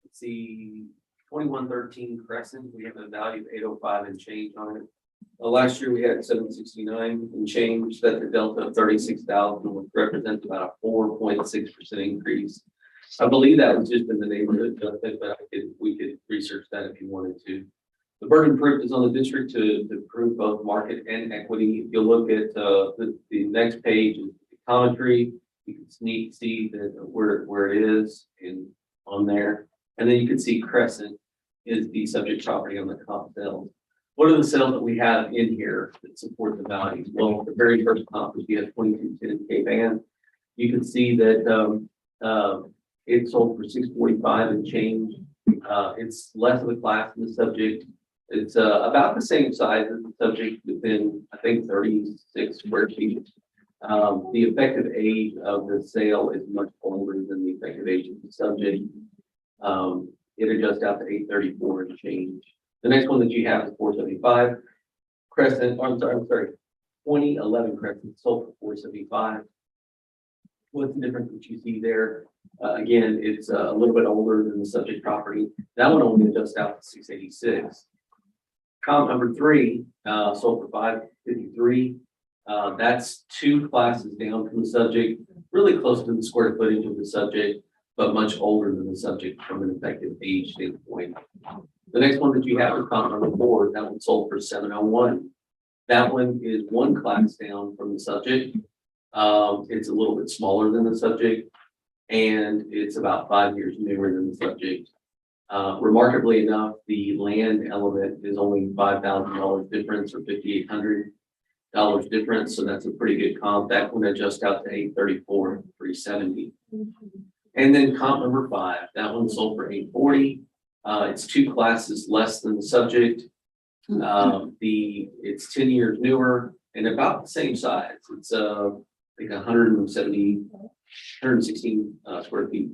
let's see, 2113 Crescent. We have a value of 805 and change on it. Last year we had 769 and change. That's a delta of 36,000, which represents about a 4.6% increase. I believe that was just in the neighborhood, but we could research that if you wanted to. The burden proof is on the district to prove both market and equity. If you look at the next page is the commentary, you can see that where it is on there. And then you can see Crescent is the subject property on the comp sales. What are the sales that we have in here that support the values? Well, the very first comp is we have 2210 Cape Ann. You can see that it sold for 645 and change. It's less of a class in the subject. It's about the same size as the subject within, I think, 36 square feet. The effective age of the sale is much older than the effective age of the subject. It adjusts out to 834 and change. The next one that you have is 475 Crescent. I'm sorry, 2011 Crescent sold for 475. What's the difference that you see there? Again, it's a little bit older than the subject property. That one only adjusts out to 686. Comp number 3 sold for 553. That's 2 classes down from the subject, really close to the square footage of the subject, but much older than the subject from an effective age standpoint. The next one that you have is comp number 4. That one sold for 701. That one is 1 class down from the subject. It's a little bit smaller than the subject, and it's about 5 years newer than the subject. Remarkably enough, the land element is only $5,000 difference or $5,800 difference. So that's a pretty good comp. That one adjusts out to 834 and 370. And then comp number 5, that one sold for 840. It's 2 classes less than the subject. It's 10 years newer and about the same size. It's like 116 square feet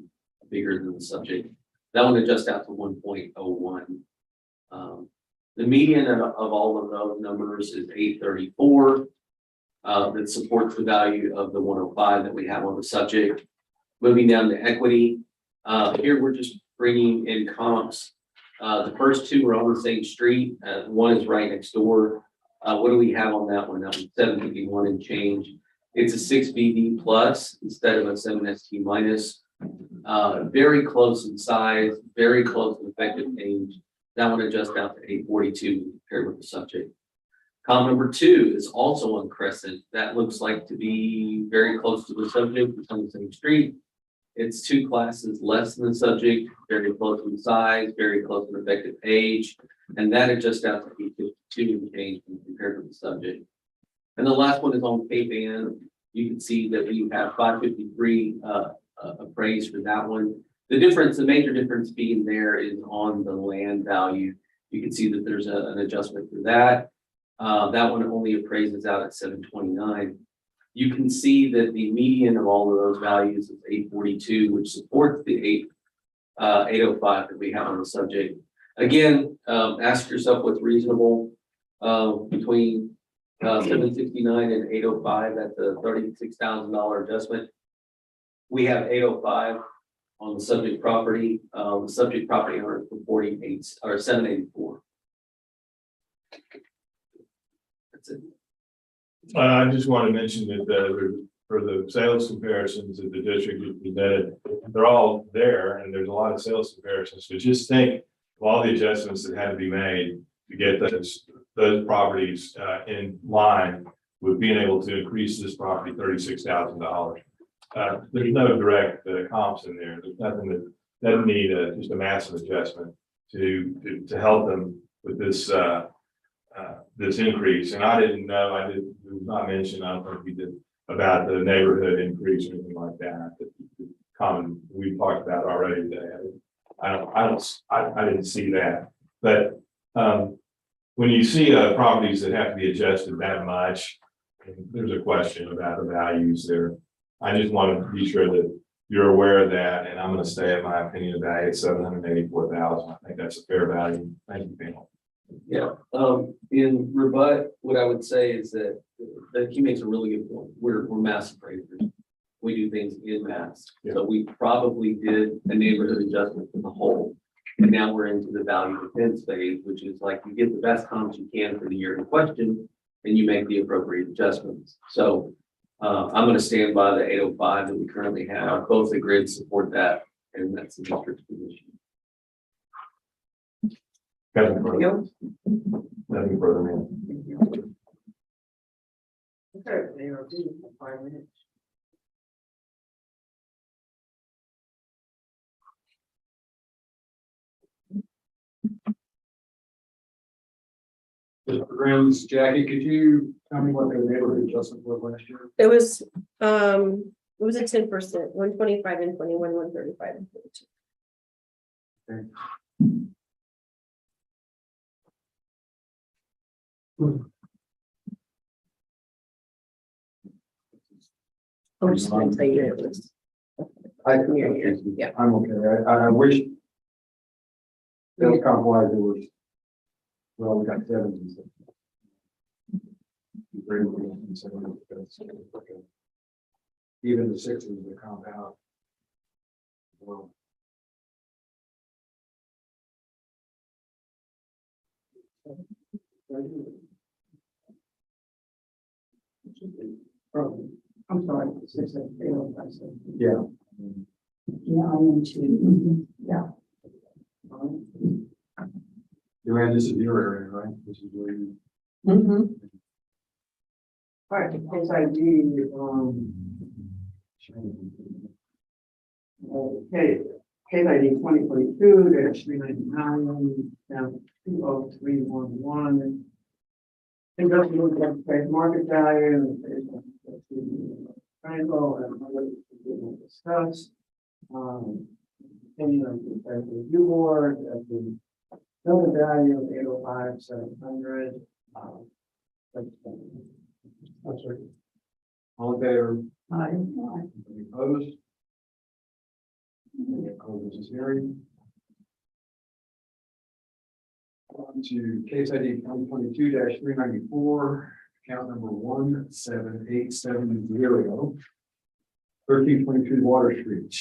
bigger than the subject. That one adjusts out to 1.01. The median of all of those numbers is 834. That supports the value of the 105 that we have on the subject. Moving down to equity. Here we're just bringing in comps. The first 2 are on the same street. One is right next door. What do we have on that one? That was 751 and change. It's a 6 BD plus instead of a 7 ST minus. Very close in size, very close in effective age. That one adjusts out to 842 compared with the subject. Column number 2 is also on Crescent. That looks like to be very close to the subject. It's on the same street. It's 2 classes less than the subject, very close in size, very close in effective age, and that adjusts out to 852 and change compared to the subject. And the last one is on Cape Ann. You can see that we have 553 appraised for that one. The difference, the major difference being there is on the land value. You can see that there's an adjustment for that. That one only appraises out at 729. You can see that the median of all of those values is 842, which supports the 805 that we have on the subject. Again, ask yourself what's reasonable between 769 and 805. That's a $36,000 adjustment. We have 805 on the subject property. The subject property owner for 48 or 784. That's it. I just want to mention that for the sales comparisons that the district has presented, they're all there and there's a lot of sales comparisons. But just think of all the adjustments that had to be made to get those properties in line with being able to increase this property $36,000. There's no direct comps in there. There's nothing that doesn't need just a massive adjustment to help them with this this increase. And I didn't know, it was not mentioned, I don't think we did, about the neighborhood increase or anything like that. The common, we talked about already today. I didn't see that. But when you see properties that have to be adjusted that much, there's a question about the values there. I just want to be sure that you're aware of that, and I'm going to stay at my opinion value at $784,000. I think that's a fair value. Thank you, panel. Yeah, in rebut, what I would say is that he makes a really good point. We're mass appraisers. We do things in mass. Yeah. So we probably did a neighborhood adjustment for the whole. And now we're into the value defense phase, which is like you get the best comps you can for the year in question, and you make the appropriate adjustments. So I'm going to stand by the 805 that we currently have. Both the grids support that, and that's the district's position. Nothing further. Nothing further, man. Okay, ARB, 5 minutes. Mr. Grams, Jackie, could you tell me what the neighborhood adjustment was last year? It was a 10%, 125 and 21, 135 and 22. I'm just gonna tell you it was. Yeah. I'm okay. I wish. Sales comp wise, it was. Well, we got 7. Even the 6s that comp out. Well. I'm sorry, 6, 8, 8, 5, 6. Yeah. Yeah, I'm in 2. Yeah. Joanne, this is your area, right? This is where you. Mm-hmm. All right, case ID, okay, case ID 2022-399, down 20311. Industrial demonstrate market value, triangle, and other we'll discuss. Opinion of the review board, of the building value of 805, 700. I'm sorry. All in favor? Aye. Any opposed? Any opposed, this is hearing. On to case ID 2022-394, account number 17870, 1322 Water Street.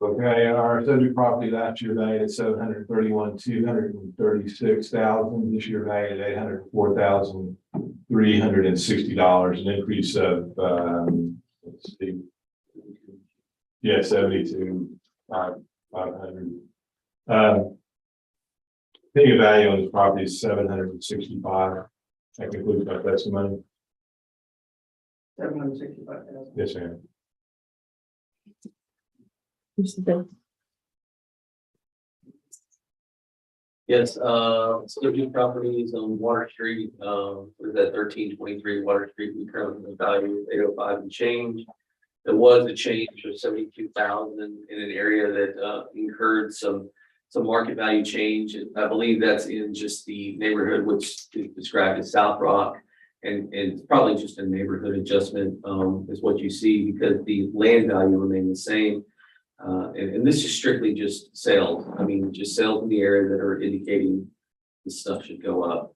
Okay, our subject property last year valued at $731,236,000. This year valued at $804,360, an increase of, let's see. Yeah, 72,500. Penny value on this property is 765. That concludes my testimony. 765,000. Yes, ma'am. Yes, subject properties on Water Street, was at 1323 Water Street, we currently value 805 and change. There was a change of 72,000 in an area that incurred some market value change. I believe that's in just the neighborhood, which is described as South Rock. And it's probably just a neighborhood adjustment, is what you see, because the land value remained the same. And this is strictly just sales. I mean, just sales in the area that are indicating the stuff should go up.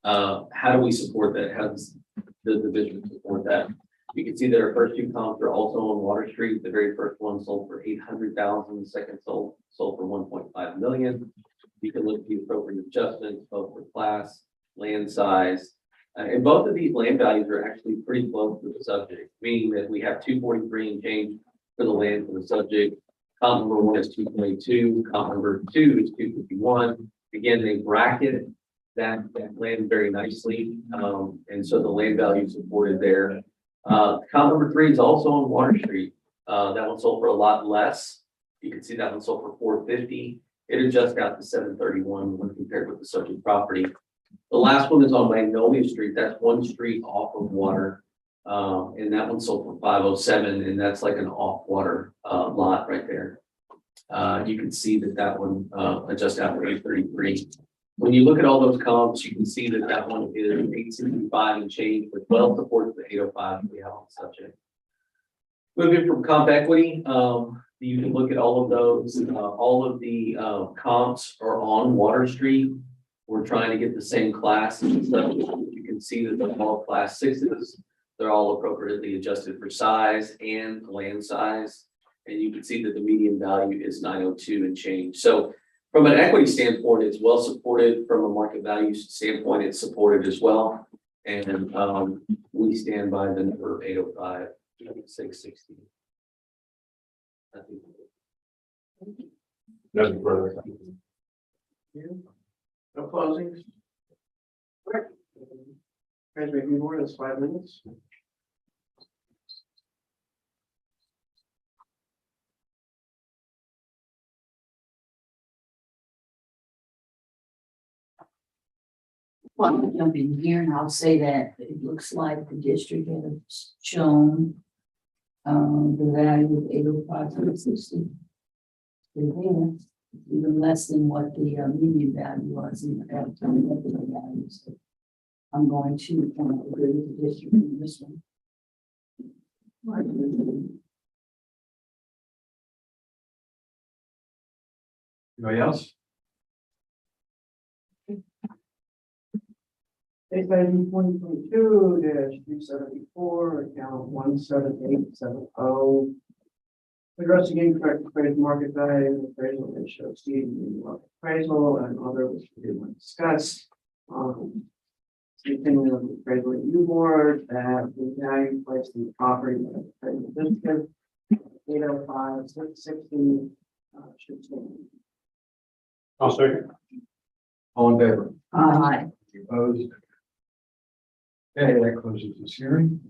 How do we support that? How does the division support that? You can see that our first two comps are also on Water Street. The very first one sold for 800,000, the second sold for 1.5 million. You can look at the appropriate adjustments, both for class, land size. And both of these land values are actually pretty close to the subject, meaning that we have 243 and change for the land for the subject. Comp number 1 is 222, comp number 2 is 251. Again, they bracket that land very nicely. And so the land value is supported there. Comp number 3 is also on Water Street. That one sold for a lot less. You can see that one sold for 450. It adjusts out to 731 when compared with the subject property. The last one is on Magnolia Street. That's one street off of Water. And that one sold for 507, and that's like an off-water lot right there. You can see that one adjusts out to 833. When you look at all those comps, you can see that one is 865 and change, but well supports the 805 we have on the subject. Moving from comp equity, you can look at all of those. All of the comps are on Water Street. We're trying to get the same class. So you can see that they're all class 6s. They're all appropriately adjusted for size and land size. And you can see that the median value is 902 and change. So from an equity standpoint, it's well supported. From a market value standpoint, it's supported as well. And we stand by the number of 805, 660. I think. Nothing further. No closings? Guys, maybe more than 5 minutes. Well, I'll jump in here and I'll say that it looks like the district has shown the value of 805.60. Even less than what the median value was in the value. So I'm going to agree with the district on this one. Anybody else? Case item 2022-374, account 17870. Addressing incorrect appraised market value, appraisal ratio exceeding the market appraisal and other which we didn't discuss. The opinion of the appraisal review board that the value placed in the property by the appraisal district 805,660 should change. I'll second. All in favor? Aye. Opposed? Okay, that closes this hearing.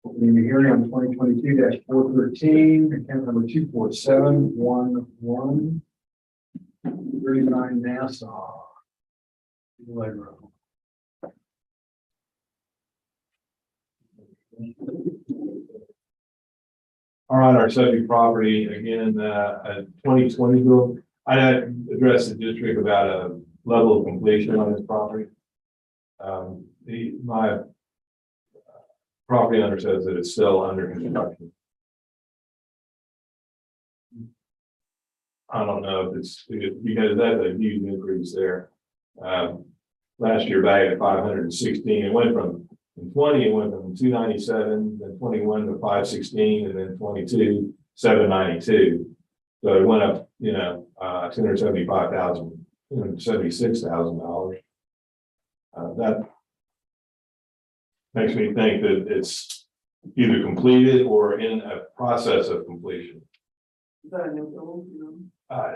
Opening the hearing on 2022-413, account number 24711, 39 Nassau. All right, our subject property, again, a 2020 bill. I addressed the district about a level of completion on this property. My property owner says that it's still under construction. I don't know if it's because that's a huge increase there. Last year valued at 516, it went from In 20, it went from 297, then 21 to 516, and then 22, 792. So it went up, $275,000, $276,000. That makes me think that it's either completed or in a process of completion. Is that a new building, you know?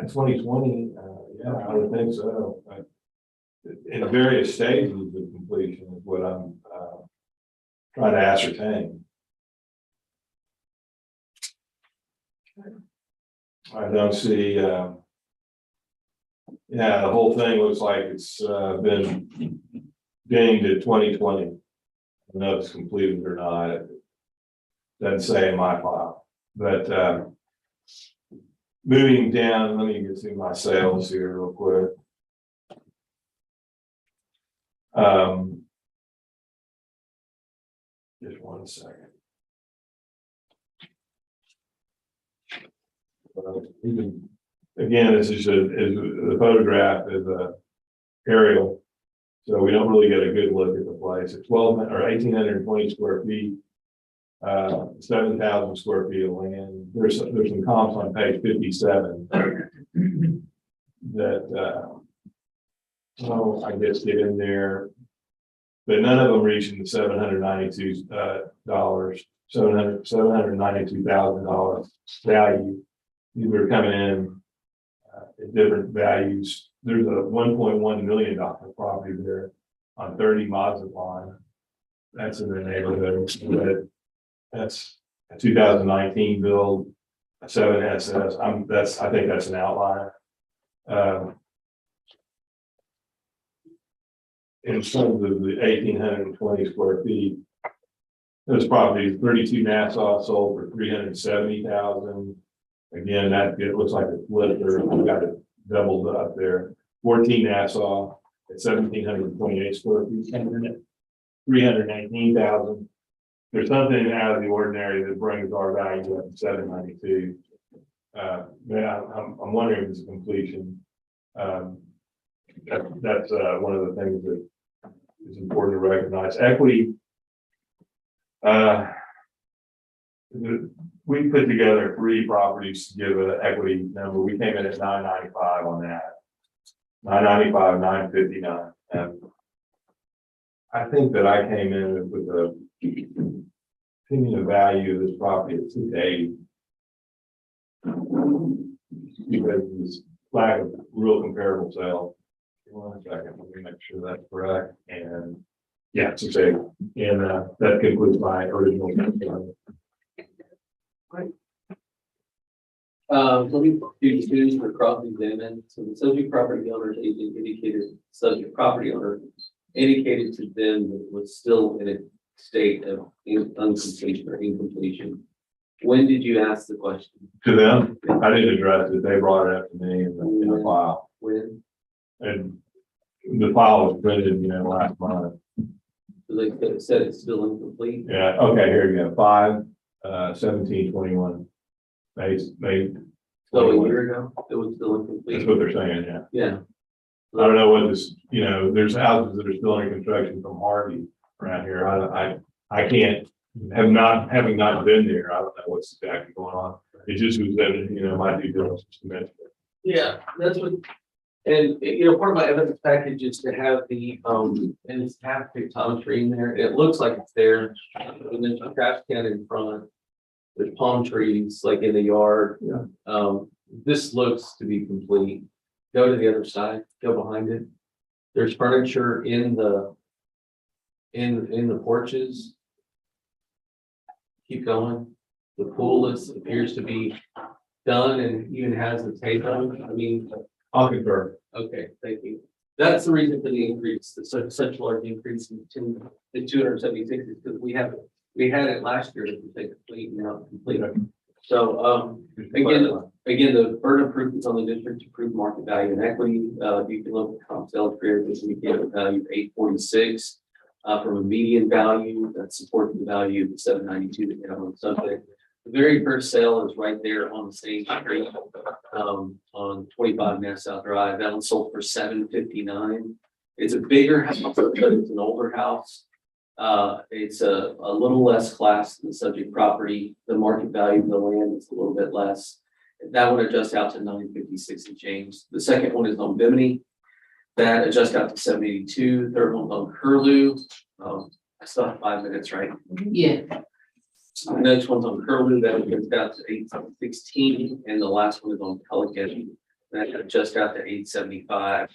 In 2020, yeah, I would think so. In various stages of completion is what I'm trying to ascertain. I don't see, the whole thing looks like it's been dinged at 2020. I don't know if it's completed or not. It doesn't say in my file, but moving down, let me get to my sales here real quick. Just one second. Again, this is the photograph is a aerial, so we don't really get a good look at the place. It's 1,820 square feet, 7,000 square feet of land. There's some comps on page 57 that I guess get in there, but none of them reaching the $792,000 value. These are coming in at different values. There's a $1.1 million property there on 30 Mazatlan. That's in the neighborhood. But that's a 2019 build, a 7SS. I think that's an outlier. In terms of the 1,820 square feet, this property, 32 Nassau sold for $370,000. Again, it looks like a flip, or we got it doubled up there. 14 Nassau at 1,728 square feet, $319,000. There's something out of the ordinary that brings our value up to 792. I'm wondering if it's a completion. That's one of the things that is important to recognize. Equity. We put together 3 properties to give an equity number. We came in at 995 on that. 995, 959. And I think that I came in with a opinion of value of this property at 280. Because of this lack of real comparable sale. One second, let me make sure that's correct. And yeah, it's okay. And that concludes my original. Let me do students for cross-examine. So the subject property owner's agent indicated, subject property owner indicated to them that it was still in a state of uncompletion or incompletion. When did you ask the question? To them, I didn't address it. They brought it up to me in the file. When? And the file was printed, last month. So they said it's still incomplete? Yeah, okay, here you go. 5/17/21. May. So a year ago, it was still incomplete? That's what they're saying, yeah. Yeah. I don't know what this, there's houses that are still in construction from Harvey around here. I can't, having not been there, I don't know what's exactly going on. It just was that, my due diligence to mention it. Yeah, that's what, and part of my evidence package is to have the, and it's half pictometry in there. It looks like it's there. And there's a trash can in front. There's palm trees like in the yard. Yeah. This looks to be complete. Go to the other side, go behind it. There's furniture in the porches. Keep going. The pool appears to be done and even has the table. I mean, I'll concur. okay, thank you. That's the reason for the increase, the such large increase in 276 is because we had it last year to say complete and now complete. So, again, the burden of proof is on the district to prove market value and equity. You can look at comp sales fair, which indicated a value of 846 from a median value that supports the value of the 792 that we have on the subject. The very first sale is right there on the same street on 25 Nassau Drive. That one sold for $759. It's a bigger house, but it's an older house. It's a little less class than the subject property. The market value of the land is a little bit less. That one adjusts out to 956 and change. The second one is on Bimini. That adjusts out to 782. Third one's on Curlew. I still have 5 minutes, right? Yeah, The next one's on Curlew. That adjusts out to 816. And the last one is on Pelican. That adjusts out to 875.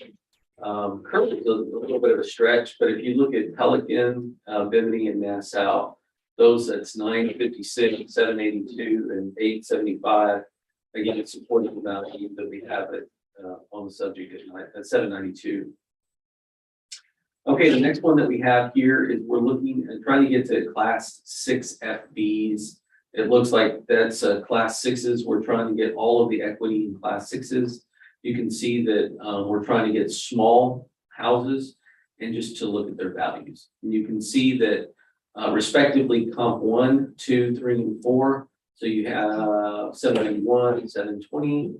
Currently a little bit of a stretch, but if you look at Pelican, Bimini and Nassau, those that's 956, 782 and 875. Again, it's supporting the value that we have it on the subject at 792. Okay, the next one that we have here is we're looking and trying to get to class 6 FBs. It looks like that's class 6s. We're trying to get all of the equity in class 6s. You can see that we're trying to get small houses and just to look at their values. And you can see that respectively comp 1, 2, 3, and 4. So you have 791, 720,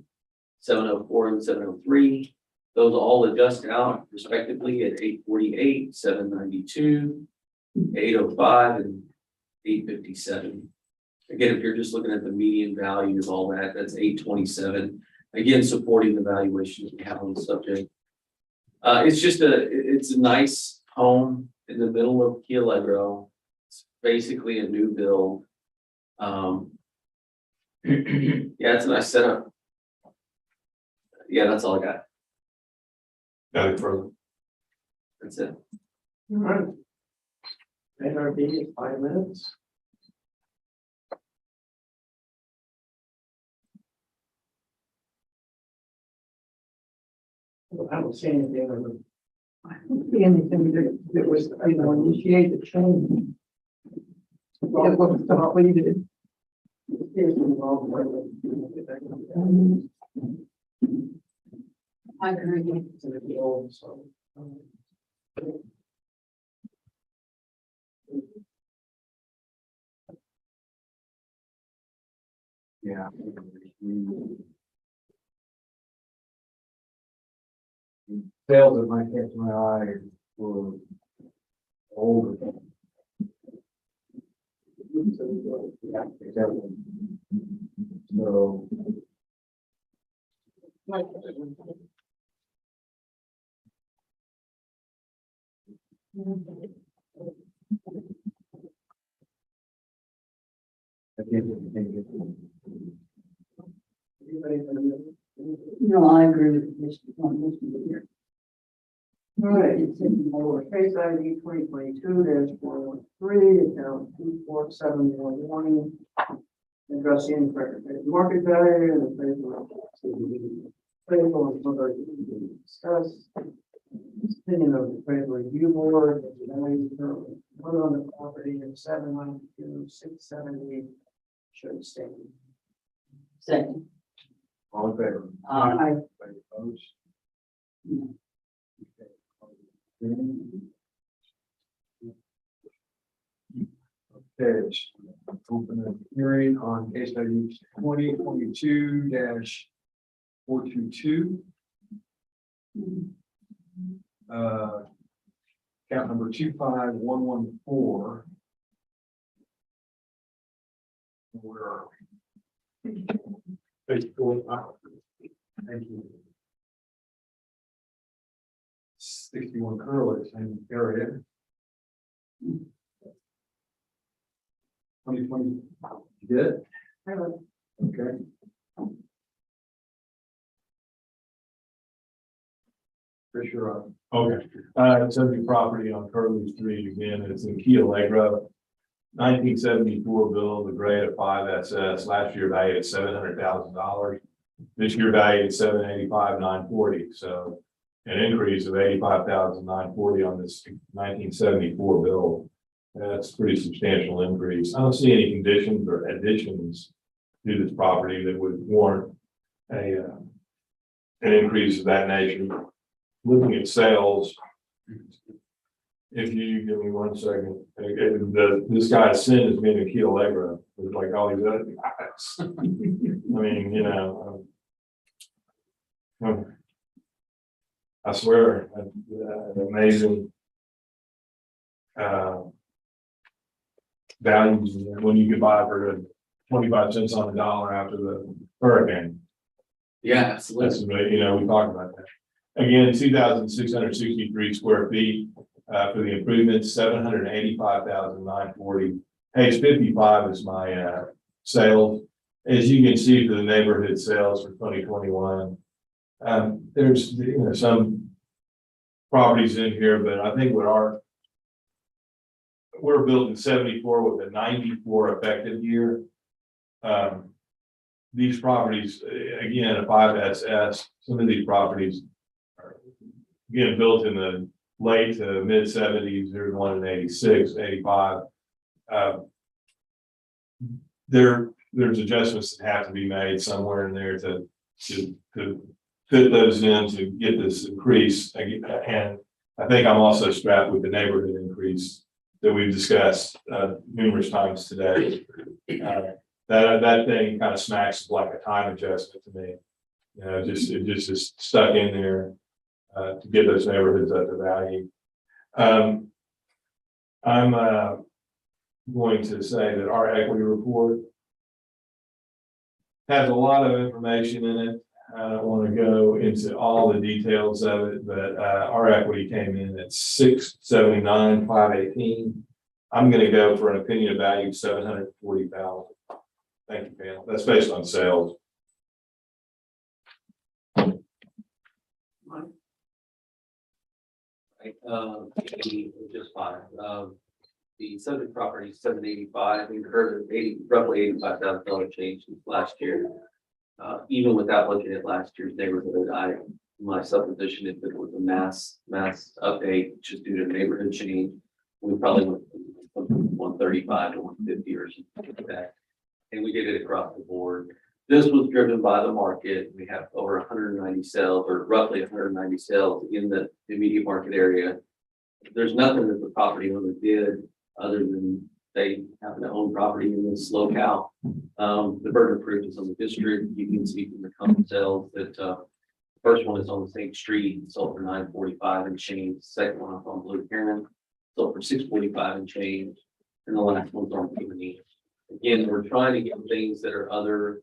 704, and 703. Those all adjust out respectively at 848, 792, 805, and 857. Again, if you're just looking at the median value of all that, that's 827. Again, supporting the valuation that we have on the subject. It's a nice home in the middle of Key Allegro. It's basically a new build. Yeah, it's a nice setup. Yeah, that's all I got. Nothing further. That's it. All right. ARB is 5 minutes. I don't see anything on the. I don't see anything that was, initiate the change. It was completed. I agree. Yeah. Sales that might catch my eye were older. Yeah, exactly. So. No, I agree with Mr. here. All right, it's in lower case ID 2022-413, account 24711. Addressing incorrect market value and appraisal and further discuss. Opinion of the appraisal review board, put on the property of 792, 670 should stand. Second. All in favor? Aye. Anybody opposed? Okay, open a hearing on case ID 2022-422. Count number 25114. Where are we? Thank you. 61 Curlers in the area. 2020. You did? Okay. For sure. Okay, subject property on Curlew Street again, it's in Key Allegro. 1974 bill, the grade of 5 SS, last year valued at $700,000. This year valued at $785,940, so an increase of $85,940 on this 1974 bill. That's a pretty substantial increase. I don't see any conditions or additions to this property that would warrant an increase of that nature. Looking at sales, if you give me 1 second, this guy's sin has been in Key Allegro, it's like all these other guys. I mean, I swear, amazing values when you could buy for the 25 cents on the dollar after the hurricane. Yeah, That's, absolutely. you know, we talked about that. Again, 2,663 square feet, for the improvements, 785,940. Page 55 is my, sales. As you can see for the neighborhood sales for 2021, there's, you know, some properties in here, but I think we're building 74 with a 94 effective year. These properties, again, a 5SS, some of these properties are again built in the late to mid 70s. There's one in 86, 85. There's adjustments that have to be made somewhere in there to fit those in to get this increase. And I think I'm also strapped with the neighborhood increase that we've discussed numerous times today. That thing kind of smacks like a time adjustment to me. You know, it just is stuck in there to get those neighborhoods up to value. I'm going to say that our equity report has a lot of information in it. I don't want to go into all the details of it, but our equity came in at 679,518. I'm going to go for an opinion of value of 740,000. Thank you, Pam. That's based on sales. Right, just fine. The subject property is 785, we heard roughly $85,000 change since last year. Even without looking at last year's neighborhood, my supposition, if it was a mass update, just due to neighborhood change, we probably went from 135 to 150 or something like that. And we did it across the board. This was driven by the market. We have over 190 sales, or roughly 190 sales in the immediate market area. There's nothing that the property owner did other than they happen to own property in this locale. The burden of proof is on the district. You can see from the common sales that the first one is on the same street, sold for $945 and change. The second one up on Blue Heron, sold for $645 and change. And the last one's on P&E. Again, we're trying to get things that are other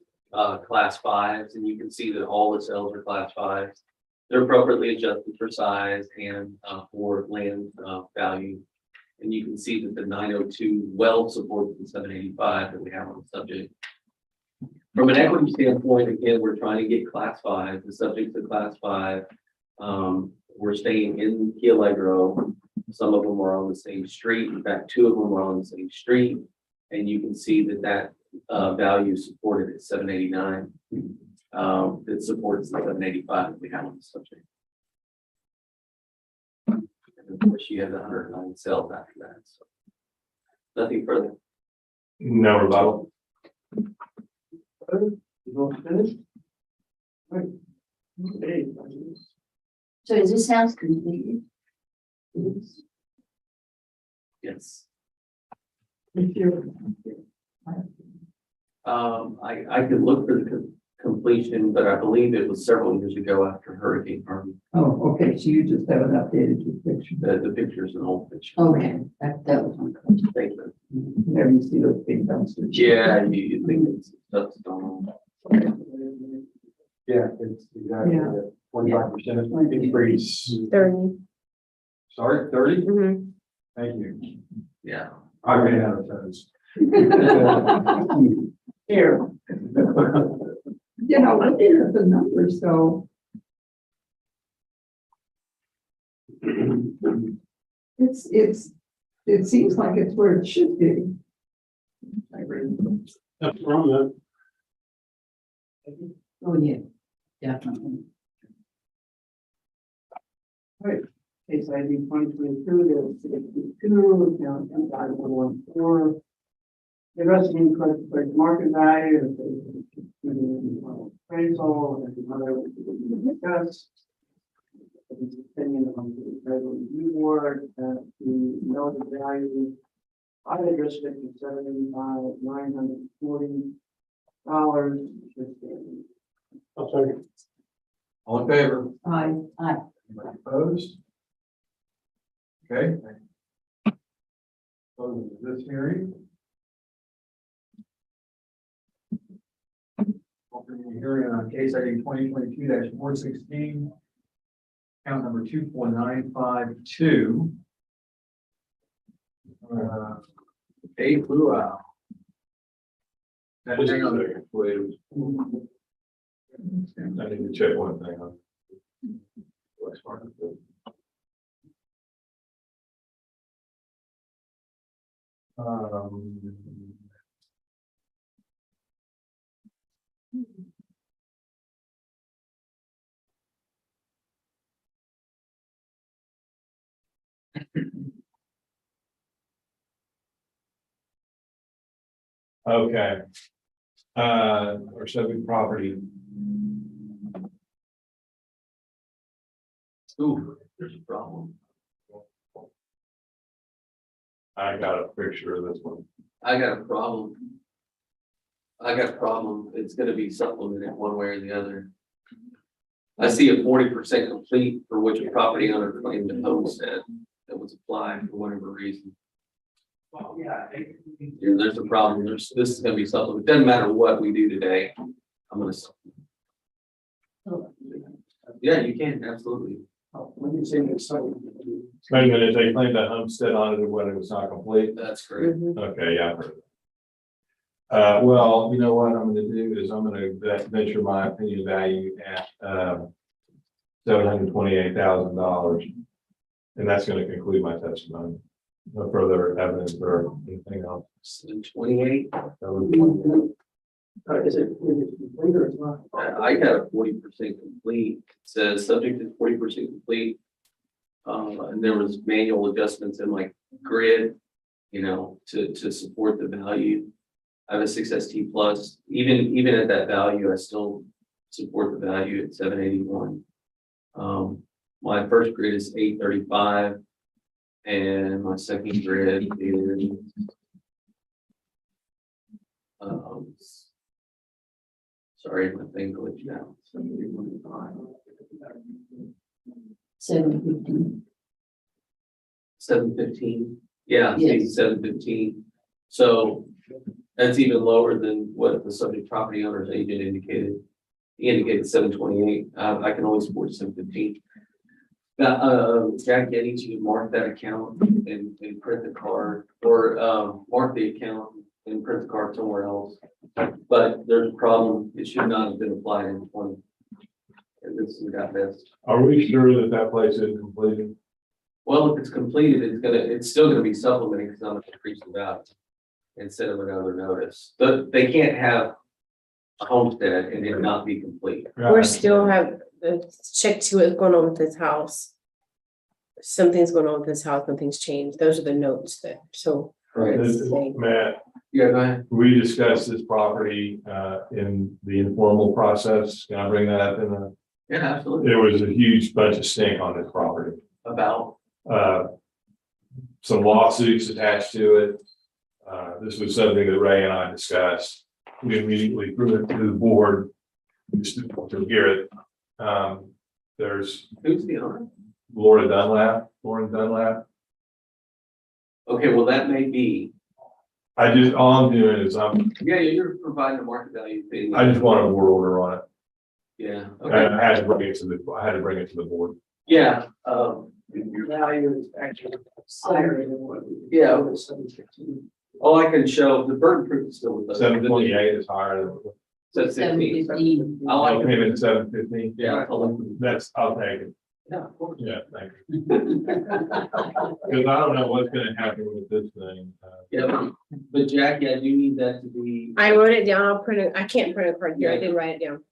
class 5s, and you can see that all the sales are class 5s. They're appropriately adjusted for size and for land value. And you can see that the 902 well supports the 785 that we have on the subject. From an equity standpoint, again, we're trying to get class 5, the subject to class 5. We're staying in Key Allegro. Some of them are on the same street. In fact, 2 of them are on the same street. And you can see that value supported at 789. That supports the 785 that we have on the subject. And of course, you have the 109 sales after that. So nothing further. No rebuttal. You want to finish? Right. Okay. So is this house completed? Yes. If you, I could look for the completion, but I believe it was several years ago after Hurricane Harvey. oh, okay, so you just haven't updated your picture. The picture's an old picture. Okay, that was my question. Thank you. There you see those big dumpsters. Yeah, you think it's that's going Yeah, it's exactly Yeah. 25% increase. 30. Sorry, 30? Mhm. Thank you. yeah. I ran out of toes. Here, you know, looking at the numbers, so. It seems like it's where it should be. I agree. That's wrong, Oh, yeah, definitely. Case ID 2022, down 10,114. The rest of the incorrect market value, appraisal, and another we discussed. Opinion on the federal review board, that the noted value by the district is $75,940. I'll second. All in favor? Aye. Anybody opposed? Okay. Close this hearing. Hearing on case ID 2022-416. Count number 24952. Dave Luau. Just a second, please. I need to check one thing on. Okay. Or subject property. Ooh, there's a problem. I got a picture of this one. I got a problem. It's gonna be supplemented one way or the other. I see a 40% complete for which a property owner claimed a homestead that was applied for whatever reason. Yeah, there's a problem. This is gonna be supplemented. Doesn't matter what we do today. I'm gonna. Yeah, you can, absolutely. When you say it's so. Wait a minute, they claimed a homestead on it when it was not complete. That's correct. Okay, yeah. Well, you know what I'm gonna do is I'm gonna venture my opinion value at, $728,000. And that's gonna conclude my testimony. No further evidence or anything else. 28. Is it complete or it's not? I got a 40% complete. It says subject to 40% complete. And there was manual adjustments in my grid, to support the value. I have a 6ST plus. Even at that value, I still support the value at 781. My first grid is 835, and my second grid is sorry, my thing glitched out. 715. 715. Yeah, Yes. 715. So that's even lower than what the subject property owner's agent indicated. He indicated 728. I can only support 715. Now, Jack, I need you to mark that account and print the card, or mark the account and print the card somewhere else. But there's a problem. It should not have been applied in 20. And this got missed. Are we sure that that place is completed? Well, if it's completed, it's still gonna be supplementing because I'm gonna increase the value and send them another notice. But they can't have a homestead and it not be complete. We're still have, check to what's going on with this house. Something's going on with this house, nothing's changed. Those are the notes that, so. Matt, Yeah, go ahead. we discussed this property in the informal process. Can I bring that up in the? Yeah, absolutely. There was a huge bunch of stink on this property. About, Some lawsuits attached to it. This was something that Ray and I discussed. We immediately threw it to the board just to hear it. There's who's the owner? Lauren Dunlap. Okay, well, that may be, All I'm doing is yeah, you're providing a market value thing. I just want a board order on it. Yeah, I okay, had to bring it to the board. yeah, Your value is actually higher than what. Yeah. 715. all I can show, the burden proof is still with us. 728 is higher than. Says 16. 715. I like Came it. in at 715. Yeah, I'll take it. yeah, of course. Yeah, thank you. Because I don't know what's gonna happen with this thing. Yeah, but Jackie, I do need that to be, I wrote it down, I'll print it, I can't print a card here, I did write it down.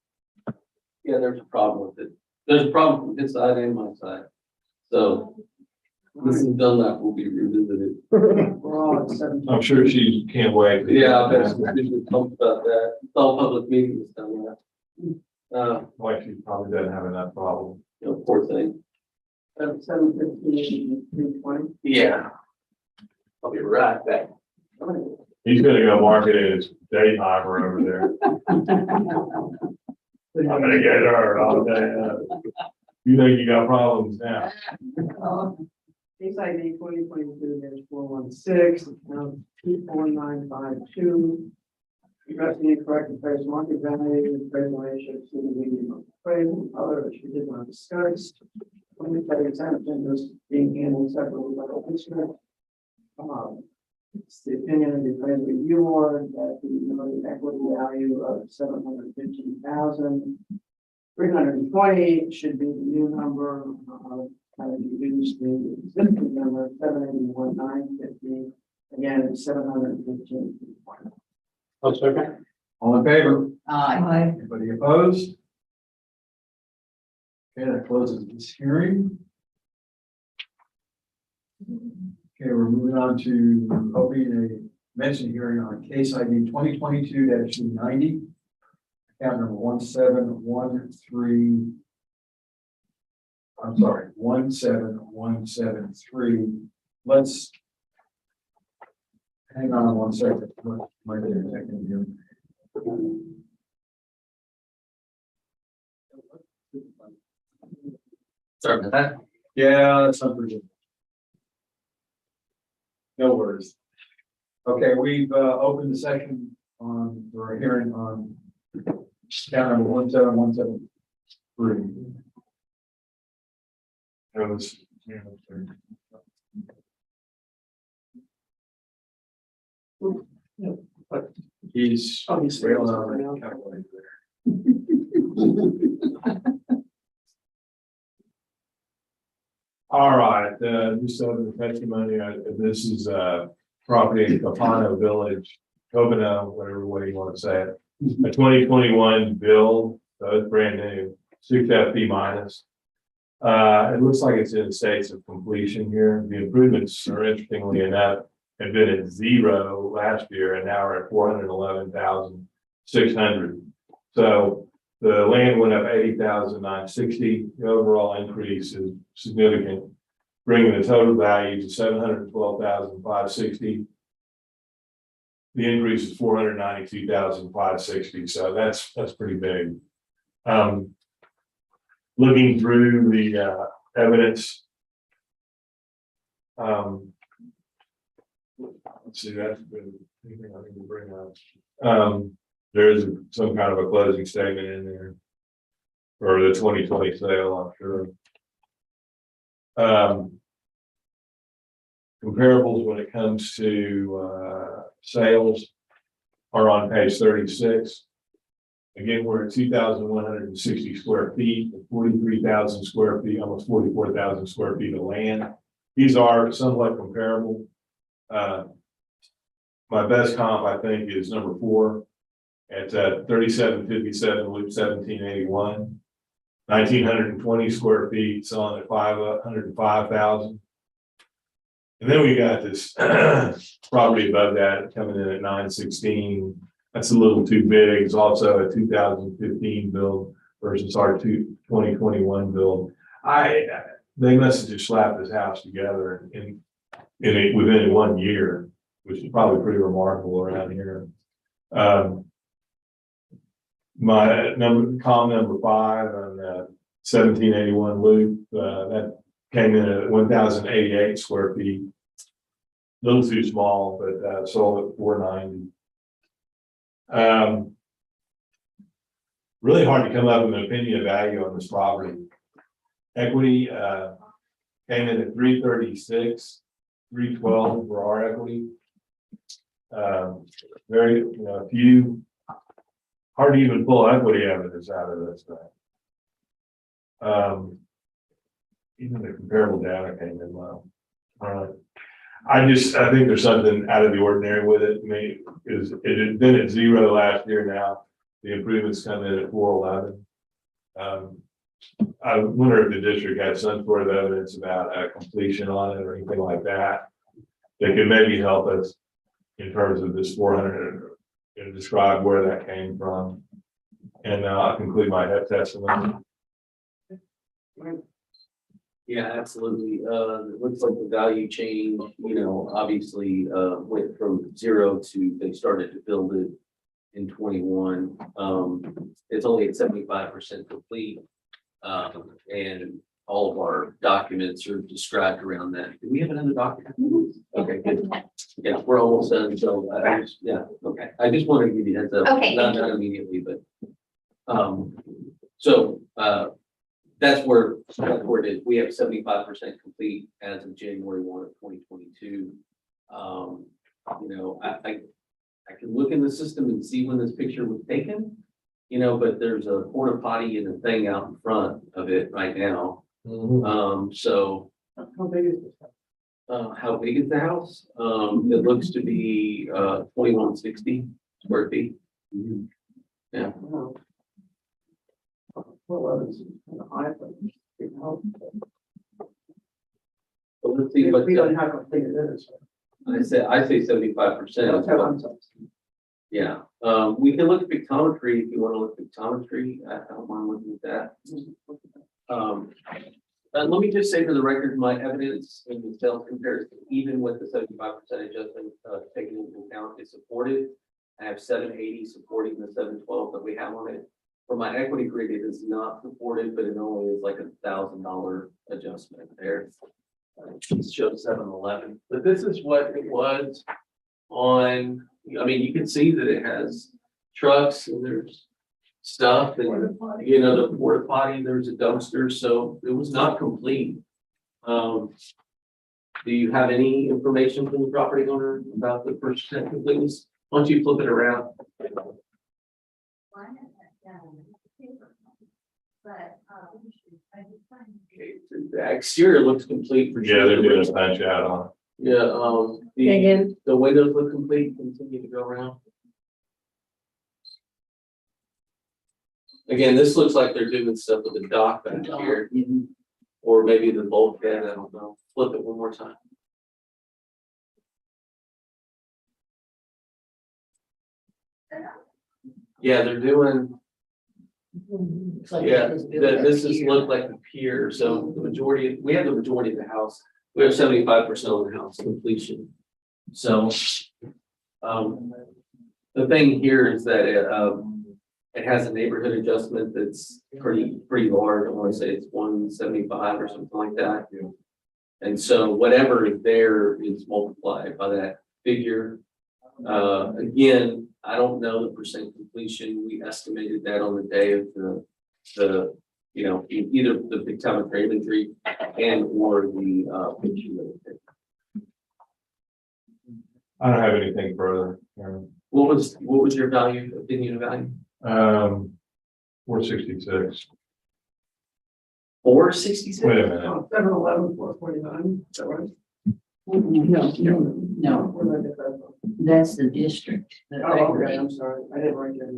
yeah, there's a problem with it. There's a problem from his side and my side. So this is done, that will be revisited. We're all at 7. I'm sure she can't wait. Yeah, I bet she's pumped about that. It's all public meetings done that. Like she probably doesn't have enough problem. Poor thing. 715, 320. Yeah. I'll be right back. He's gonna go market it as daytimer over there. I'm gonna get her all day. You think you got problems now? Case ID 2022-416, account 24952. addressing incorrect appraised market value, appraisal ratio to the median of appraisal, other which we did not discuss. Monetary exemption is being handled separately by the district. It's the opinion of the appraisal review board that the minimum equity value of $715,320 should be the new number. Kind of reduce the existing number, 781,950. Again, it's 715. I'll second. All in favor? Aye. Anybody opposed? Okay, that closes this hearing. Okay, we're moving on to opening a mention hearing on case ID 2022-290. Account number 17113. I'm sorry, 17173. Let's hang on one second. My internet can hear. Sorry about that. Yeah, that's not pretty good. No worries. Okay, we've opened the session on, or a hearing on account number 17173. That was, he's railing on the calculator there. All right, just over the testimony, this is property in Capano Village, Covino, whatever way you want to say it. A 2021 build, so it's brand new, 6 FP minus. It looks like it's in states of completion here. The improvements are interestingly enough had been at 0 last year and now we're at 411,600. So the land went up 80,960. The overall increase is significant, bringing the total value to 712,560. The increase is 492,560. So that's pretty big. Looking through the evidence. Let's see, that's good. Anything I need to bring up. There is some kind of a closing statement in there for the 2020 sale, I'm sure. Comparables when it comes to sales are on page 36. Again, we're at 2,160 square feet, 43,000 square feet, almost 44,000 square feet of land. These are somewhat comparable. My best comp, I think, is number 4 at 3757 Loop 1781. 1,920 square feet, selling at 505,000. And then we got this property above that coming in at 916. That's a little too big. It's also a 2015 build versus our 2021 build. They must have just slapped this house together within 1 year, which is probably pretty remarkable around here. My column number 5 on 1781 Loop, that came in at 1,088 square feet. A little too small, but sold at 490. Really hard to come up with an opinion of value on this property. Equity came in at 336, 312 for our equity. Very, few, hard to even pull equity evidence out of this thing. Even the comparable data came in low. I think there's something out of the ordinary with it. I mean, it had been at 0 last year. Now the improvements come in at 411. I wonder if the district had some sort of evidence about a completion on it or anything like that. That could maybe help us in terms of this 400 and describe where that came from. And I'll conclude my testimony. Yeah, absolutely. It looks like the value change, obviously, went from 0 to, they started to build it in 21. It's only at 75% complete. And all of our documents are described around that. Do we have another document? Okay, good. Yeah, we're almost done, so yeah, okay. I just wanted to give you a heads up. Okay, Not thank you. immediately, but, so, that's where it is. We have 75% complete as of January 1 of 2022. I can look in the system and see when this picture was taken, but there's a porta potty and a thing out in front of it right now. So How big is this? how big is the house? It looks to be 2160 square feet. Yeah. Wow. Well, it's kind of high, but, But let's see what we don't have a thing it is. I say 75%. That's how I'm saying. Yeah, we can look at pictometry if you want to look at pictometry. I don't mind looking at that. Let me just say for the record, my evidence in the sales comparison, even with the 75% adjustment taken into account, is supported. I have 780 supporting the 712 that we have on it. For my equity grid, it is not supported, but it only is like $1,000 adjustment there. It shows 711, but this is what it was on. I mean, you can see that it has trucks and there's stuff and, the porta potty, there's a dumpster, so it was not complete. Do you have any information from the property owner about the percent completeness? Why don't you flip it around? Okay, the exterior looks complete for sure. Yeah, they're doing a punch out on it. Yeah, Again. the windows look complete, continue to go around. Again, this looks like they're doing stuff with the dock back here, or maybe the bulkhead, I don't know. Flip it one more time. Yeah, they're doing, Looks like yeah, it was built this up is here. look like the pier, so we have the majority of the house. We have 75% of the house completion. So, the thing here is that it has a neighborhood adjustment that's pretty large. I want to say it's 175 or something like that. And so whatever is there is multiplied by that figure. Again, I don't know the percent completion. We estimated that on the day of the either the pictometry imagery and or the picture that we took. I don't have anything further. Aaron. What was your opinion of value? 466. 466? Wait a minute. 711, 449, is that right? No, Where did I get that from? that's the district. Oh, okay, I'm sorry, I didn't write that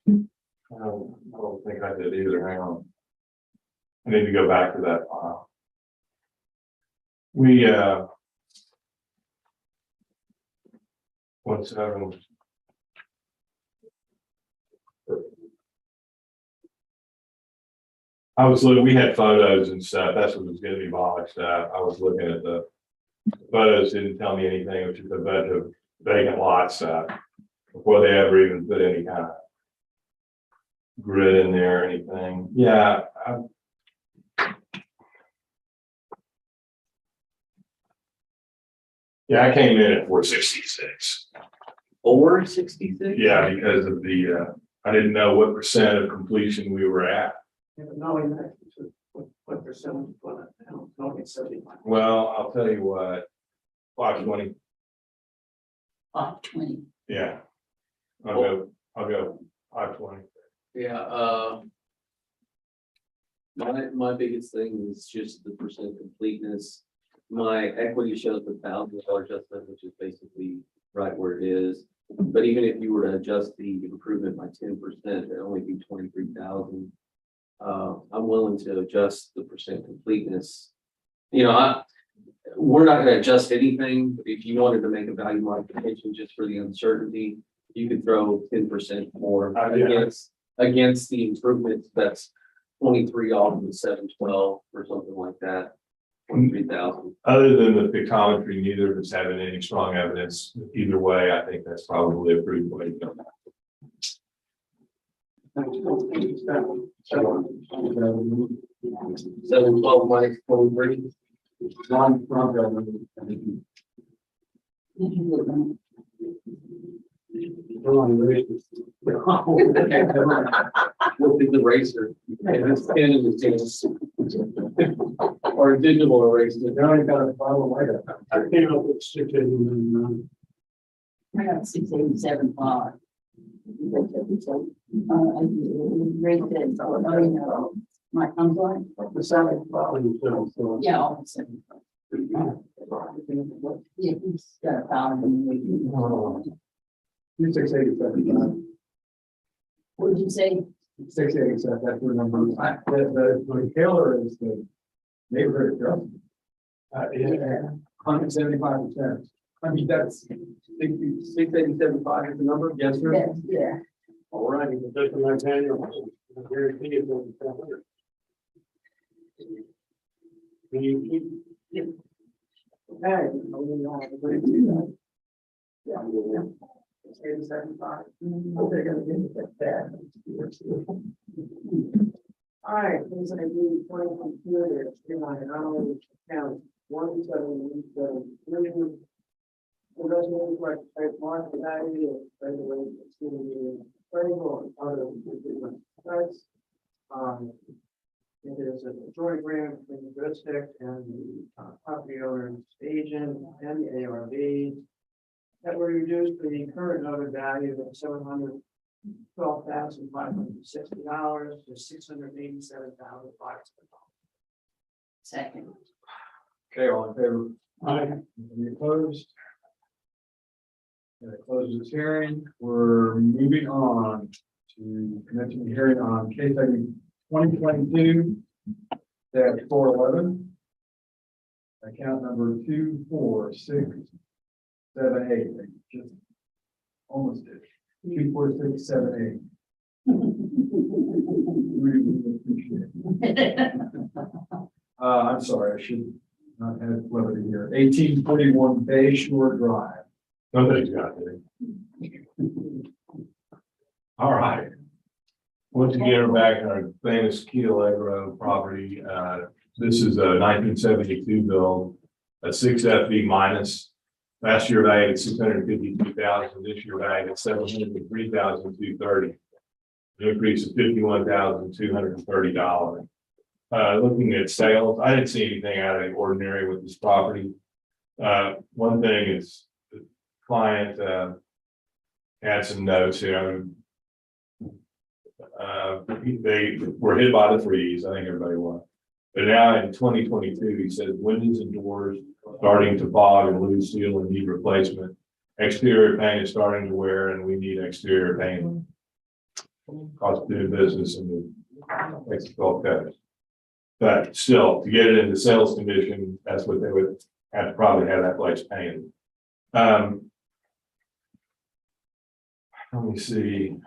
in. I don't think I did either. Hang on. I need to go back to that file. We, what's that? I was looking, we had photos and stuff. That's what was gonna be Bollock stuff. I was looking at the photos, didn't tell me anything, which is a bunch of vacant lot stuff before they ever even put any kind of grid in there or anything. Yeah. Yeah, I came in at 466. 466? Yeah, because of the, I didn't know what percent of completion we were at. Yeah, but knowing that, what percentage, knowing it's 75. Well, I'll tell you what, 520, 20. yeah. I'll go 520. Yeah, my biggest thing is just the percent completeness. My equity shows $1,000 adjustment, which is basically right where it is. But even if you were to adjust the improvement by 10%, it'd only be 23,000. I'm willing to adjust the percent completeness. We're not going to adjust anything, but if you wanted to make a value modification just for the uncertainty, you could throw 10% more against the improvements. That's 23 off of the 712 or something like that. 23,000. Other than the pictometry, neither of us having any strong evidence either way. I think that's probably a pretty way to go. $712 minus 23. What is the eraser? It's pen in the tennis. Or a digital eraser. They only got a bottle later. I came up with 689. I got 687.5. Rate that, oh, you know, my comes on, The salad bottle, so. yeah, all the same. Yeah, he's got a thousand. 687. What did you say? 687, that's the number. The killer is the neighborhood adjustment. Yeah, 175%. I mean, that's 687.5 is the number? Yes, sir. Yes, yeah. all right. Just in my manual, I guarantee it's over 700. Can you keep? Okay. Yeah. 675. They're gonna get that. All right, things I do, 20 computers, I only count 177. The resident like market value of regulated appraisal and other different sites. It is a joint agreement between the district and the property owner's agent and the ARB that will reduce the current noted value of $712,560 to $687,500. Second. Okay, all in favor? Aye. Any opposed? That closes this hearing. We're moving on to commencing the hearing on case ID 2022-411. Account number 24678. Just almost did. 24678. Really appreciate it. I'm sorry, I should not have levity here. 1841 Bay Shore Drive. Somebody's got it. All right. Once again, we're back in our famous Key Allegro property. This is a 1972 build, a 6 FV minus. Last year valued at 652,000. This year valued at 703,230. An increase of $51,230. Looking at sales, I didn't see anything out of the ordinary with this property. One thing is the client had some notes here. They were hit by the freeze. I think everybody was. But now in 2022, he says windows and doors starting to fog and lose seal and need replacement. Exterior paint is starting to wear and we need exterior paint. Cost of doing business in the Mexico Coast. But still, to get it into sales condition, that's what they would have to probably have that place painted. Let me see.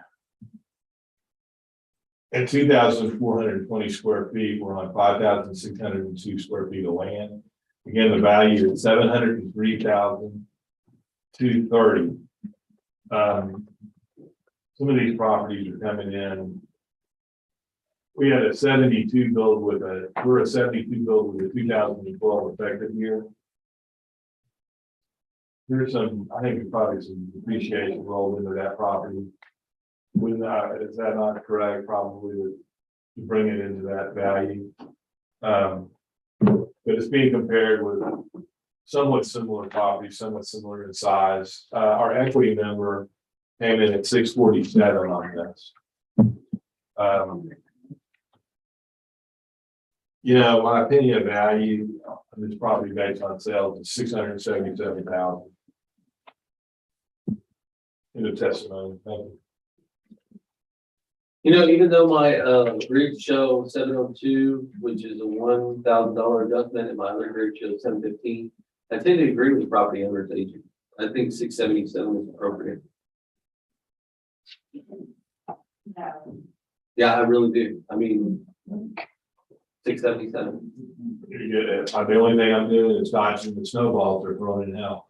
At 2,420 square feet, we're on 5,602 square feet of land. Again, the value is 703,230. Some of these properties are coming in. We had a 72 build with we're a 72 build with a 2012 effective year. There's some, I think probably some depreciation rolled into that property. When, is that not correct? Probably to bring it into that value. But it's being compared with somewhat similar properties, somewhat similar in size. Our equity number came in at 647 on this. You know, my opinion of value on this property based on sales is 677,000. In the testimony, thank you. You know, even though my grid show 702, which is a $1,000 adjustment, and my other grid shows 715, I tend to agree with the property owner's agent. I think 677 is appropriate. Yeah, I really do. I mean, 677. The only thing I'm doing is dodging the snowballs they're throwing in hell.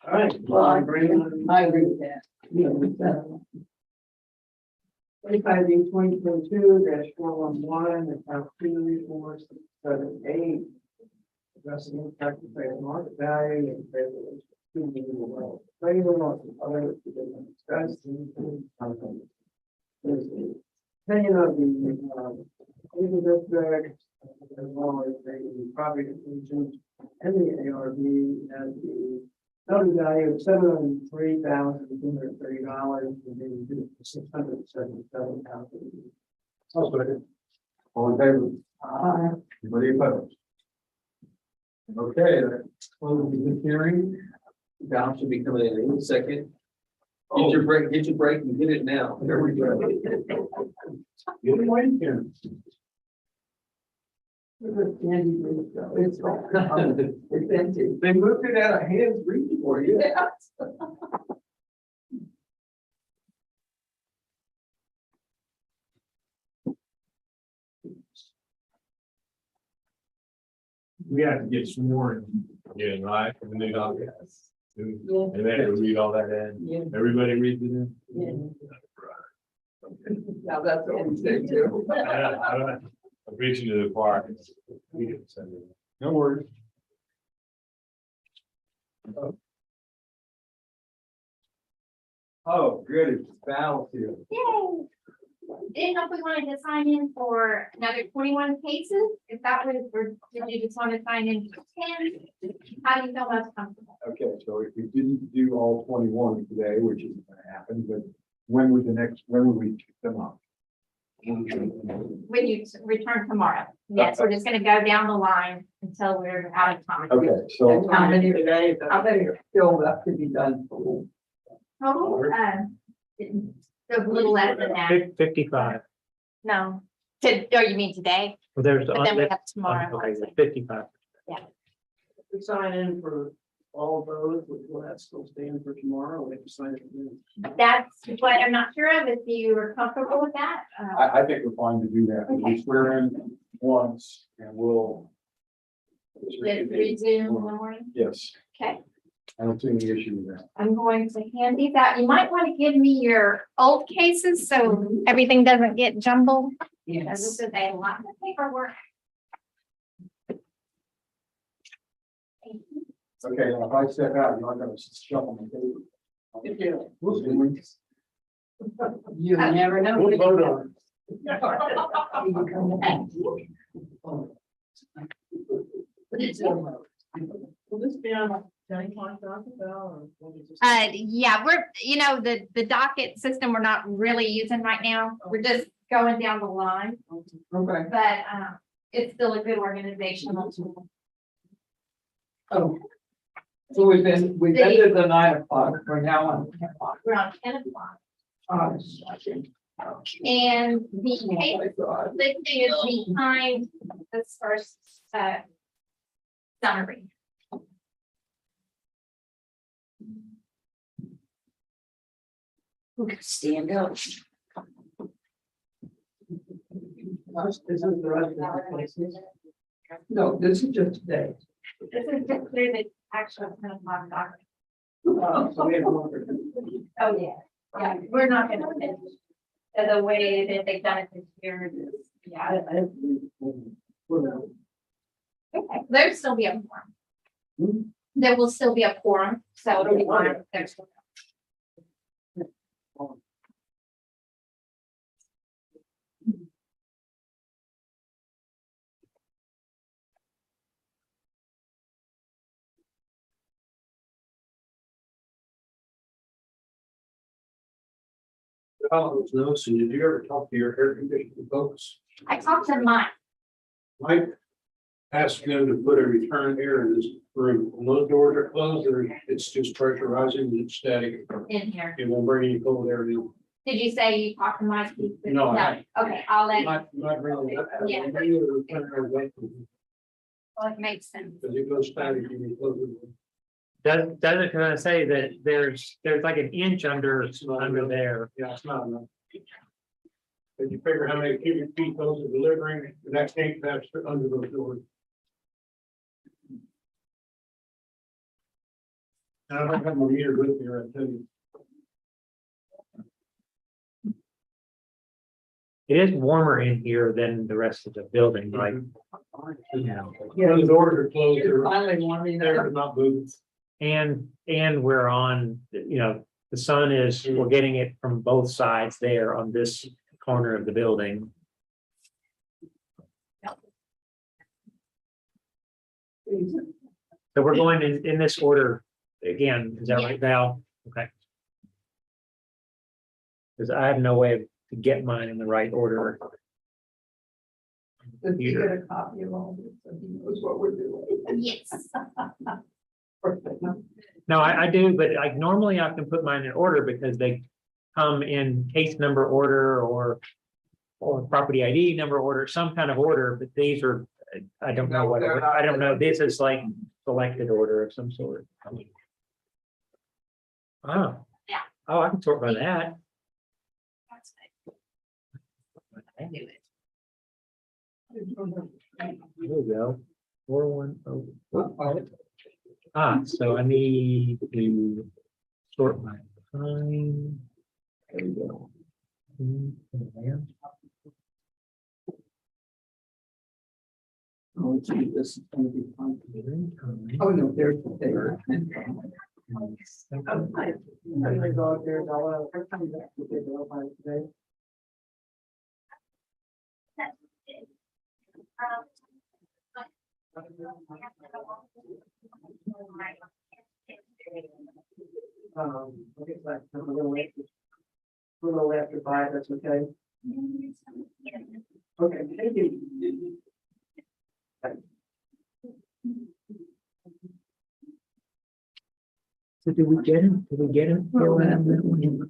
All right. Well, I agree with that. Yeah, with that. 25D 2022-411, account 24678. Addressing impact to fair market value and favorable to the world. Favorable market, other to discuss. Opinion of the, even district, as well as the property agent and the ARB and the total value of $703,230 and then $677,000. All in favor? Anybody opposed? Okay, that closes the hearing. Val should be coming in any second. Get your break, and get it now. There we go. Get it waiting here. It's empty. They moved it out of hands reaching for you. We have to get sworn in, right, for the new docket. And then we read all that in. Everybody reads it in. Now that's what we say too. I'm reaching to the park. No worries. Oh, good, it's Val here. Yay! Didn't know if we wanted to sign in for another 21 cases, if that was, or did you just want to sign in for 10? How do you feel most comfortable? Okay, so if we didn't do all 21 today, which isn't gonna happen, but when would we pick them up? When you return tomorrow? Yes, we're just gonna go down the line until we're out of time. Okay, so How many today? How many are still left to be done? Total, a little less than that. 55. No, oh, you mean today? Well, there's. But then we have tomorrow. Okay, 55. We sign in for all of those, will that still stand for tomorrow? We have to sign it again. That's what I'm not sure of, if you are comfortable with that. I think we're fine to do that. We swear in once and we'll. Let's resume in the morning. Yes, Okay, I don't see any issue with that. I'm going to hand these out. You might want to give me your old cases so everything doesn't get jumbled. Because this is a lot of paperwork. Okay, now if I step out, you're not gonna shuffle my paper. We'll see. You never know. We'll vote on Will this be on county contract or? Yeah, we're, the docket system we're not really using right now. We're just going down the line, Okay. but it's still a good organizational tool. Oh. So we've ended the 9 o'clock, we're now on 10 o'clock. We're on 10 o'clock. Oh, And the my case God. listing is behind this first summary. Who could stand up? This is the rest of the places. No, this is just today. This is just through the actual 10 o'clock document. So we have longer. Oh, yeah. Yeah, we're not gonna finish. The way that they've done it this year is, yeah. Okay, there'll still be a forum. There will still be a forum, so it'll be fine. There's- No, so did you ever talk to your air conditioning folks? I talked to Mike. Mike asked them to put a return air in this room. When those doors are closed, it's just pressurizing, it's static. In here. It won't bring any cold air in. Did you say you talked to Mike? No, I Okay, I'll let, Not really. Yeah. Because well, it makes sense. it goes static, you can close it. Doesn't kind of say that there's like an inch under there. Yeah, it's not enough. Did you figure how many cubic feet those are delivering, that can't pass under those doors? I don't have my meter with me, I tell you. It is warmer in here than the rest of the building, like. Yeah, the doors are closed. Finally, one They're not moving. And we're on, the sun is, we're getting it from both sides there on this corner of the building. So we're going in this order again, is that right, Val? Okay. Because I have no way to get mine in the right order. Did you get a copy of all this, so he knows what we're doing? Yes. No, I do, but like normally I can put mine in order because they come in case number order or property ID number order, some kind of order, but these are, I don't know what, I don't know, this is like selected order of some sort. Oh. Yeah. Oh, I can sort by that. That's fine. I knew it. There we go. 410. So I need to sort my time. There we go. Oh, gee, this is gonna be fun. Oh, no, there's the there. I'm gonna go out there, I'll come back to the door by today. Okay, like, I'm a little late. A little after 5, that's okay. Okay, thank you. So do we get him? Do we get him?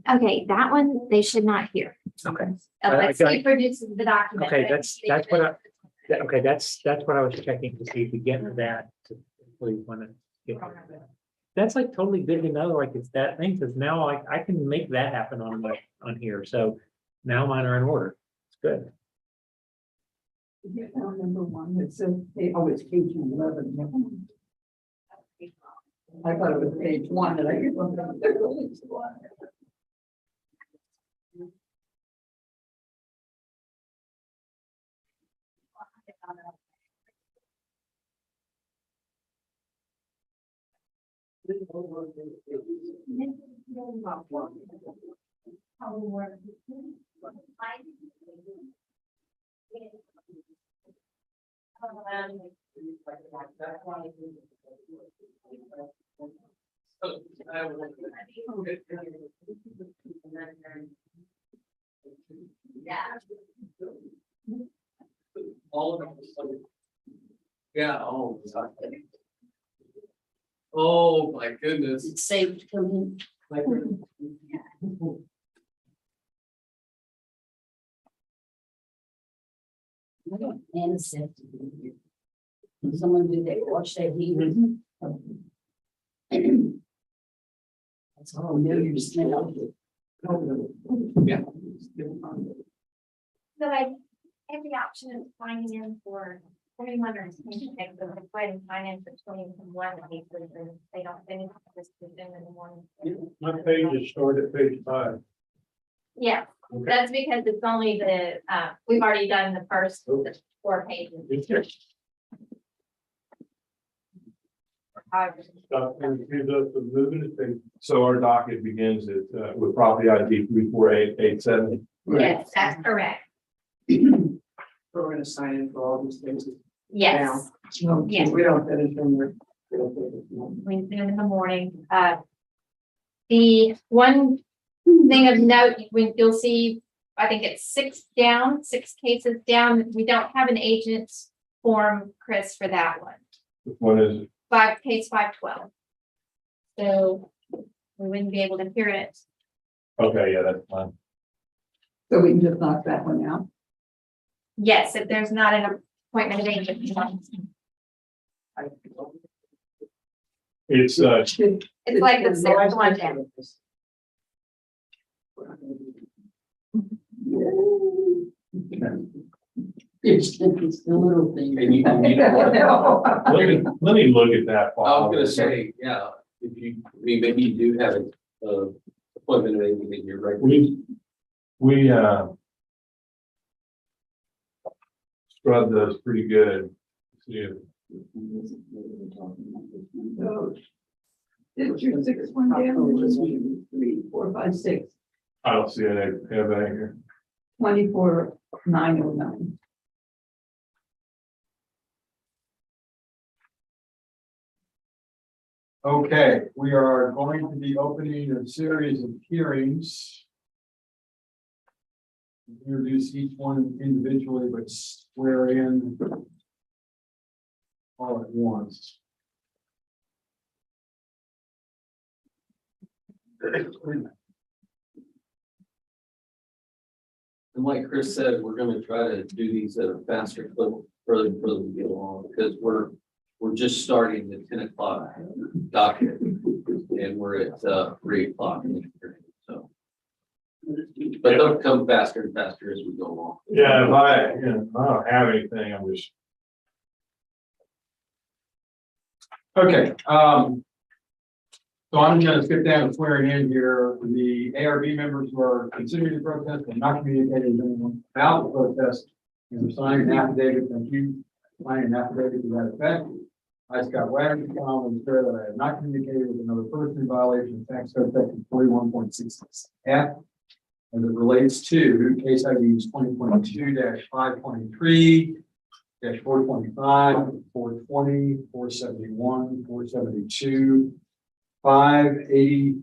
Okay, that one, they should not hear. Okay. Unless he produces the document. Okay, that's what okay, that's what I was checking to see if we get to that. If we want to get to that. That's like totally good to know, like it's that thing, because now I can make that happen on here. So now mine are in order. It's good. Yeah, I remember one that said, oh, it's page 11. Never mind. I thought it was page 1 that I get one. Yeah. All of them. Yeah, oh, my goodness. It's safe to come in. And safety. Someone do that, watch that heat. That's all new smell. Yeah. So I have the option of signing in for 21 or something, so I go ahead and sign in for 21 cases, and they don't finish this in the morning. My page is stored at page 5. Yeah, that's because it's only the, we've already done the first 4 pages. Stop and here's us with moving the page. So our docket begins at, with property ID 34887. Yes, that's correct. We're gonna sign in for all these things. Yes, No, Yes. we don't finish them. we do it in the morning. The one thing of note, you'll see, I think it's 6 cases down. We don't have an agent form, Chris, for that one. Which one is it? Case 512. So we wouldn't be able to hear it. Okay, yeah, that's fine. So we can just knock that one out. Yes, if there's not an appointment of agent. It's It's like the 6th one down. It's the little thing. And you can, let me look at that. I was gonna say, yeah, if you, I mean, maybe you do have a, appointment or anything in your right. We scrubbed those pretty good. See if So District 6, 1 down, 3, 4, 5, 6, I don't see any, have that here. 24, 909. Okay, we are going to be opening a series of hearings. Introduce each one individually, but swear in all at once. And like Chris said, we're gonna try to do these at a faster clip further and further we get along, because we're just starting the 10 o'clock docket. And we're at 3 o'clock in the afternoon, so. But they'll come faster and faster as we go along. Yeah, if I don't have anything, I'm just. Okay, so I'm gonna skip down to swearing in here. The ARB members who are considering the protest and not communicating with anyone about the protest. And signing an affidavit, thank you, signing an affidavit to that effect. I, Scott Wagner, solemnly swear that I have not communicated with another person in violation of tax code section 41.66 F. As it relates to case IDs 2022-523, 425, 420, 471, 472, 580,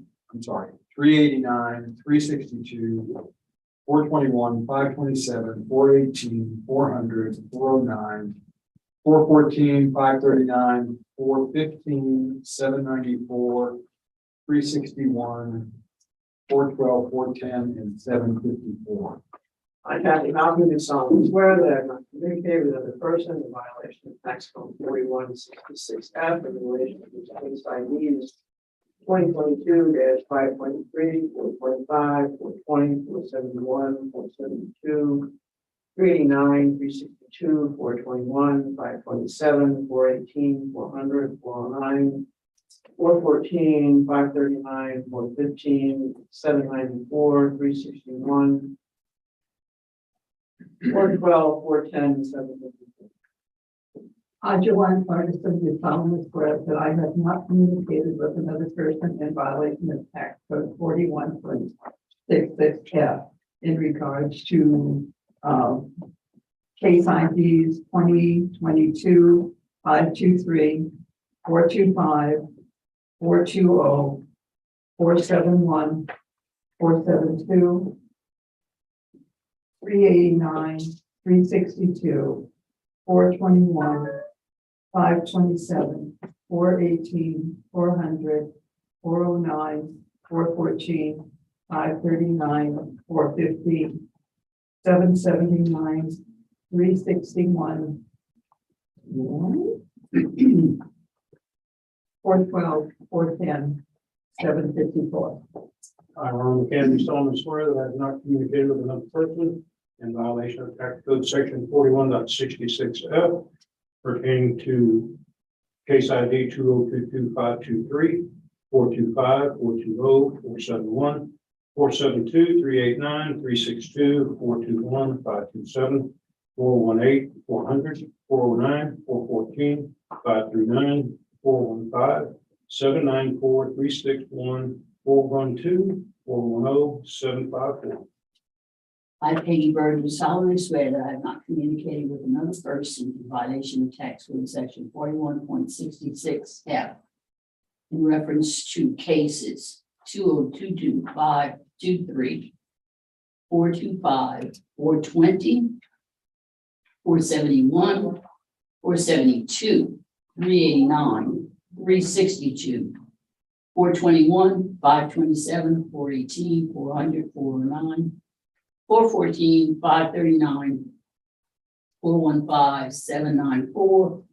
389, 362, 421, 527, 418, 400, 409, 414, 539, 415, 794, 361, 412, 410, and 754. I, Kathy Malcolm, do solemnly swear that I have not communicated with another person in violation of tax code 4166 F in relation to this case IDs 2022-523, 425, 420, 471, 472, 389, 362, 421, 527, 418, 400, 409, 414, 539, 415, 794, 361, 412, 410, 754. I, Joanne Ferguson, do solemnly swear that I have not communicated with another person in violation of tax code 41.66 F in regards to case IDs 2022, 523, 425, 420, 471, 472, 389, 362, 421, 527, 418, 400, 409, 414, 539, 415, 779, 361, 412, 410, 754. I, Ron McCann, do solemnly swear that I have not communicated with another person in violation of tax code section 41.66 F pertaining to case ID 2022523, 425, 420, 471, 472, 389, 362, 421, 527, 418, 400, 409, 414, 539, 415, 794, 361, 412, 410, 754. I, Peggy Bird, do solemnly swear that I have not communicated with another person in violation of tax code section 41.66 F in reference to cases 2022523, 425, 420, 471, 472, 389, 362, 421, 527, 418, 400, 409, 414, 539, 415, 794,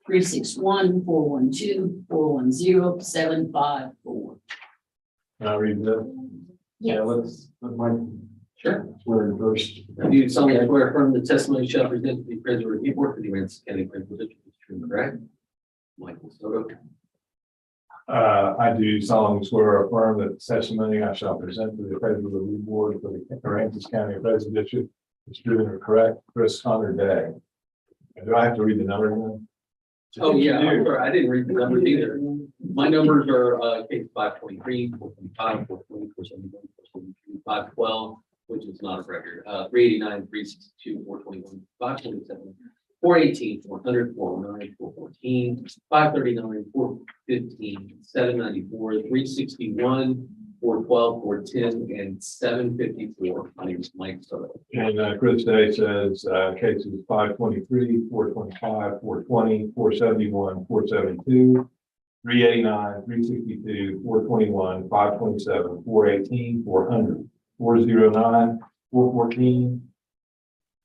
361, 412, 410, 754. Can I read that? Yeah, let's, let Mike Sure. swear in first. I do solemnly swear affirm the testimony shall present to the President Review Board for the Aransas County Planning District is true and correct. Michael Soto. I do solemnly swear or affirm that the testimony I shall present to the President of the Board for the Aransas County President District is true and correct. Chris Connor Day. And do I have to read the number again? Oh, yeah, I'm sorry, I didn't read the numbers either. My numbers are, case 523, 425, 420, 471, 472, 512, which is not a record, 389, 362, 421, 527, 418, 400, 409, 414, 539, 415, 794, 361, 412, 410, and 754. My name is Mike Soto. And Chris Day says cases 523, 425, 420, 471, 472, 389, 362, 421, 527, 418, 400, 409, 414,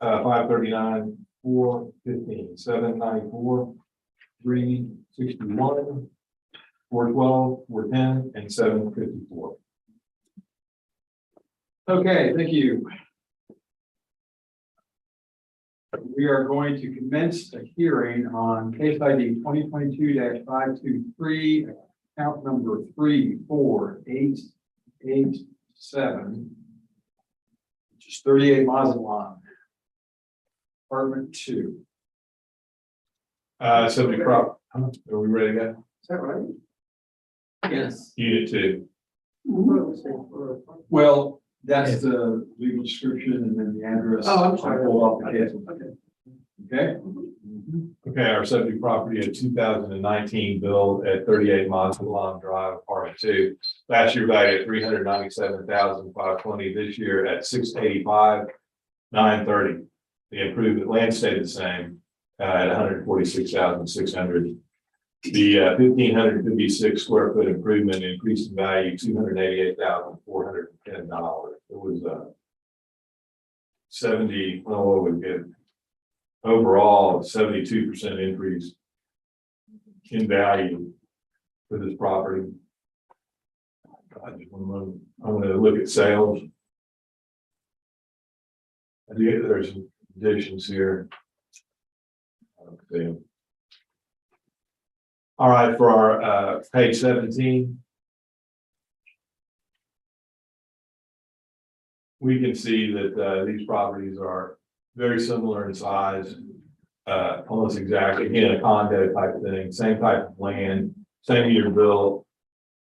539, 415, 794, 361, 412, 410, and 754. Okay, thank you. We are going to commence a hearing on case ID 2022-523, account number 34887, which is 38 Mazatlan, apartment 2. Subject prop, are we ready to go? Is that right? Yes. Unit 2. Well, that's the legal description and then the address. Oh, I'm sorry. I pulled off the case. Okay? Okay, our subject property in 2019 build at 38 Mazatlan Drive, apartment 2. Last year valued at $397,520. This year at $685,930. The improvement land stayed the same at $146,600. The 1,556 square foot improvement increased in value $288,410. It was 70. Well, what would we get? Overall, 72% increase in value for this property. I want to look at sales. There's some additions here. Okay. All right, for our page 17. We can see that these properties are very similar in size, almost exactly, again, a condo type of thing, same type of land, same year built,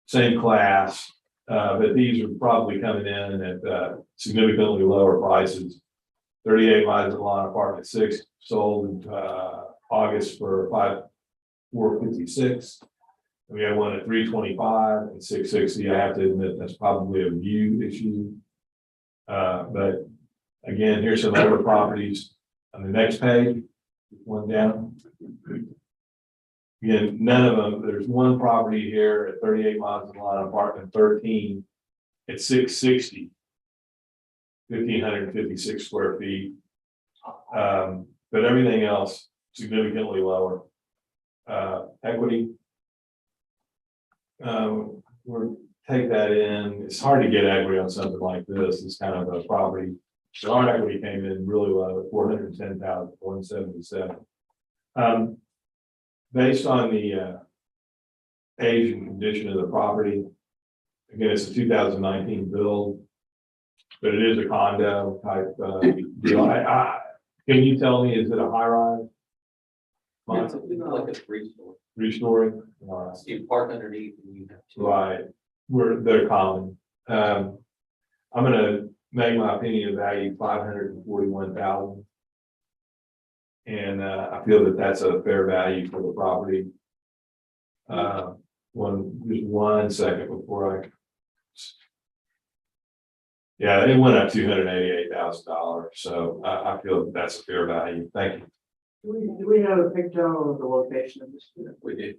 same class, but these are probably coming in at significantly lower prices. 38 Mazatlan apartment 6 sold in August for $456. We have one at 325 and 660. I have to admit that's probably a view issue. But again, here's some other properties on the next page, one down. Again, none of them, there's one property here at 38 Mazatlan apartment 13 at 660, 1,556 square feet. But everything else significantly lower. Equity. We'll take that in. It's hard to get equity on something like this. It's kind of a property. So our equity came in really low at $410,177. Based on the age and condition of the property, again, it's a 2019 build, but it is a condo type deal. Can you tell me, is it a high rise? It's like a 3-story. 3-story? All right. So you park underneath and you have two. Right, they're common. I'm gonna make my opinion of value $541,000. And I feel that that's a fair value for the property. Just one second before yeah, it went up $288,000. So I feel that that's a fair value. Thank you. Do we have a picture of the location of this unit? We did.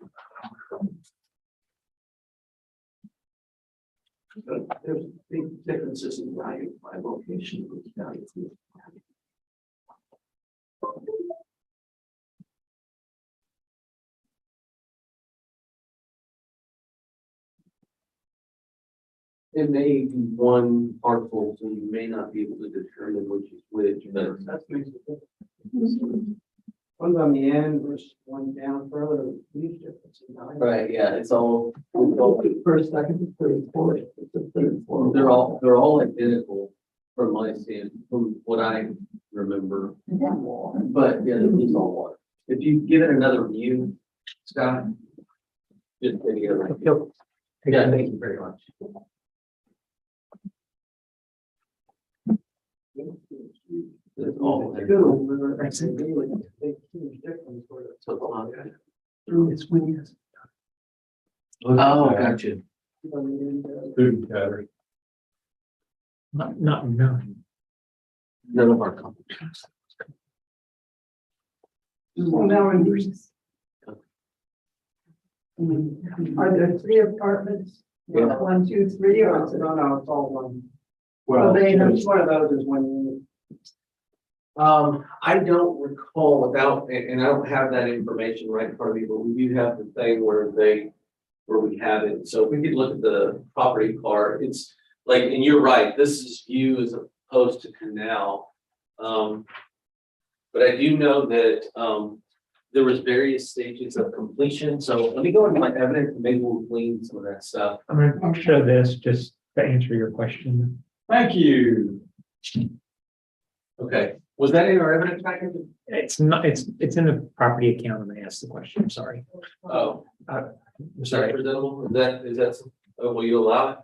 There's big differences in value by location. It may be one parcel, so you may not be able to determine which is which, but That makes a difference. One's on the end versus one down further, huge difference in value. right, yeah, it's all First, second, third, fourth, it's the third, fourth. They're all identical from my stand, from what I remember. But yeah, it's all water. If you give it another view, Scott. Just video. Yeah, thank you very much. It's all identical. That's a really big, huge difference for it. So, okay. It's when you. Oh, gotcha. Food pattern. No. None of our competitions. Well, now in these. Are there 3 apartments? Yeah. 1, 2, 3, or is it? No, it's all one. Well, they have, Each one of those is one unit. I don't recall without, and I don't have that information right in front of me, but we do have the thing where we have it. So if we could look at the property card, it's like, and you're right, this is view as opposed to canal. But I do know that, there was various stages of completion. So let me go into my evidence and maybe we'll clean some of that stuff. I'm gonna show this just to answer your question. Thank you. Okay, was that in our evidence package? It's not, it's in the property account and I asked the question, I'm sorry. Oh, I'm is that sorry. presentable? Is that, will you allow it?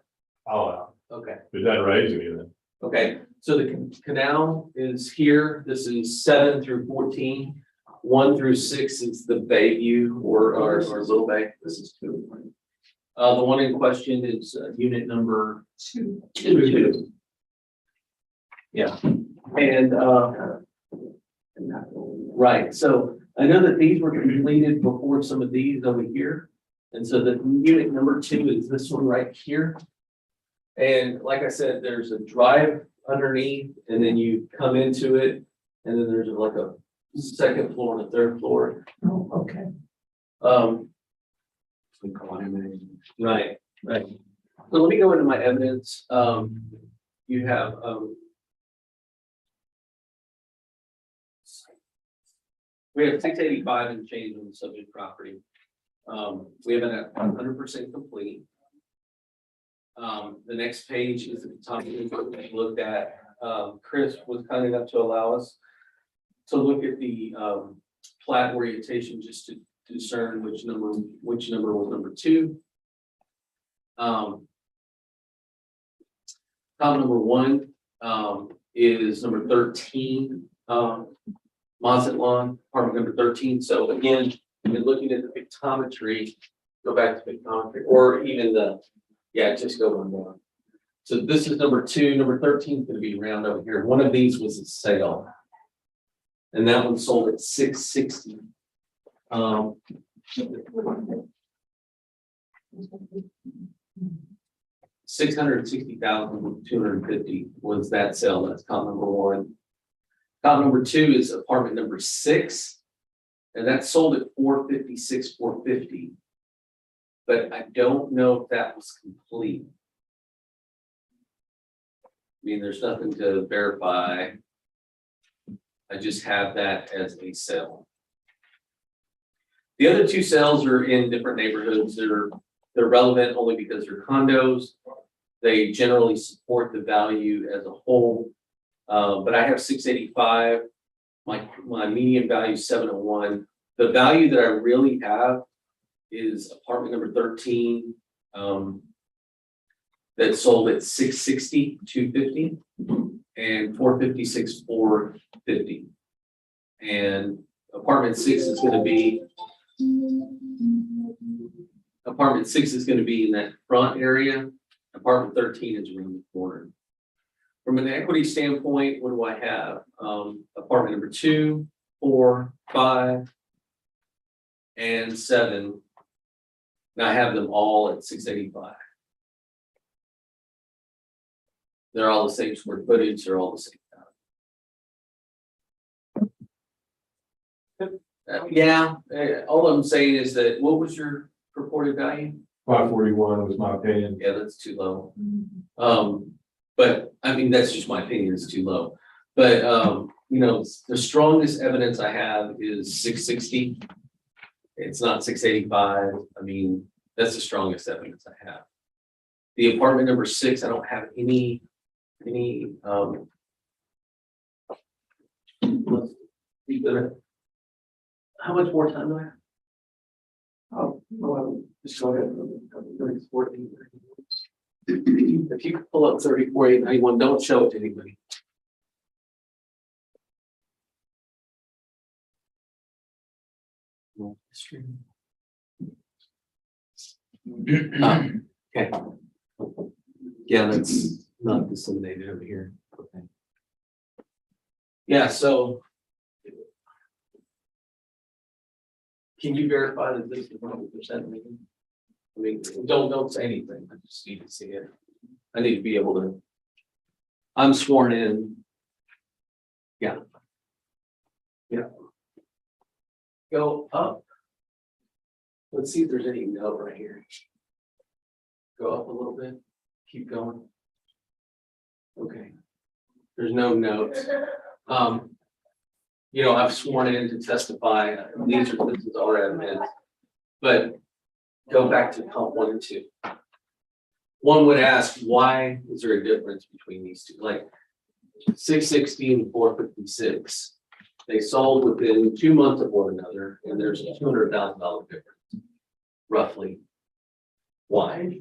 Oh, Okay. it doesn't raise anything. Okay, so the canal is here. This is 7 through 14. 1 through 6 is the bay view or little bay. This is 2. The one in question is unit number 2. Yeah, and right, so I know that these were completed before some of these over here. And so the unit number 2 is this one right here. And like I said, there's a drive underneath and then you come into it. And then there's like a second floor and a third floor. oh, okay. Right. So let me go into my evidence. You have, we have 685 and change on the subject property. We have it at 100% complete. The next page is the topic we looked at. Chris was kind enough to allow us to look at the plat orientation just to discern which number was number 2. Column number 1 is number 13, Mosset Lawn, apartment number 13. So again, you're looking at the pictometry, go back to pictometry, or even just go one down. So this is number 2, number 13 is going to be round over here. One of these was a sale. And that one sold at $660. $660,250 was that sale. That's column number 1. Column number 2 is apartment number 6, and that sold at $456,450. But I don't know if that was complete. I mean, there's nothing to verify. I just have that as a sale. The other 2 sales are in different neighborhoods. They're relevant only because they're condos. They generally support the value as a whole. But I have 685. My median value is 701. The value that I really have is apartment number 13. That sold at $660,250 and $456,450. And apartment 6 is going to be in that front area. Apartment 13 is around the corner. From an equity standpoint, what do I have? Apartment number 2, 4, 5, and 7. And I have them all at 685. They're all the same square footage, they're all the same. All I'm saying is that, what was your purported value? 541 was my opinion. Yeah, that's too low. But I mean, that's just my opinion, it's too low. But, the strongest evidence I have is 660. It's not 685. I mean, That's the strongest evidence I have. The apartment number 6, I don't have any, let's keep it. How much more time do I have? Oh, well, Just go ahead. 14. If you could pull up 34,891, don't show it to anybody. Okay. Yeah, that's not disseminated over here. Okay. Yeah, so. Can you verify that this is 100%? I mean, don't say anything. I just need to see it. I need to be able to. I'm sworn in. Yeah. Yeah. Go up. Let's see if there's any note right here. Go up a little bit. Keep going. Okay. There's no notes. You know, I've sworn in to testify. This is our evidence. But go back to comp 1 and 2. One would ask, why is there a difference between these two? Like 660 and 456. They sold within 2 months of one another, and there's a $200,000 difference, roughly. Why?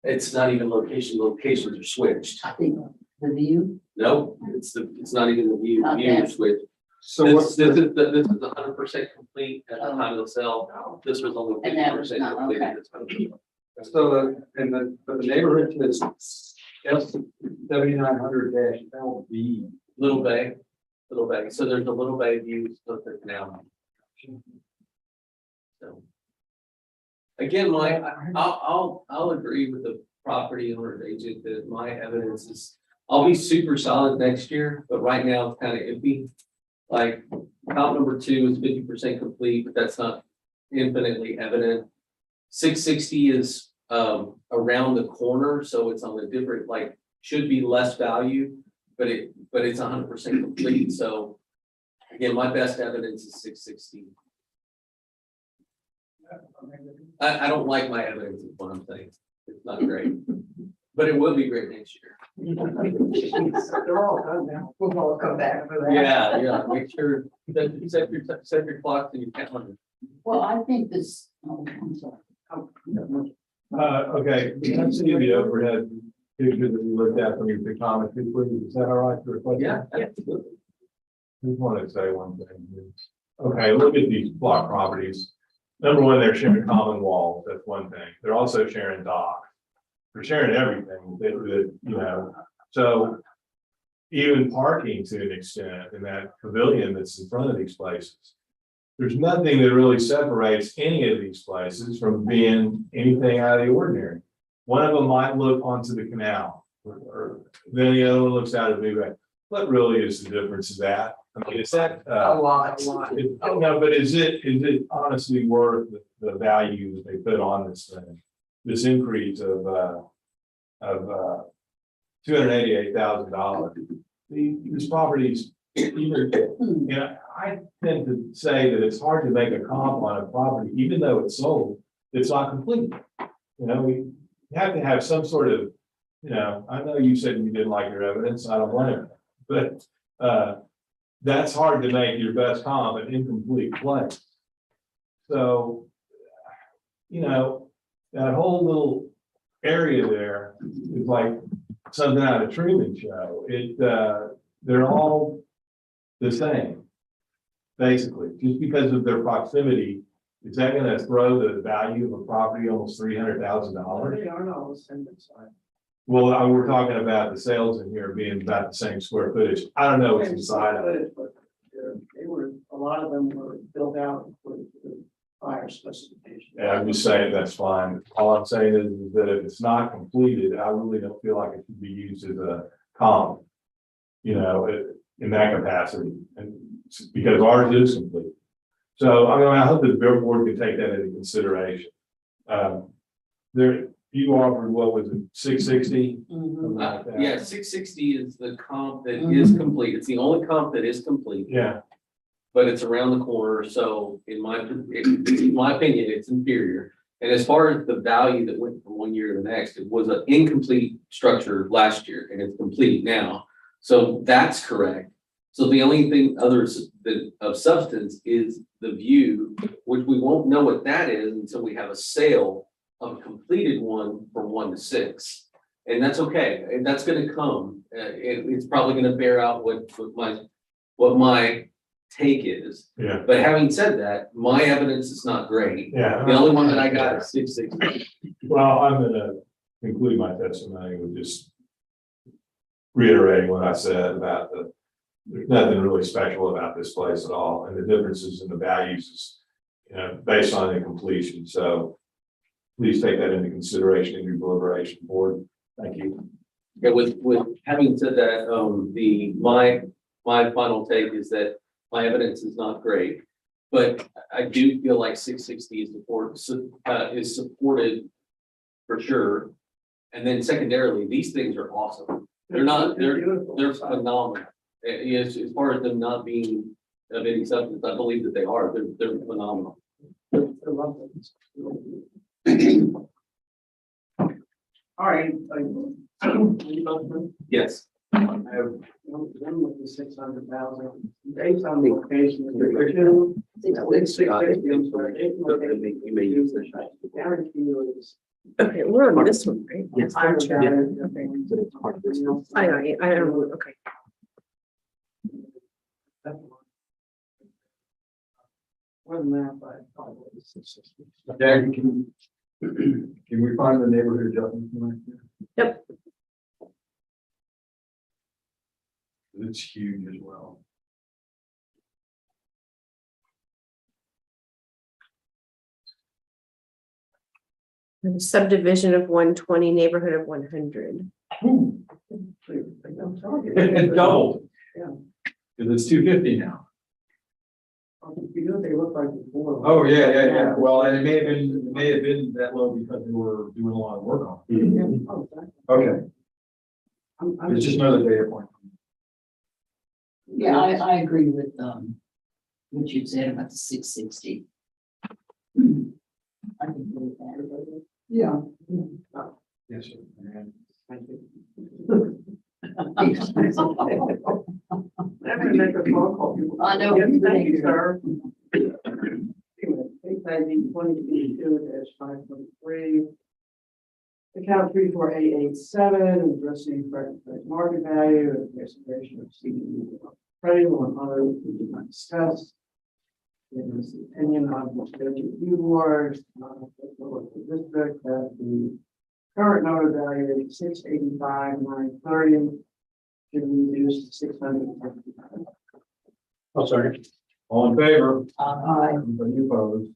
It's not even location. Locations are switched. I think the view, No, it's not even the view. The view is switched. So This what's is the, 100% complete at the time of the sale. This was only And that was 50% not, complete. okay. so the neighborhood is S 7900 LB. Little Bay. So there's a Little Bay view split the canal. So. Again, Mike, I'll agree with the property owner agent that my evidence is, I'll be super solid next year, but right now it's kind of iffy. Like, count number 2 is 50% complete, but that's not infinitely evident. 660 is around the corner, so it's on a different, like, should be less value, but it's 100% complete. So again, my best evidence is 660. I don't like my evidence, is what I'm saying. It's not great, but it will be great next year. they're all done now. We'll all come back for that. Yeah, make sure set your clocks and your calendar. well, I think this, oh, I'm sorry. Okay, can I see the overhead picture that we looked at from your pictometry, please? Is that all right to request? Yeah, absolutely. Just want to say one thing. Okay, look at these block properties. Number one, they're sharing common walls. That's one thing. They're also sharing docks. They're sharing everything that, you know, so even parking to an extent in that pavilion that's in front of these places. There's nothing that really separates any of these places from being anything out of the ordinary. One of them might look onto the canal, or then the other one looks out of the bay. What really is the difference of that? I mean, is that, A lot. no, but is it honestly worth the value that they put on this thing? This increase of $288,000. These properties, even, you know, I tend to say that it's hard to make a comp on a property, even though it's sold, it's not complete. You know, we have to have some sort of, you know, I know you said you didn't like your evidence, I don't blame it, but that's hard to make your best comp an incomplete place. So, you know, that whole little area there is like something out of Truman Show. They're all the same, basically, just because of their proximity. Is that going to throw the value of a property almost $300,000? They are not on the same side. Well, we're talking about the sales in here being about the same square footage. I don't know what's inside of it. But they were, a lot of them were built out with the fire specifications. Yeah, I'm just saying that's fine. All I'm saying is that if it's not completed, I really don't feel like it should be used as a comp. You know, in that capacity, and because ours is complete. So I mean, I hope that the board can take that into consideration. There, you offered, what was it, 660? Yeah, 660 is the comp that is complete. It's the only comp that is complete. Yeah, But it's around the corner, so in my opinion, it's inferior. And as far as the value that went from one year to the next, it was an incomplete structure last year and it's complete now. So that's correct. So the only thing others that of substance is the view, which we won't know what that is until we have a sale of a completed one from 1 to 6. And that's okay. And that's gonna come. It's probably gonna bear out what my take is. Yeah. But having said that, my evidence is not great. Yeah. The only one that I got is 660. Well, I'm gonna conclude my testimony with just reiterating what I said about there's nothing really special about this place at all, and the differences in the values is, based on the completion, so please take that into consideration in your deliberation board. Thank you. Yeah, with having said that, my final take is that my evidence is not great, but I do feel like 660 is supported for sure. And then secondarily, these things are awesome. They're phenomenal. Yes, as far as them not being of any substance, I believe that they are. They're phenomenal. All right. Yes. I have one with the 600,000, based on the location of the two. You may use this. Guarantee is. Okay, we're on this one, right? Yes. I don't, okay. More than that, but probably 660. Jackie, can we find the neighborhood adjustment? tonight? Yep. It's huge as well. Subdivision of 120, neighborhood of 100. It doubled. Yeah. Cause it's 250 now. You know what they look like before. Oh, yeah. Well, and it may have been that low because they were doing a lot of work on it. Yeah. Oh, exactly. Okay, I'm it's just another data point. Yeah, I agree with, what you said about the 660. I can agree with that. Yeah. Yes, sir. And Thank you. I'm gonna make a phone call. I know. Yes, thank you, sir. Case ID 2022-523. Account 34887, addressing correct market value and consideration of seeking appraisal and other we did not discuss. It is the opinion of the state review board, the district, that the current note value is 685,930. Should be reduced to 655. oh, sorry. All in favor? Aye. Anybody opposed?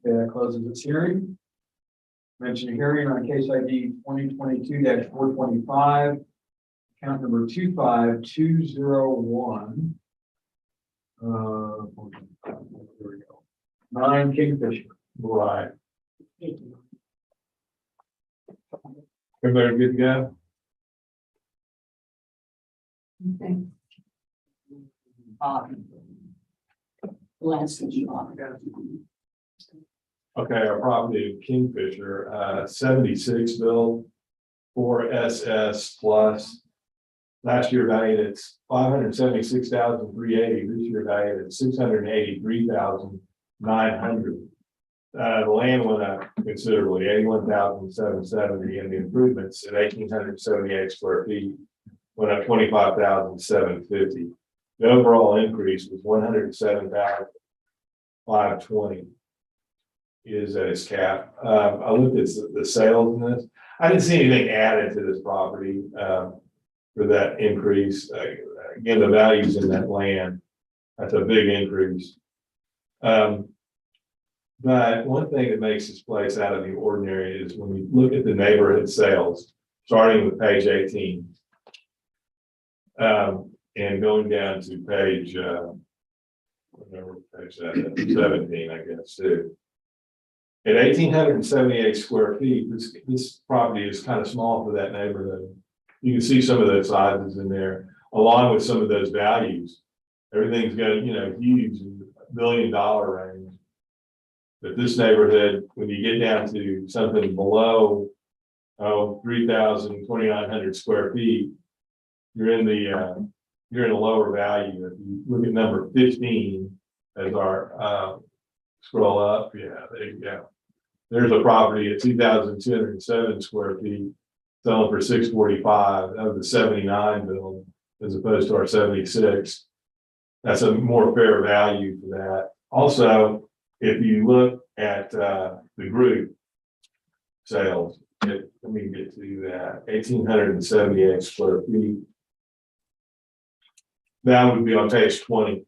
Okay, that closes this hearing. Mention a hearing on case ID 2022-425, account number 25201. There we go. 9 Kingfisher. Right. Everybody good to go? Okay. Last one. Okay, our property of Kingfisher, 76 build, 4 SS plus. Last year valued at 576,380. This year valued at 683,900. The land went up considerably, 81,770, and the improvements at 1,878 square feet went up 25,750. The overall increase was 107,520. Is at its cap. I looked at the sales in this. I didn't see anything added to this property for that increase. Again, the values in that land, that's a big increase. But one thing that makes this place out of the ordinary is when we look at the neighborhood sales, starting with page 18. And going down to page, whatever page that is, 17, I guess, too. At 1,878 square feet, this property is kind of small for that neighborhood. You can see some of those sizes in there, along with some of those values. Everything's got, huge $1 billion range. But this neighborhood, when you get down to something below, 2,900 square feet, you're in the lower value. If you look at number 15 as our, scroll up, yeah, there you go. There's a property at 2,207 square feet, selling for 645 of the 79 build, as opposed to our 76. That's a more fair value for that. Also, if you look at the group sales, let me get to that, 1,878 square feet. That would be on page 20.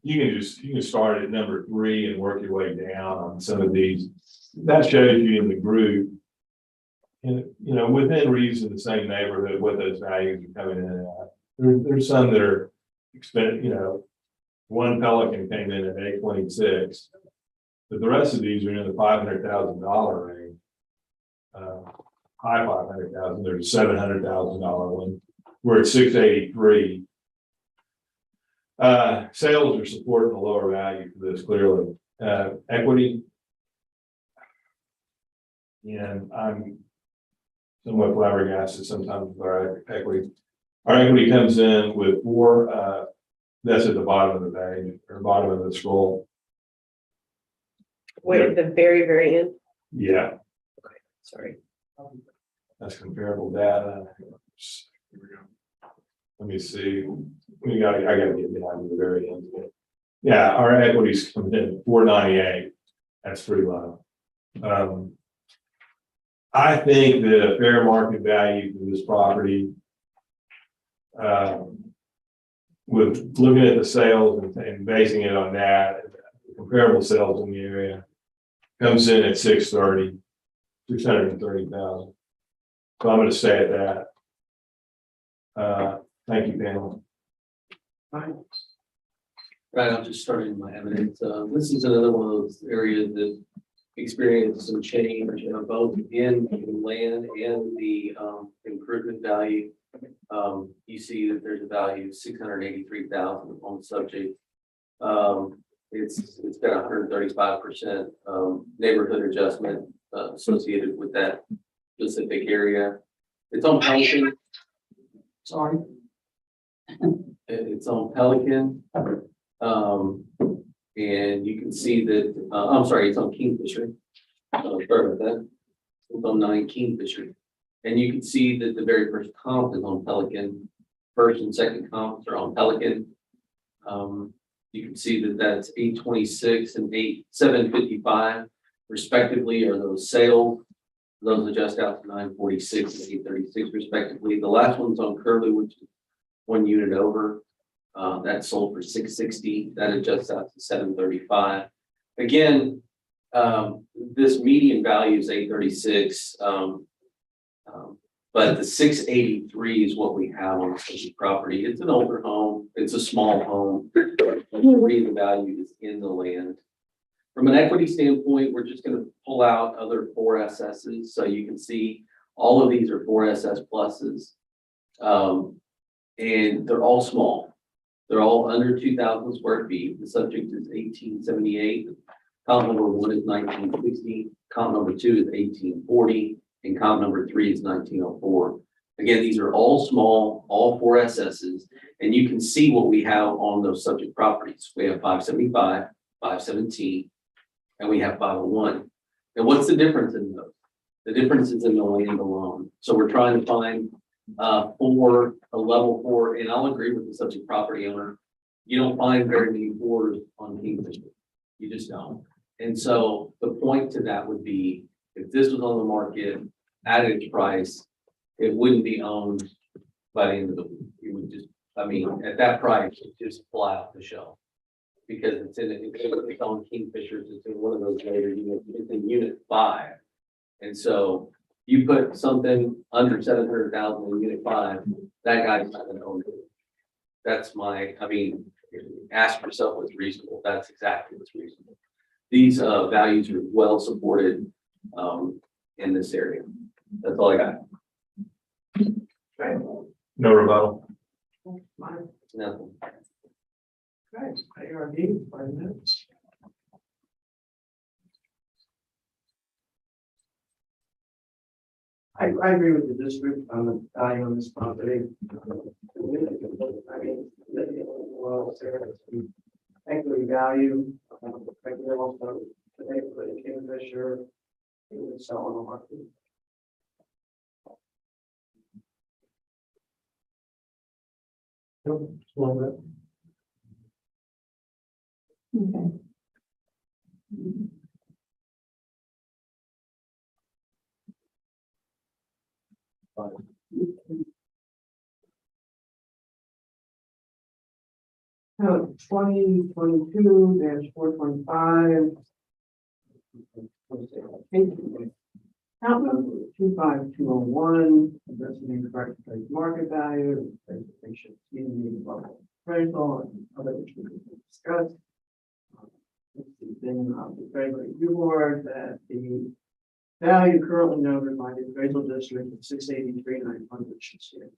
You can start at number 3 and work your way down on some of these. That shows you in the group, and within reason, the same neighborhood, what those values are coming in at. There's some that are expensive, one Pelican came in at 826, but the rest of these are in the $500,000 range. High 500,000. There's a $700,000 one. We're at 683. Sales are supporting the lower value for this clearly. Equity. And I'm somewhat flabbergasted sometimes with our equity. Our equity comes in with 4, that's at the bottom of the page or bottom of the scroll. Wait, at the very, very end. Yeah, Sorry. that's comparable data. Here we go. Let me see. I gotta get behind the very end. Yeah, our equities come in 498. That's pretty low. I think that a fair market value for this property, with looking at the sales and basing it on that, comparable sales in the area, comes in at 630,000. So I'm going to stay at that. Thank you, panel. Right, I'm just starting my evidence. This is another one of those areas that experienced some change, both in the land and the improvement value. You see that there's a value of 683,000 on the subject. It's got 135% neighborhood adjustment associated with that specific area. It's on Pelican. Sorry. It's on Pelican. And you can see that, I'm sorry, it's on Kingfisher. Sorry about that. It's on 9 Kingfisher. And you can see that the very first comp is on Pelican. First and second comps are on Pelican. You can see that that's 826 and 755 respectively are those sales. Those adjust out to 946 and 836 respectively. The last one's on Curly, which is 1 unit over. That sold for 660. That adjusts out to 735. Again, this median value is 836. But the 683 is what we have on this property. It's an older home. It's a small home. The value is in the land. From an equity standpoint, we're just going to pull out other 4SSs. So you can see all of these are 4SS pluses. And they're all small. They're all under 2,000 square feet. The subject is 1878. Comp number 1 is 1960. Comp number 2 is 1840. And comp number 3 is 1904. Again, these are all small, all 4SSs. And you can see what we have on those subject properties. We have 575, 517, and we have 501. And what's the difference in those? The difference is in the land alone. So we're trying to find for a level 4, and I'll agree with the subject property owner. You don't find very many 4s on Kingfisher. You just don't. And so the point to that would be, if this was on the market at its price, it wouldn't be owned by the end of the week. It would just, I mean, at that price, it just fly off the shelf. Because it's on Kingfisher, it's in one of those later units, it's in unit 5. And so you put something under 700,000 in unit 5, that guy's not gonna own it. That's my, I mean, ask yourself what's reasonable. That's exactly what's reasonable. These values are well supported in this area. That's all I got. No rebuttal. Mine. Nothing. Okay. Next, ARB, 5 minutes. I agree with the district on the value on this property. I mean, well, equity value, frankly, also today for the Kingfisher, it would sell on the market. Okay. So 2022-425. Count number 25201, addressing correct market value, presentation, appraisal, and other issues we discussed. Then the appraisal review board that the value currently noted by the appraisal district of 683,900 should stand.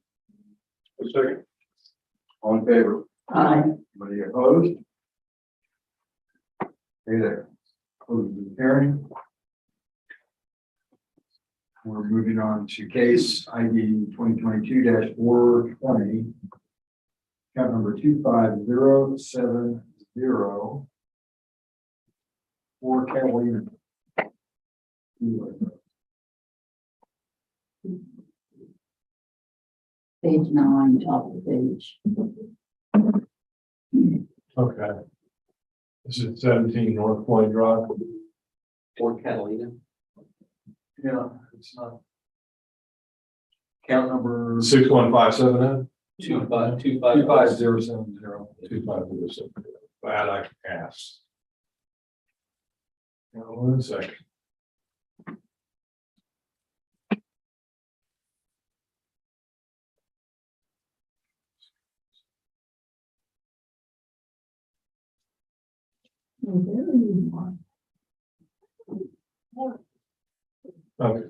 A second. All in favor? Aye. Anybody opposed? Okay, there. Close the hearing. We're moving on to case ID 2022-420. Count number 25070 for Catalina. Page 9, top of the page. Okay. This is 17 North Point Drive. Fort Catalina. Yeah, it's not. Count number 61570. 25250. 2507. Glad I asked. Now, 1 second. Okay.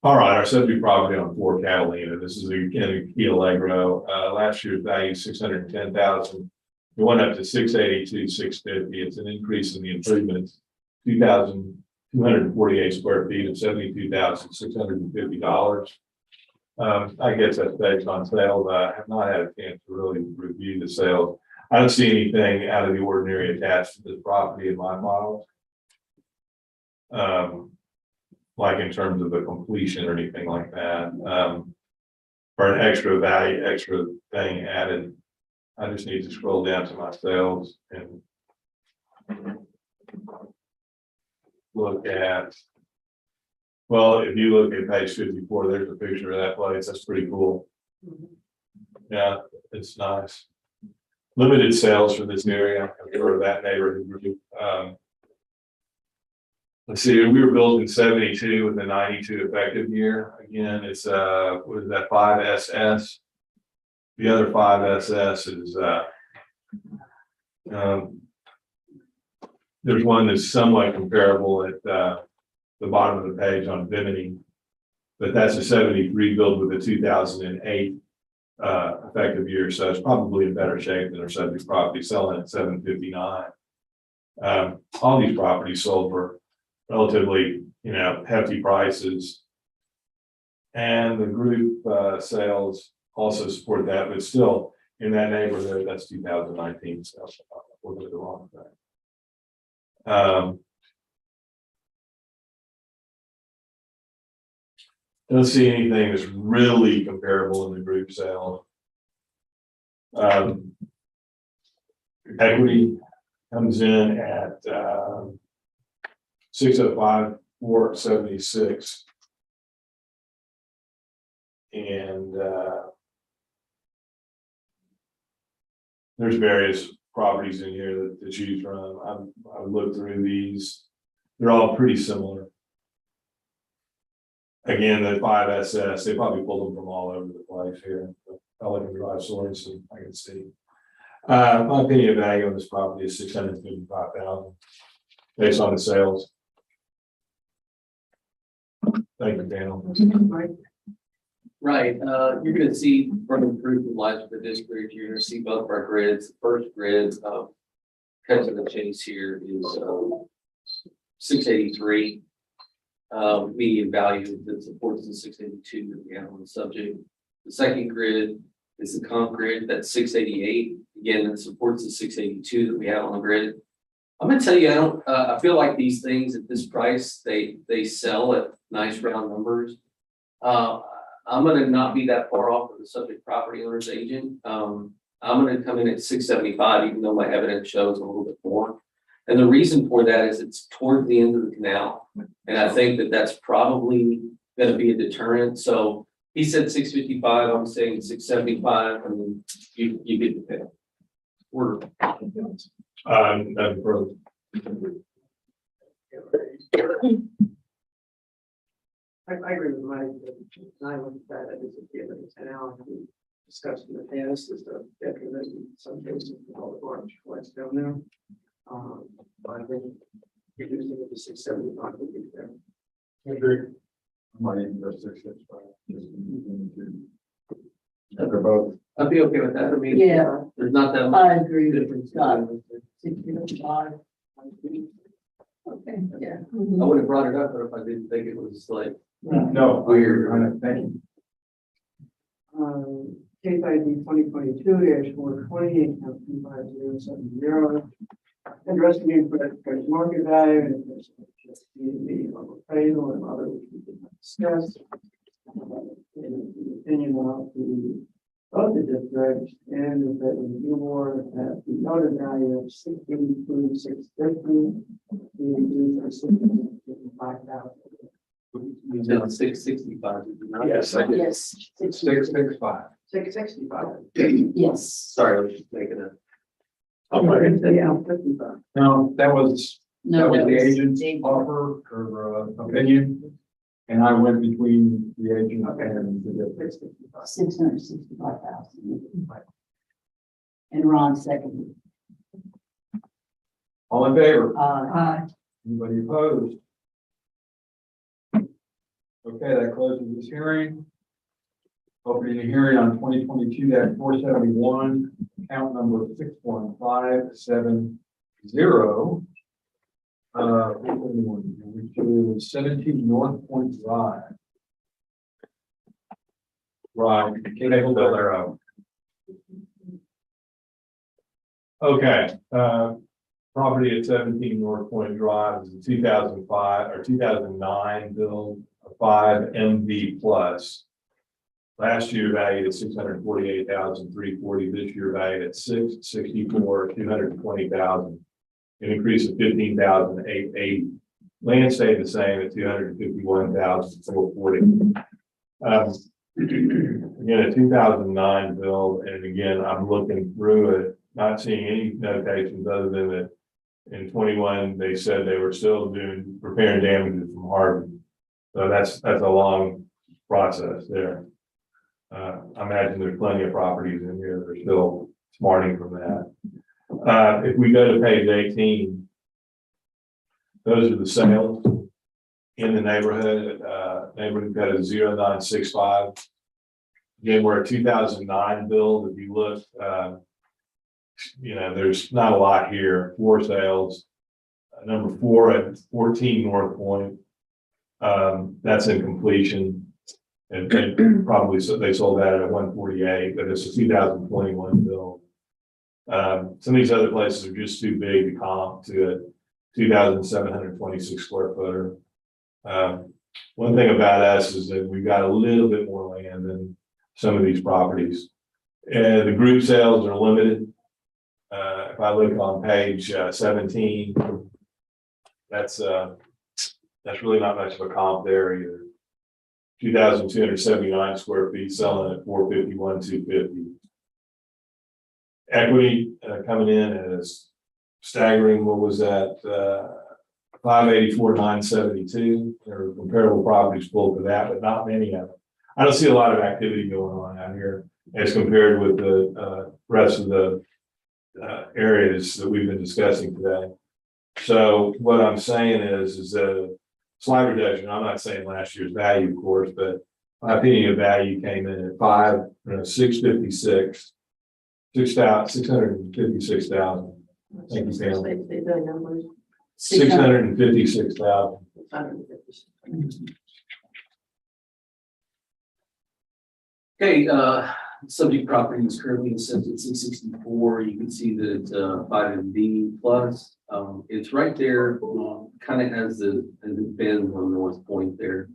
All right, our subject property on Fort Catalina. This is in Key Allegro. Last year's value 610,000. It went up to 682, 650. It's an increase in the improvements, 2,248 square feet of $72,650. I guess that's based on sales. I have not had a chance to really review the sales. I don't see anything out of the ordinary attached to this property in my models. Like in terms of the completion or anything like that. Or an extra value, extra thing added. I just need to scroll down to my sales and look at. Well, if you look at page 54, there's a picture of that place. That's pretty cool. Yeah, it's nice. Limited sales for this area or that neighborhood group. Let's see, we were built in 72 with a 92 effective year. Again, it's what is that 5SS? The other 5SS is there's one that's somewhat comparable at the bottom of the page on Bimini, but that's a 73 built with a 2008 effective year, so it's probably in better shape than our subject property, selling at 759. All these properties sold for relatively, hefty prices. And the group sales also support that, but still in that neighborhood, that's 2019 sales. We'll do the wrong thing. Don't see anything that's really comparable in the group sale. Equity comes in at 605,476. And there's various properties in here to choose from. I've looked through these. They're all pretty similar. Again, the 5SS, they probably pulled them from all over the place here. Pelican Drive source, and I can see. My opinion of value on this property is 655,000 based on the sales. Thank you, Daniel. Right, you're gonna see from the group of lights for the district, you're gonna see both of our grids. The first grid, cut to the chase here is, 683. Median value that supports the 682 that we have on the subject. The second grid is the comp grid, that's 688. Again, that supports the 682 that we have on the grid. I'm gonna tell you, I feel like these things at this price, they sell at nice round numbers. I'm gonna not be that far off of the subject property owner's agent. I'm gonna come in at 675, even though my evidence shows a little bit more. And the reason for that is it's toward the end of the canal. And I think that that's probably gonna be a deterrent. So he said 655, I'm saying 675, I mean, you get the pick. We're. Nothing further. I agree with Mike. I look at that as a given, and now we discussed in the past is the detriment in some cases with all the garbage collects down there. I think reducing it to 675 would be fair. Agree. Might even go 665. They're both. I'd be okay with that. I mean, Yeah, there's not that much I agree with difference. Scott. 655. Okay, yeah. I would have brought it up, but if I didn't think it was like No, weird. Thank you. Case ID 2022-420, account 25070. Addressing the market value and the appraisal and other which we did not discuss. In the opinion of the district and the review board that the noted value of 682,650 be reduced to 655,000. you know, 665. Yes, I did. Yes. 665. 665. Yes. Sorry, I was just making a. Yeah, 55. No, that was No, the that was agent's Jake. offer or opinion. And I went between the agent and the district. 665,000. And Ron seconded. All in favor? Uh, Anybody opposed? Okay, that closes this hearing. Opening the hearing on 2022-471, account number 61570. Which is 17 North Point Drive. Right. Okay, property at 17 North Point Drive is a 2005 or 2009 build, a 5 MV plus. Last year valued at 648,340. This year valued at 664, 220,000. An increase of 15,880. Land stayed the same at 251,440. Again, a 2009 build, and again, I'm looking through it, not seeing any notations other than that in 21, they said they were still doing repairing damages from Harvey. So that's a long process there. I imagine there's plenty of properties in here that are still smarting from that. If we go to page 18, those are the sales in the neighborhood. Neighborhood got a 0965. Again, we're a 2009 build. If you look, there's not a lot here. 4 sales. Number 4 at 14 North Point. That's in completion. And probably they sold that at 148, but it's a 2021 build. Some of these other places are just too big to comp to a 2,726 square footer. One thing about us is that we've got a little bit more land than some of these properties. The group sales are limited. If I look on page 17, that's really not much of a comp there either. 2,279 square feet selling at 451, 250. Equity coming in as staggering. What was that? 584, 972. There are comparable properties pulled for that, but not many of them. I don't see a lot of activity going on out here as compared with the rest of the areas that we've been discussing today. So what I'm saying is that slight reduction. I'm not saying last year's value, of course, but My opinion of value came in at 656. $656,000. Thank you, Sam. Say the numbers. $656,000. 656. Okay, subject property is currently assessed at 664. You can see that it's 5 plus. It's right there, kind of as it bends on North Point there.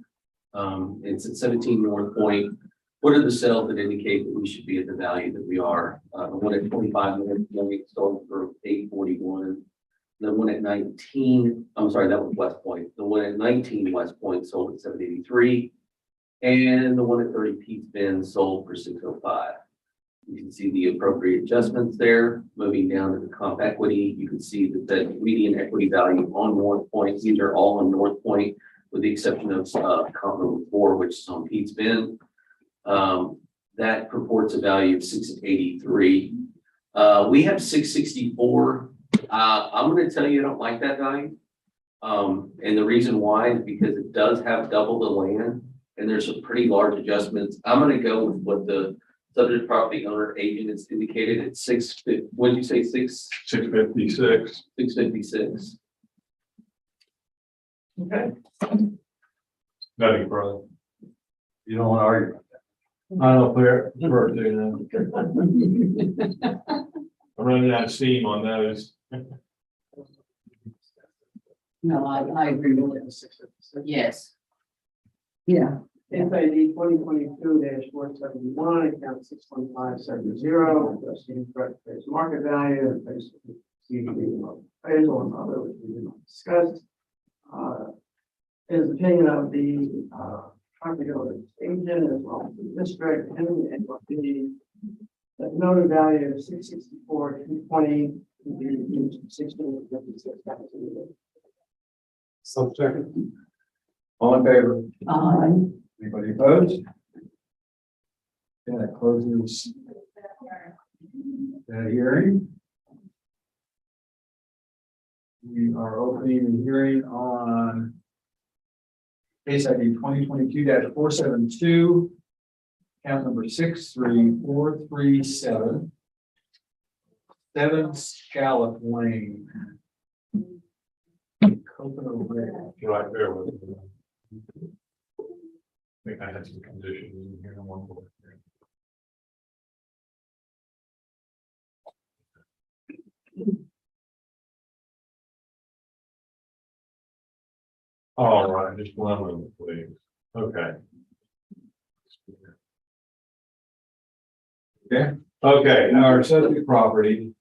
It's at 17 North Point. What are the sales that indicate that we should be at the value that we are? The one at 25 North Point sold for 841. The one at 19, I'm sorry, that was West Point. The one at 19 West Point sold at 783. And the one at 30 Pete's Bend sold for 605. You can see the appropriate adjustments there. Moving down to the comp equity, you can see that the median equity value on North Point, these are all on North Point, with the exception of comp number 4, which is on Pete's Bend. That purports a value of 683. We have 664. I'm going to tell you I don't like that value. And the reason why is because it does have double the land, and there's some pretty large adjustments. I'm going to go with what the subject property owner agent has indicated at 650. What did you say? 656. 656. Okay. Nothing further. You don't want to argue. I don't care. I'm running out of steam on those. No, I agree with it. Yes. Yeah. FAD 2022-471, account 61570, adjusting correct face market value, and basically CDD appraisal and other, which we did not discuss. Is opinion of the property owner's agent as well as the district and the noted value of 664, 220, would be 1656,000. Second. All in favor? Anybody opposed? Okay, that closes that hearing. We are opening the hearing on case ID 2022-472, count number 63437, 7 Scallop Lane. Coconut Ridge. You like bear with me? I think I had some conditions in here. One more. All right, just one moment, please. Okay. Okay, our subject property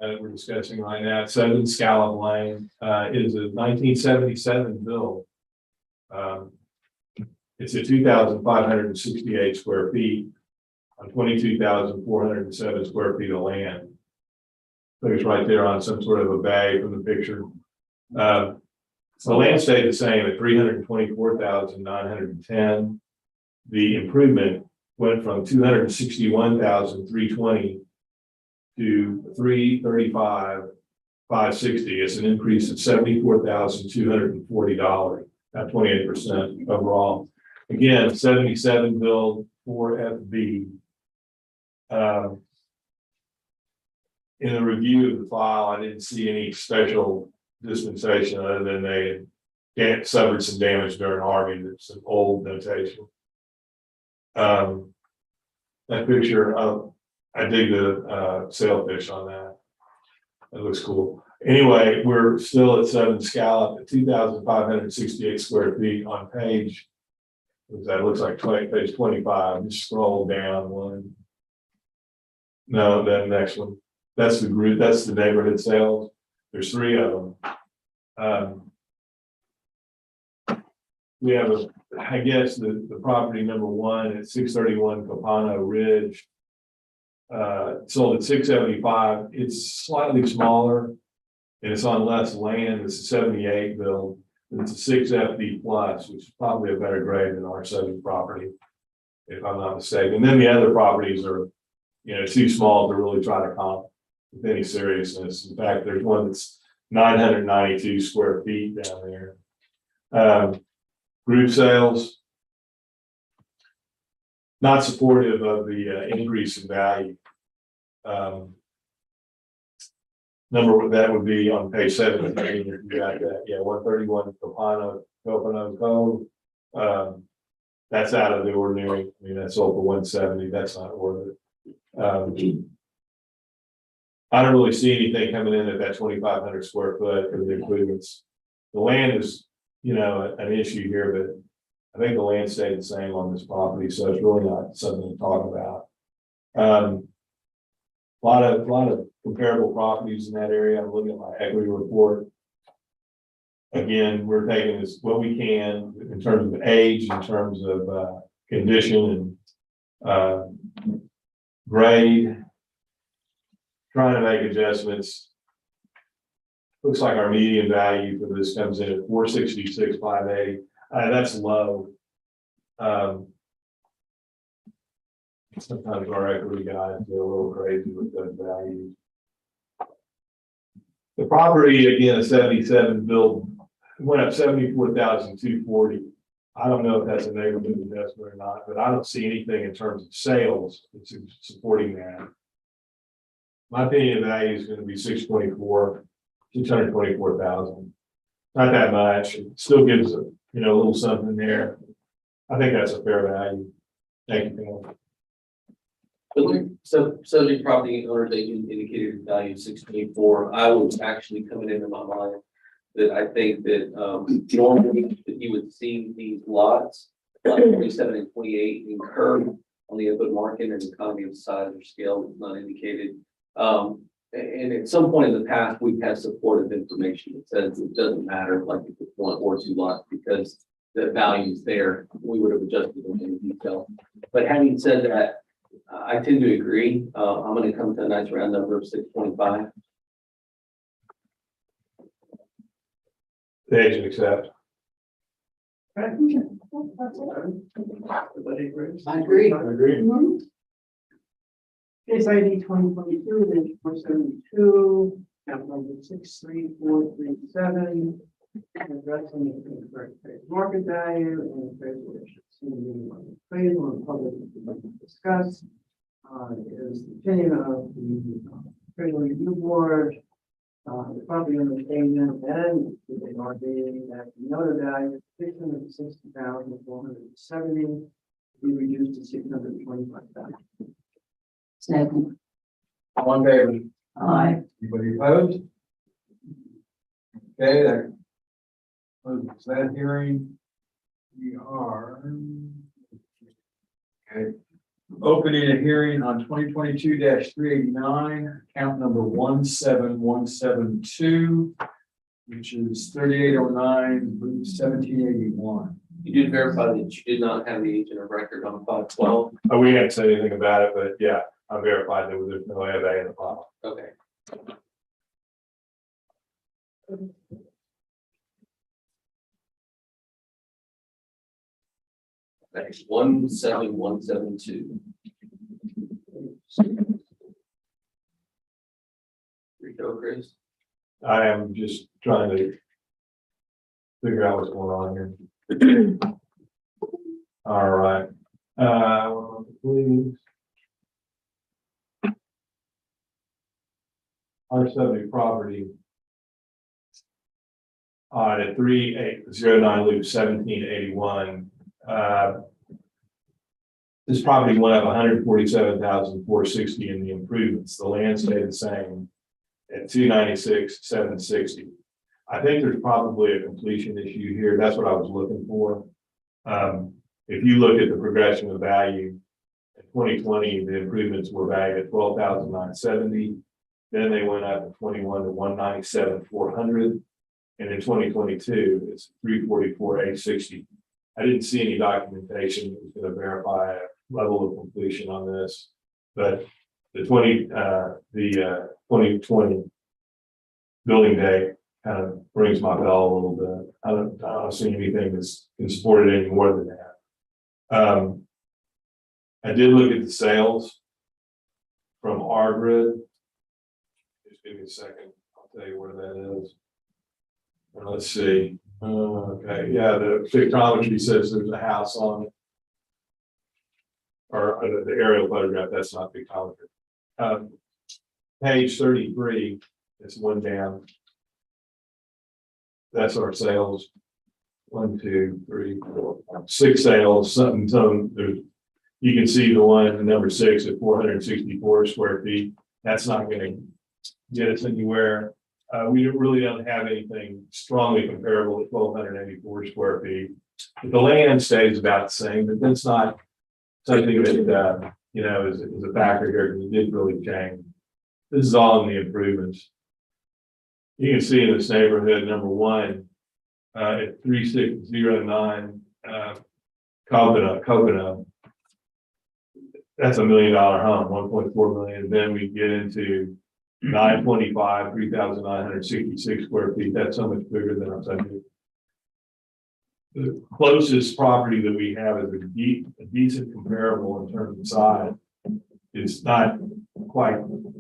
we're discussing right now, 7 Scallop Lane, is a 1977 build. It's a 2,568 square feet on 22,407 square feet of land. So it's right there on some sort of a bay from the picture. So the land stayed the same at 324,910. The improvement went from 261,320 to 335,560. It's an increase of $74,240, about 28% overall. Again, 77 build 4FB. In the review of the file, I didn't see any special dispensation other than they suffered some damage during harvesting. It's an old notation. That picture of, I dig the sailfish on that. That looks cool. Anyway, we're still at 7 Scallop at 2,568 square feet on page. That looks like page 25. Just scroll down one. No, that next one. That's the group. That's the neighborhood sales. There's 3 of them. We have I guess the property number 1 at 631 Capano Ridge. Sold at 675. It's slightly smaller and it's on less land. It's a 78 build. It's a 6FB plus, which is probably a better grade than our subject property, if I'm not mistaken. And then the other properties are, too small to really try to comp with any seriousness. In fact, there's one that's 992 square feet down there. Group sales. not supportive of the increase in value. Number, that would be on page 7. You got that, yeah, 131 Copano Code. That's out of the ordinary. I mean, that's sold for 170. That's not worth it. I don't really see anything coming in at that 2,500 square foot for the improvements. The land is, you know, an issue here, but I think the land stayed the same on this property, so it's really not something to talk about. A lot of comparable properties in that area. I'm looking at my equity report. Again, we're taking this what we can in terms of age, in terms of condition and grade. Trying to make adjustments. Looks like our median value for this comes in at 466,580. That's low. Sometimes our equity guys get a little crazy with those values. The property, again, a 77 build, went up 74,240. I don't know if that's a neighborhood adjustment or not, but I don't see anything in terms of sales that's supporting that. My opinion, value is going to be 624,000. Not that much. It still gives a little something there. I think that's a fair value. Thank you, Pam. So the property owner, they indicated value 624. I was actually coming into my mind that I think that normally that you would see these lots, like 27 and 28, incur on the open market and economy of size or scale is not indicated. And at some point in the past, we've had supportive information that says it doesn't matter like if it's 1 or 2 lots because the value is there. We would have adjusted them in detail. But having said that, I tend to agree. I'm going to come to a nice round number of 625. The agent accept. Everybody agrees? I agree. I agree. Case ID 2022-472, account number 63437. Addressing the correct market value and appraisal issues. Appraisal and public discuss is the opinion of the appraisal review board, the property owner agent, and the ARB that the noted value of $660,470 be reduced to $625,000. Second. All in favor? Aye. Anybody opposed? Okay, that closes that hearing. We are opening a hearing on 2022-389, account number 17172, which is 3809, 1781. You did verify that you did not have the agent of record on 512. Oh, we haven't said anything about it, but yeah, I verified that there's no AFA in the file. Okay. That's 17172. Rico, Chris. I am just trying to figure out what's going on here. All right. Please. Our subject property. At 3809 loop 1781. This property went up 147,460 in the improvements. The land stayed the same at 296,760. I think there's probably a completion issue here. That's what I was looking for. If you look at the progression of value in 2020, the improvements were valued at 12,970. Then they went up in 21 to 197,400. And in 2022, it's 344,860. I didn't see any documentation that was going to verify a level of completion on this, but the 2020 building day kind of rings my bell a little bit. I don't see anything that's can support it any more than that. I did look at the sales from ARB. Just give me a second. I'll tell you where that is. And let's see. Okay, yeah, the pictometry says there's a house on it. or the aerial photograph, that's not the color. Page 33, it's one down. That's our sales. 1, 2, 3, 4, 6 sales, some there's, you can see the one, number 6 at 464 square feet. That's not gonna get us anywhere. We really don't have anything strongly comparable to 1,284 square feet. The land stays about the same, but that's not something that, you know, is a factor here, because it did really change. This is all in the improvements. You can see in this neighborhood, number 1, at 3609, Coconut. That's $1 million home, 1.4 million. Then we get into 925, 3,966 square feet. That's so much bigger than our subdivision. The closest property that we have is a decent comparable in terms of size. It's not quite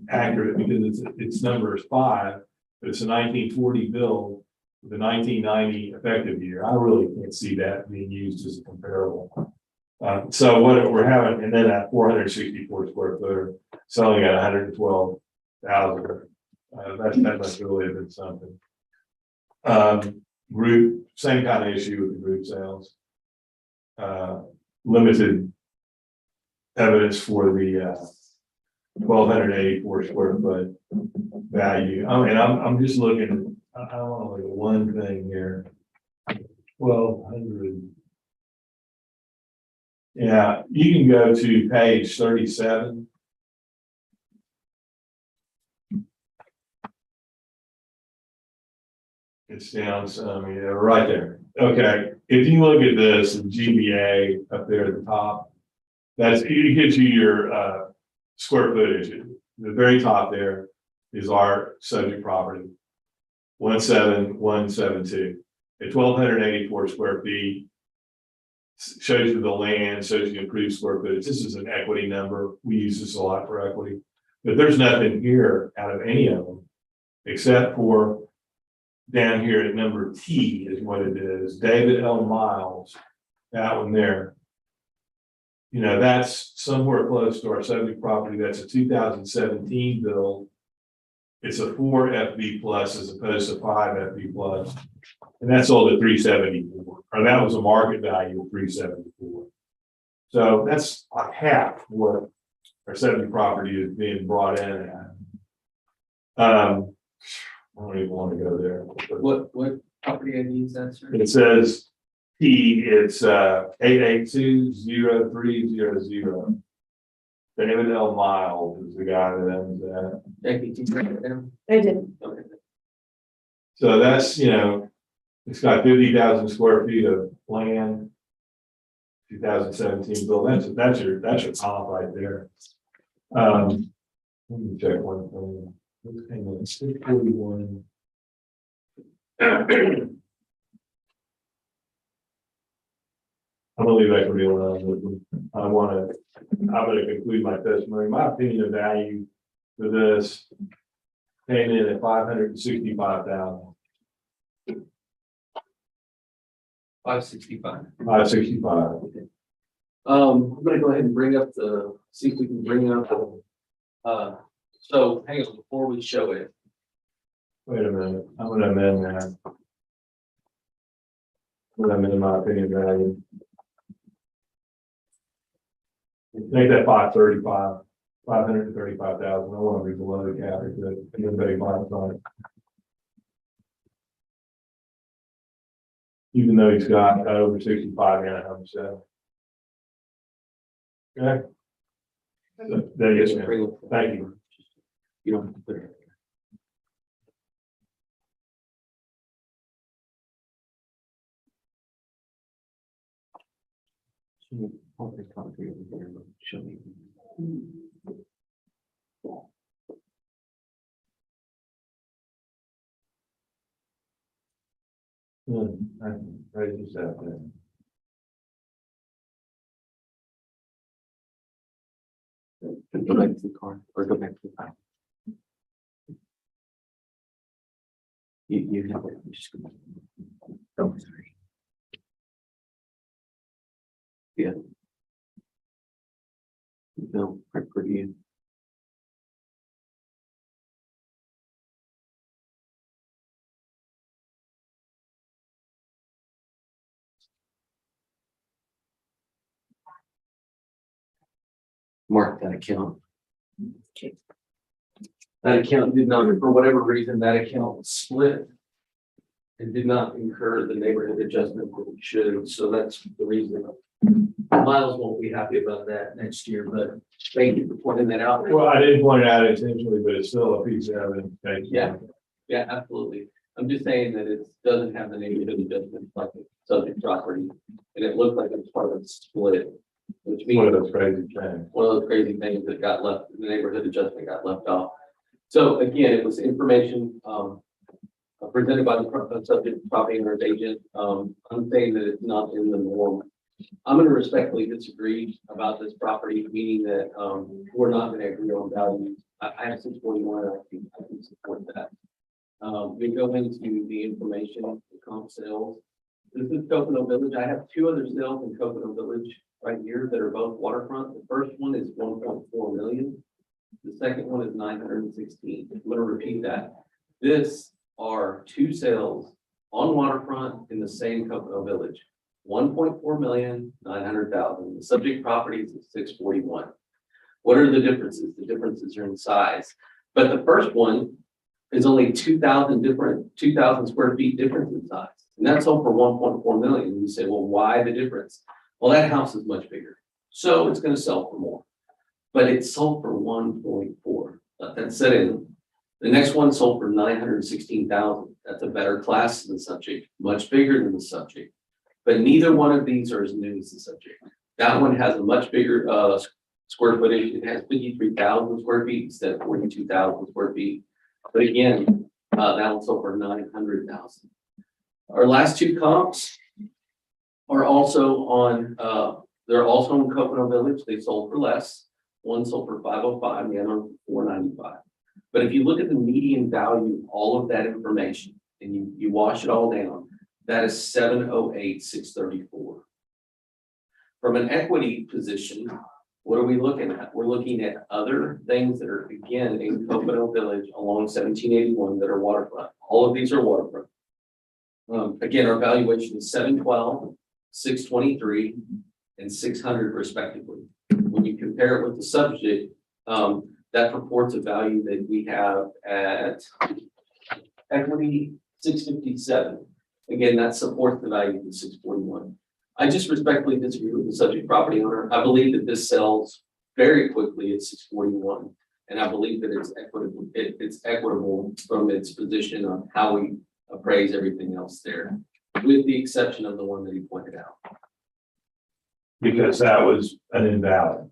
accurate because its number is 5, but it's a 1940 build with a 1990 effective year. I really can't see that being used as a comparable. So what we're having, and then at 464 square footer, selling at 112,000. That must really have been something. Group, same kind of issue with the group sales. Limited evidence for the 1,284 square foot value. I mean, I'm just looking at, I want to look at one thing here. 1,200. Yeah, you can go to page 37. It's down some, yeah, right there. Okay, if you look at this, the GBA up there at the top, it gives you your square footage. The very top there is our subject property, 17172. At 1,284 square feet, shows you the land, shows you improved square footage. This is an equity number. We use this a lot for equity, but there's nothing here out of any of them, except for down here at number T is what it is. David L. Miles, that one there. You know, that's somewhere close to our subject property. That's a 2017 build. It's a 4 FB plus as opposed to 5 FB plus. And that's sold at 374, or that was a market value of 374. So that's like half what our subject property is being brought in at. I don't even want to go there. What property ID is that, sir? It says P, it's 882-0300. David L. Miles is the guy that owns that. Jackie, can you write it down? I did. Okay. So that's, you know, it's got 50,000 square feet of land. 2017 build. That's your top right there. Let me check one thing. This came in 641. I believe I can be around with them. I'm going to conclude my testimony. My opinion of value for this came in at 565,000. 565. 565. I'm gonna go ahead and see if we can bring up, so hang on, before we show it. Wait a minute. I'm going to amend that. I'm going to amend my opinion of value. Make that 535, 535,000. I want to be below the cap if anybody buys on it. Even though he's got over 65 and a half percent. Okay. So, there you go. Thank you. You don't have to put it. Show me. I just have to. Go back to the car or go back to the file. You have it. I'm just gonna. Oh, sorry. Yeah. No, pretty. Mark that account. That account did not, for whatever reason, that account was split. And did not incur the neighborhood adjustment that it should, so that's the reason. Miles won't be happy about that next year, but thank you for pointing that out. Well, I didn't point it out intentionally, but it's still a piece of evidence. Thank you. Yeah. Yeah, absolutely. I'm just saying that it doesn't have the neighborhood adjustment like the subject property, and it looked like it was part of the split. Which One of means those crazy things. one of those crazy things that got left, the neighborhood adjustment got left off. So again, it was information, presented by the subject property owner's agent. I'm saying that it's not in the norm. I'm going to respectfully disagree about this property, meaning that, we're not going to agree on values. I have 641, I can support that. We go into the information, the comp sales. This is Coconut Village. I have two other sales in Coconut Village right here that are both waterfront. The first one is 1.4 million. The second one is 916. I'm going to repeat that. This are two sales on waterfront in the same Coconut Village. 1.4 million, 900,000. The subject property is at 641. What are the differences? The differences are in size. But the first one is only 2,000 square feet difference in size. And that's sold for 1.4 million. You say, well, why the difference? Well, that house is much bigger. So it's going to sell for more. But it sold for 1.4. Let that set in. The next one sold for 916,000. That's a better class than the subject, much bigger than the subject. But neither one of these are as new as the subject. That one has a much bigger square footage. It has 53,000 square feet instead of 42,000 square feet. But again, that one sold for 900,000. Our last two comps are also on, they're also in Coconut Village. They sold for less. One sold for 505, the other for 495. But if you look at the median value, all of that information, and you wash it all down, that is 708,634. From an equity position, what are we looking at? We're looking at other things that are, again, in Coconut Village along 1781 that are waterfront. All of these are waterfront. Again, our valuation is 712, 623, and 600 respectively. When you compare it with the subject, that purports a value that we have at equity 657. Again, that supports the value of the 641. I just respectfully disagree with the subject property owner. I believe that this sells very quickly at 641. And I believe that it's equitable. It's equitable from its position on how we appraise everything else there, with the exception of the one that he pointed out. Because that was an invalid.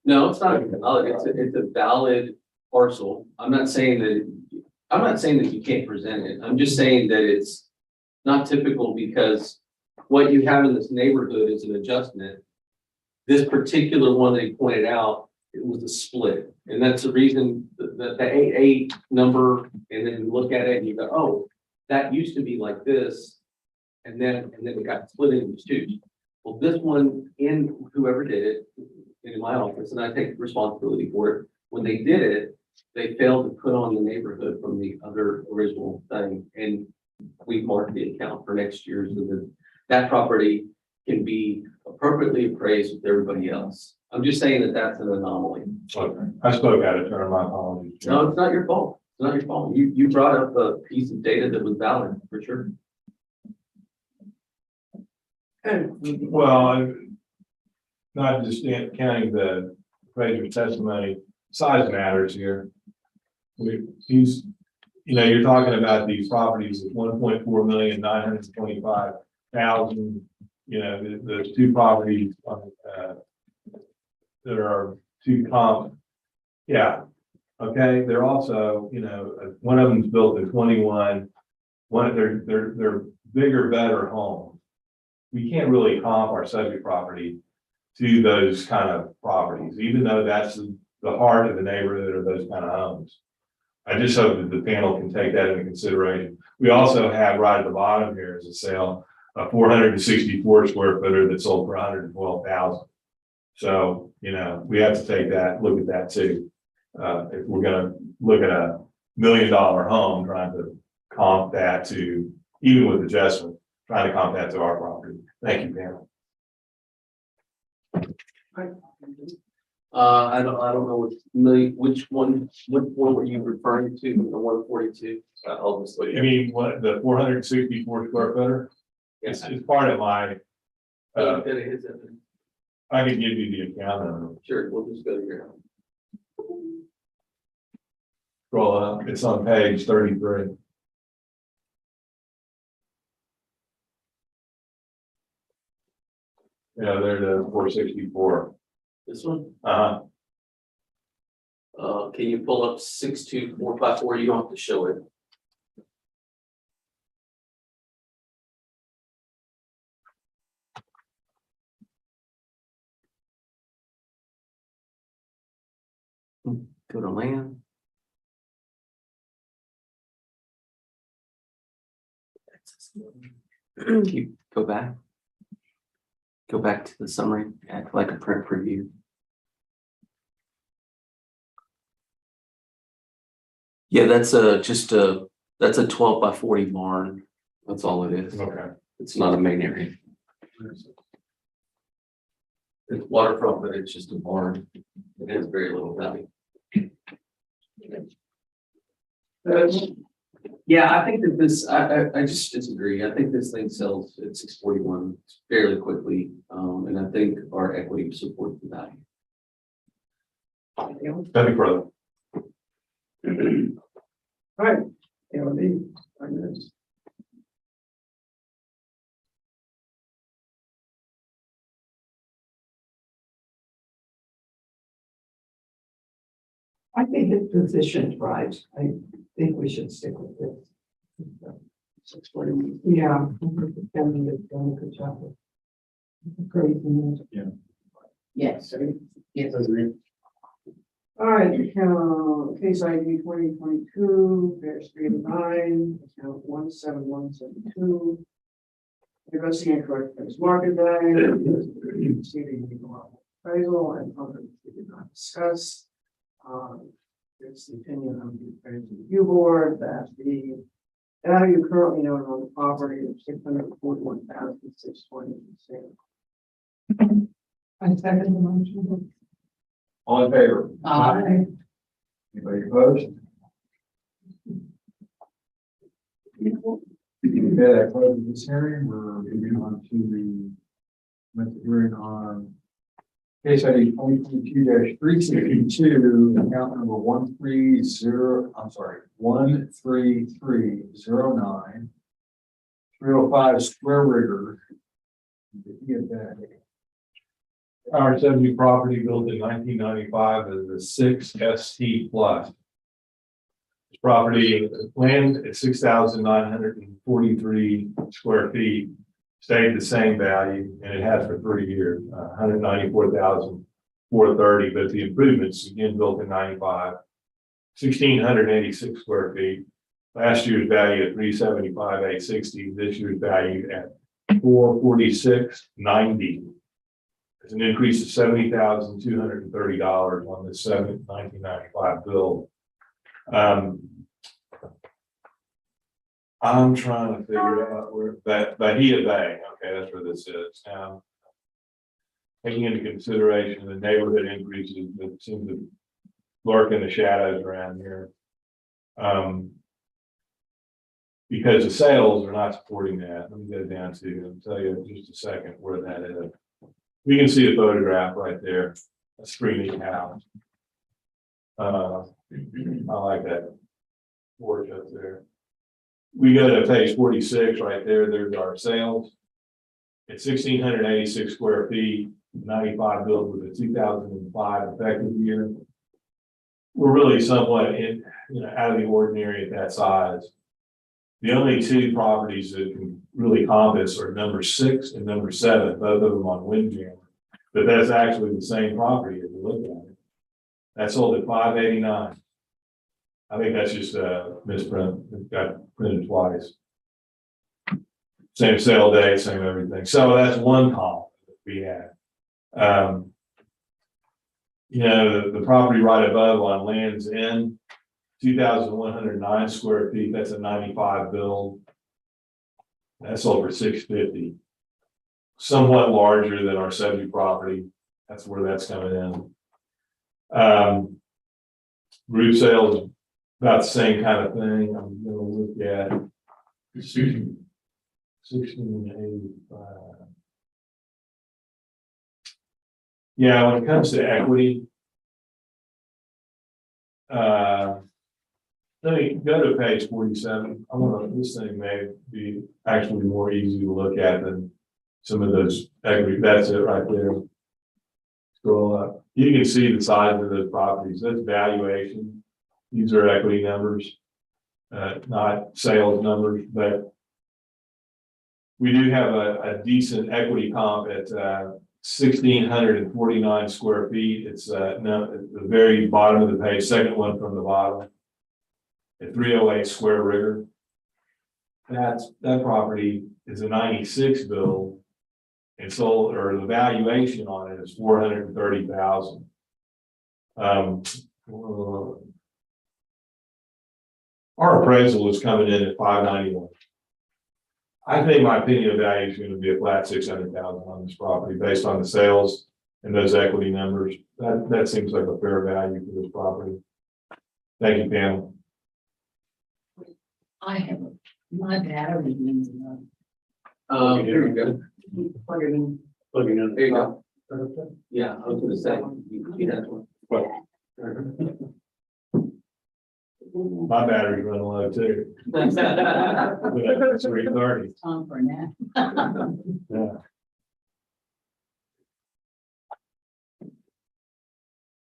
No, it's not invalid. It's a valid parcel. I'm not saying that you can't present it. I'm just saying that it's not typical, because what you have in this neighborhood is an adjustment. This particular one that he pointed out, it was a split. And that's the reason that the AA number, and then you look at it and you go, oh, that used to be like this. And then it got split into two. Well, this one, in whoever did it in my office, and I take responsibility for it, when they did it, they failed to put on the neighborhood from the other original thing. And we marked the account for next year so that that property can be appropriately appraised with everybody else. I'm just saying that that's an anomaly. Okay. I spoke out of turn, my apologies. No, it's not your fault. It's not your fault. You brought up a piece of data that was valid, for sure. Well, not just counting the appraiser's testimony, size matters here. He's, you're talking about these properties at 1.4 million, 925,000, the two properties that are two comp. Yeah. Okay. They're also, one of them's built in 21. They're bigger, better homes. We can't really comp our subject property to those kind of properties, even though that's the heart of the neighborhood or those kind of homes. I just hope that the panel can take that into consideration. We also have right at the bottom here is a sale, a 464 square footer that sold for 112,000. So, you know, we have to take that, look at that too. If we're gonna look at $1 million home, trying to comp that to, even with adjustment, trying to comp that to our property. Thank you, Pam. I don't know which one were you referring to, the 142? I'll just look I at it. mean, what, the 464 square footer? It's part of my, Go to his end. I can give you the account number. Sure, we'll just go to your. Scroll up, it's on page 33. Yeah, they're the 464. This one, Uh-huh. can you pull up 62454? You don't have to show it. Go to land. Go back. Go back to the summary, act like a print preview. Yeah, that's that's a 12 by 40 barn. That's all it is. Okay. It's not a main area. It's waterfront, but it's just a barn. It has very little value. Yeah, I think that this, I just disagree. I think this thing sells at 641 fairly quickly. And I think our equity supports the value. That'd be further. All right, ARB, 5 minutes. I think it's positioned right. I think we should stick with this. 641. Yeah. I think it's gonna be done a good job. Great. Yes, yes. All right, case ID 2022-309, account 17172. Investigating correct price market value, receiving legal appraisal and other we did not discuss. It's the opinion of the appraisal review board that the value currently known on the property of $641,620. I second the motion. All in favor? Aye. Anybody opposed? Okay, that closes this hearing. We're moving on to the hearing on case ID 2022-362, account number 13309, 305 Square Rigger. Our 70 property built in 1995 as a 6 ST plus. This property land at 6,943 square feet stayed the same value, and it has for 30 years, 194,430. But the improvements, again, built in 95, 1,686 square feet. Last year's value at 375,860. This year's value at 446,90. It's an increase of $70,230 on this 1995 bill. I'm trying to figure out where Bahia Bay, okay, that's where this is. Now, taking into consideration the neighborhood increases that seem to lurk in the shadows around here. Because the sales are not supporting that. Let me go down to, I'll tell you in just a second where that is. We can see a photograph right there, a screening house. I like that porch up there. We go to page 46 right there. There's our sales. It's 1,686 square feet, 95 built with a 2005 effective year. We're really somewhat out of the ordinary at that size. The only two properties that can really comp this are number 6 and number 7, both of them on Windjammer. But that's actually the same property if you look at it. That sold at $589. I think that's just a misprint. It got printed twice. Same sale date, same everything. So that's one comp that we had. You know, the property right above on Land's End, 2,109 square feet, that's a 95 build. That's over 650. Somewhat larger than our subject property. That's where that's coming in. Group sales, about the same kind of thing. I'm gonna look at 1685. Yeah, when it comes to equity. Let me go to page 47. This thing may be actually more easy to look at than some of those equity. That's it right there. Scroll up. You can see the size of those properties. That's valuation. These are equity numbers, not sales numbers, but we do have a decent equity comp at 1,649 square feet. It's at the very bottom of the page, second one from the bottom. At 308 square rigger. That property is a 96 build. And sold, or the valuation on it is 430,000. Our appraisal is coming in at 591. I think my opinion of value is going to be a flat 600,000 on this property based on the sales and those equity numbers. That seems like a fair value for this property. Thank you, Pam. I have my battery needs another. Here we go. Plug it in. There you go. Yeah, I was gonna say, you had one. My battery's running low too. But it's 330. Time for a nap. Yeah.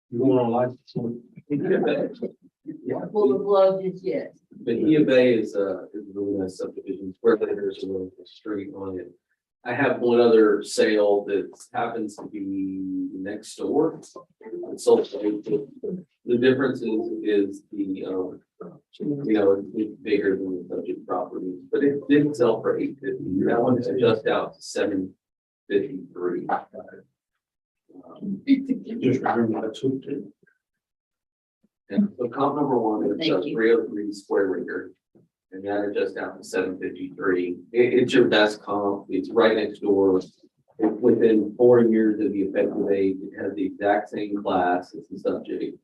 You going on live? Full of love, just yet. Bahia Bay is a really nice subdivision, where there's a little street on it. I have one other sale that happens to be next door. It's sold. The difference is the, you know, it's bigger than the subject property, but it didn't sell for 850. That one's just out to 753. Just remember that's who did. And so comp number one is Thank you. 303 square rigger. And that are just out to 753. It's your best comp. It's right next door. Within 4 years of the effective age, it has the exact same class as the subject.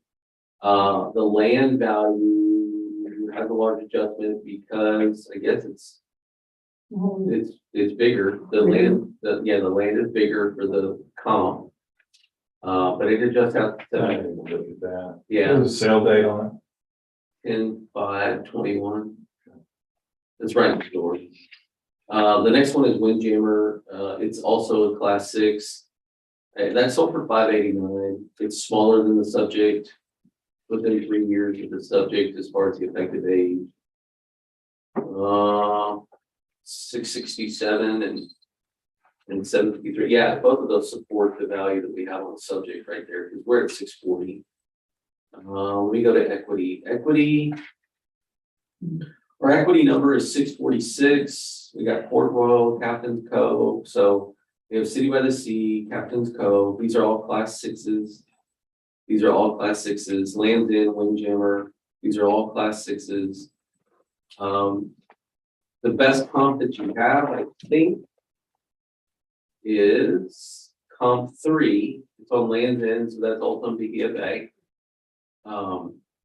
The land value has a large adjustment because I guess it's bigger. The land is bigger for the comp. But it adjusts out to I didn't look at that. yeah, There's a sale date on it. 10/5/21. That's right next door. The next one is Windjammer. It's also a class 6. That's sold for 589. It's smaller than the subject. Within 3 years of the subject as far as the effective age. 667 and 753. Yeah, both of those support the value that we have on the subject right there because we're at 640. Let me go to equity. Our equity number is 646. We got Port Royal, Captain's Cove. So we have City by the Sea, Captain's Cove. These are all class 6s. Land's End, Windjammer. These are all class 6s. The best comp that you have, I think, is comp 3. It's on Land's End, so that's Alton Bahia Bay.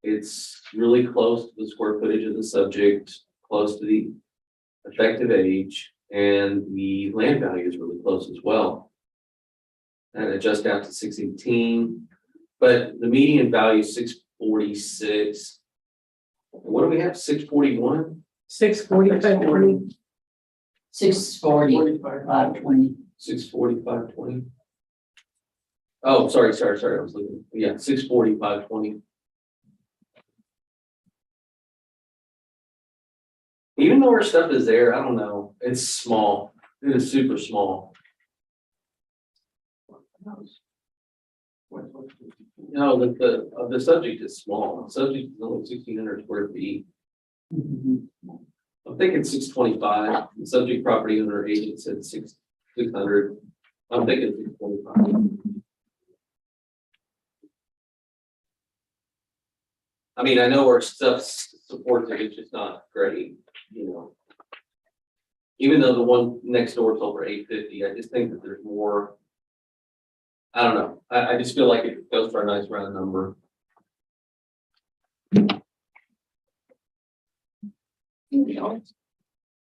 It's really close to the square footage of the subject, close to the effective age, and the land value is really close as well. And adjust out to 618, but the median value is 646. What do we have? 641? 645. 640, 520. 645.20. Oh, sorry. I was looking. Yeah, 645.20. Even though our stuff is there, I don't know. It's small. It is super small. No, the subject is small. The subject is only 1,600 square feet. I'm thinking 625. The subject property owner agent said 600. I'm thinking 625. I mean, I know our stuff supports it, it's just not great, you know. Even though the one next door is over 850, I just think that there's more. I don't know, I just feel like it goes for a nice round number.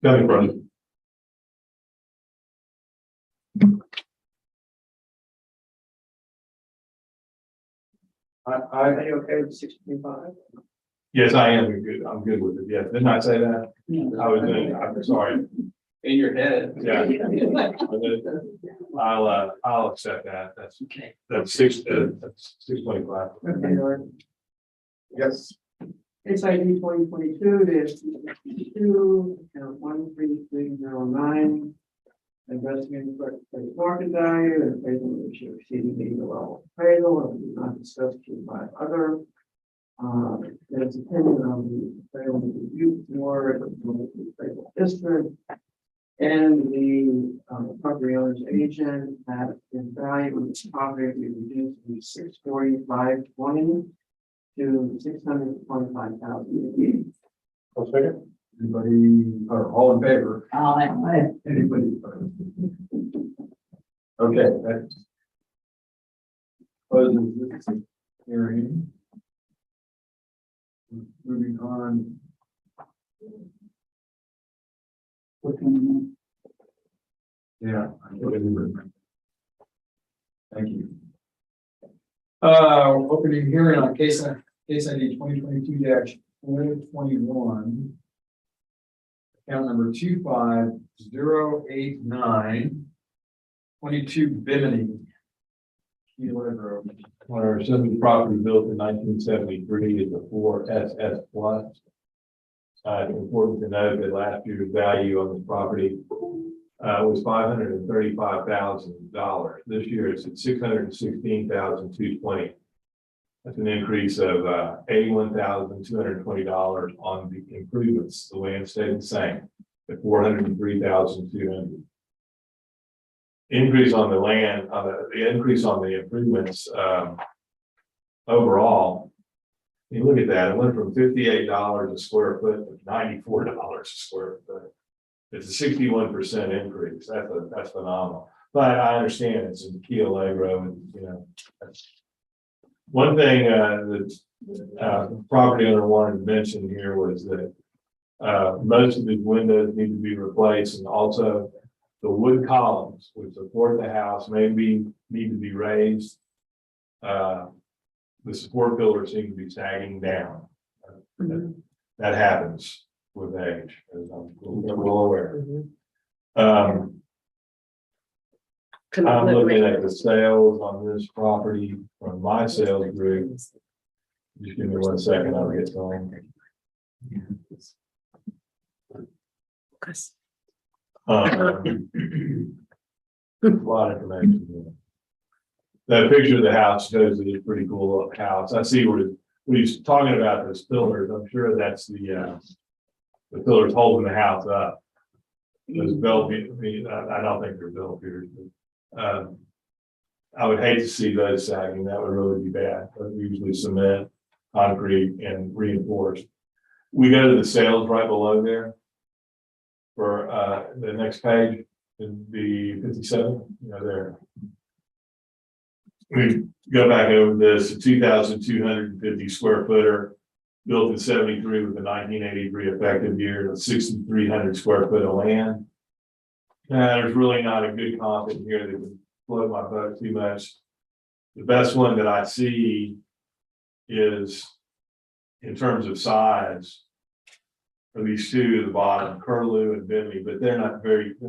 Coming from. Are you okay with 65? Yes, I am good. I'm good with it. Yes. Didn't I say that? I was doing, I'm sorry. In your head. Yeah. I'll accept that. That's Okay. that's 625. Okay, Lord. Yes. Case ID 2022-2, account 13309. Investigating for market value and appraisal ratio exceeding the level of appraisal and not discussed by other. There's opinion on the appraisal review board, the appraisal district. And the property owner's agent that the value of this property be reduced from 645.20 to 625,000. I'll second. Anybody, or all in favor? Anybody opposed? Okay, that closes this hearing. Moving on. Yeah. Thank you. Opening hearing on case ID 2022-421. Account number 25089. 22 Bimini. Key Road. On our subject property built in 1973 is a 4SS plus. It's important to note that last year's value on this property was $535,000. This year it's at $616,220. That's an increase of $81,220 on the improvements. The land stayed the same at $403,200. Increase on the land, the increase on the improvements overall. You look at that, it went from $58 a square foot to $94 a square foot. It's a 61% increase. That's phenomenal. But I understand it's in Key Allegro, and you know. One thing that the property owner wanted to mention here was that most of these windows need to be replaced, and also the wood columns which support the house need to be raised. The support pillars seem to be sagging down. That happens with age, as I'm well aware. I'm looking at the sales on this property from my sales group. Just give me 1 second, I'll get going. A lot of information here. That picture of the house shows that it's a pretty cool little house. I see when he's talking about those pillars, I'm sure that's the pillars holding the house up. Those bell beams, I don't think they're bell piers, but I would hate to see those sagging. That would really be bad. But usually cement, concrete, and reinforced. We go to the sales right below there. For the next page, it'd be 57, there. We go back over this, 2,250 square footer, built in 73 with a 1983 effective year, 6,300 square foot of land. There's really not a good comp in here that would float my boat too much. The best one that I see is, in terms of size, are these two at the bottom, Curlew and Bimini, but they're not great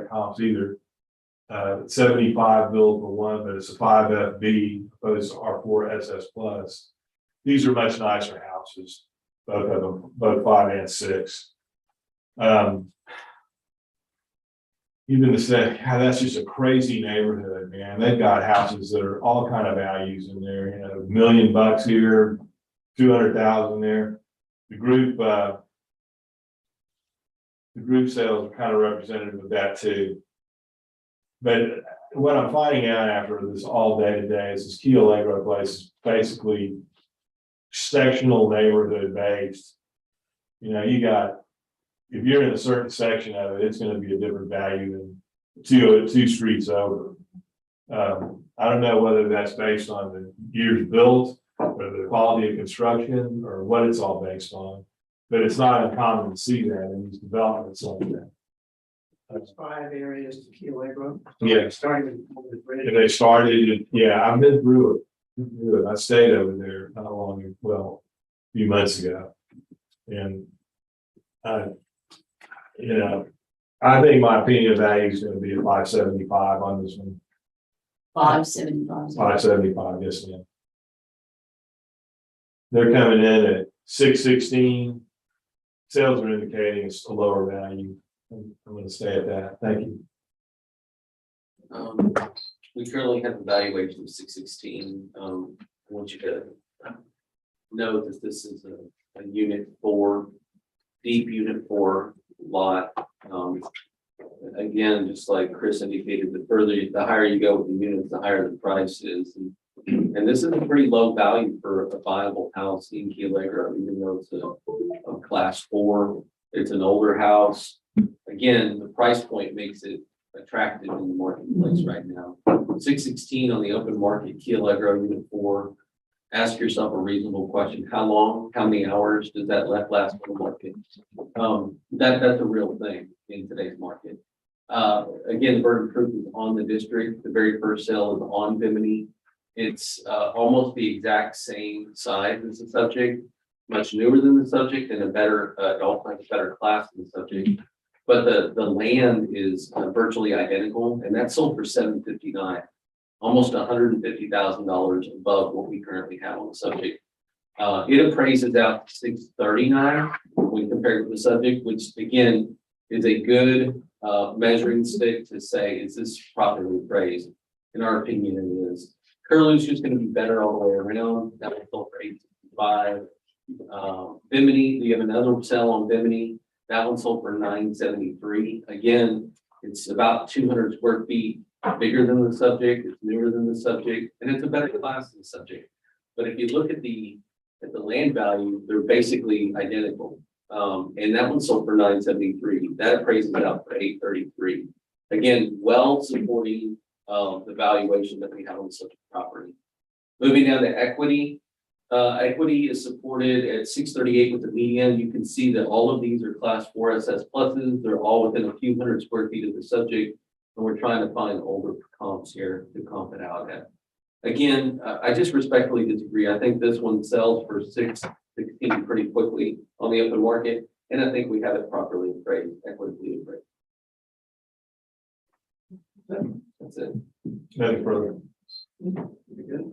comps either. 75 built for one, but it's a 5FB opposed to our 4SS plus. These are much nicer houses, both of them, both 5 and 6. Even to say, God, that's just a crazy neighborhood, man. They've got houses that are all kind of values in there, $1 million here, 200,000 there. The group sales are kind of representative of that too. But what I'm finding out after this all day today is this Key Allegro place is basically sectional neighborhood based. You know, you got, if you're in a certain section of it, it's gonna be a different value than two streets over. I don't know whether that's based on the years built, or the quality of construction, or what it's all based on. But it's not uncommon to see that in these developments like that. That's 5 areas to Key Lake Road. Yeah. Starting with the bridge. And they started, yeah, I've been through it. I stayed over there not long, well, a few months ago. And you know, I think my opinion of value is gonna be a 575 on this one. 575. 575, yes, ma'am. They're coming in at 616. Sales are indicating it's a lower value. I'm gonna stay at that. Thank you. We currently have a valuation of 616. I want you to know that this is a unit 4, deep unit 4 lot. Again, just like Chris indicated, the higher you go with the units, the higher the price is. And this is a pretty low value for a viable house in Key Allegro, even though it's a class 4. It's an older house. Again, the price point makes it attractive in the marketplace right now. 616 on the open market, Key Allegro unit 4. Ask yourself a reasonable question. How long, how many hours does that last on the market? That's a real thing in today's market. Again, the burden of proof is on the district. The very first sale is on Bimini. It's almost the exact same size as the subject, much newer than the subject, and a better, better class than the subject. But the land is virtually identical, and that's sold for $759, almost $150,000 above what we currently have on the subject. It appraises out to $639 when compared to the subject, which again is a good measuring stick to say, is this properly appraised? In our opinion, it is. Curlew's just going to be better all the way around. That was sold for $865. Bimini, we have another sale on Bimini. That one sold for $973. Again, it's about 200 square feet bigger than the subject. It's newer than the subject, and it's a better class than the subject. But if you look at the land value, they're basically identical. And that one sold for $973. That appraises out for $833. Again, well supporting the valuation that we have on such a property. Moving down to equity. Equity is supported at 638 with the median. You can see that all of these are class 4 SS pluses. They're all within a few hundred square feet of the subject. And we're trying to find older comps here to comp it out at. Again, I just respectfully disagree. I think this one sells for $616 pretty quickly on the open market. And I think we have it properly appraised, equitably appraised. That's it. Nothing further. You good?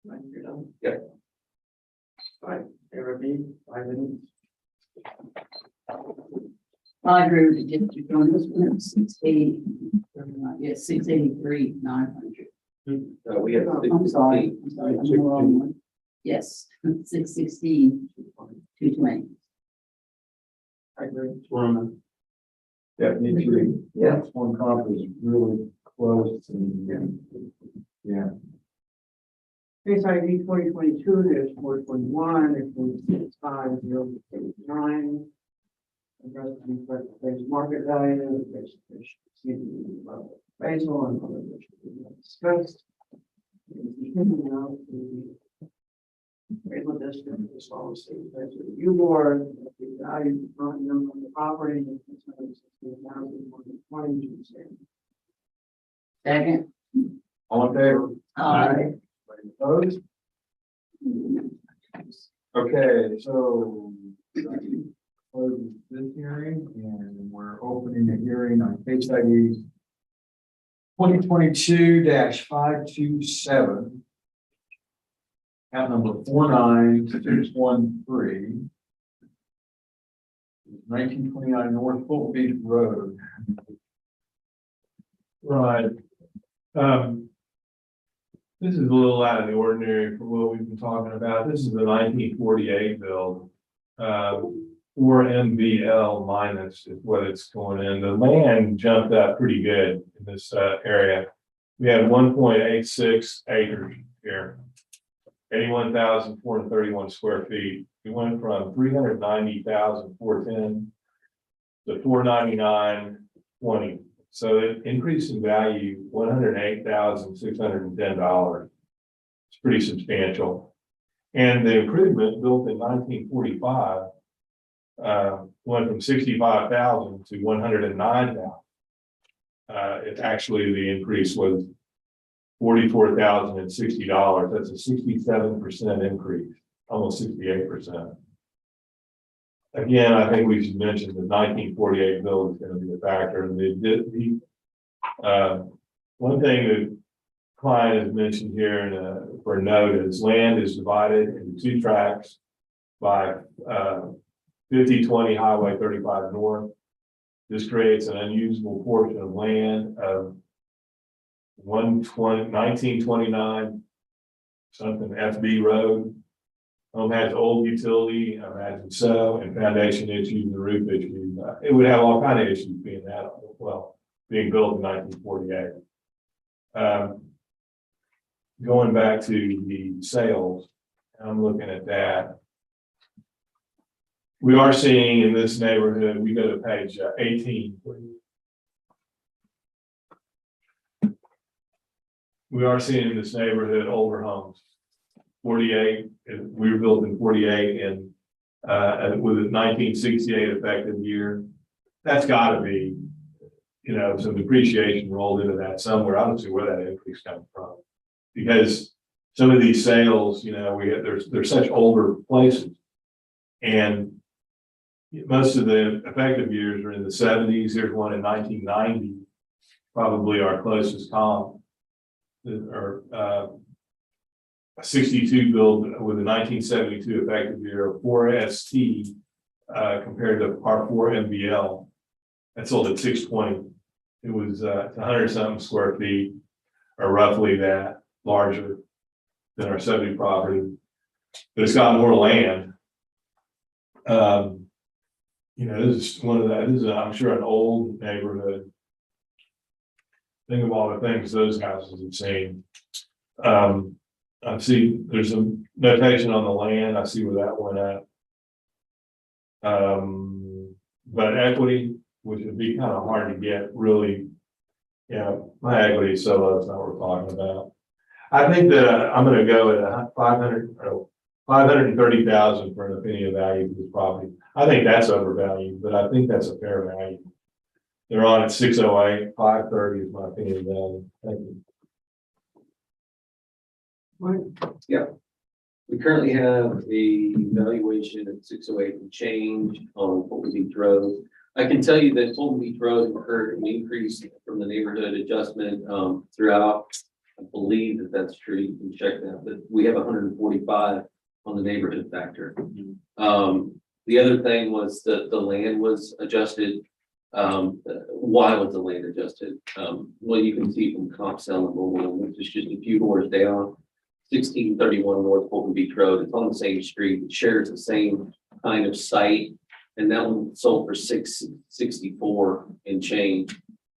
Right, you're done? Yeah. All right, ARB, 5 minutes. I agree with the district on this one, 680. Yes, 683, 900. We have. I'm sorry, I'm the wrong one. Yes, 616, 220. I agree. Yeah, me too. Yeah, one comp is really close and, yeah. Case ID 2022, there's 421, there's 465, 089. There's market value, there's appraisal and other which we discussed. Appraisal district as well as state review board, the value on the property. Second. All in favor? Aye. Anybody opposed? Okay, so close this hearing and we're opening a hearing on case ID 2022-527. Account number 49613. 1929 North Fulton Beach Road. Right. This is a little out of the ordinary for what we've been talking about. This is the 1948 build. 4 MVL minus is what it's going in. The land jumped up pretty good in this area. We had 1.86 acres here. 81,431 square feet. We went from 390,410 to 499.20. So it increased in value $108,610. It's pretty substantial. And the improvement built in 1945 went from 65,000 to 109,000. It actually, the increase was $44,060. That's a 67% increase, almost 68%. Again, I think we should mention the 1948 bill is going to be a factor. And one thing that client has mentioned here for a note is land is divided into two tracts by 5020 Highway 35 North. This creates an unusable portion of land of 1929 something FB Road. Home has old utility, I imagine so, and foundation issues and roof issues. It would have all kind of issues being that, well, being built in 1948. Going back to the sales, I'm looking at that. We are seeing in this neighborhood, we go to page 18, please. We are seeing in this neighborhood older homes. 48, we were built in 48 and with a 1968 effective year. That's got to be, some depreciation rolled into that somewhere. I don't see where that increase comes from. Because some of these sales, they're such older places. And most of the effective years are in the 70s. Here's one in 1990, probably our closest comp. Or a 62 build with a 1972 effective year, 4ST compared to our 4 MBL. That sold at 620. It was 100 something square feet, or roughly that, larger than our 70 property. But it's got more land. This is one of that. This is, I'm sure, an old neighborhood. Think of all the things those houses have seen. I see there's a notation on the land. I see where that went at. But equity, which would be kind of hard to get, really, my equity is so low, it's not what we're talking about. I think that I'm going to go at 530,000 for an opinion of value for this property. I think that's overvalued, but I think that's a fair value. They're on at 608, 530 is my opinion of value. Thank you. We currently have a valuation at 608 and change on Fulton Beach Road. I can tell you that Fulton Beach Road incurred an increase from the neighborhood adjustment throughout. I believe that's true. You can check that, but we have 145 on the neighborhood factor. The other thing was that the land was adjusted. Why was the land adjusted? Well, you can see from comp sale and mobile, which is just a few doors down. 1631 North Fulton Beach Road. It's on the same street. It shares the same kind of site, and that one sold for $664 and change.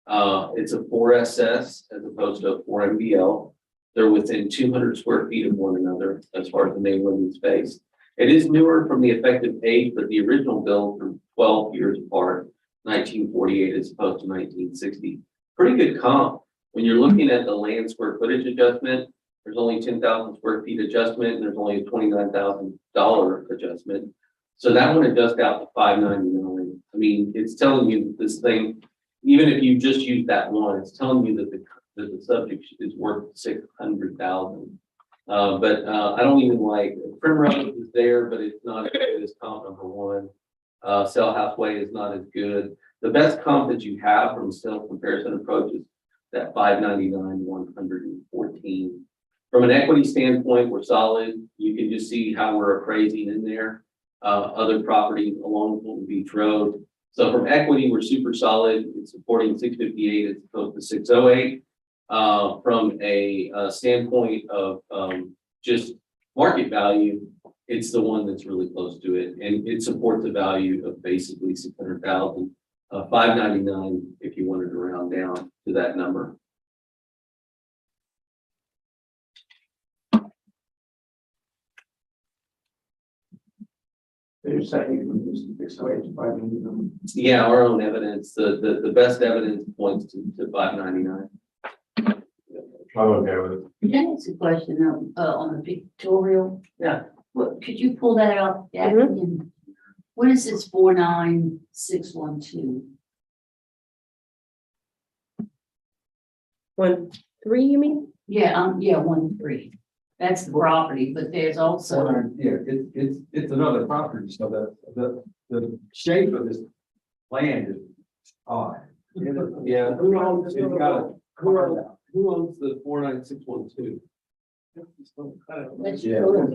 It's a 4SS as opposed to a 4 MBL. They're within 200 square feet of one another as far as the main living space. It is newer from the effective age, but the original build from 12 years apart, 1948 as opposed to 1960. Pretty good comp. When you're looking at the land square footage adjustment, there's only 10,000 square feet adjustment, and there's only a $29,000 adjustment. So that one adjusts out to $599. I mean, it's telling you that this thing, even if you just use that one, it's telling you that the subject is worth $600,000. But I don't even like Primrose is there, but it's not as good as comp number one. Cell House Way is not as good. The best comp that you have from sales comparison approach is that 599, 114. From an equity standpoint, we're solid. You can just see how we're appraising in there. Other properties along Fulton Beach Road. So from equity, we're super solid. It's supporting 658 as opposed to 608. From a standpoint of just market value, it's the one that's really close to it, and it supports a value of basically 600,000, 599 if you wanted to round down to that number. You're saying you can use the fixed wage by the. Yeah, our own evidence, the best evidence points to 599. I'm okay with it. Can I ask a question on the pictorial? Yeah. What, could you pull that out? Jack, Mhm. again? What is this 49612? 1-3, you mean? Yeah, 1-3. That's the property, but there's also, Yeah, it's another property, so the shape of this land is odd. Yeah. Who owns It's got a- Who owns the 49612? let's Yeah. go.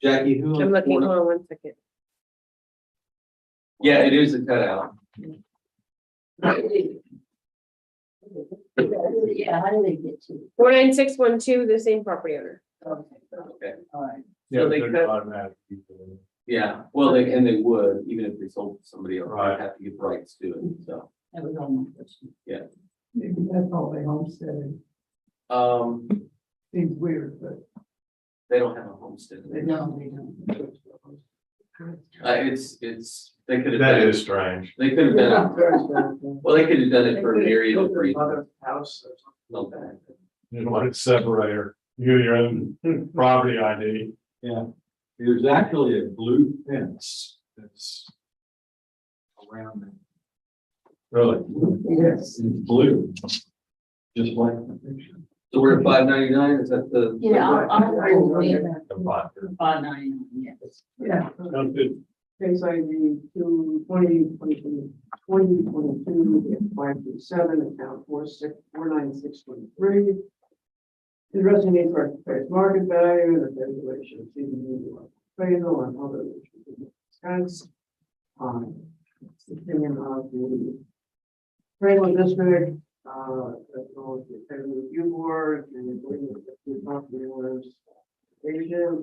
Jackie, who? owns I'm looking, 49 hold on 1 second. Yeah, it is a cutout. Yeah, how do they get to it? 49612, the same property owner. Okay. All right. Yeah, So they they're cut- automatic. Yeah, well, they would, even if they sold to somebody else, Right. they'd have to give rights to it, so. That was all my question. Maybe that's all they homesteaded. Seems weird, but. They don't have a homestead. No, they don't. They could have That done it, is strange. they could have done it, well, they could have done it for a myriad of reasons. Mother's house or something. Okay. You don't want it separator. You have your own property ID. Yeah, there's actually a blue fence that's around it. Really? Yes. It's blue. Just like the picture. So we're at 599, is that the? Yeah, I'll wait I'm fine. 599, yes. Yeah. Sounds good. Case ID 2022, 537, account 49623. Addressing need for appraised market value and the valuation of CBD appraisal and other expense. It's the opinion of the appraisal district, as well as the appraisal review board and the agreement with the property owners. Agent,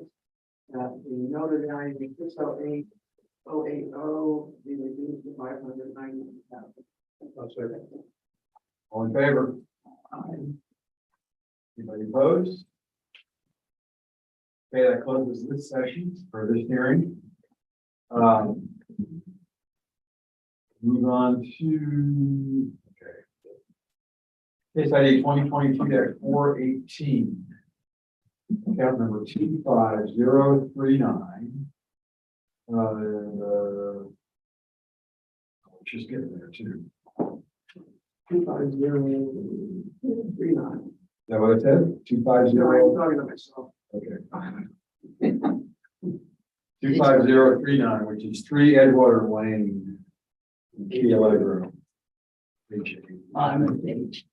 that the noted value is 608,080 be reduced to 590,000. All in favor? Anybody opposed? Okay, that closes this session for this hearing. Move on to, okay. Case ID 2022-418. Account number 25039. Just getting there too. 25039. Is that what it said? 250. I'm talking to myself. Okay. 25039, which is 3 Edgewater Lane. Key Allegro. Bottom of the page.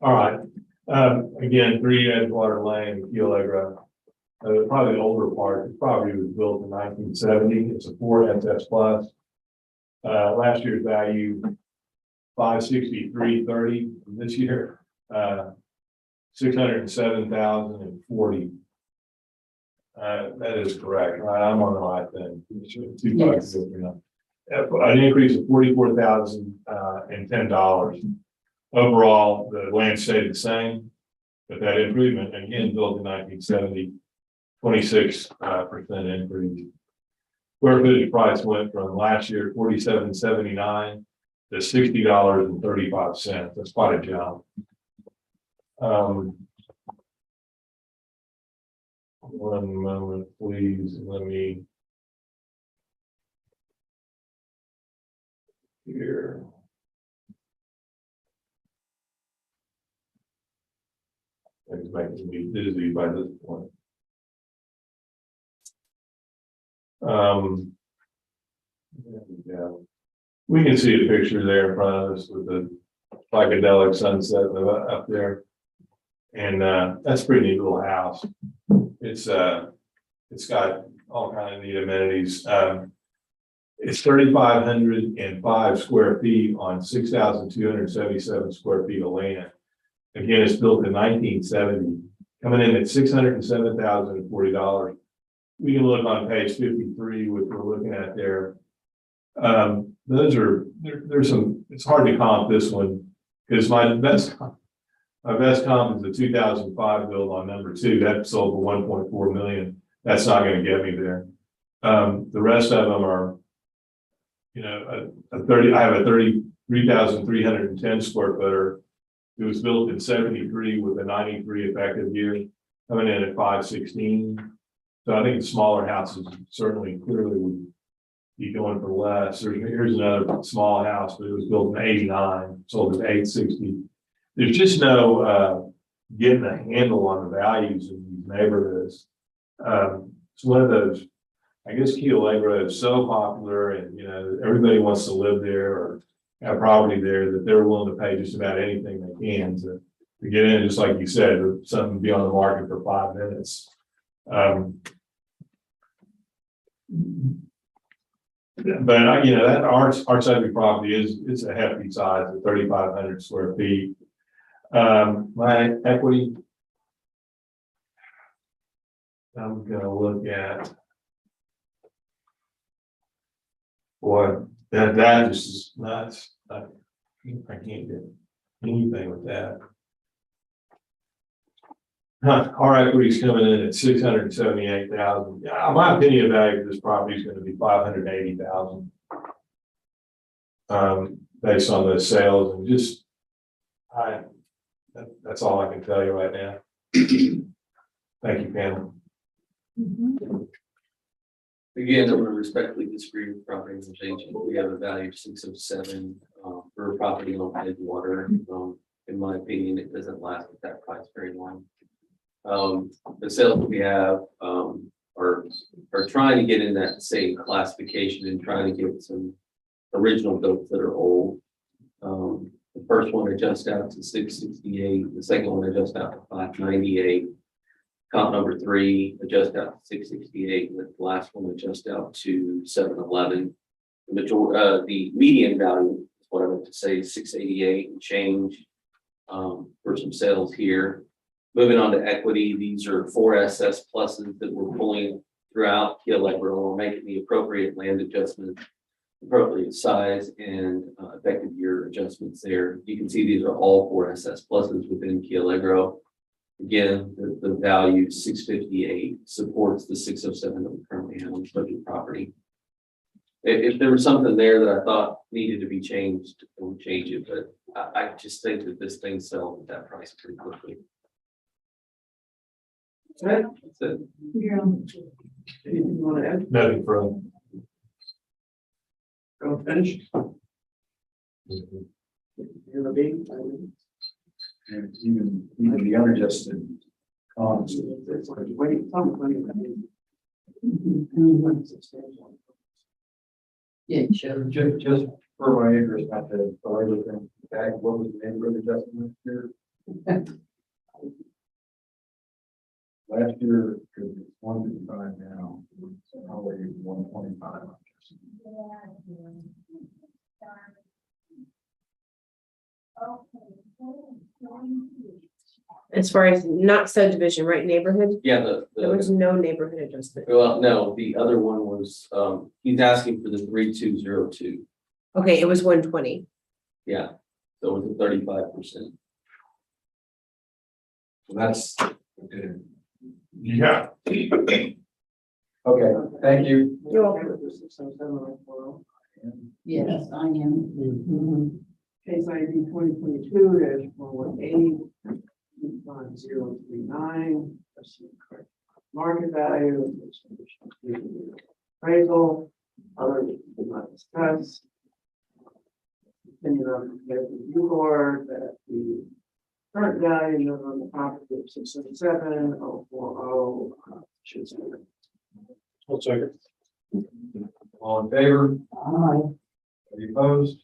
All right. Again, 3 Edgewater Lane, Key Allegro. Probably the older part, the property was built in 1970. It's a 4 SS plus. Last year's value, 563.30. This year, 607,040. That is correct, right? I'm on the right thing. Yes. An increase of $44,010. Overall, the land stayed the same, but that improvement, again, built in 1970, 26% increase. Square footage price went from last year $47.79 to $60.35. That's quite a jump. One moment, please. Let me. Here. It's making me dizzy by this point. Yeah. We can see a picture there in front of us with the psychedelic sunset up there. And that's a pretty neat little house. It's got all kinds of neat amenities. It's 3,505 square feet on 6,277 square feet of land. Again, it's built in 1970, coming in at $607,040. We can look on page 53, which we're looking at there. There's some, it's hard to comp this one because my best comp is the 2005 build on number 2 that sold for 1.4 million. That's not gonna get me there. The rest of them are, you know, I have a 33,310 square footer. It was built in 73 with a 93 effective year, coming in at 516. So I think the smaller houses certainly clearly would be going for less. Here's another small house, but it was built in 89, sold at 860. There's just no getting a handle on the values in these neighborhoods. It's one of those, I guess Key Allegro is so popular and, you know, everybody wants to live there or have property there that they're willing to pay just about anything they can to get in, just like you said, or something be on the market for 5 minutes. But you know, that our subject property it's a hefty size of 3,500 square feet. My equity, I'm gonna look at. Boy, that just is nuts. I can't get anything with that. Our equity's coming in at 678,000. Yeah, my opinion value of this property is going to be 580,000. Based on those sales and just, that's all I can tell you right now. Thank you, Pam. Again, I'm going to respectfully disagree with property owner's agent. We have a value of 607 for a property on Edgewater. In my opinion, it doesn't last at that price very long. The sales that we have are trying to get in that same classification and trying to get some original builds that are old. The first one adjusts out to 668. The second one adjusts out to 598. Comp number 3 adjust out to 668, and the last one adjust out to 711. The median value is what I meant to say, 688 and change for some sales here. Moving on to equity, these are 4 SS pluses that we're pulling throughout Key Allegro. We're making the appropriate land adjustment, appropriate size, and effective year adjustments there. You can see these are all 4 SS pluses within Key Allegro. Again, the value 658 supports the 607 that we currently have on the subject property. If there was something there that I thought needed to be changed, I would change it, but I just think that this thing sells at that price pretty quickly. That's it. Yeah. Anything you want to add? Nothing from. Go finish. You're the big. And even the unadjusted columns. It's like, wait, something. Yeah, sure. Just for my interest, not to belabor things, what was the neighborhood adjustment here? Last year, because it's 155 now, so probably 125. As far as not subdivision, right, neighborhood, Yeah, there was no neighborhood adjustment. well, no, the other one was he's asking for the 3202. Okay, it was 120. Yeah, so it was a 35%. That's, okay, Yeah. thank you. You're welcome. Yes, I am. Case ID 2022-418, 5039, market value, appraisal, others did not discuss. Opinion of the review board that the current value on the property of 677,040 should be. One second. All in favor? Aye. Any opposed?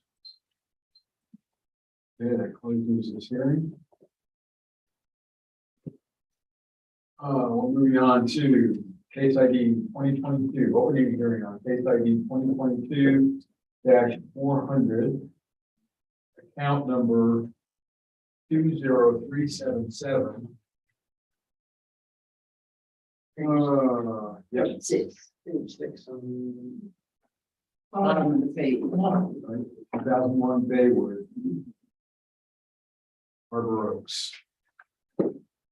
Okay, that closes this hearing. We're moving on to case ID 2022. What we're going to be hearing on case ID 2022-400, account number 20377. Yep. Page 6 on bottom of the page. 2001 Baywood. Harbor Oaks.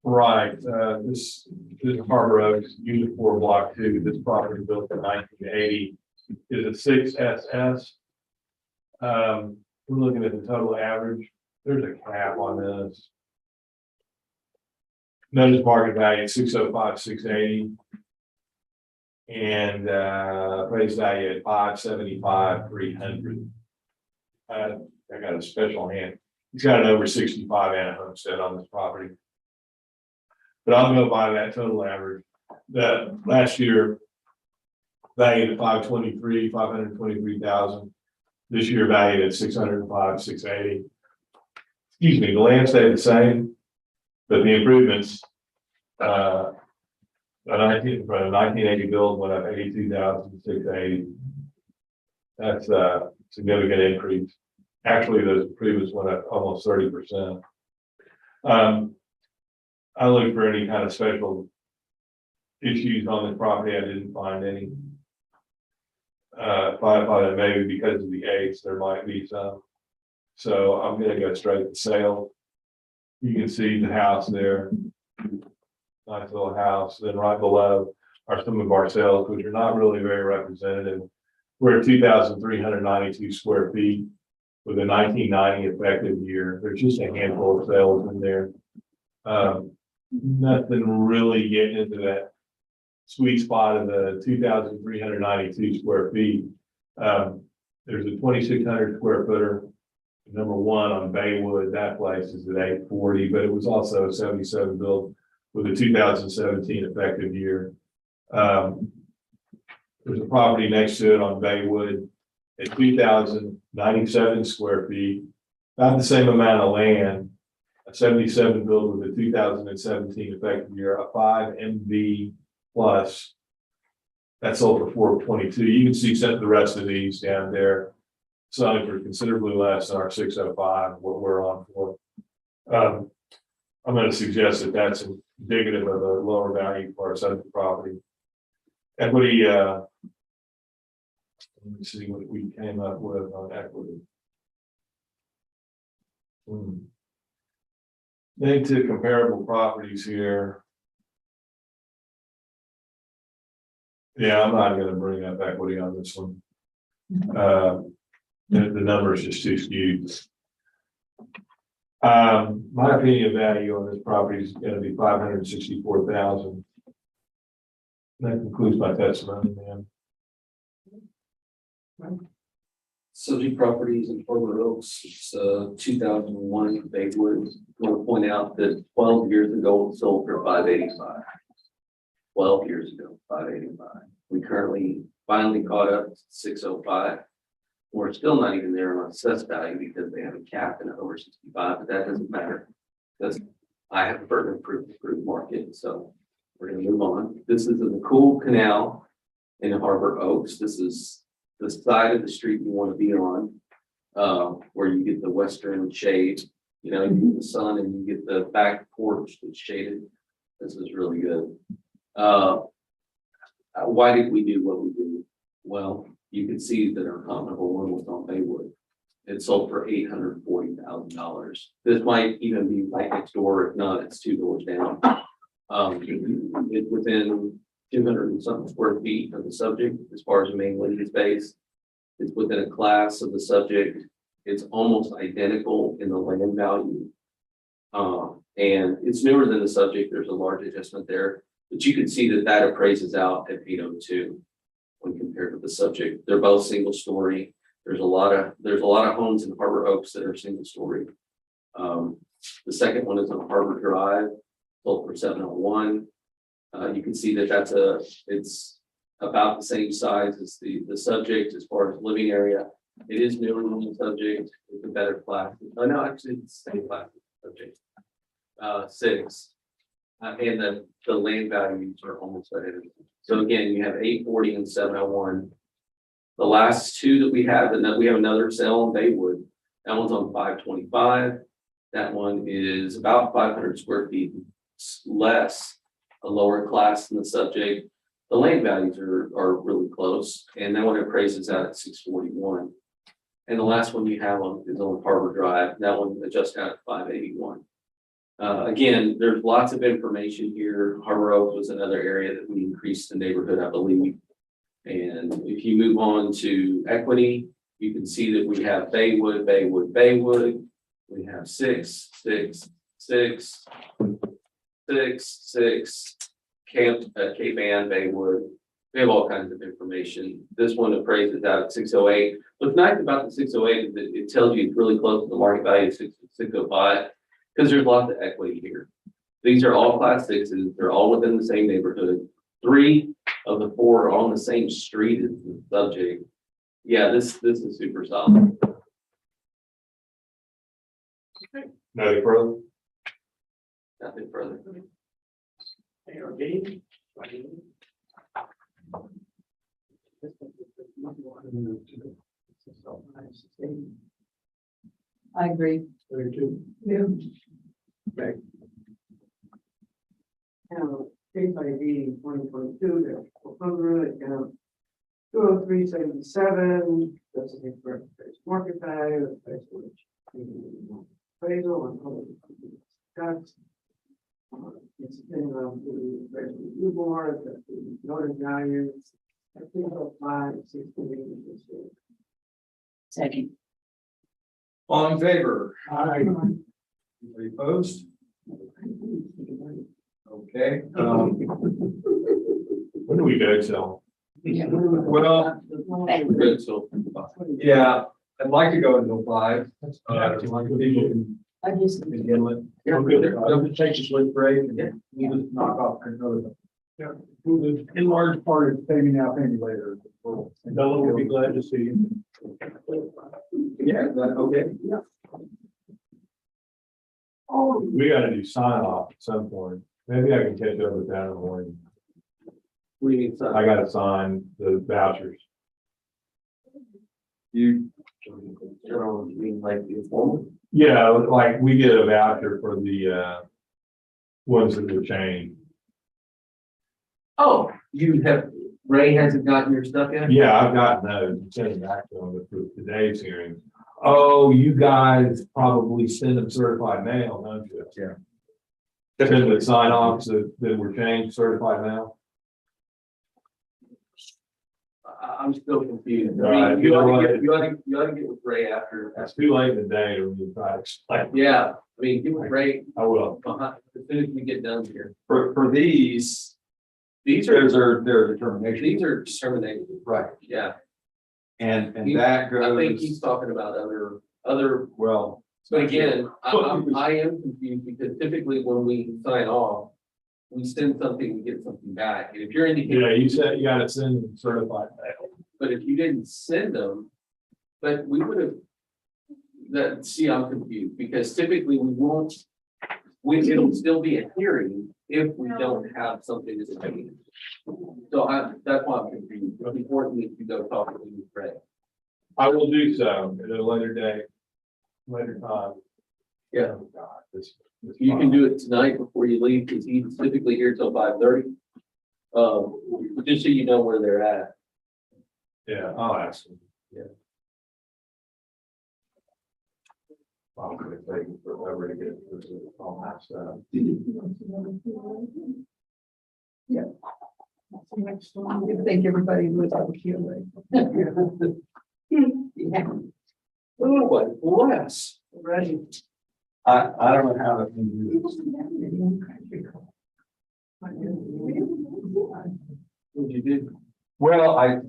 Right, this is Harbor Oaks, Unit 4, Block 2. This property built in 1980 is a 6SS. We're looking at the total average. There's a cap on this. Notice market value 605, 680. And appraised value at 575, 300. I got a special hand. He's got an over 65 and a homestead on this property. But I'll go by that total average. That last year valued at 523,000. This year valued at 605, 680. Excuse me, the land stayed the same, but the improvements, the 1980 build went up 82,680. That's a significant increase. Actually, those improvements went up almost 30%. I looked for any kind of special issues on this property. I didn't find any. I thought that maybe because of the age, there might be some. So I'm gonna go straight to sale. You can see the house there. Nice little house. Then right below are some of our sales, which are not really very representative. We're at 2,392 square feet with a 1990 effective year. There's just a handful of sales in there. Nothing really getting into that sweet spot of the 2,392 square feet. There's a 2,600 square footer, number one on Baywood. That place is at 840, but it was also a 77 built with a 2017 effective year. There's a property next to it on Baywood at 2,097 square feet, about the same amount of land. A 77 build with a 2017 effective year, a 5 MV plus. That sold for 422. You can see the rest of these down there selling for considerably less than our 605, what we're on for. I'm going to suggest that that's indicative of a lower value for our subject property. Equity, let me see what we came up with on equity. Into comparable properties here. Yeah, I'm not going to bring up equity on this one. The number is just too skewed. My opinion of value on this property is going to be 564,000. That concludes my testimony, man. Subject properties in Harbor Oaks, it's 2001 Baywood. I want to point out that 12 years ago it sold for 585. 12 years ago, 585. We currently finally caught up to 605. We're still not even there on assessed value because they have a cap in over 65, but that doesn't matter because I have a burden approved market. So we're going to move on. This is the cool canal in Harbor Oaks. This is the side of the street you want to be on, where you get the western shade. You know, you get the sun and you get the back porch that's shaded. This is really good. Why did we do what we did? Well, you can see that our comparable one was on Baywood. It sold for $840,000. This might even be right next door. If not, it's 2 doors down. It's within 200 and something square feet of the subject as far as the main living space. It's within a class of the subject. It's almost identical in the land value. And it's newer than the subject. There's a large adjustment there, but you can see that that appraises out at 802 when compared to the subject. They're both single story. There's a lot of homes in Harbor Oaks that are single story. The second one is on Harbor Drive, sold for 701. You can see that it's about the same size as the subject as far as living area. It is newer than the subject. It's a better class. Oh no, actually it's the same class as the subject. 6. And the land values are almost identical. So again, you have 840 and 701. The last two that we have, and then we have another sale in Baywood. That one's on 525. That one is about 500 square feet less, a lower class than the subject. The land values are really close, and that one appraises out at 641. And the last one you have is on Harbor Drive. That one adjusts out at 581. Again, there's lots of information here. Harbor Oak was another area that we increased the neighborhood, I believe. And if you move on to equity, you can see that we have Baywood, Baywood, Baywood. We have 6, 6, 6, 6, 6, Cape Ann, Baywood. We have all kinds of information. This one appraises out at 608. What's nice about the 608 is that it tells you it's really close to the market value of 605, because there's lots of equity here. These are all class 6s. They're all within the same neighborhood. 3 of the 4 are on the same street as the subject. Yeah, this is super solid. No further? Nothing further. ARB. I agree. 32. Yeah. Okay. Now, case ID 2022-400, account 20377, that's the correct market value, appraisal and other discussed. It's depending on the review board, the notice value. I think about 5, 6, 8. Second. All in favor? Aye. Anybody opposed? Okay, When do we go till? well, We're good, so. yeah, I'd like to go until 5. People can I just. begin with. Yeah. They'll just take a short break and we'll just knock off another. Yeah, in large part, it's pay me now, pay me later. Bella will be glad to see you. Yeah, is that okay? Yeah. Oh, we gotta do sign off at some point. Maybe I can catch up with that in the morning. We need some. I gotta sign the vouchers. You, You mean like the informal? Yeah, like we get a voucher for the ones that were changed. Oh, you have, Ray hasn't gotten your stuff yet? Yeah, I've gotten those. I'm sending back to them for today's hearing. Oh, you guys probably send them certified mail, don't you? Yeah. Send the sign offs that were changed certified mail. I'm still confused. All right, I mean, you know what? you ought to get with Ray after. It's too late in the day to really try to explain. Yeah, I mean, get with Ray I will. behind, as soon as we get done here. for these, These are, their determination. these are terminated, Right, yeah. and He- that I think he's goes, talking about other, well. but again, I am confused because typically when we sign off, we send something, we get something back. And if you're indicating. Yeah, you said you gotta send them certified mail. But if you didn't send them, but we would have. That, see, I'm confused because typically we won't. It'll still be a hearing if we don't have something that's changed. So that's why I'm confused. It's important that you go talk to Fred. I will do so at a later date, later time. Yeah. Oh, God, this You can do it tonight before you leave because he's typically here till 5:30. But just so you know where they're at. Yeah, I'll ask them. Yeah. I'm gonna take forever to get all that stuff. Yeah. I think everybody was out here, right? Oh, what bless. Ready. I don't know how that can do this. What'd you do? Well, I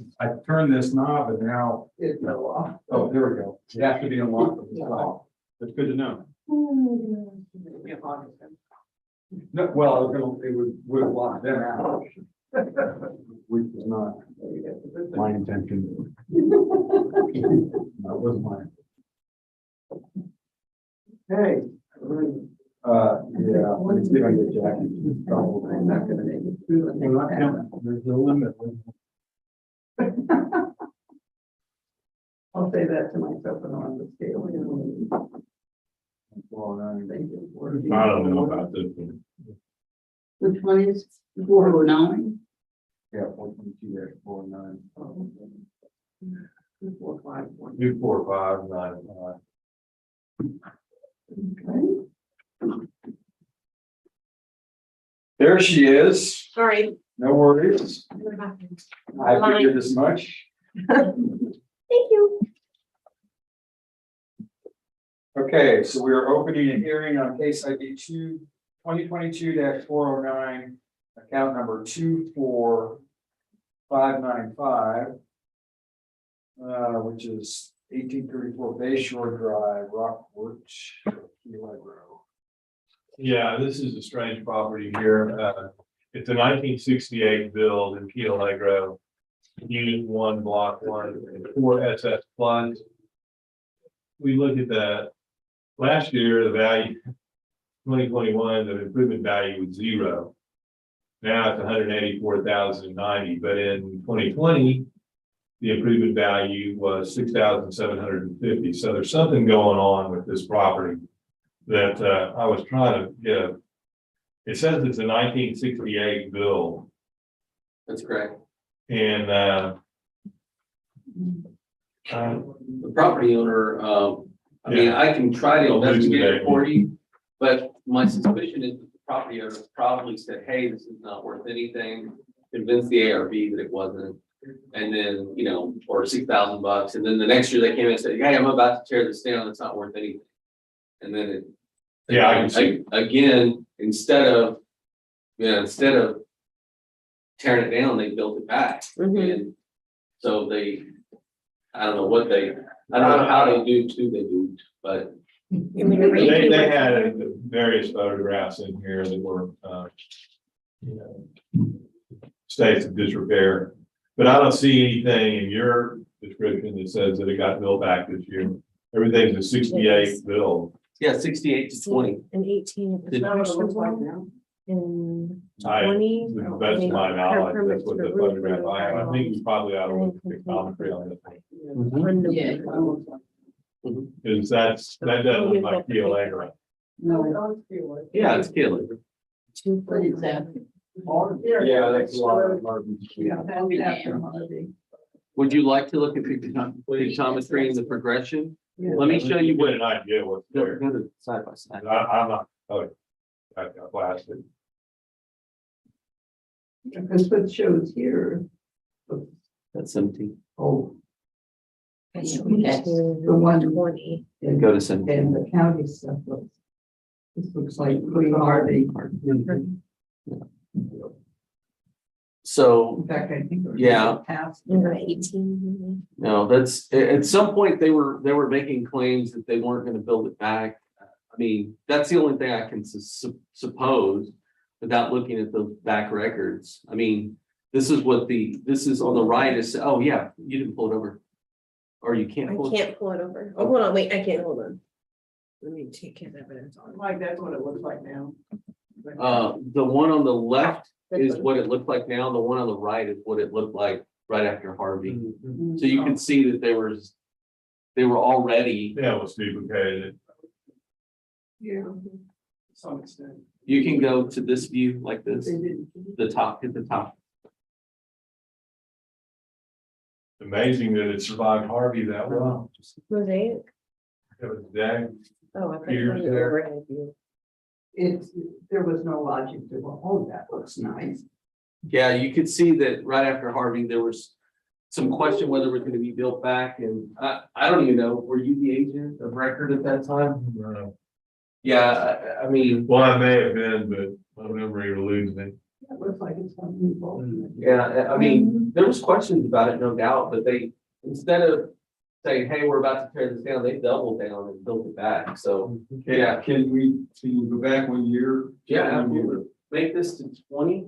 turned this knob and now, It fell off. oh, there we go. It has to be unlocked from the side. That's good to know. No, well, I was gonna, it would lock them out. Which is not my intention. That was mine. Hey. Yeah, let me see if I can get Jackie. I'm not gonna make it through. There's a limit. I'll say that to myself and on the scale. I don't know about this one. Which one is 409? Yeah, 4.2-49. 245. 24595. There she is. Sorry. No worries. I figured as much. Thank you. Okay, so we are opening a hearing on case ID 2022-409, account number 24595. Which is 1834 Bay Shore Drive, Rockport, Key Allegro. Yeah, this is a strange property here. It's a 1968 build in Key Allegro. Unit 1, Block 1, and 4 SS Plus. We looked at that. Last year, the value, 2021, the improvement value was 0. Now it's 184,090, but in 2020, the improvement value was 6,750. So there's something going on with this property that I was trying to get. It says it's a 1968 build, That's correct. and The property owner, I mean, I can try to investigate it for you, but my suspicion is that the property owner probably said, hey, this is not worth anything. Convinced the ARB that it wasn't. And then, you know, or $6,000. And then the next year they came in and said, hey, I'm about to tear this down. It's not worth anything. And then it. Yeah, I can see. Again, instead of tearing it down, they built it back. Mhm. And so I don't know how they do too, they do, but You mean to read? they had various photographs in here that were, states of disrepair. But I don't see anything in your description that says that it got built back this year. Everything's a 68 build. yeah, 68 to 20. And 18. Did- Is that what it looks like now? In I, 20. to the best of my knowledge, that's what the photograph I have. I think he's probably out of the commentary on this. Yeah. Is that doesn't look like Key Allegro. No, I don't feel it. Yeah, it's killer. What is that? Yeah, that's a lot of Would you like to look at the pictometry and the progression? Let me show you Get what. an idea what's Go there. to side by side. I'm not, I've got plastic. Because what shows here, That's 17. oh, That's- the one 20. Go to 17. and the county stuff looks. This looks like Lee Harvey. So, In fact, I think. it was Yeah. Past. Number 18. no, that's, at some point, they were making claims that they weren't gonna build it back. I mean, that's the only thing I can suppose without looking at the back records. I mean, this is on the right is, oh yeah, you didn't pull it over. Or you can't I pull it. can't pull it over. Oh, hold on, wait, I can't, hold on. Let me take care of evidence on. Like, that's what it looks like now. The one on the left is what it looked like now. The one on the right is what it looked like right after Harvey. So you can see that they were already, Yeah, it was duplicated. Yeah. To some extent. you can go to this view like this, They didn't. the top, hit the top. Amazing that it survived Harvey that well. Mosaic? It was dang. Oh, I thought Years you were there. overhead view. There was no logic to, well, oh, that looks nice. Yeah, you could see that right after Harvey, there was some question whether it was gonna be built back, and I don't even know, were you the agent of record at that time? Yeah, I mean, Well, I may have been, but my memory eludes me. It looks like it's something involved. yeah, I mean, there was questions about it, no doubt, but they, instead of saying, hey, we're about to tear this down, they doubled down and built it back, so. Yeah. Can you go back 1 year? Yeah, absolutely. Make this to 20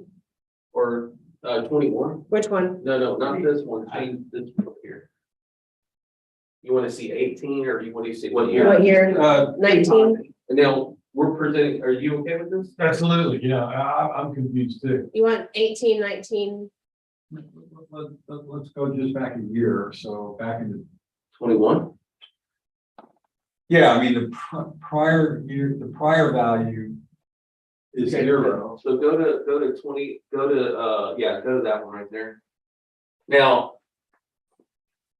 or 21. Which one? No, not this one. Change this one here. You want to see 18 or you want to see what year? What year? Uh, 19? And now we're presenting, are you okay with this? Absolutely, yeah, I'm confused too. You want 18, 19? let's go just back a year, so back in the. 21? Yeah, I mean, the prior year, the prior value is Okay. 0. So go to 20, go to that one right there. Now,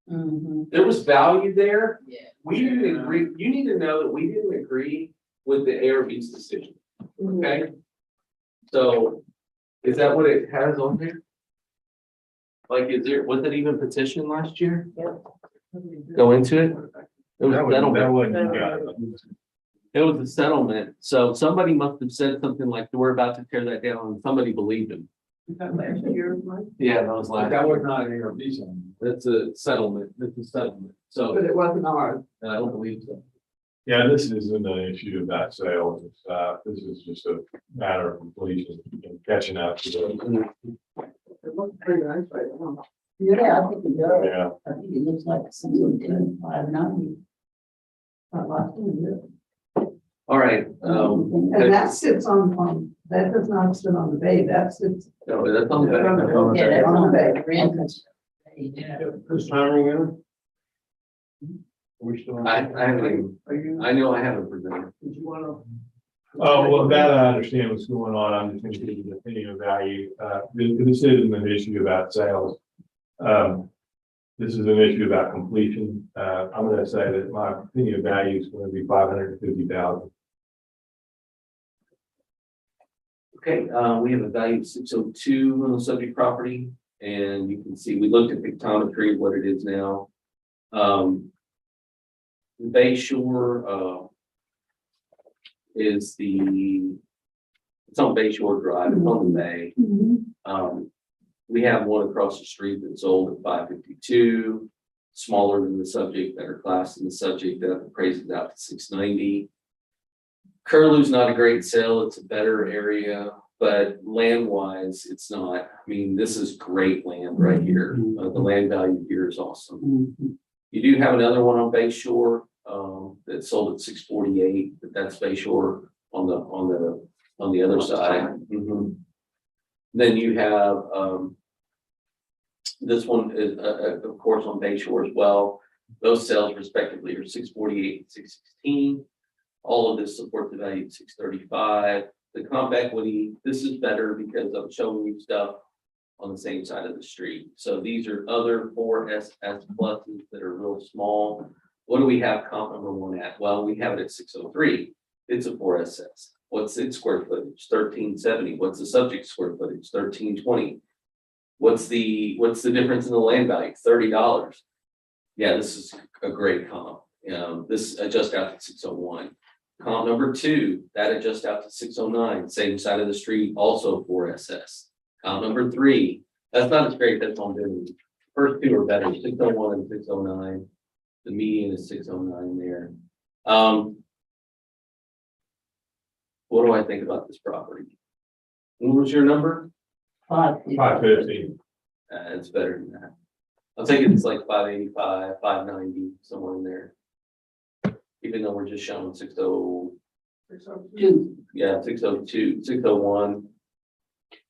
there was value there. Yeah. We didn't agree, you need to know that we didn't agree with the ARB's decision, okay? So is that what it has on there? Like, was it even petitioned last year? Go into it? It was That a was, settlement. that wasn't, yeah. It was a settlement. So somebody must have said something like, we're about to tear that down, and somebody believed him. Is that last year, Mike? Yeah, that was last. That was not an ARB zone. That's a settlement. That's a settlement. So But it wasn't ours. I don't believe so. Yeah, this isn't an issue about sales and stuff. This is just a matter of completion and catching up to the, It looks pretty nice right now. Yeah, I think it does. yeah. I think it looks like something good, 590. Not last year. All right. And that sits on, that does not sit on the bay, that sits. No, that's on the back. Yeah, that's On on the the bay. Aransas. Yeah. This time we're gonna. We still. I haven't, Are you, I know I haven't presented. did you wanna? Oh, well, now that I understand what's going on, I'm just going to give you the opinion of value. This isn't an issue about sales. This is an issue about completion. I'm going to say that my opinion of value is going to be 550,000. Okay, we have a value of 602 on the subject property, and you can see, we looked at pictometry, what it is now. The Bay Shore, is it's on Bay Shore Drive, it's on the bay. We have one across the street that's sold at 552, smaller than the subject, better class than the subject, that appraises out to 690. Curlew's not a great sale, it's a better area, but land wise, it's not. I mean, this is great land right here. The land value here is awesome. You do have another one on Bay Shore, that sold at 648, but that's Bay Shore on the other side. Then you have, this one is, of course, on Bay Shore as well. Those sales respectively are 648 and 616. All of this supports the value of 635. The comp equity, this is better because I'm showing you stuff on the same side of the street. So these are other 4SS pluses that are real small. What do we have comp number one at? Well, we have it at 603. It's a 4SS. What's its square footage? 1370. What's the subject square footage? 1320. What's the difference in the land value? $30. Yeah, this is a great comp. This adjusts out to 601. Comp number two, that adjusts out to 609, same side of the street, also 4SS. Comp number three, that's not as great, that's on business. First two are better, 601 and 609. The median is 609 there. What do I think about this property? What was your number? 550. It's better than that. I'll take it, it's like 585, 590, somewhere in there. Even though we're just showing 602, yeah, 602, 601.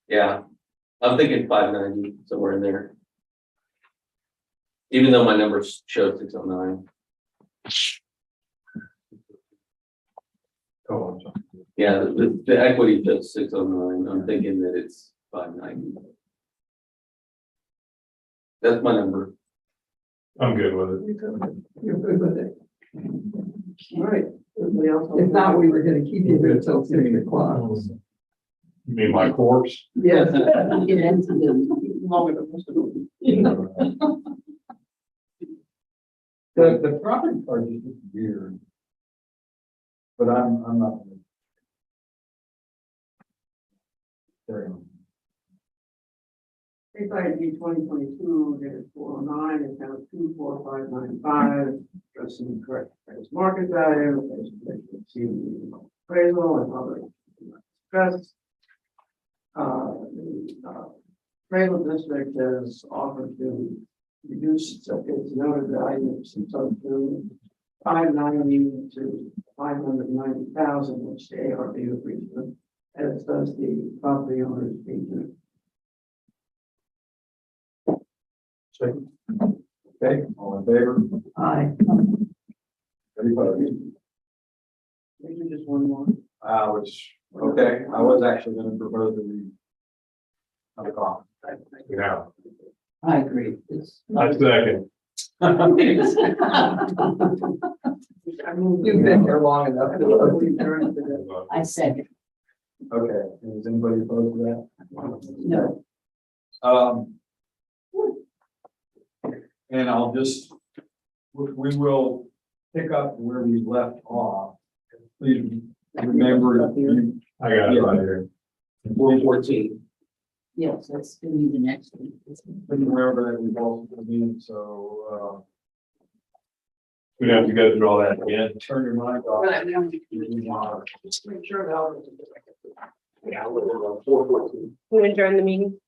Yeah, I'm thinking 590, somewhere in there. Even though my numbers show 609. Oh, I'm sorry. Yeah, the equity shows 609. I'm thinking that it's 590. That's my number. I'm good with it. You're good with it. All right. Everybody else? If not, we were gonna keep you here until 6 o'clock. You mean my corpse? Yes. Get into them. The property part is just weird. But I'm not. Carry on. ARB 2022, there's 409, account 24595, addressing the correct price market value, exceeding appraisal and other stress. The appraisal district has offered to reduce its noted value of 602, 590 to 590,000, which the ARB agrees with, as does the property owner's agent. Second. Okay, all in favor? Aye. Everybody? Maybe just one more. Which, okay, I was actually gonna propose that we have a call. Yeah, I agree. It's- I second. I mean, you've been here long enough. I second. Okay, is anybody opposed to that? No, And I'll just, we will pick up where we left off. Please remember, you I got it right here. 414. yes, that's gonna be the next one. remember that we've also been, so, We don't have to go through all that again. turn your mind off. Right, we don't. Just make sure that. You adjourn the meeting?